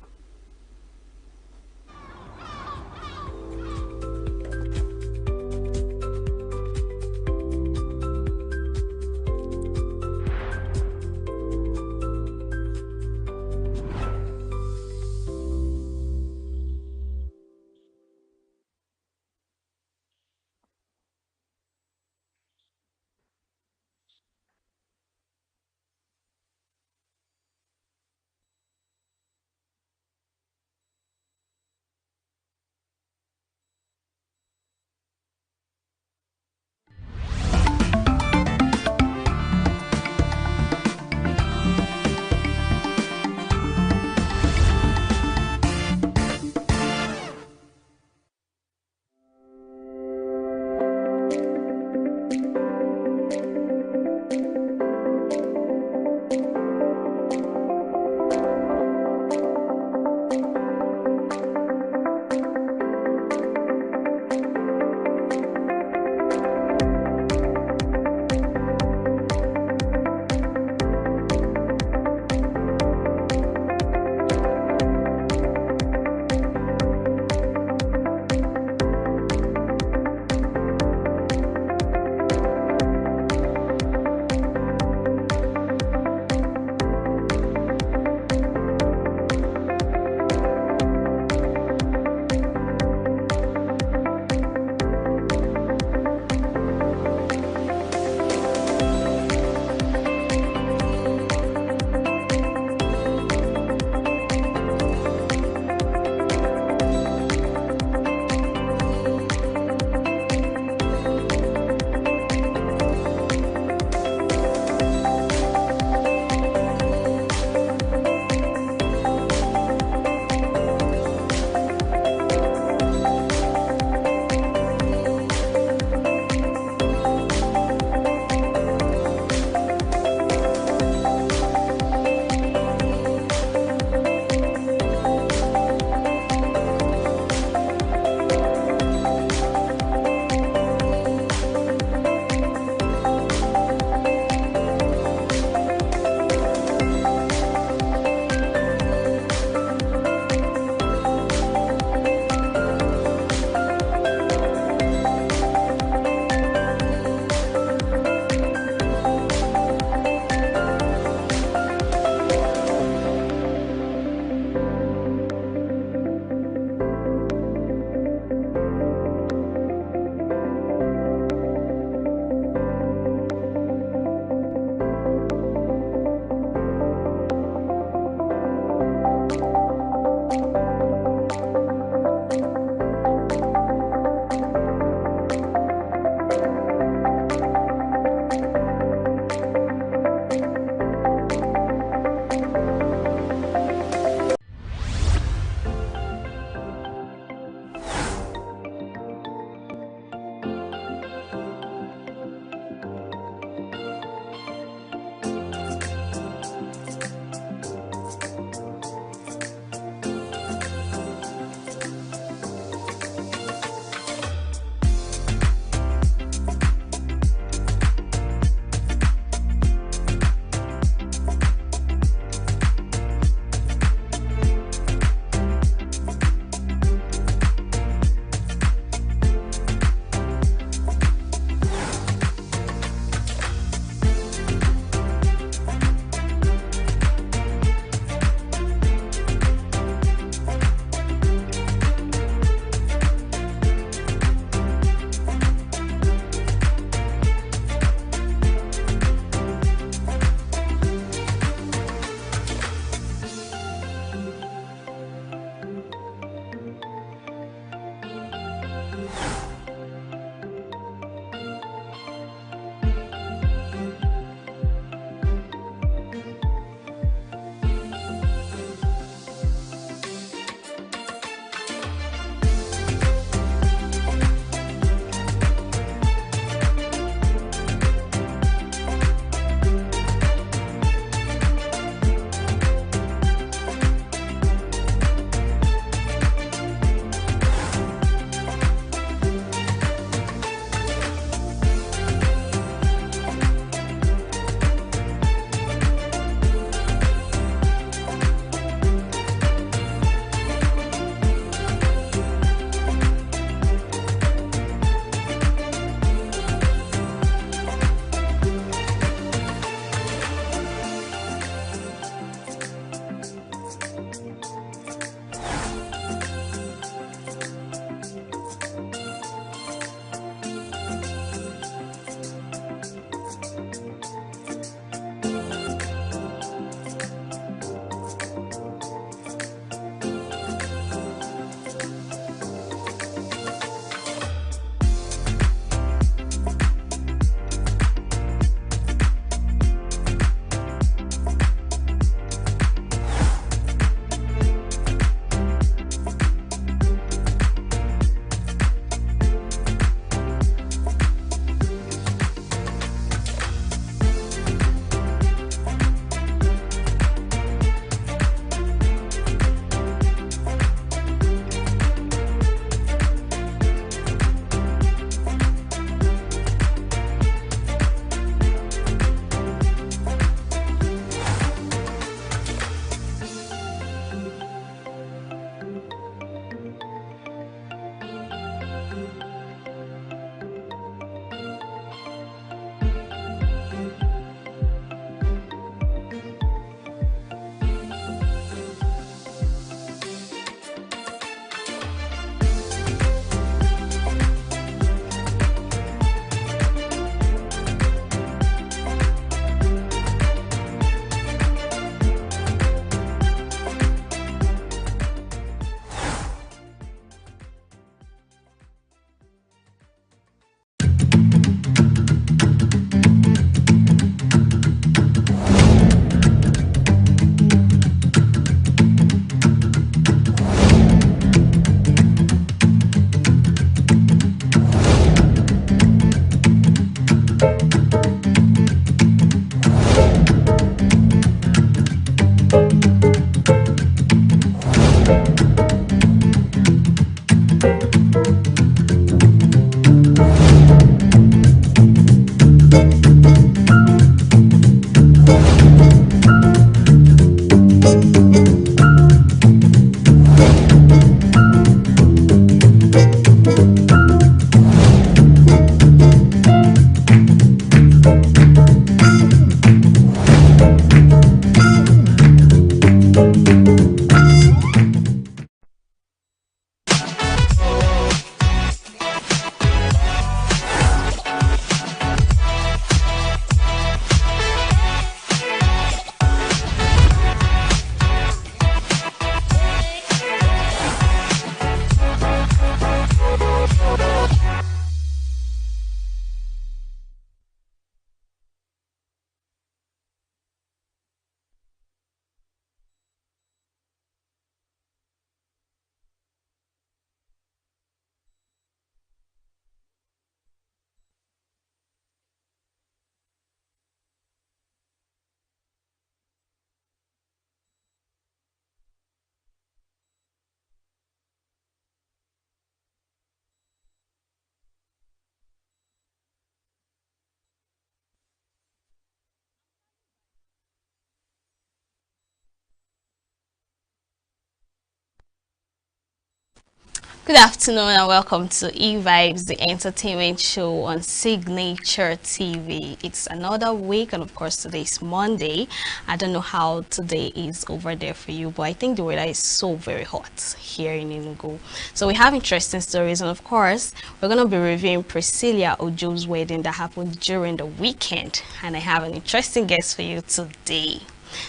Good afternoon and welcome to E-Vibes, the entertainment show on Signature TV. It's another week, and of course today is Monday. I don't know how today is over there for you, but I think the weather is so very hot here in ENUGU. So we have interesting stories, and of course we're going to be reviewing Priscilla Ojo's wedding that happened during the weekend, and I have an interesting guest for you today.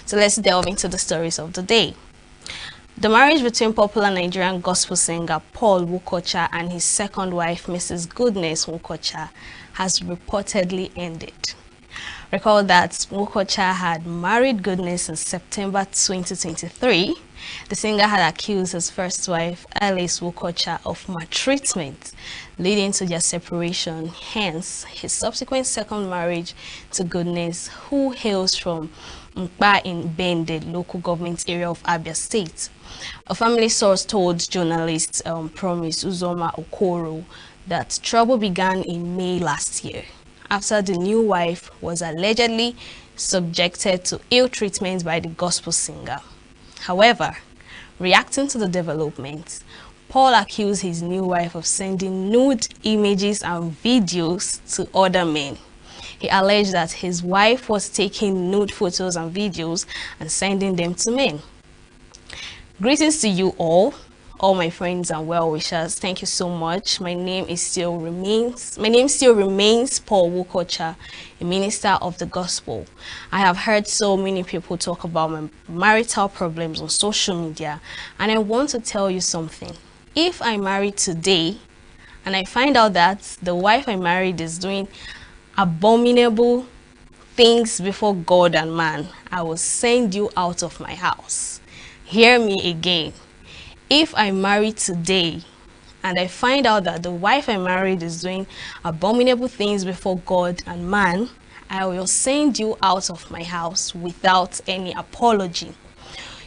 So let's delve into the stories of the day. The marriage between popular Nigerian gospel singer Paul Wokocha and his second wife, Mrs. Goodness Wokocha, has reportedly ended. Recall that Wokocha had married Goodness in September 2023. The singer had accused his first wife, Alice Wokocha, of maltreatment, leading to their separation, hence his subsequent second marriage to Goodness, who hails from Mkpa in Bende, local government area of Abia State. A family source told journalist Promise Uzoma Okoro that trouble began in May last year after the new wife was allegedly subjected to ill treatment by the gospel singer. However, reacting to the developments, Paul accused his new wife of sending nude images and videos to other men. He alleged that his wife was taking nude photos and videos and sending them to men. Greetings to you all my friends and well wishers. Thank you so much. My name still remains Paul Wokocha, a minister of the gospel. I have heard so many people talk about my marital problems on social media, and I want to tell you something. If I marry today and I find out that the wife I married is doing abominable things before God and man, I will send you out of my house. Hear me again. If I marry today and I find out that the wife I married is doing abominable things before God and man, I will send you out of my house without any apology.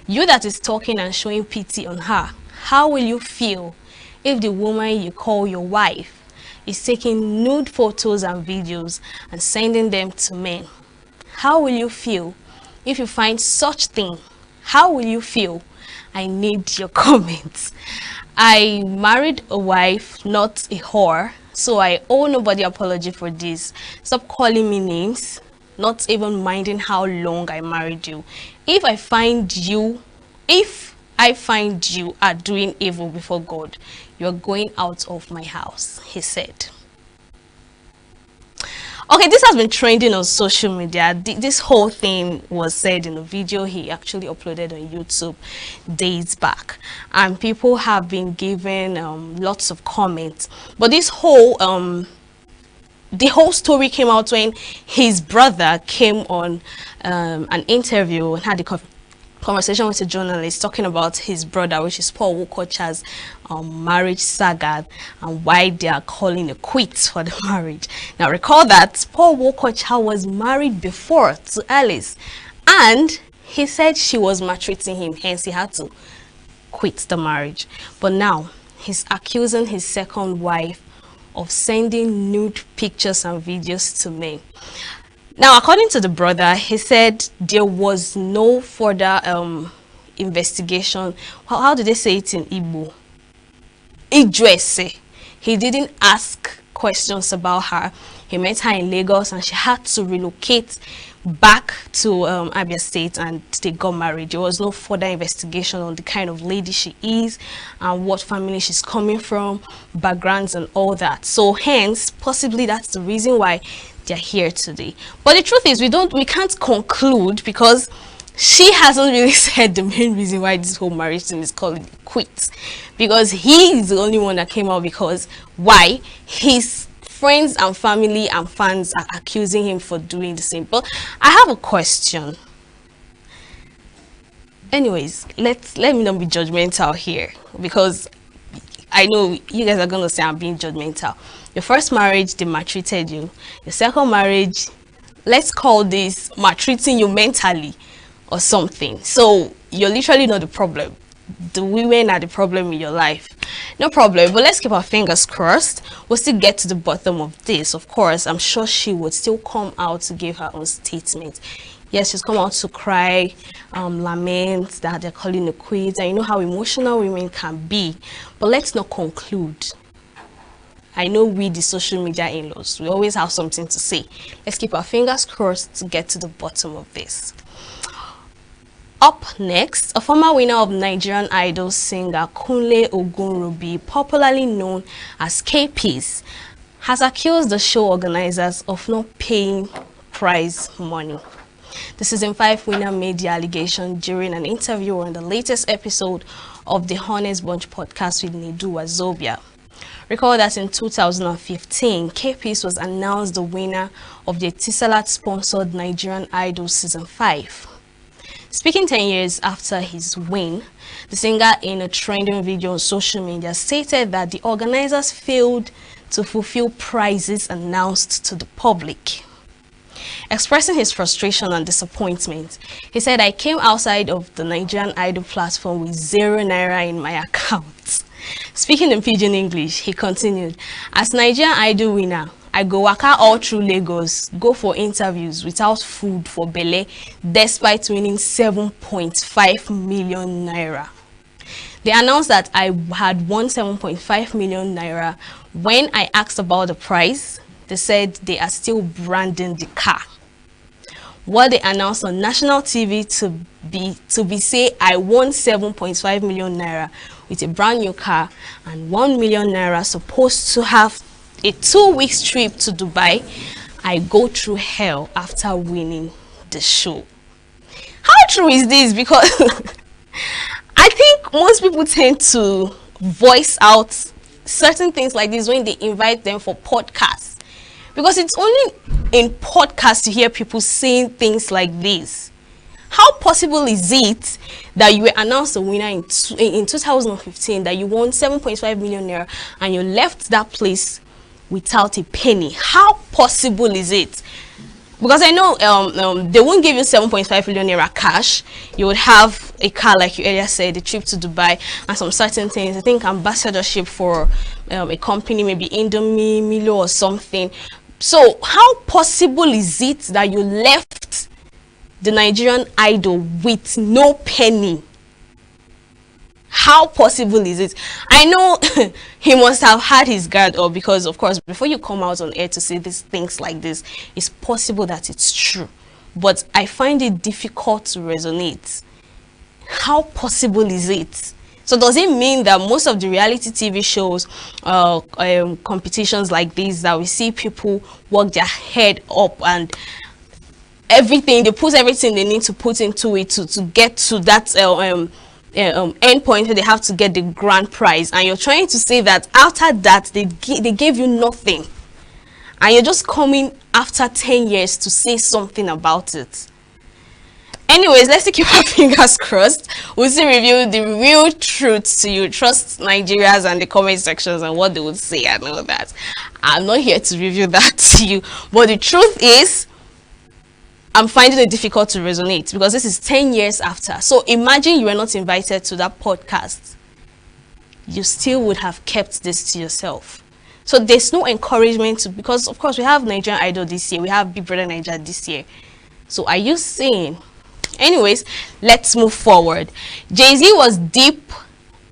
You that is talking and showing pity on her, how will you feel if the woman you call your wife is taking nude photos and videos and sending them to men? How will you feel if you find such thing? How will you feel? I need your comments. I married a wife, not a whore, so I owe nobody apology for this. Stop calling me names, not even minding how long I married you. If I find you are doing evil before God, you're going out of my house, he said. Okay, this has been trending on social media. This whole thing was said in a video he actually uploaded on YouTube days back, and people have been giving lots of comments. But this whole the whole story came out when his brother came on an interview and had a conversation with a journalist talking about his brother, which is Paul Wokocha's marriage saga and why they are calling it quits for the marriage. Now recall that Paul Wokocha was married before to Alice, and he said she was maltreating him, hence he had to quit the marriage. But now he's accusing his second wife of sending nude pictures and videos to men. Now, according to the brother, he said there was no further investigation. How do they say it in Igbo? Ijwese. He didn't ask questions about her. He met her in Lagos and she had to relocate back to Abia State, and they got married. There was no further investigation on the kind of lady she is and what family she's coming from, backgrounds and all that. So hence, possibly that's the reason why they're here today. But the truth is, we can't conclude, because she hasn't really said the main reason why this whole marriage thing is called quits, because he is the only one that came out. Because why? His friends and family and fans are accusing him for doing the same. But I have a question. Anyways, let me not be judgmental here, because I know you guys are going to say I'm being judgmental. Your first marriage, they maltreated you. Your second marriage, let's call this maltreating you mentally or something. So you're literally not the problem. The women are the problem in your life. No problem, but let's keep our fingers crossed. We'll still get to the bottom of this. Of course, I'm sure she would still come out to give her own statement. Yes, she's come out to cry, lament that they're calling it quits. And you know how emotional women can be. But let's not conclude. I know we, the social media in-laws, we always have something to say. Let's keep our fingers crossed to get to the bottom of this. Up next, a former winner of Nigerian Idol singer Kunle Ogunrobi, popularly known as KPs, has accused the show organizers of not paying prize money. The season 5 winner made the allegation during an interview on the latest episode of the Honest Bunch podcast with Nedu Wazobia. Recall that in 2015, KPs was announced the winner of the Etisalat-sponsored Nigerian Idol season 5. Speaking 10 years after his win, the singer in a trending video on social media stated that the organizers failed to fulfill prizes announced to the public. Expressing his frustration and disappointment, he said, "I came outside of the Nigerian Idol platform with 0 naira in my account." Speaking in Pidgin English, he continued, "As Nigerian Idol winner, I go waka all through Lagos, go for interviews without food for belle, despite winning 7.5 million naira. They announced that I had won 7.5 million naira. When I asked about the prize, they said they are still branding the car. What they announced on national TV to be say I won 7.5 million naira with a brand new car and 1 million naira supposed to have a 2-week trip to Dubai. I go through hell after winning the show." How true is this? Because I think most people tend to voice out certain things like this when they invite them for podcasts. Because it's only in podcasts to hear people saying things like this. How possible is it that you were announced a winner in 2015, that you won 7.5 million naira and you left that place without a penny? How possible is it? Because I know they won't give you 7.5 million naira cash. You would have a car, like you earlier said, a trip to Dubai, and some certain things. I think ambassadorship for a company, maybe Indomie, Milo or something. So how possible is it that you left the Nigerian Idol with no penny? How possible is it? I know he must have had his guard up, because of course before you come out on air to say these things like this, it's possible that it's true, but I find it difficult to resonate. How possible is it? So does it mean that most of the reality TV shows, competitions like this, that we see people work their head up and everything, they put everything they need to put into it to get to that end point where they have to get the grand prize, and you're trying to say that after that they gave you nothing, and you're just coming after 10 years to say something about it? Anyways, let's keep our fingers crossed. We'll still review the real truth to you. Trust Nigerians and the comment sections and what they would say and all that. I'm not here to review that to you, but the truth is, I'm finding it difficult to resonate, because this is 10 years after. So imagine you were not invited to that podcast. You still would have kept this to yourself. So there's no encouragement to, because of course we have Nigerian Idol this year, we have Big Brother Nigeria this year. So are you saying? Anyways, let's move forward. Jay-Z was deep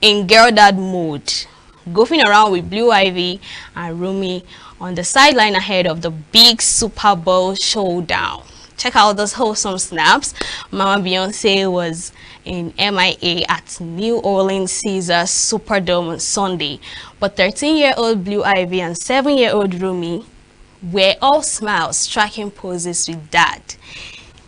in girl dad mode, goofing around with Blue Ivy and Rumi on the sideline ahead of the big Super Bowl showdown. Check out those wholesome snaps. Mama Beyonce was in MIA at New Orleans Caesars Superdome on Sunday, but 13-year-old Blue Ivy and 7-year-old Rumi were all smiles, striking poses with dad.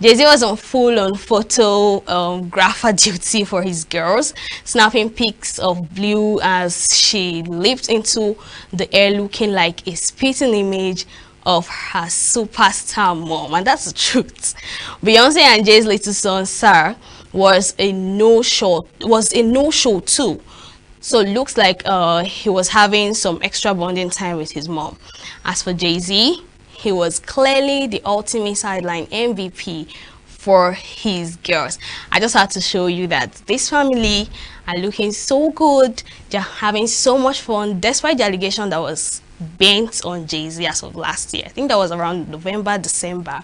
Jay-Z was on full-on photographer duty for his girls, snapping pics of Blue as she leaped into the air looking like a spitting image of her superstar mom, and that's the truth. Beyonce and Jay's little son Sar was a no-show too. So it looks like he was having some extra bonding time with his mom. As for Jay-Z, he was clearly the ultimate sideline MVP for his girls. I just had to show you that this family are looking so good. They're having so much fun, despite the allegation that was bent on Jay-Z as of last year. I think that was around November, December.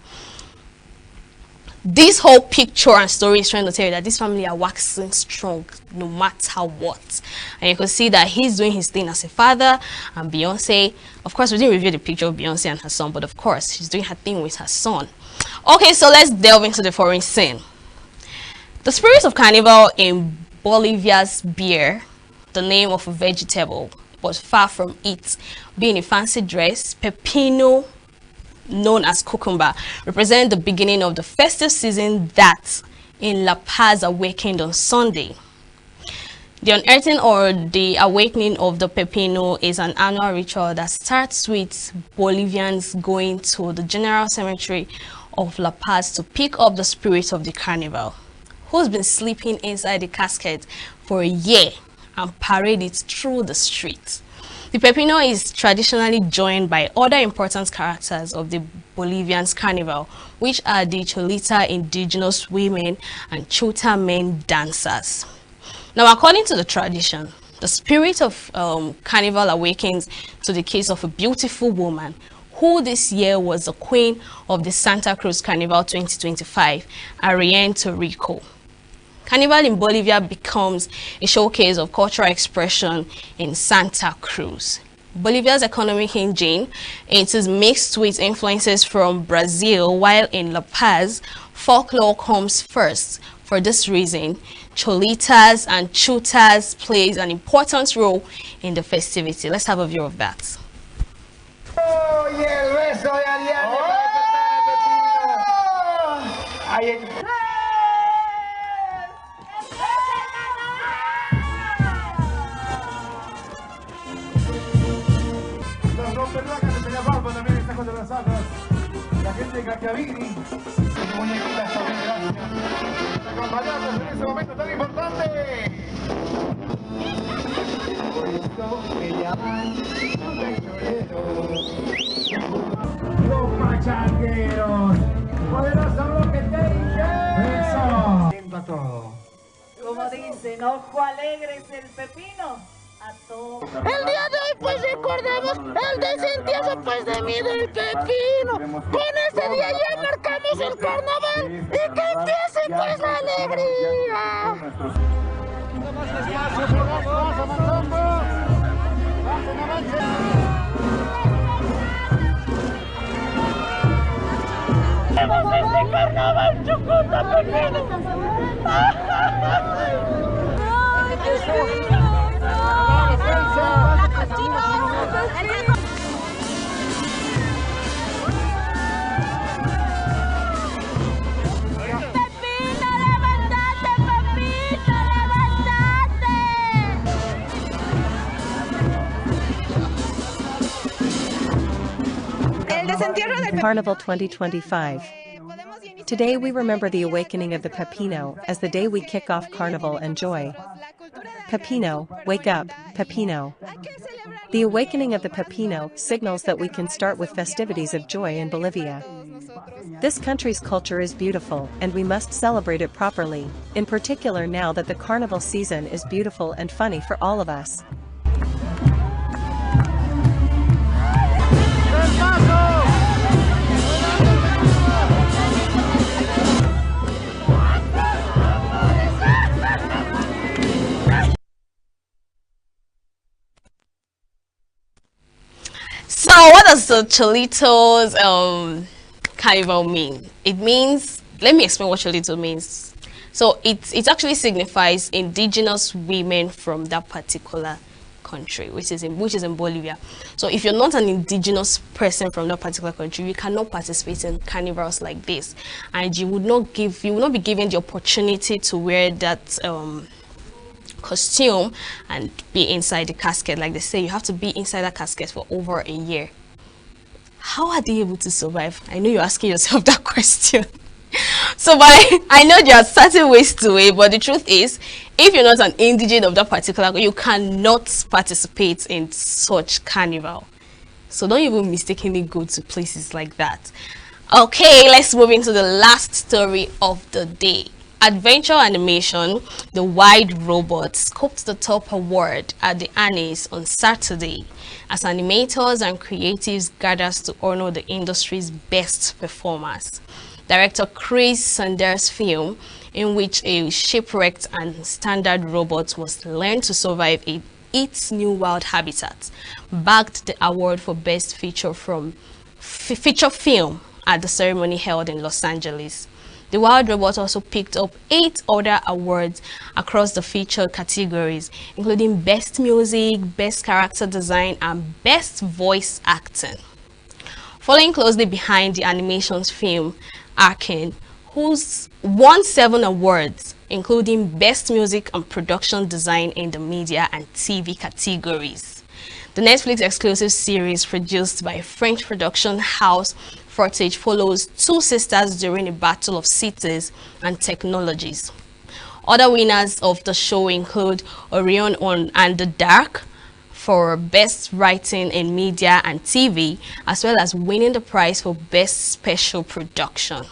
this whole picture and story is trying to tell you that this family are waxing strong no matter what. And you can see that he's doing his thing as a father, and Beyonce, of course, we didn't review the picture of Beyonce and her son, but of course she's doing her thing with her son. Okay, so let's delve into the foreign scene. The spirit of carnival in Bolivia's beer, the name of a vegetable, but far from it being a fancy dress, pepino, known as cucumber, represent the beginning of the festive season that in La Paz awakened on Sunday. The unearthing or the awakening of the pepino is an annual ritual that starts with Bolivians going to the general cemetery of La Paz to pick up the spirit of the carnival, who's been sleeping inside the casket for a year, and parade it through the streets. The pepino is traditionally joined by other important characters of the Bolivian carnival, which are the Cholita indigenous women and Chota men dancers. Now, according to the tradition, the spirit of carnival awakens to the case of a beautiful woman who this year was the queen of the Santa Cruz Carnival 2025, Ariane Torrico. Carnival in Bolivia becomes a showcase of cultural expression in Santa Cruz. Bolivia's economic engine, it is mixed with influences from Brazil, while in La Paz, folklore comes first. For this reason, cholitas and chutas plays an important role in the festivity. Let's have a view of that. La gente de Cachiavini, muñequitas también, gracias. Acompañarnos en ese momento tan importante. Me llaman los pachangueros. Poderoso bloque Eso. Siento a todo. Como dicen, ojo alegre es el pepino. El día de hoy pues recordamos el desentierro pues de mí del pepino. Con ese día ya marcamos el carnaval y que empiece pues la alegría. ¡Vamos este carnaval, Chucuta pepino! ¡Ay, qué lindo! Carnival 2025. Today we remember the awakening of the Pepino as the day we kick off Carnival and joy. Pepino, wake up, Pepino. The awakening of the Pepino signals that we can start with festivities of joy in Bolivia. This country's culture is beautiful and we must celebrate it properly, in particular now that the Carnival season is beautiful and funny for all of us. So what does the Cholitos carnival mean? It means, let me explain what Cholito means. So it actually signifies indigenous women from that particular country, which is in Bolivia. So if you're not an indigenous person from that particular country, you cannot participate in carnivals like this, and you would not be given the opportunity to wear that costume and be inside the casket. Like they say, you have to be inside that casket for over a year. How are they able to survive? I know you're asking yourself that question. So, but I know there are certain ways to it, but the truth is, if you're not an indigene of that particular, you cannot participate in such carnival. So don't even mistakenly go to places like that. Okay, let's move into the last story of the day. Adventure Animation, the Wide Robot, scoped the top award at the Annies on Saturday as animators and creatives gathered to honor the industry's best performers. Director Chris Sanders' film, in which a shipwrecked and standard robot was learned to survive in its new wild habitat, bagged the award for Best Feature Film at the ceremony held in Los Angeles. The Wild Robot also picked up 8 other awards across the feature categories, including Best Music, Best Character Design, and Best Voice Acting. Following closely behind the animations film Arcane, who's won 7 awards, including Best Music and Production Design in the Media and TV categories. The Netflix exclusive series produced by French production house Footage follows 2 sisters during a battle of cities and technologies. Other winners of the show include Orion and the Dark for Best Writing in Media and TV, as well as winning the prize for Best Special Production.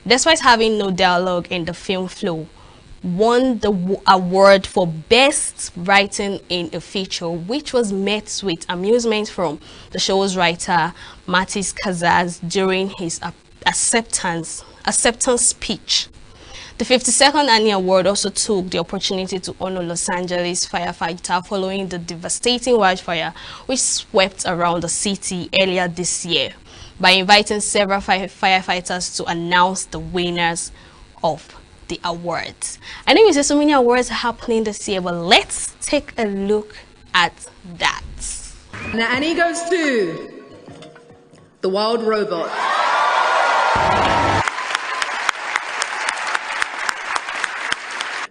Despite having no dialogue in the film flow, won the award for Best Writing in a Feature, which was met with amusement from the show's writer Mathis Kazaz during his acceptance speech. The 52nd annual award also took the opportunity to honor Los Angeles firefighter following the devastating wildfire which swept around the city earlier this year, by inviting several firefighters to announce the winners of the awards. I know you say so many awards are happening this year, but let's take a look at that. And the Annie goes to The Wild Robot.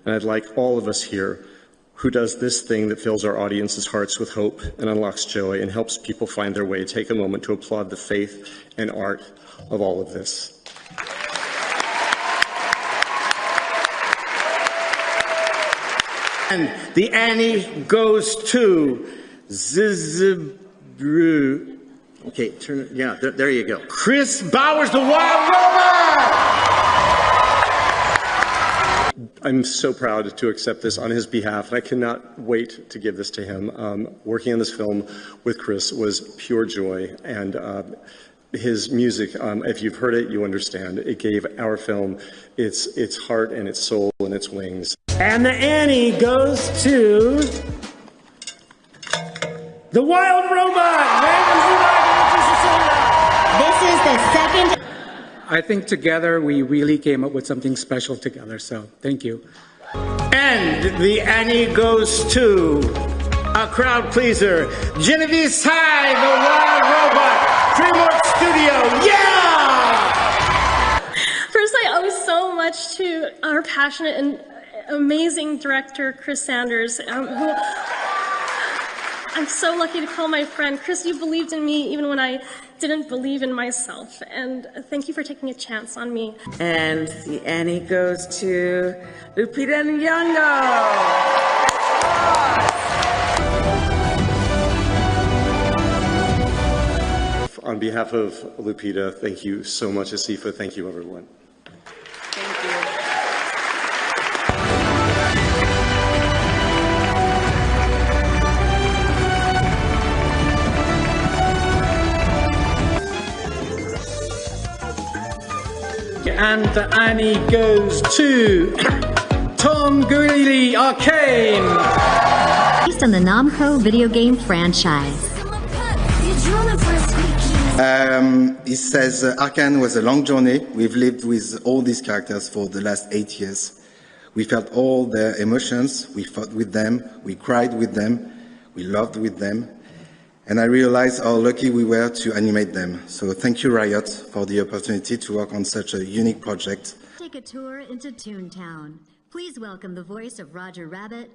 And I'd like all of us here who does this thing that fills our audience's hearts with hope and unlocks joy and helps people find their way, take a moment to applaud the faith and art of all of this. And the Annie goes to Zizibru. Okay, turn it. Yeah, there you go. Chris Bowers, the Wild Robot! I'm so proud to accept this on his behalf, and I cannot wait to give this to him. Working on this film with Chris was pure joy, and his music, if you've heard it, you understand. It gave our film its heart and its soul and its wings. And the Annie goes to the Wild Robot. This is the second. I think together we really came up with something special together, so thank you. And the Annie goes to a crowd pleaser, Genevieve Tsai, the Wild Robot, DreamWorks Studio. Yeah! First, I owe so much to our passionate and amazing director, Chris Sanders, who I'm so lucky to call my friend. Chris, you believed in me even when I didn't believe in myself, and thank you for taking a chance on me. And the Annie goes to Lupita Nyong'o. On behalf of Lupita, thank you so much, Asifa. Thank you, everyone. Thank you. And the Annie goes to Tom Gurley Arcane. Based on the Namco video game franchise. It says Arcane was a long journey. We've lived with all these characters for the last 8 years. We felt all their emotions. We fought with them. We cried with them. We loved with them. And I realized how lucky we were to animate them. So thank you, Riot, for the opportunity to work on such a unique project. Take a tour into Toontown. Please welcome the voice of Roger Rabbit.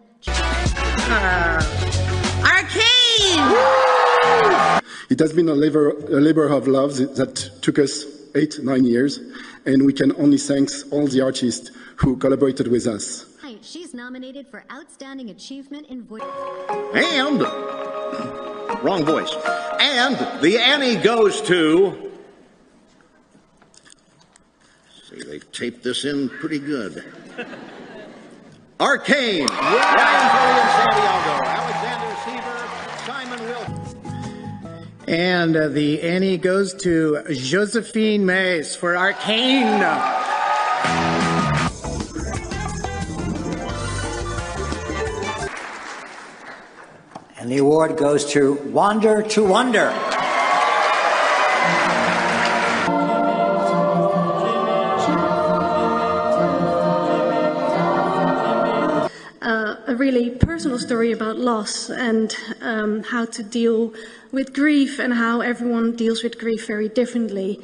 Arcane! It has been a labor of love that took us 8-9 years, and we can only thank all the artists who collaborated with us. She's nominated for Outstanding Achievement in Voice. And wrong voice. And the Annie goes to. See, they taped this in pretty good. Arcane. Ryan Santiago, Alexander Seaver, Simon Wilson. And the Annie goes to Josephine Mays for Arcane. And the award goes to Wander to Wonder. A really personal story about loss and how to deal with grief and how everyone deals with grief very differently.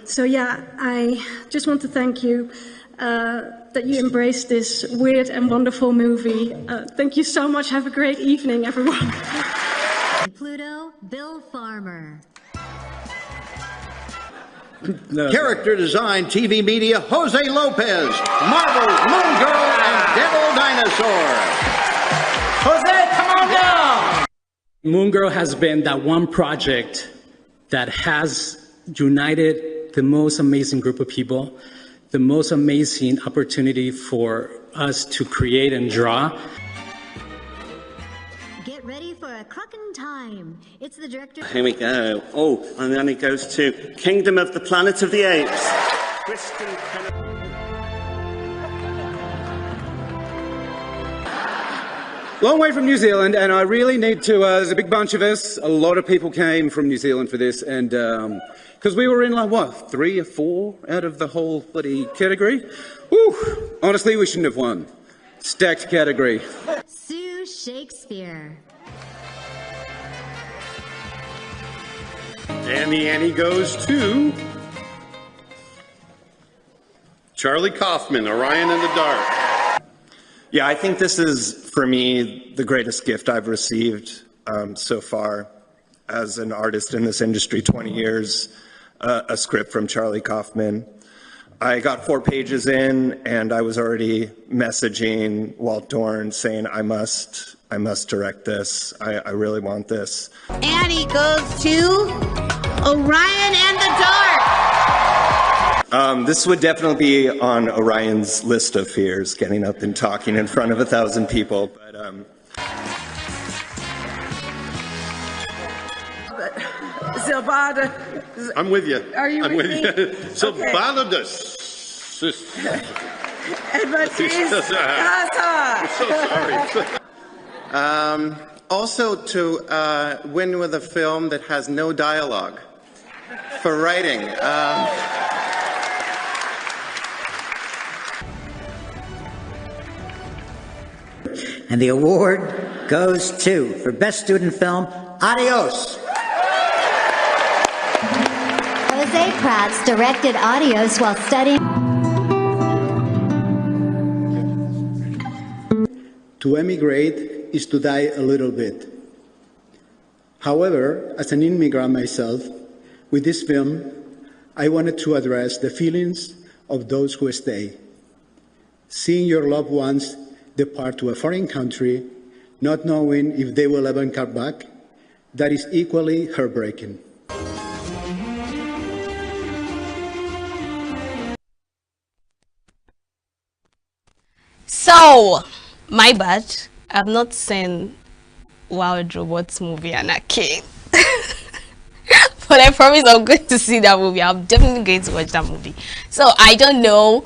So yeah, I just want to thank you that you embraced this weird and wonderful movie. Thank you so much. Have a great evening, everyone. Pluto, Bill Farmer. Character design, TV media, Jose Lopez. Marvel's Moon Girl and Devil Dinosaur. Jose, come on down! Moon Girl has been that one project that has united the most amazing group of people, the most amazing opportunity for us to create and draw. Get ready for a cracking time. It's the director. Here we go. Oh, and then it goes to Kingdom of the Planet of the Apes. Long way from New Zealand, and I really need to, there's a big bunch of us, a lot of people came from New Zealand for this, and because we were in like, what, 3 or 4 out of the whole bloody category? Whew, honestly, we shouldn't have won. Stacked category. Sue Shakespeare. And the Annie goes to Charlie Kaufman, Orion in the Dark. Yeah, I think this is, for me, the greatest gift I've received so far as an artist in this industry, 20 years, a script from Charlie Kaufman. I got 4 pages in, and I was already messaging Walt Dorn saying, I must direct this. I really want this. Annie goes to Orion and the Dark. This would definitely be on Orion's list of fears, getting up and talking in front of 1,000 people. But Silvada. I'm with you. Are you I'm with with me? you. Silvada Okay. And Matisse Casa. Also to win with a film that has no dialogue for writing. And the award goes to, for Best Student Film, Adios. Jose Prats directed Adios while studying. To emigrate is to die a little bit. However, as an immigrant myself, with this film, I wanted to address the feelings of those who stay. Seeing your loved ones depart to a foreign country, not knowing if they will ever come back, that is equally heartbreaking. So, my bad. I've not seen Wild Robots movie and a kid. But I promise I'm going to see that movie. I'm definitely going to watch that movie. So, I don't know.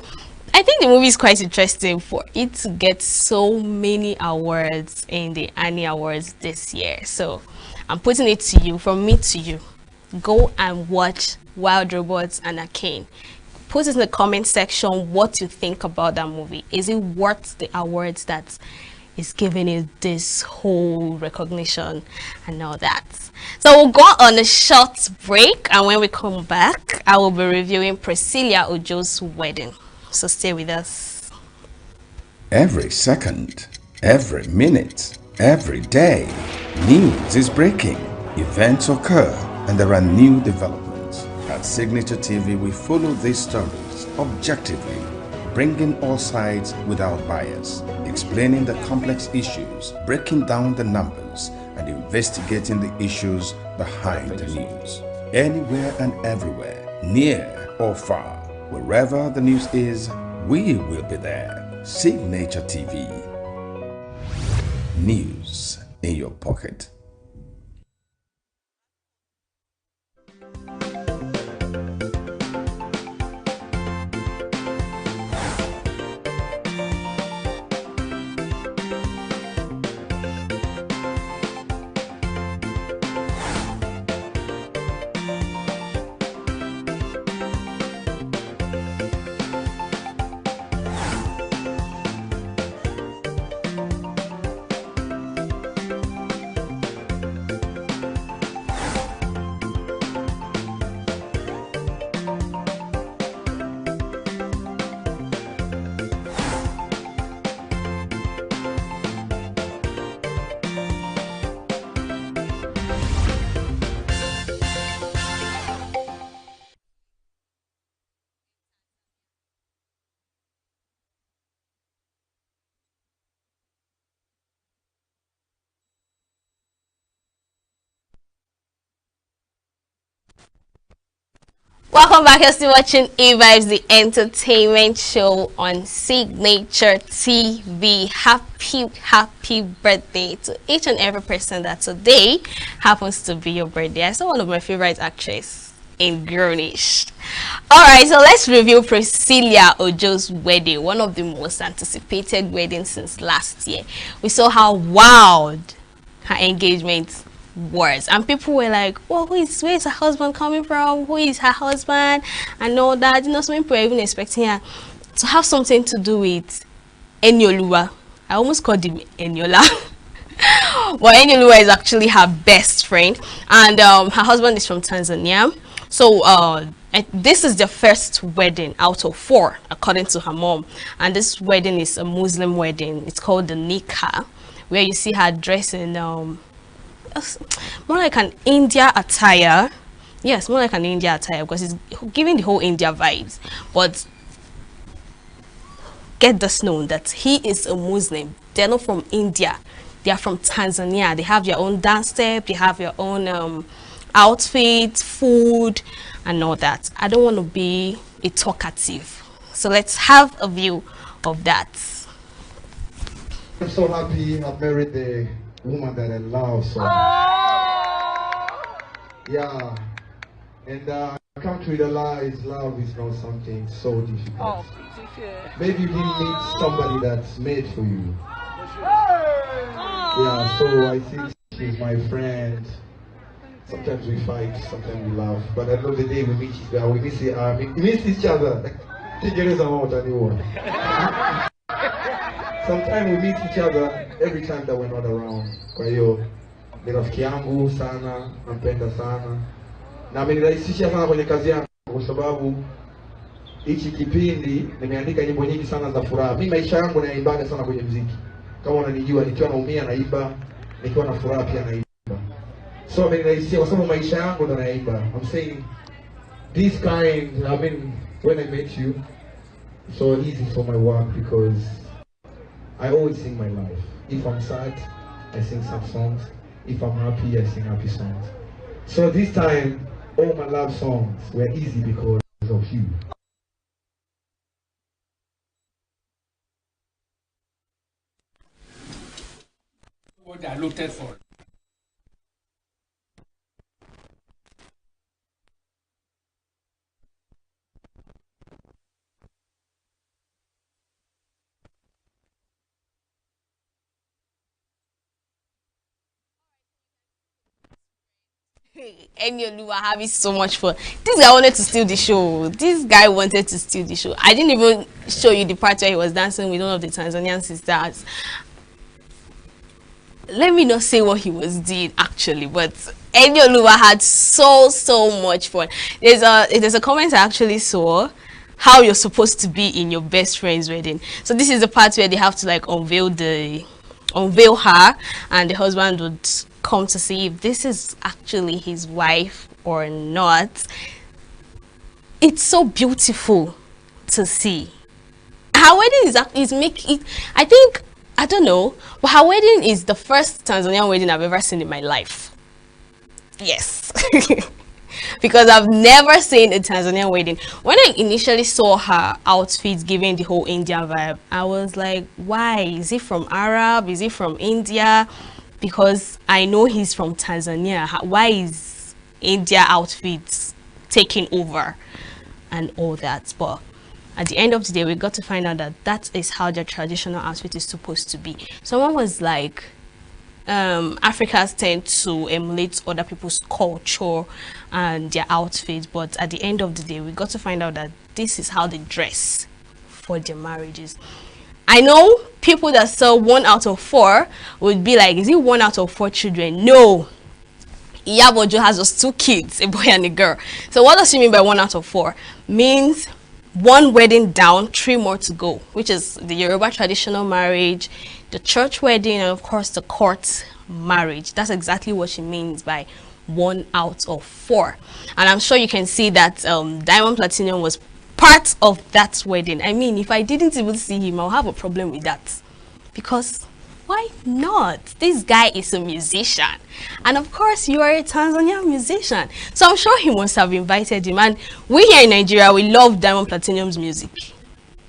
I think the movie is quite interesting for it to get so many awards in the Annie Awards this year. So, I'm putting it to you, from me to you. Go and watch Wild Robots and Arcane. Put it in the comment section what you think about that movie. Is it worth the awards that is giving it this whole recognition and all that? So we'll go on a short break, and when we come back, I will be reviewing Priscilla Ojo's wedding. So stay with us. Every second, every minute, every day, news is breaking, events occur, and there are new developments. At Signature TV, we follow these stories objectively, bringing all sides without bias, explaining the complex issues, breaking down the numbers, and investigating the issues behind the news. Anywhere and everywhere, near or far, wherever the news is, we will be there. Signature TV. News in your pocket. Welcome back. You're still watching E-Vibes, the entertainment show on Signature TV. Happy birthday to each and every person that today happens to be your birthday. I saw one of my favorite actresses in Grownish. Alright, so let's review Priscilla Ojo's wedding, one of the most anticipated weddings since last year. We saw how wild her engagement was, and people were like, well, where is her husband coming from, who is her husband, and all that. You know, some people were even expecting her to have something to do with Enyoluwa. I almost called him Enyola. But Enyoluwa is actually her best friend, and her husband is from Tanzania. So this is the first wedding out of 4, according to her mom, and this wedding is a Muslim wedding. It's called the Nikah, where you see her dressing more like an India attire. Yes, more like an India attire, because it's giving the whole India vibes. But get this known that he is a Muslim. They're not from India. They are from Tanzania. They have their own dance step. They have their own outfit, food, and all that. I don't want to be a talkative, so let's have a view of that. I'm so happy I've married the woman that I love so yeah, and I can't realize love is not something so difficult. Maybe you didn't meet somebody that's made for you. Yeah, so I think she's my friend. Sometimes we fight, sometimes we laugh, but at the end of the day we miss each other. Sometimes we meet each other every time that we're not around. Kwa hiyo ni rafiki yangu sana, nampenda sana. Na amenirahisishia sana kwenye kazi yangu kwa sababu hichi kipindi nimeandika nyimbo nyingi sana za furaha. Mimi maisha yangu naimbaga sana kwenye muziki. Kama unanijua, nikiwa naumia naimba, nikiwa na furaha pia naimba. So amenirahisishia kwa sababu maisha yangu ndo naimba. I'm saying this kind, I mean, when I met you, it's so easy for my work because I always sing my life. If I'm sad, I sing sad songs. If I'm happy, I sing happy songs. So this time, all my love songs were easy because of you. What I looked for. Enyoluwa having so much fun. This guy wanted to steal the show. This guy wanted to steal the show. I didn't even show you the part where he was dancing with one of the Tanzanian sisters. Let me not say what he was doing actually, but Enyoluwa had so much fun. There's a comment I actually saw, how you're supposed to be in your best friend's wedding. So this is the part where they have to like unveil her, and the husband would come to see if this is actually his wife or not. It's so beautiful to see. Her wedding I don't know, but her wedding is the first Tanzanian wedding I've ever seen in my life. Yes. Because I've never seen a Tanzanian wedding. When I initially saw her outfit giving the whole India vibe, I was like, why? Is he from Arab? Is he from India? Because I know he's from Tanzania. Why is India outfits taking over and all that? But at the end of the day, we got to find out that that is how their traditional outfit is supposed to be. Someone was like, Africans tend to emulate other people's culture and their outfits, but at the end of the day, we got to find out that this is how they dress for their marriages. I know people that saw 1 out of 4 would be like, is it 1 out of 4 children? No. Iyabojo has just 2 kids, a boy and a girl. So what does she mean by 1 out of 4? Means 1 wedding down, 3 more to go, which is the Yoruba traditional marriage, the church wedding, and of course the court marriage. That's exactly what she means by 1 out of 4. And I'm sure you can see that Diamond Platinum was part of that wedding. I mean, if I didn't even see him, I'll have a problem with that, because Why not? This guy is a musician. And of course, you are a Tanzanian musician. So I'm sure he must have invited him. And we here in Nigeria, we love Diamond Platinum's music.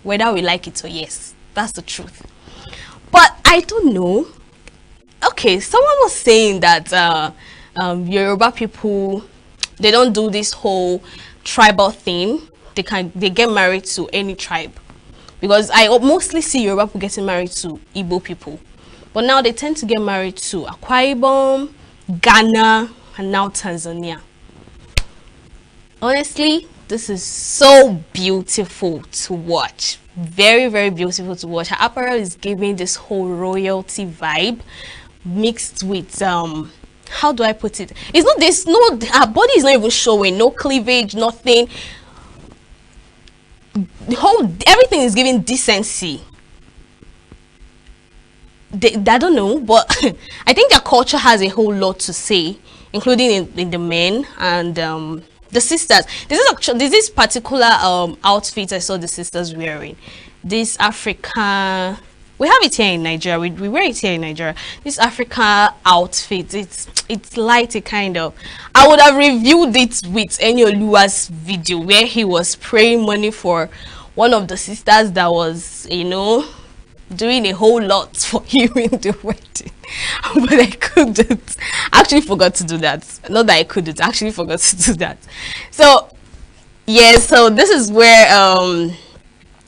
Whether we like it or yes. That's the truth. But I don't know. Okay, someone was saying that Yoruba people, they don't do this whole tribal thing. They get married to any tribe. Because I mostly see Yoruba people getting married to Igbo people. But now they tend to get married to Akwa Ibom, Ghana, and now Tanzania. Honestly, this is so beautiful to watch. Very, very beautiful to watch. Her apparel is giving this whole royalty vibe mixed with how do I put it? It's not this, no, her body is not even showing, no cleavage, nothing. The whole everything is giving decency. I don't know, but I think their culture has a whole lot to say, including in the men and the sisters. This particular outfit I saw the sisters wearing. This African, we have it here in Nigeria. We wear it here in Nigeria. This African outfit, it's light, kind of. I would have reviewed it with ENUGU's video where he was praying money for one of the sisters that was, you know, doing a whole lot for him in the wedding. But I couldn't. I actually forgot to do that. Not that I couldn't, I actually forgot to do that. So yeah, so this is where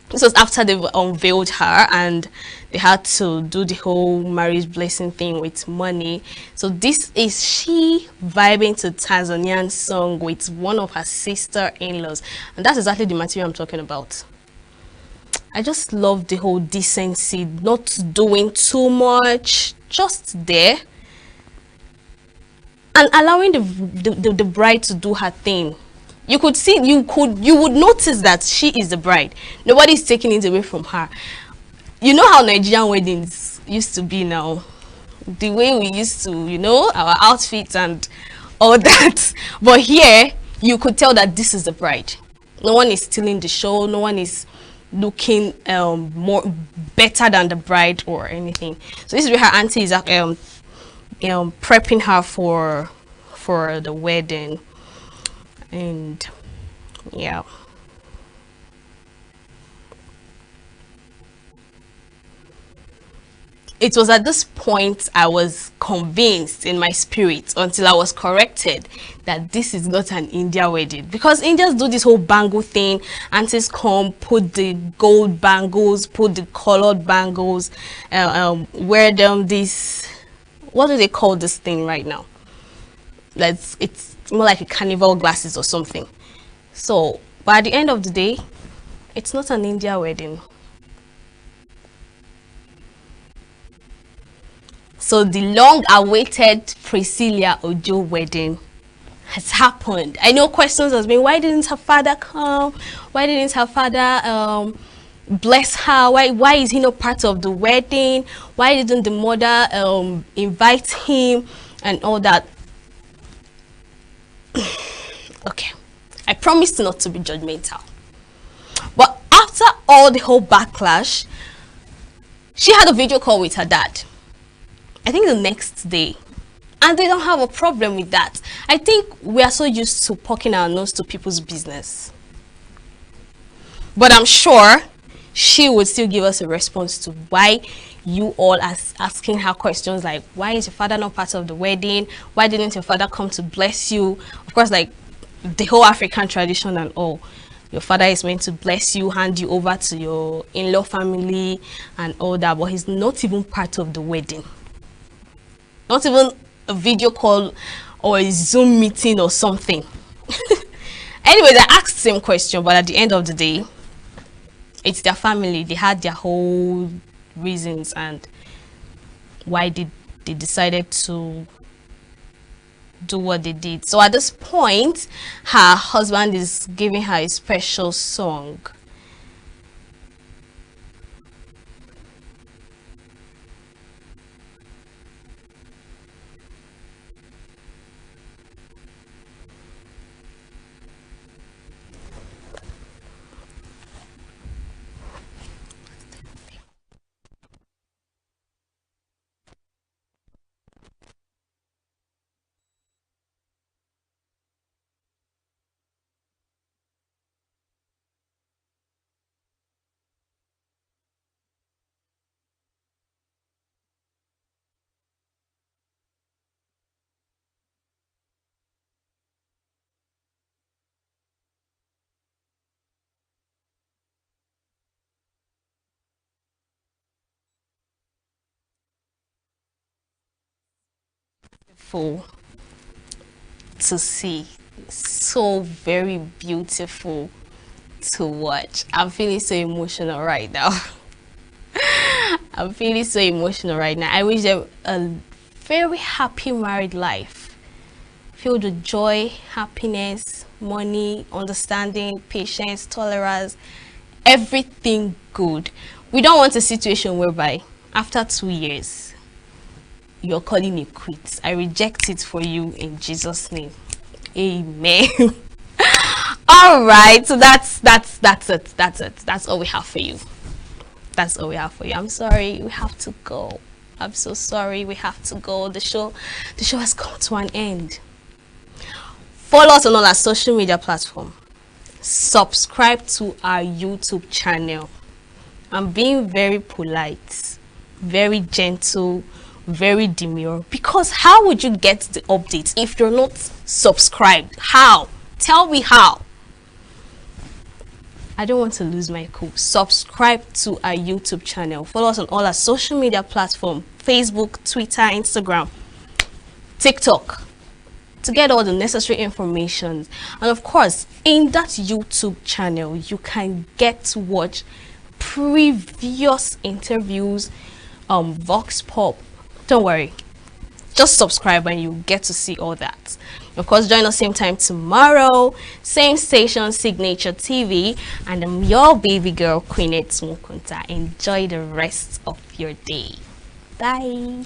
this was after they unveiled her and they had to do the whole marriage blessing thing with money. So this is she vibing to Tanzanian song with one of her sister-in-laws, and that's exactly the material I'm talking about. I just love the whole decency, not doing too much, just there, and allowing the bride to do her thing. You could see, you would notice that she is the bride. Nobody is taking it away from her. You know how Nigerian weddings used to be now, the way we used to, you know, our outfits and all that. But here, you could tell that this is the bride. No one is stealing the show. No one is looking more better than the bride or anything. So this is where her auntie is prepping her for the wedding, and yeah. It was at this point I was convinced in my spirit, until I was corrected, that this is not an India wedding. Because Indians do this whole bangle thing. Aunties come, put the gold bangles, put the colored bangles, wear them this, what do they call this thing right now? It's more like a carnival glasses or something. So, but at the end of the day, it's not an India wedding. So the long-awaited Priscilla Ojo wedding has happened. I know questions has been, why didn't her father come? Why didn't her father bless her? Why is he not part of the wedding? Why didn't the mother invite him and all that? Okay, I promised not to be judgmental. But after all the whole backlash, she had a video call with her dad, I think the next day, and they don't have a problem with that. I think we are so used to poking our nose to people's business. But I'm sure she would still give us a response to why you all are asking her questions like, why is your father not part of the wedding? Why didn't your father come to bless you? Of course, like the whole African tradition and all. Your father is meant to bless you, hand you over to your in-law family and all that, but he's not even part of the wedding. Not even a video call or a Zoom meeting or something. Anyways, I asked the same question, but at the end of the day, it's their family. They had their whole reasons and why they decided to do what they did. So at this point, her husband is giving her a special song. beautiful to see, so very beautiful to watch. I'm feeling so emotional right now. I'm feeling so emotional right now. I wish them a very happy married life, filled with joy, happiness, money, understanding, patience, tolerance, everything good. We don't want a situation whereby after 2 years you're calling it quits. I reject it for you in Jesus' name. Amen. All right, so that's it. That's all we have for you. That's all we have for you. I'm sorry, we have to go. I'm so sorry, we have to go. The show has come to an end. Follow us on all our social media platforms. Subscribe to our YouTube channel. I'm being very polite, very gentle, very demure, because how would you get the updates if you're not subscribed? How? Tell me how. I don't want to lose my cool. Subscribe to our YouTube channel. Follow us on all our social media platforms: Facebook, Twitter, Instagram, TikTok, to get all the necessary information. And of course, in that YouTube channel, you can get to watch previous interviews, Vox Pop. Don't worry, just subscribe and you get to see all that. Of course, join us same time tomorrow, same station, Signature TV, and I'm your baby girl, Queenette Smukunta. Enjoy the rest of your day. Bye.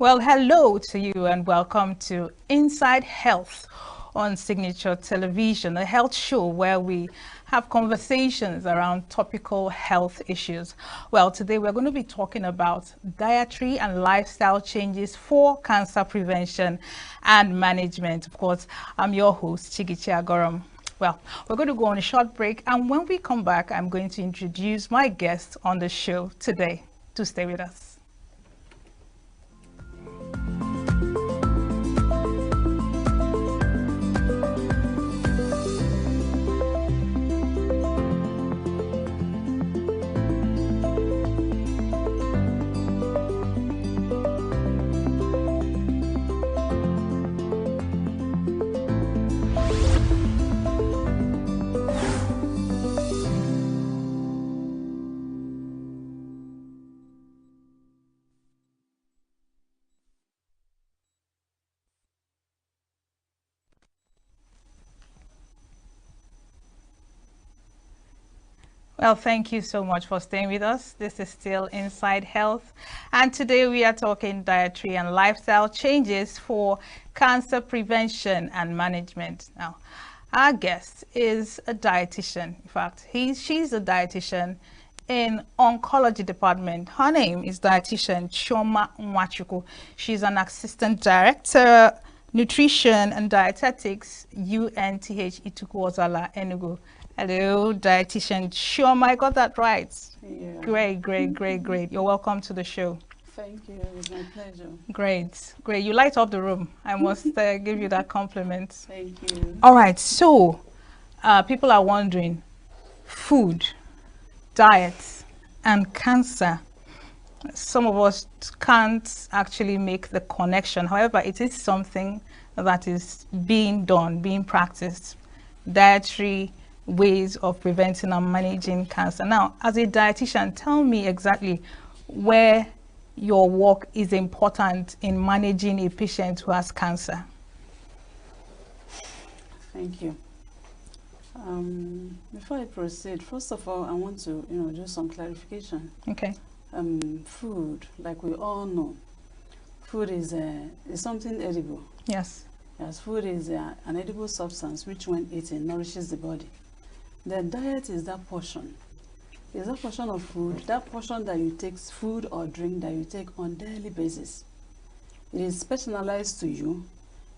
Well, hello to you and welcome to Inside Health on Signature Television, a health show where we have conversations around topical health issues. Well, today we're going to be talking about dietary and lifestyle changes for cancer prevention and management. Of course, I'm your host, Chigichi Agoram. Well, we're going to go on a short break, and when we come back, I'm going to introduce my guest on the show today. Do stay with us. Well, thank you so much for staying with us. This is still Inside Health, and today we are talking dietary and lifestyle changes for cancer prevention and management. Now, our guest is a dietitian. In fact, she's a dietitian in oncology department. Her name is dietitian Chioma Nwachukwu. She's an assistant director, nutrition and dietetics, UNTH Itukwuozala, ENUGU. Hello, dietitian Chioma. I got that right. Yeah. Great. You're welcome to the show. Thank you. It's my pleasure. Great. You light up the room. I must give you that compliment. Thank you. All right. So, people are wondering, food, diet, and cancer. Some of us can't actually make the connection. However, it is something that is being done, being practiced. Dietary ways of preventing and managing cancer. Now, as a dietitian, tell me exactly where your work is important in managing a patient who has cancer. Thank you. Before I proceed, first of all, I want to do some clarification. Okay. Food, like we all know, food is something edible. Yes. Yes, food is an edible substance which, when eaten, nourishes the body. The diet is that portion. Is that portion of food, that portion that you take, food or drink that you take on daily basis. It is personalized to you.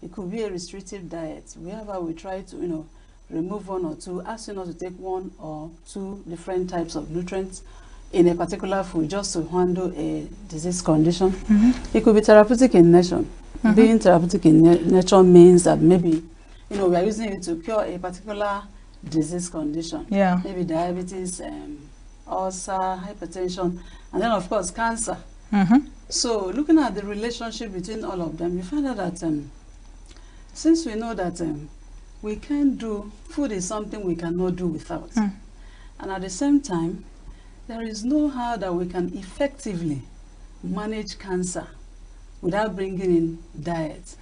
It could be a restrictive diet. Wherever we try to, remove one or two, ask you not to take one or two different types of nutrients in a particular food just to handle a disease condition. It could be therapeutic in nature. Being therapeutic in nature means that maybe, we are using it to cure a particular disease condition. Yeah. Maybe diabetes, ulcer, hypertension, and then of course cancer. So looking at the relationship between all of them, you find out that since we know that we can't do, food is something we cannot do without. And at the same time, there is no how that we can effectively manage cancer without bringing in diet.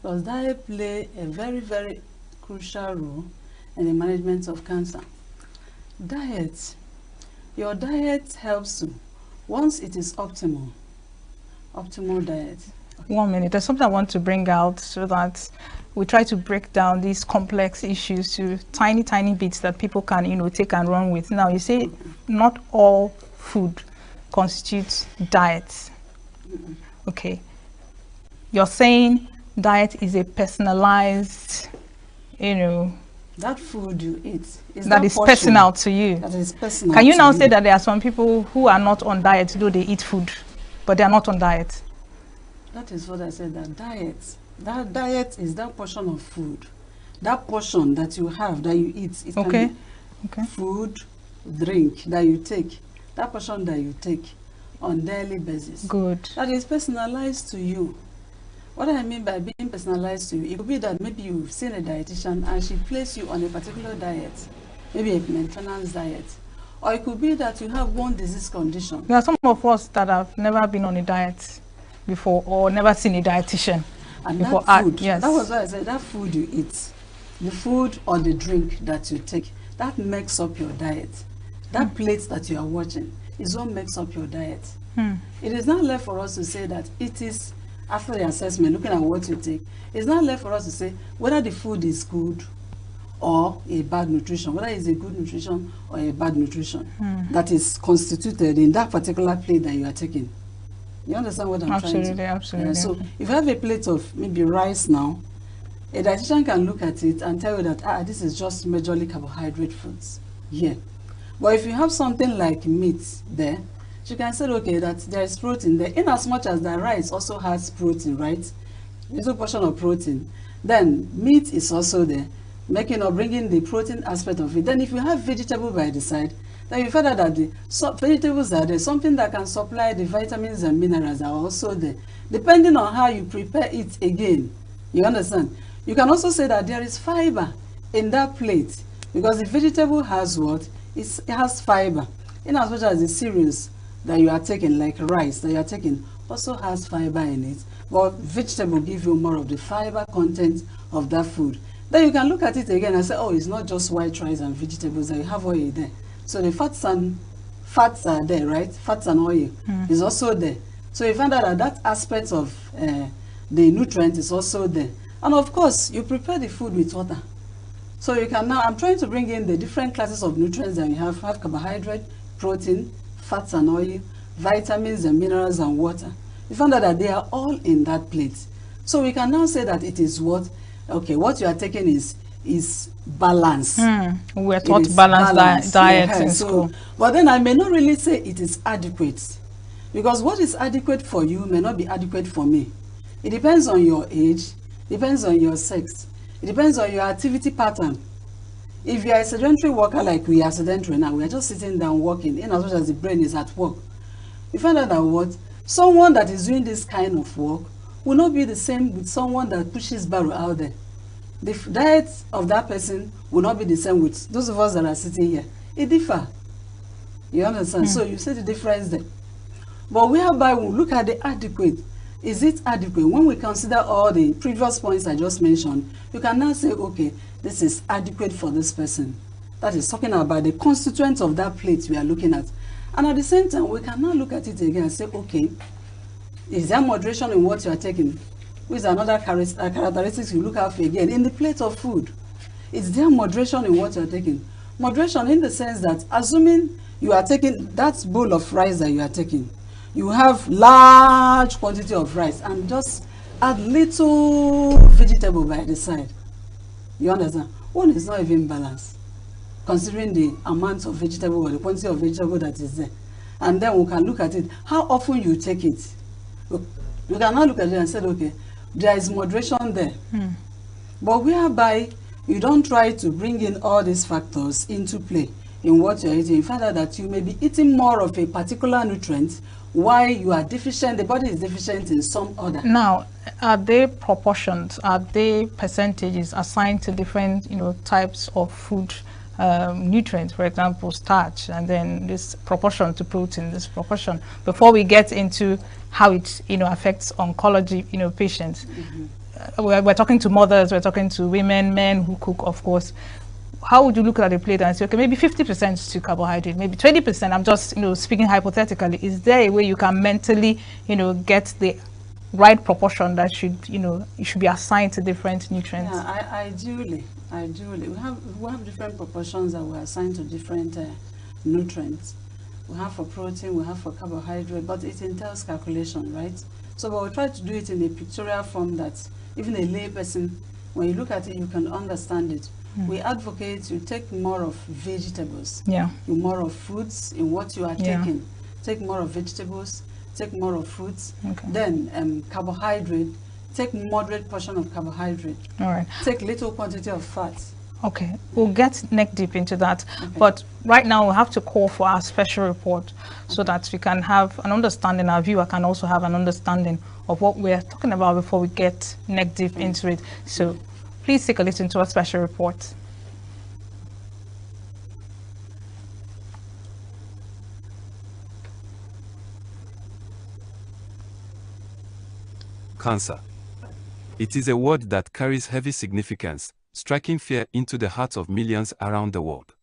Because diet play a very, very crucial role in the management of cancer. Diet. Your diet helps you, once it is optimal diet. Okay. 1 minute. There's something I want to bring out so that we try to break down these complex issues to tiny bits that people can, take and run with. Now, you say not all food constitutes diet. Okay. You're saying diet is a personalized, that food you eat is personal to you. That is personal. Can you now say that there are some people who are not on diet, though they eat food, but they are not on diet? That is what I said, that diet is that portion of food. That portion that you have, that you eat. It can be food, drink that you take. That portion that you take on daily basis. Good. That is personalized to you. What I mean by being personalized to you, it could be that maybe you've seen a dietitian and she placed you on a particular diet, maybe a maintenance diet. Or it could be that you have one disease condition. There are some of us that have never been on a diet before or never seen a dietitian and before. That food, yes. That was why I said that food you eat, the food or the drink that you take, that makes up your diet. That plate that you are watching is what makes up your diet. It is not left for us to say that it is, after the assessment, looking at what you take, it's not left for us to say whether the food is good or a bad nutrition, whether it's a good nutrition or a bad nutrition that is constituted in that particular plate that you are taking. You understand what I'm trying to say? Absolutely. So if you have a plate of maybe rice now, a dietitian can look at it and tell you that, this is just majorly carbohydrate foods. Yeah. But if you have something like meat there, you can say, okay, that there is protein there, in as much as the rice also has protein, right? Little portion of protein. Then meat is also there, making or bringing the protein aspect of it. Then if you have vegetable by the side, then you find out that the vegetables are there, something that can supply the vitamins and minerals are also there. Depending on how you prepare it again, you understand? You can also say that there is fiber in that plate, because the vegetable has what? It has fiber. In as much as the cereals that you are taking, like rice that you are taking, also has fiber in it. But vegetable give you more of the fiber content of that food. Then you can look at it again and say, it's not just white rice and vegetables, that you have oil there. So the fats are there, right? Fats and oil is also there. So you find out that that aspect of the nutrient is also there. And of course, you prepare the food with water. So you can now, I'm trying to bring in the different classes of nutrients that we have carbohydrate, protein, fats and oil, vitamins and minerals and water. You find out that they are all in that plate. So we can now say that it is what you are taking is balance. We're taught balanced diets in school. But then I may not really say it is adequate, because what is adequate for you may not be adequate for me. It depends on your age, depends on your sex, it depends on your activity pattern. If you are a sedentary worker like we are sedentary now, we are just sitting down working, in as much as the brain is at work. You find out that what someone that is doing this kind of work will not be the same with someone that pushes barrow out there. The diet of that person will not be the same with those of us that are sitting here. It differs. You understand? So you see the difference there. But whereby we look at the adequate, is it adequate? When we consider all the previous points I just mentioned, you can now say, okay, this is adequate for this person. That is talking about the constituents of that plate we are looking at. And at the same time, we can now look at it again and say, okay, is there moderation in what you are taking? Which is another characteristics you look at again in the plate of food. Is there moderation in what you are taking? Moderation in the sense that, assuming you are taking that bowl of rice that you are taking, you have large quantity of rice and just add little vegetable by the side. You understand? One is not even balanced, considering the amount of vegetable or the quantity of vegetable that is there. And then we can look at it, how often you take it. You can now look at it and say, okay, there is moderation there. But whereby you don't try to bring in all these factors into play in what you're eating, you find out that you may be eating more of a particular nutrient while you are deficient, the body is deficient in some other. Now, are they proportions, are they percentages assigned to different, types of food nutrients, for example, starch, and then this proportion to protein, this proportion, before we get into how it, affects oncology, patients? We're talking to mothers, we're talking to women, men who cook, of course. How would you look at a plate and say, okay, maybe 50% to carbohydrate, maybe 20%, I'm just, speaking hypothetically. Is there a way you can mentally, get the right proportion that should, it should be assigned to different nutrients? Yeah, ideally. We have different proportions that we assign to different nutrients. We have for protein, we have for carbohydrate, but it entails calculation, right? So we'll try to do it in a pictorial form that even a lay person, when you look at it, you can understand it. We advocate you take more of vegetables, more of fruits in what you are taking. Take more of vegetables, take more of fruits. Then carbohydrate, take moderate portion of carbohydrate. All right. Take little quantity of fats. Okay, we'll get neck deep into that. But right now we'll have to call for our special report so that we can have an understanding, our viewer can also have an understanding of what we're talking about before we get neck deep into it. So please take a listen to our special report. Cancer. It is a word that carries heavy significance, striking fear into the hearts of millions around the world.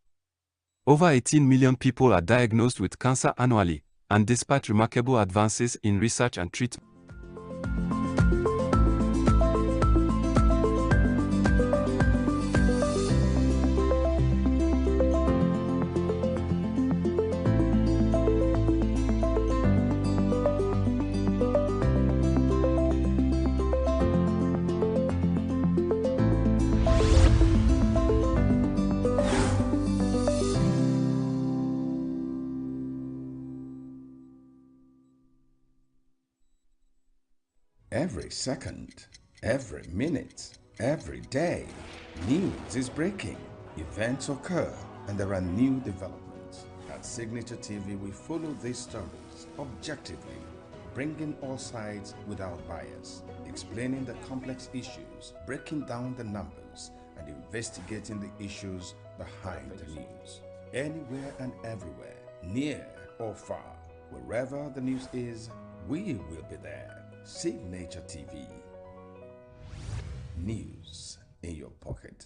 Over 18 million people are diagnosed with cancer annually, and despite remarkable advances in research and treatment, Every second, every minute, every day, news is breaking, events occur, and there are new developments. At Signature TV, we follow these stories objectively, bringing all sides without bias, explaining the complex issues, breaking down the numbers, and investigating the issues behind the news. Anywhere and everywhere, near or far, wherever the news is, we will be there. Signature TV. News in your pocket.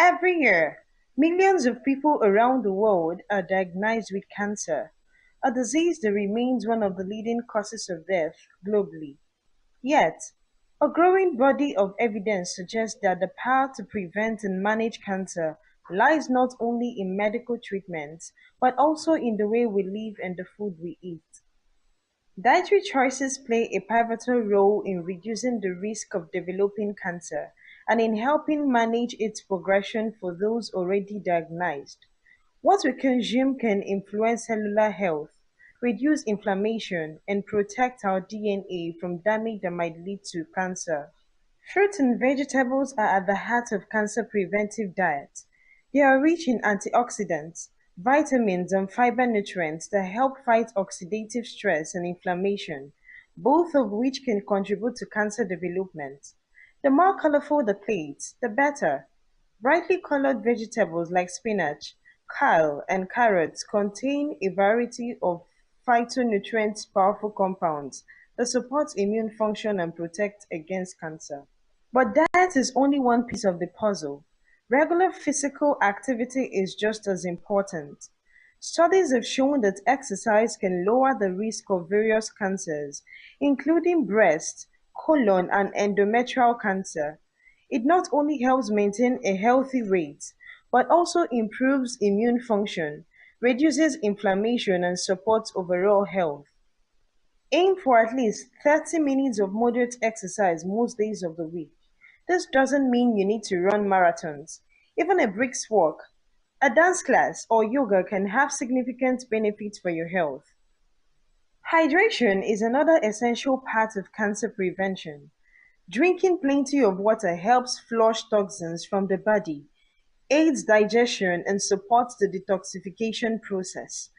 Every year, millions of people around the world are diagnosed with cancer, a disease that remains one of the leading causes of death globally. Yet, a growing body of evidence suggests that the power to prevent and manage cancer lies not only in medical treatment, but also in the way we live and the food we eat. Dietary choices play a pivotal role in reducing the risk of developing cancer and in helping manage its progression for those already diagnosed. What we consume can influence cellular health, reduce inflammation, and protect our DNA from damage that might lead to cancer. Fruits and vegetables are at the heart of cancer preventive diet. They are rich in antioxidants, vitamins, and fiber nutrients that help fight oxidative stress and inflammation, both of which can contribute to cancer development. The more colorful the plate, the better. Brightly colored vegetables like spinach, kale, and carrots contain a variety of phytonutrients powerful compounds that support immune function and protect against cancer. But diet is only one piece of the puzzle. Regular physical activity is just as important. Studies have shown that exercise can lower the risk of various cancers, including breast, colon, and endometrial cancer. It not only helps maintain a healthy weight, but also improves immune function, reduces inflammation, and supports overall health. Aim for at least 30 minutes of moderate exercise most days of the week. This doesn't mean you need to run marathons. Even a brisk walk, a dance class, or yoga can have significant benefits for your health. Hydration is another essential part of cancer prevention. Drinking plenty of water helps flush toxins from the body, aids digestion, and supports the detoxification process.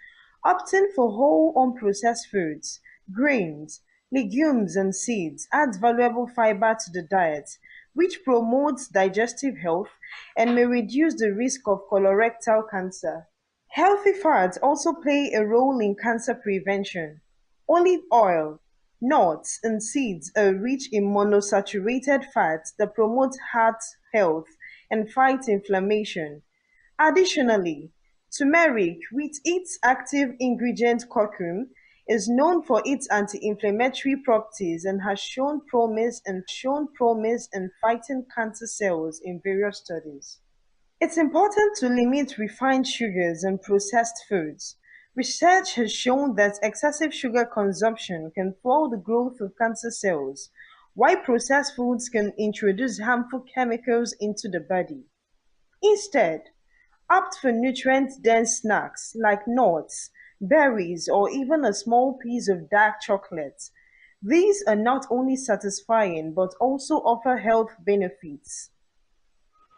Opting for whole unprocessed foods, grains, legumes, and seeds adds valuable fiber to the diet, which promotes digestive health and may reduce the risk of colorectal cancer. Healthy fats also play a role in cancer prevention. Olive oil, nuts, and seeds are rich in monosaturated fats that promote heart health and fight inflammation. Additionally, turmeric, with its active ingredient curcumin, is known for its anti-inflammatory properties and has shown promise in fighting cancer cells in various studies. It's important to limit refined sugars and processed foods. Research has shown that excessive sugar consumption can fuel the growth of cancer cells, while processed foods can introduce harmful chemicals into the body. Instead, opt for nutrient-dense snacks like nuts, berries, or even a small piece of dark chocolate. These are not only satisfying but also offer health benefits.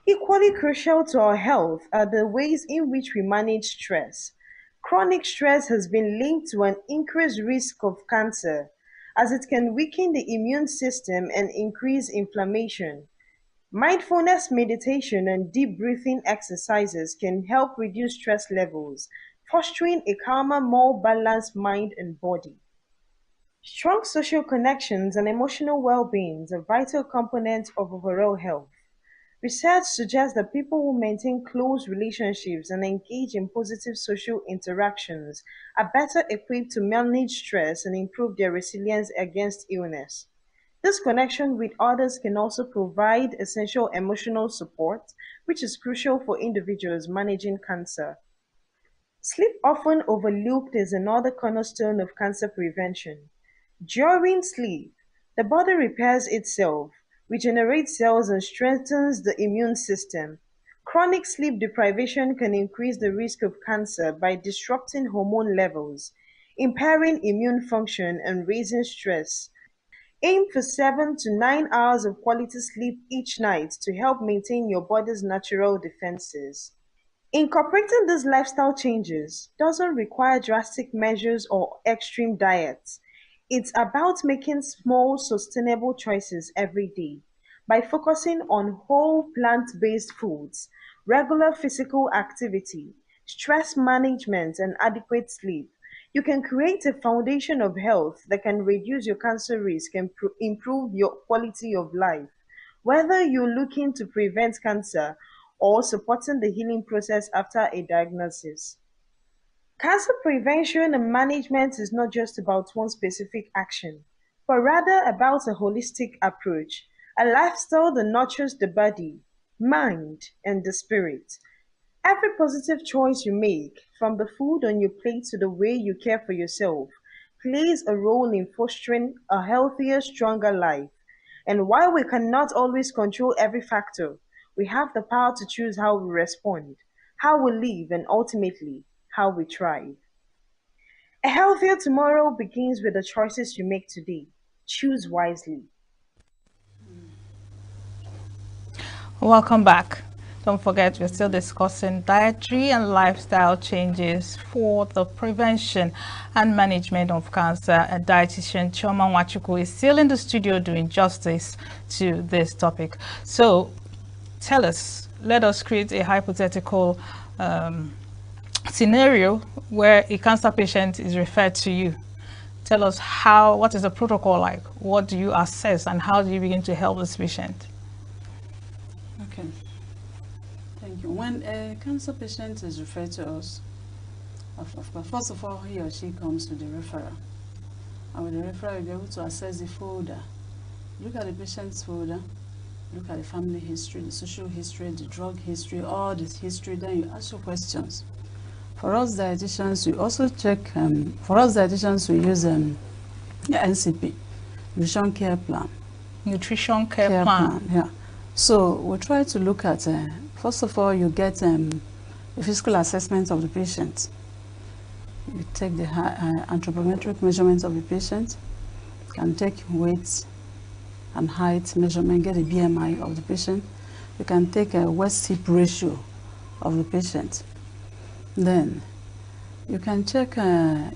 Equally crucial to our health are the ways in which we manage stress. Chronic stress has been linked to an increased risk of cancer, as it can weaken the immune system and increase inflammation. Mindfulness meditation and deep breathing exercises can help reduce stress levels, fostering a calmer, more balanced mind and body. Strong social connections and emotional well-being are vital components of overall health. Research suggests that people who maintain close relationships and engage in positive social interactions are better equipped to manage stress and improve their resilience against illness. This connection with others can also provide essential emotional support, which is crucial for individuals managing cancer. Sleep, often overlooked, is another cornerstone of cancer prevention. During sleep, the body repairs itself, regenerates cells, and strengthens the immune system. Chronic sleep deprivation can increase the risk of cancer by disrupting hormone levels, impairing immune function, and raising stress. Aim for 7 to 9 hours of quality sleep each night to help maintain your body's natural defenses. Incorporating these lifestyle changes doesn't require drastic measures or extreme diets. It's about making small, sustainable choices every day. By focusing on whole plant-based foods, regular physical activity, stress management, and adequate sleep, you can create a foundation of health that can reduce your cancer risk and improve your quality of life. Whether you're looking to prevent cancer or supporting the healing process after a diagnosis. Cancer prevention and management is not just about one specific action, but rather about a holistic approach, a lifestyle that nurtures the body, mind, and the spirit. Every positive choice you make, from the food on your plate to the way you care for yourself, plays a role in fostering a healthier, stronger life. And while we cannot always control every factor, we have the power to choose how we respond, how we live, and ultimately, how we thrive. A healthier tomorrow begins with the choices you make today. Choose wisely. Welcome back. Don't forget, we're still discussing dietary and lifestyle changes for the prevention and management of cancer. And dietitian Chioma Nwachukwu is still in the studio doing justice to this topic. So tell us, let us create a hypothetical scenario where a cancer patient is referred to you. Tell us what is the protocol like? What do you assess and how do you begin to help this patient? Okay. Thank you. When a cancer patient is referred to us, first of all, he or she comes with the referrer. And with the referrer, we'll be able to assess the folder. Look at the patient's folder, look at the family history, the social history, the drug history, all this history, then you ask your questions. For us dietitians, we also check, we use NCP, Nutrition Care Plan. Nutrition Care Plan. Yeah. So we try to look at, first of all, you get a physical assessment of the patient. You take the anthropometric measurements of the patient, you can take weight and height measurement, get a BMI of the patient. You can take a waist-hip ratio of the patient. Then you can check, the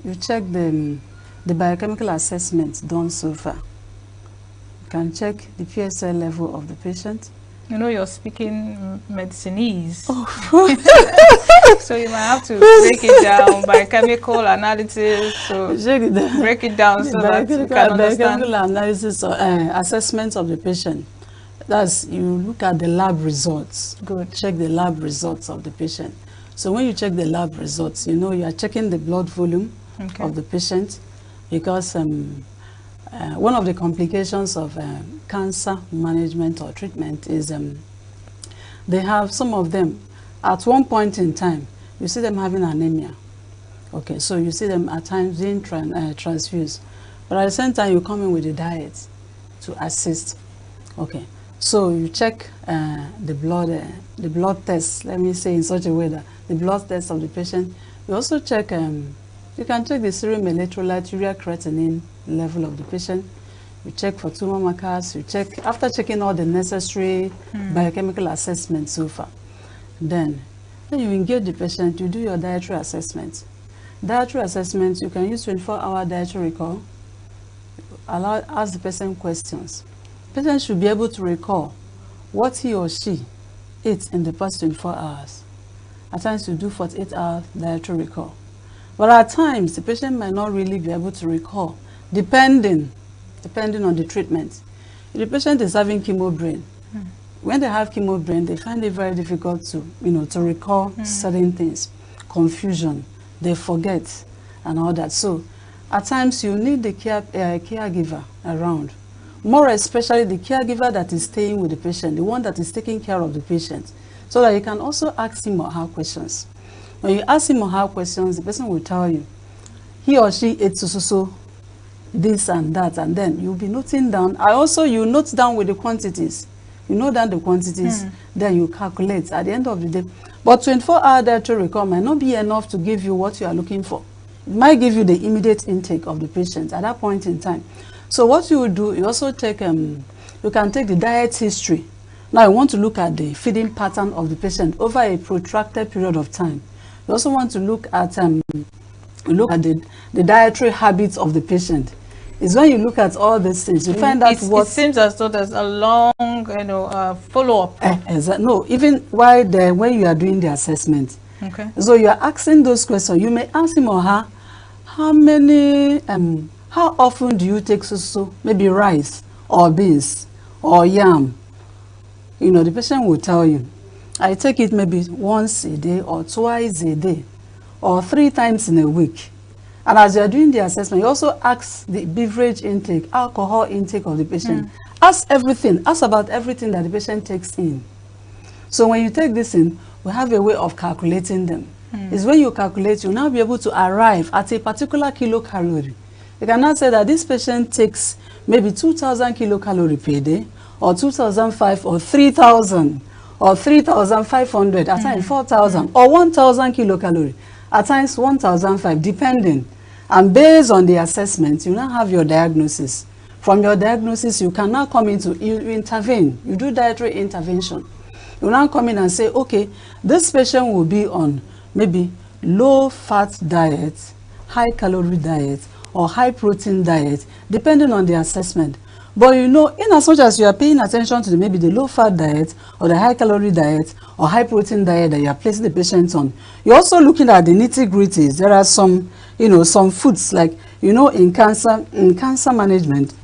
biochemical assessments done so far. You can check the PSA level of the patient. You know, you're speaking medicinese. Oh. So you might have to break it down by chemical analysis. So break it down so that you can understand. Biochemical analysis or assessment of the patient. That's, you look at the lab results. Good. Check the lab results of the patient. So when you check the lab results, you know you are checking the blood volume of the patient, because one of the complications of cancer management or treatment is they have, some of them, at one point in time, you see them having anemia. Okay, so you see them at times being transfused. But at the same time, you come in with a diet to assist. Okay, so you check the blood test, let me say in such a way that the blood test of the patient. You also check, you can check the serum electrolyte, urea creatinine level of the patient. You check for tumor markers. You check, after checking all the necessary biochemical assessments so far. Then you engage the patient, you do your dietary assessment. Dietary assessment, you can use 24-hour dietary recall. Ask the person questions. The patient should be able to recall what he or she ate in the past 24 hours. At times you do 48-hour dietary recall. But at times, the patient might not really be able to recall, depending on the treatment. If the patient is having chemo brain, when they have chemo brain, they find it very difficult to, to recall certain things, confusion, they forget, and all that. So, at times you need the caregiver around, more especially the caregiver that is staying with the patient, the one that is taking care of the patient, so that you can also ask him or her questions. When you ask him or her questions, the person will tell you, he or she ate so, this and that, and then you'll be noting down. You note down with the quantities. You know down the quantities, then you calculate at the end of the day. But 24-hour dietary recall might not be enough to give you what you are looking for. It might give you the immediate intake of the patient at that point in time. So what you will do, you also take, you can take the diet history. Now you want to look at the feeding pattern of the patient over a protracted period of time. You also want to look at the dietary habits of the patient. It's when you look at all these things, you find out what... It seems as though there's a long, follow-up. No, even when you are doing the assessment. Okay. So you are asking those questions. You may ask him or her, how often do you take maybe rice or beans or yam? The patient will tell you. I take it maybe once a day or twice a day or 3 times in a week. And as you are doing the assessment, you also ask the beverage intake, alcohol intake of the patient. Ask everything, ask about everything that the patient takes in. So when you take this in, we have a way of calculating them. It's when you calculate, you'll now be able to arrive at a particular kilocalorie. You cannot say that this patient takes maybe 2,000 kilocalorie per day, or 2,005, or 3,000, or 3,500, at times 4,000, or 1,000 kilocalorie, at times 1,005, depending. And based on the assessment, you now have your diagnosis. From your diagnosis, you can now come into, you intervene, you do dietary intervention. You now come in and say, okay, this patient will be on maybe low-fat diet, high-calorie diet, or high-protein diet, depending on the assessment. But you know, in as much as you are paying attention to maybe the low-fat diet, or the high-calorie diet, or high-protein diet that you are placing the patient on, you're also looking at the nitty-gritties. There are some, you know, some foods like, you know, in cancer management,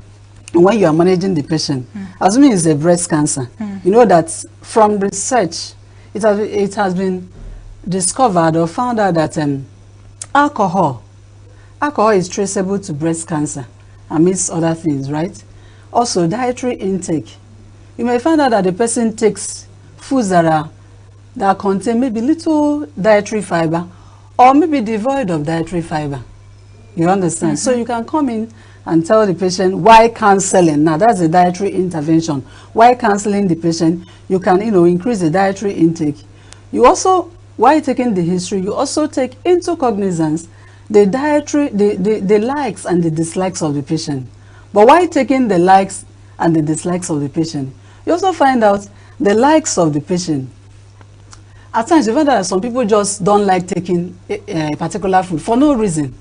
when you are managing the patient, assuming it's a breast cancer, you know that from research, it has been discovered or found out that alcohol is traceable to breast cancer amidst other things, right? Also, dietary intake. You may find out that the person takes foods that contain maybe little dietary fiber or maybe devoid of dietary fiber. You understand? So you can come in and tell the patient why canceling. Now that's a dietary intervention. Why canceling the patient? You can, you know, increase the dietary intake. You also, while taking the history, you also take into cognizance the dietary, the likes and the dislikes of the patient. But while taking the likes and the dislikes of the patient, you also find out the likes of the patient. At times you find that some people just don't like taking a particular food for no reason.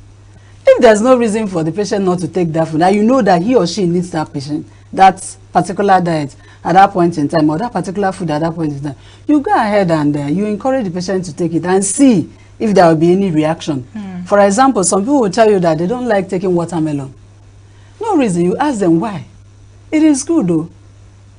If there's no reason for the patient not to take that food, and you know that he or she needs that particular diet at that point in time, or that particular food at that point in time, you go ahead and you encourage the patient to take it and see if there will be any reaction. For example, some people will tell you that they don't like taking watermelon. No reason. You ask them why. It is good though.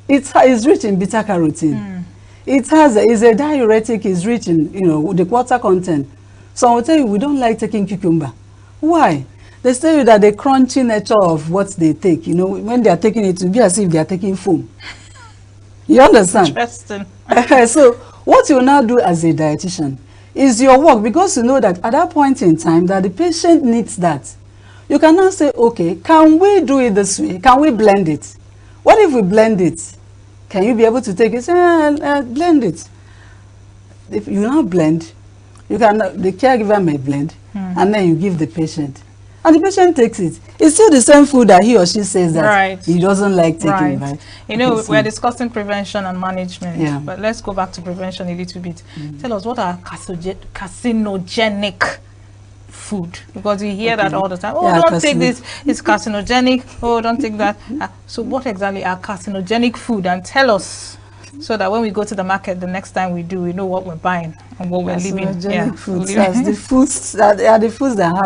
It's rich in beta carotene. It is a diuretic. It's rich in, you know, the water content. Some will tell you we don't like taking cucumber. Why? They tell you that the crunchy nature of what they take, you know, when they are taking it, to be as if they are taking foam. You understand? Interesting. So what you now do as a dietitian is your work, because you know that at that point in time that the patient needs that. You can now say, okay, can we do it this way? Can we blend it? What if we blend it? Can you be able to take it? Say, blend it. If you now blend, you can, the caregiver may blend, and then you give the patient. And the patient takes it. It's still the same food that he or she says that he doesn't like taking, right? You know, we're discussing prevention and management, but let's go back to prevention a little bit. Tell us, what are carcinogenic food? Because we hear that all the time. Oh, don't take this, it's carcinogenic. Oh, don't take that. So what exactly are carcinogenic food? And tell us, so that when we go to the market the next time we do, we know what we're buying and what we're leaving. Foods. That's the foods that are the foods that have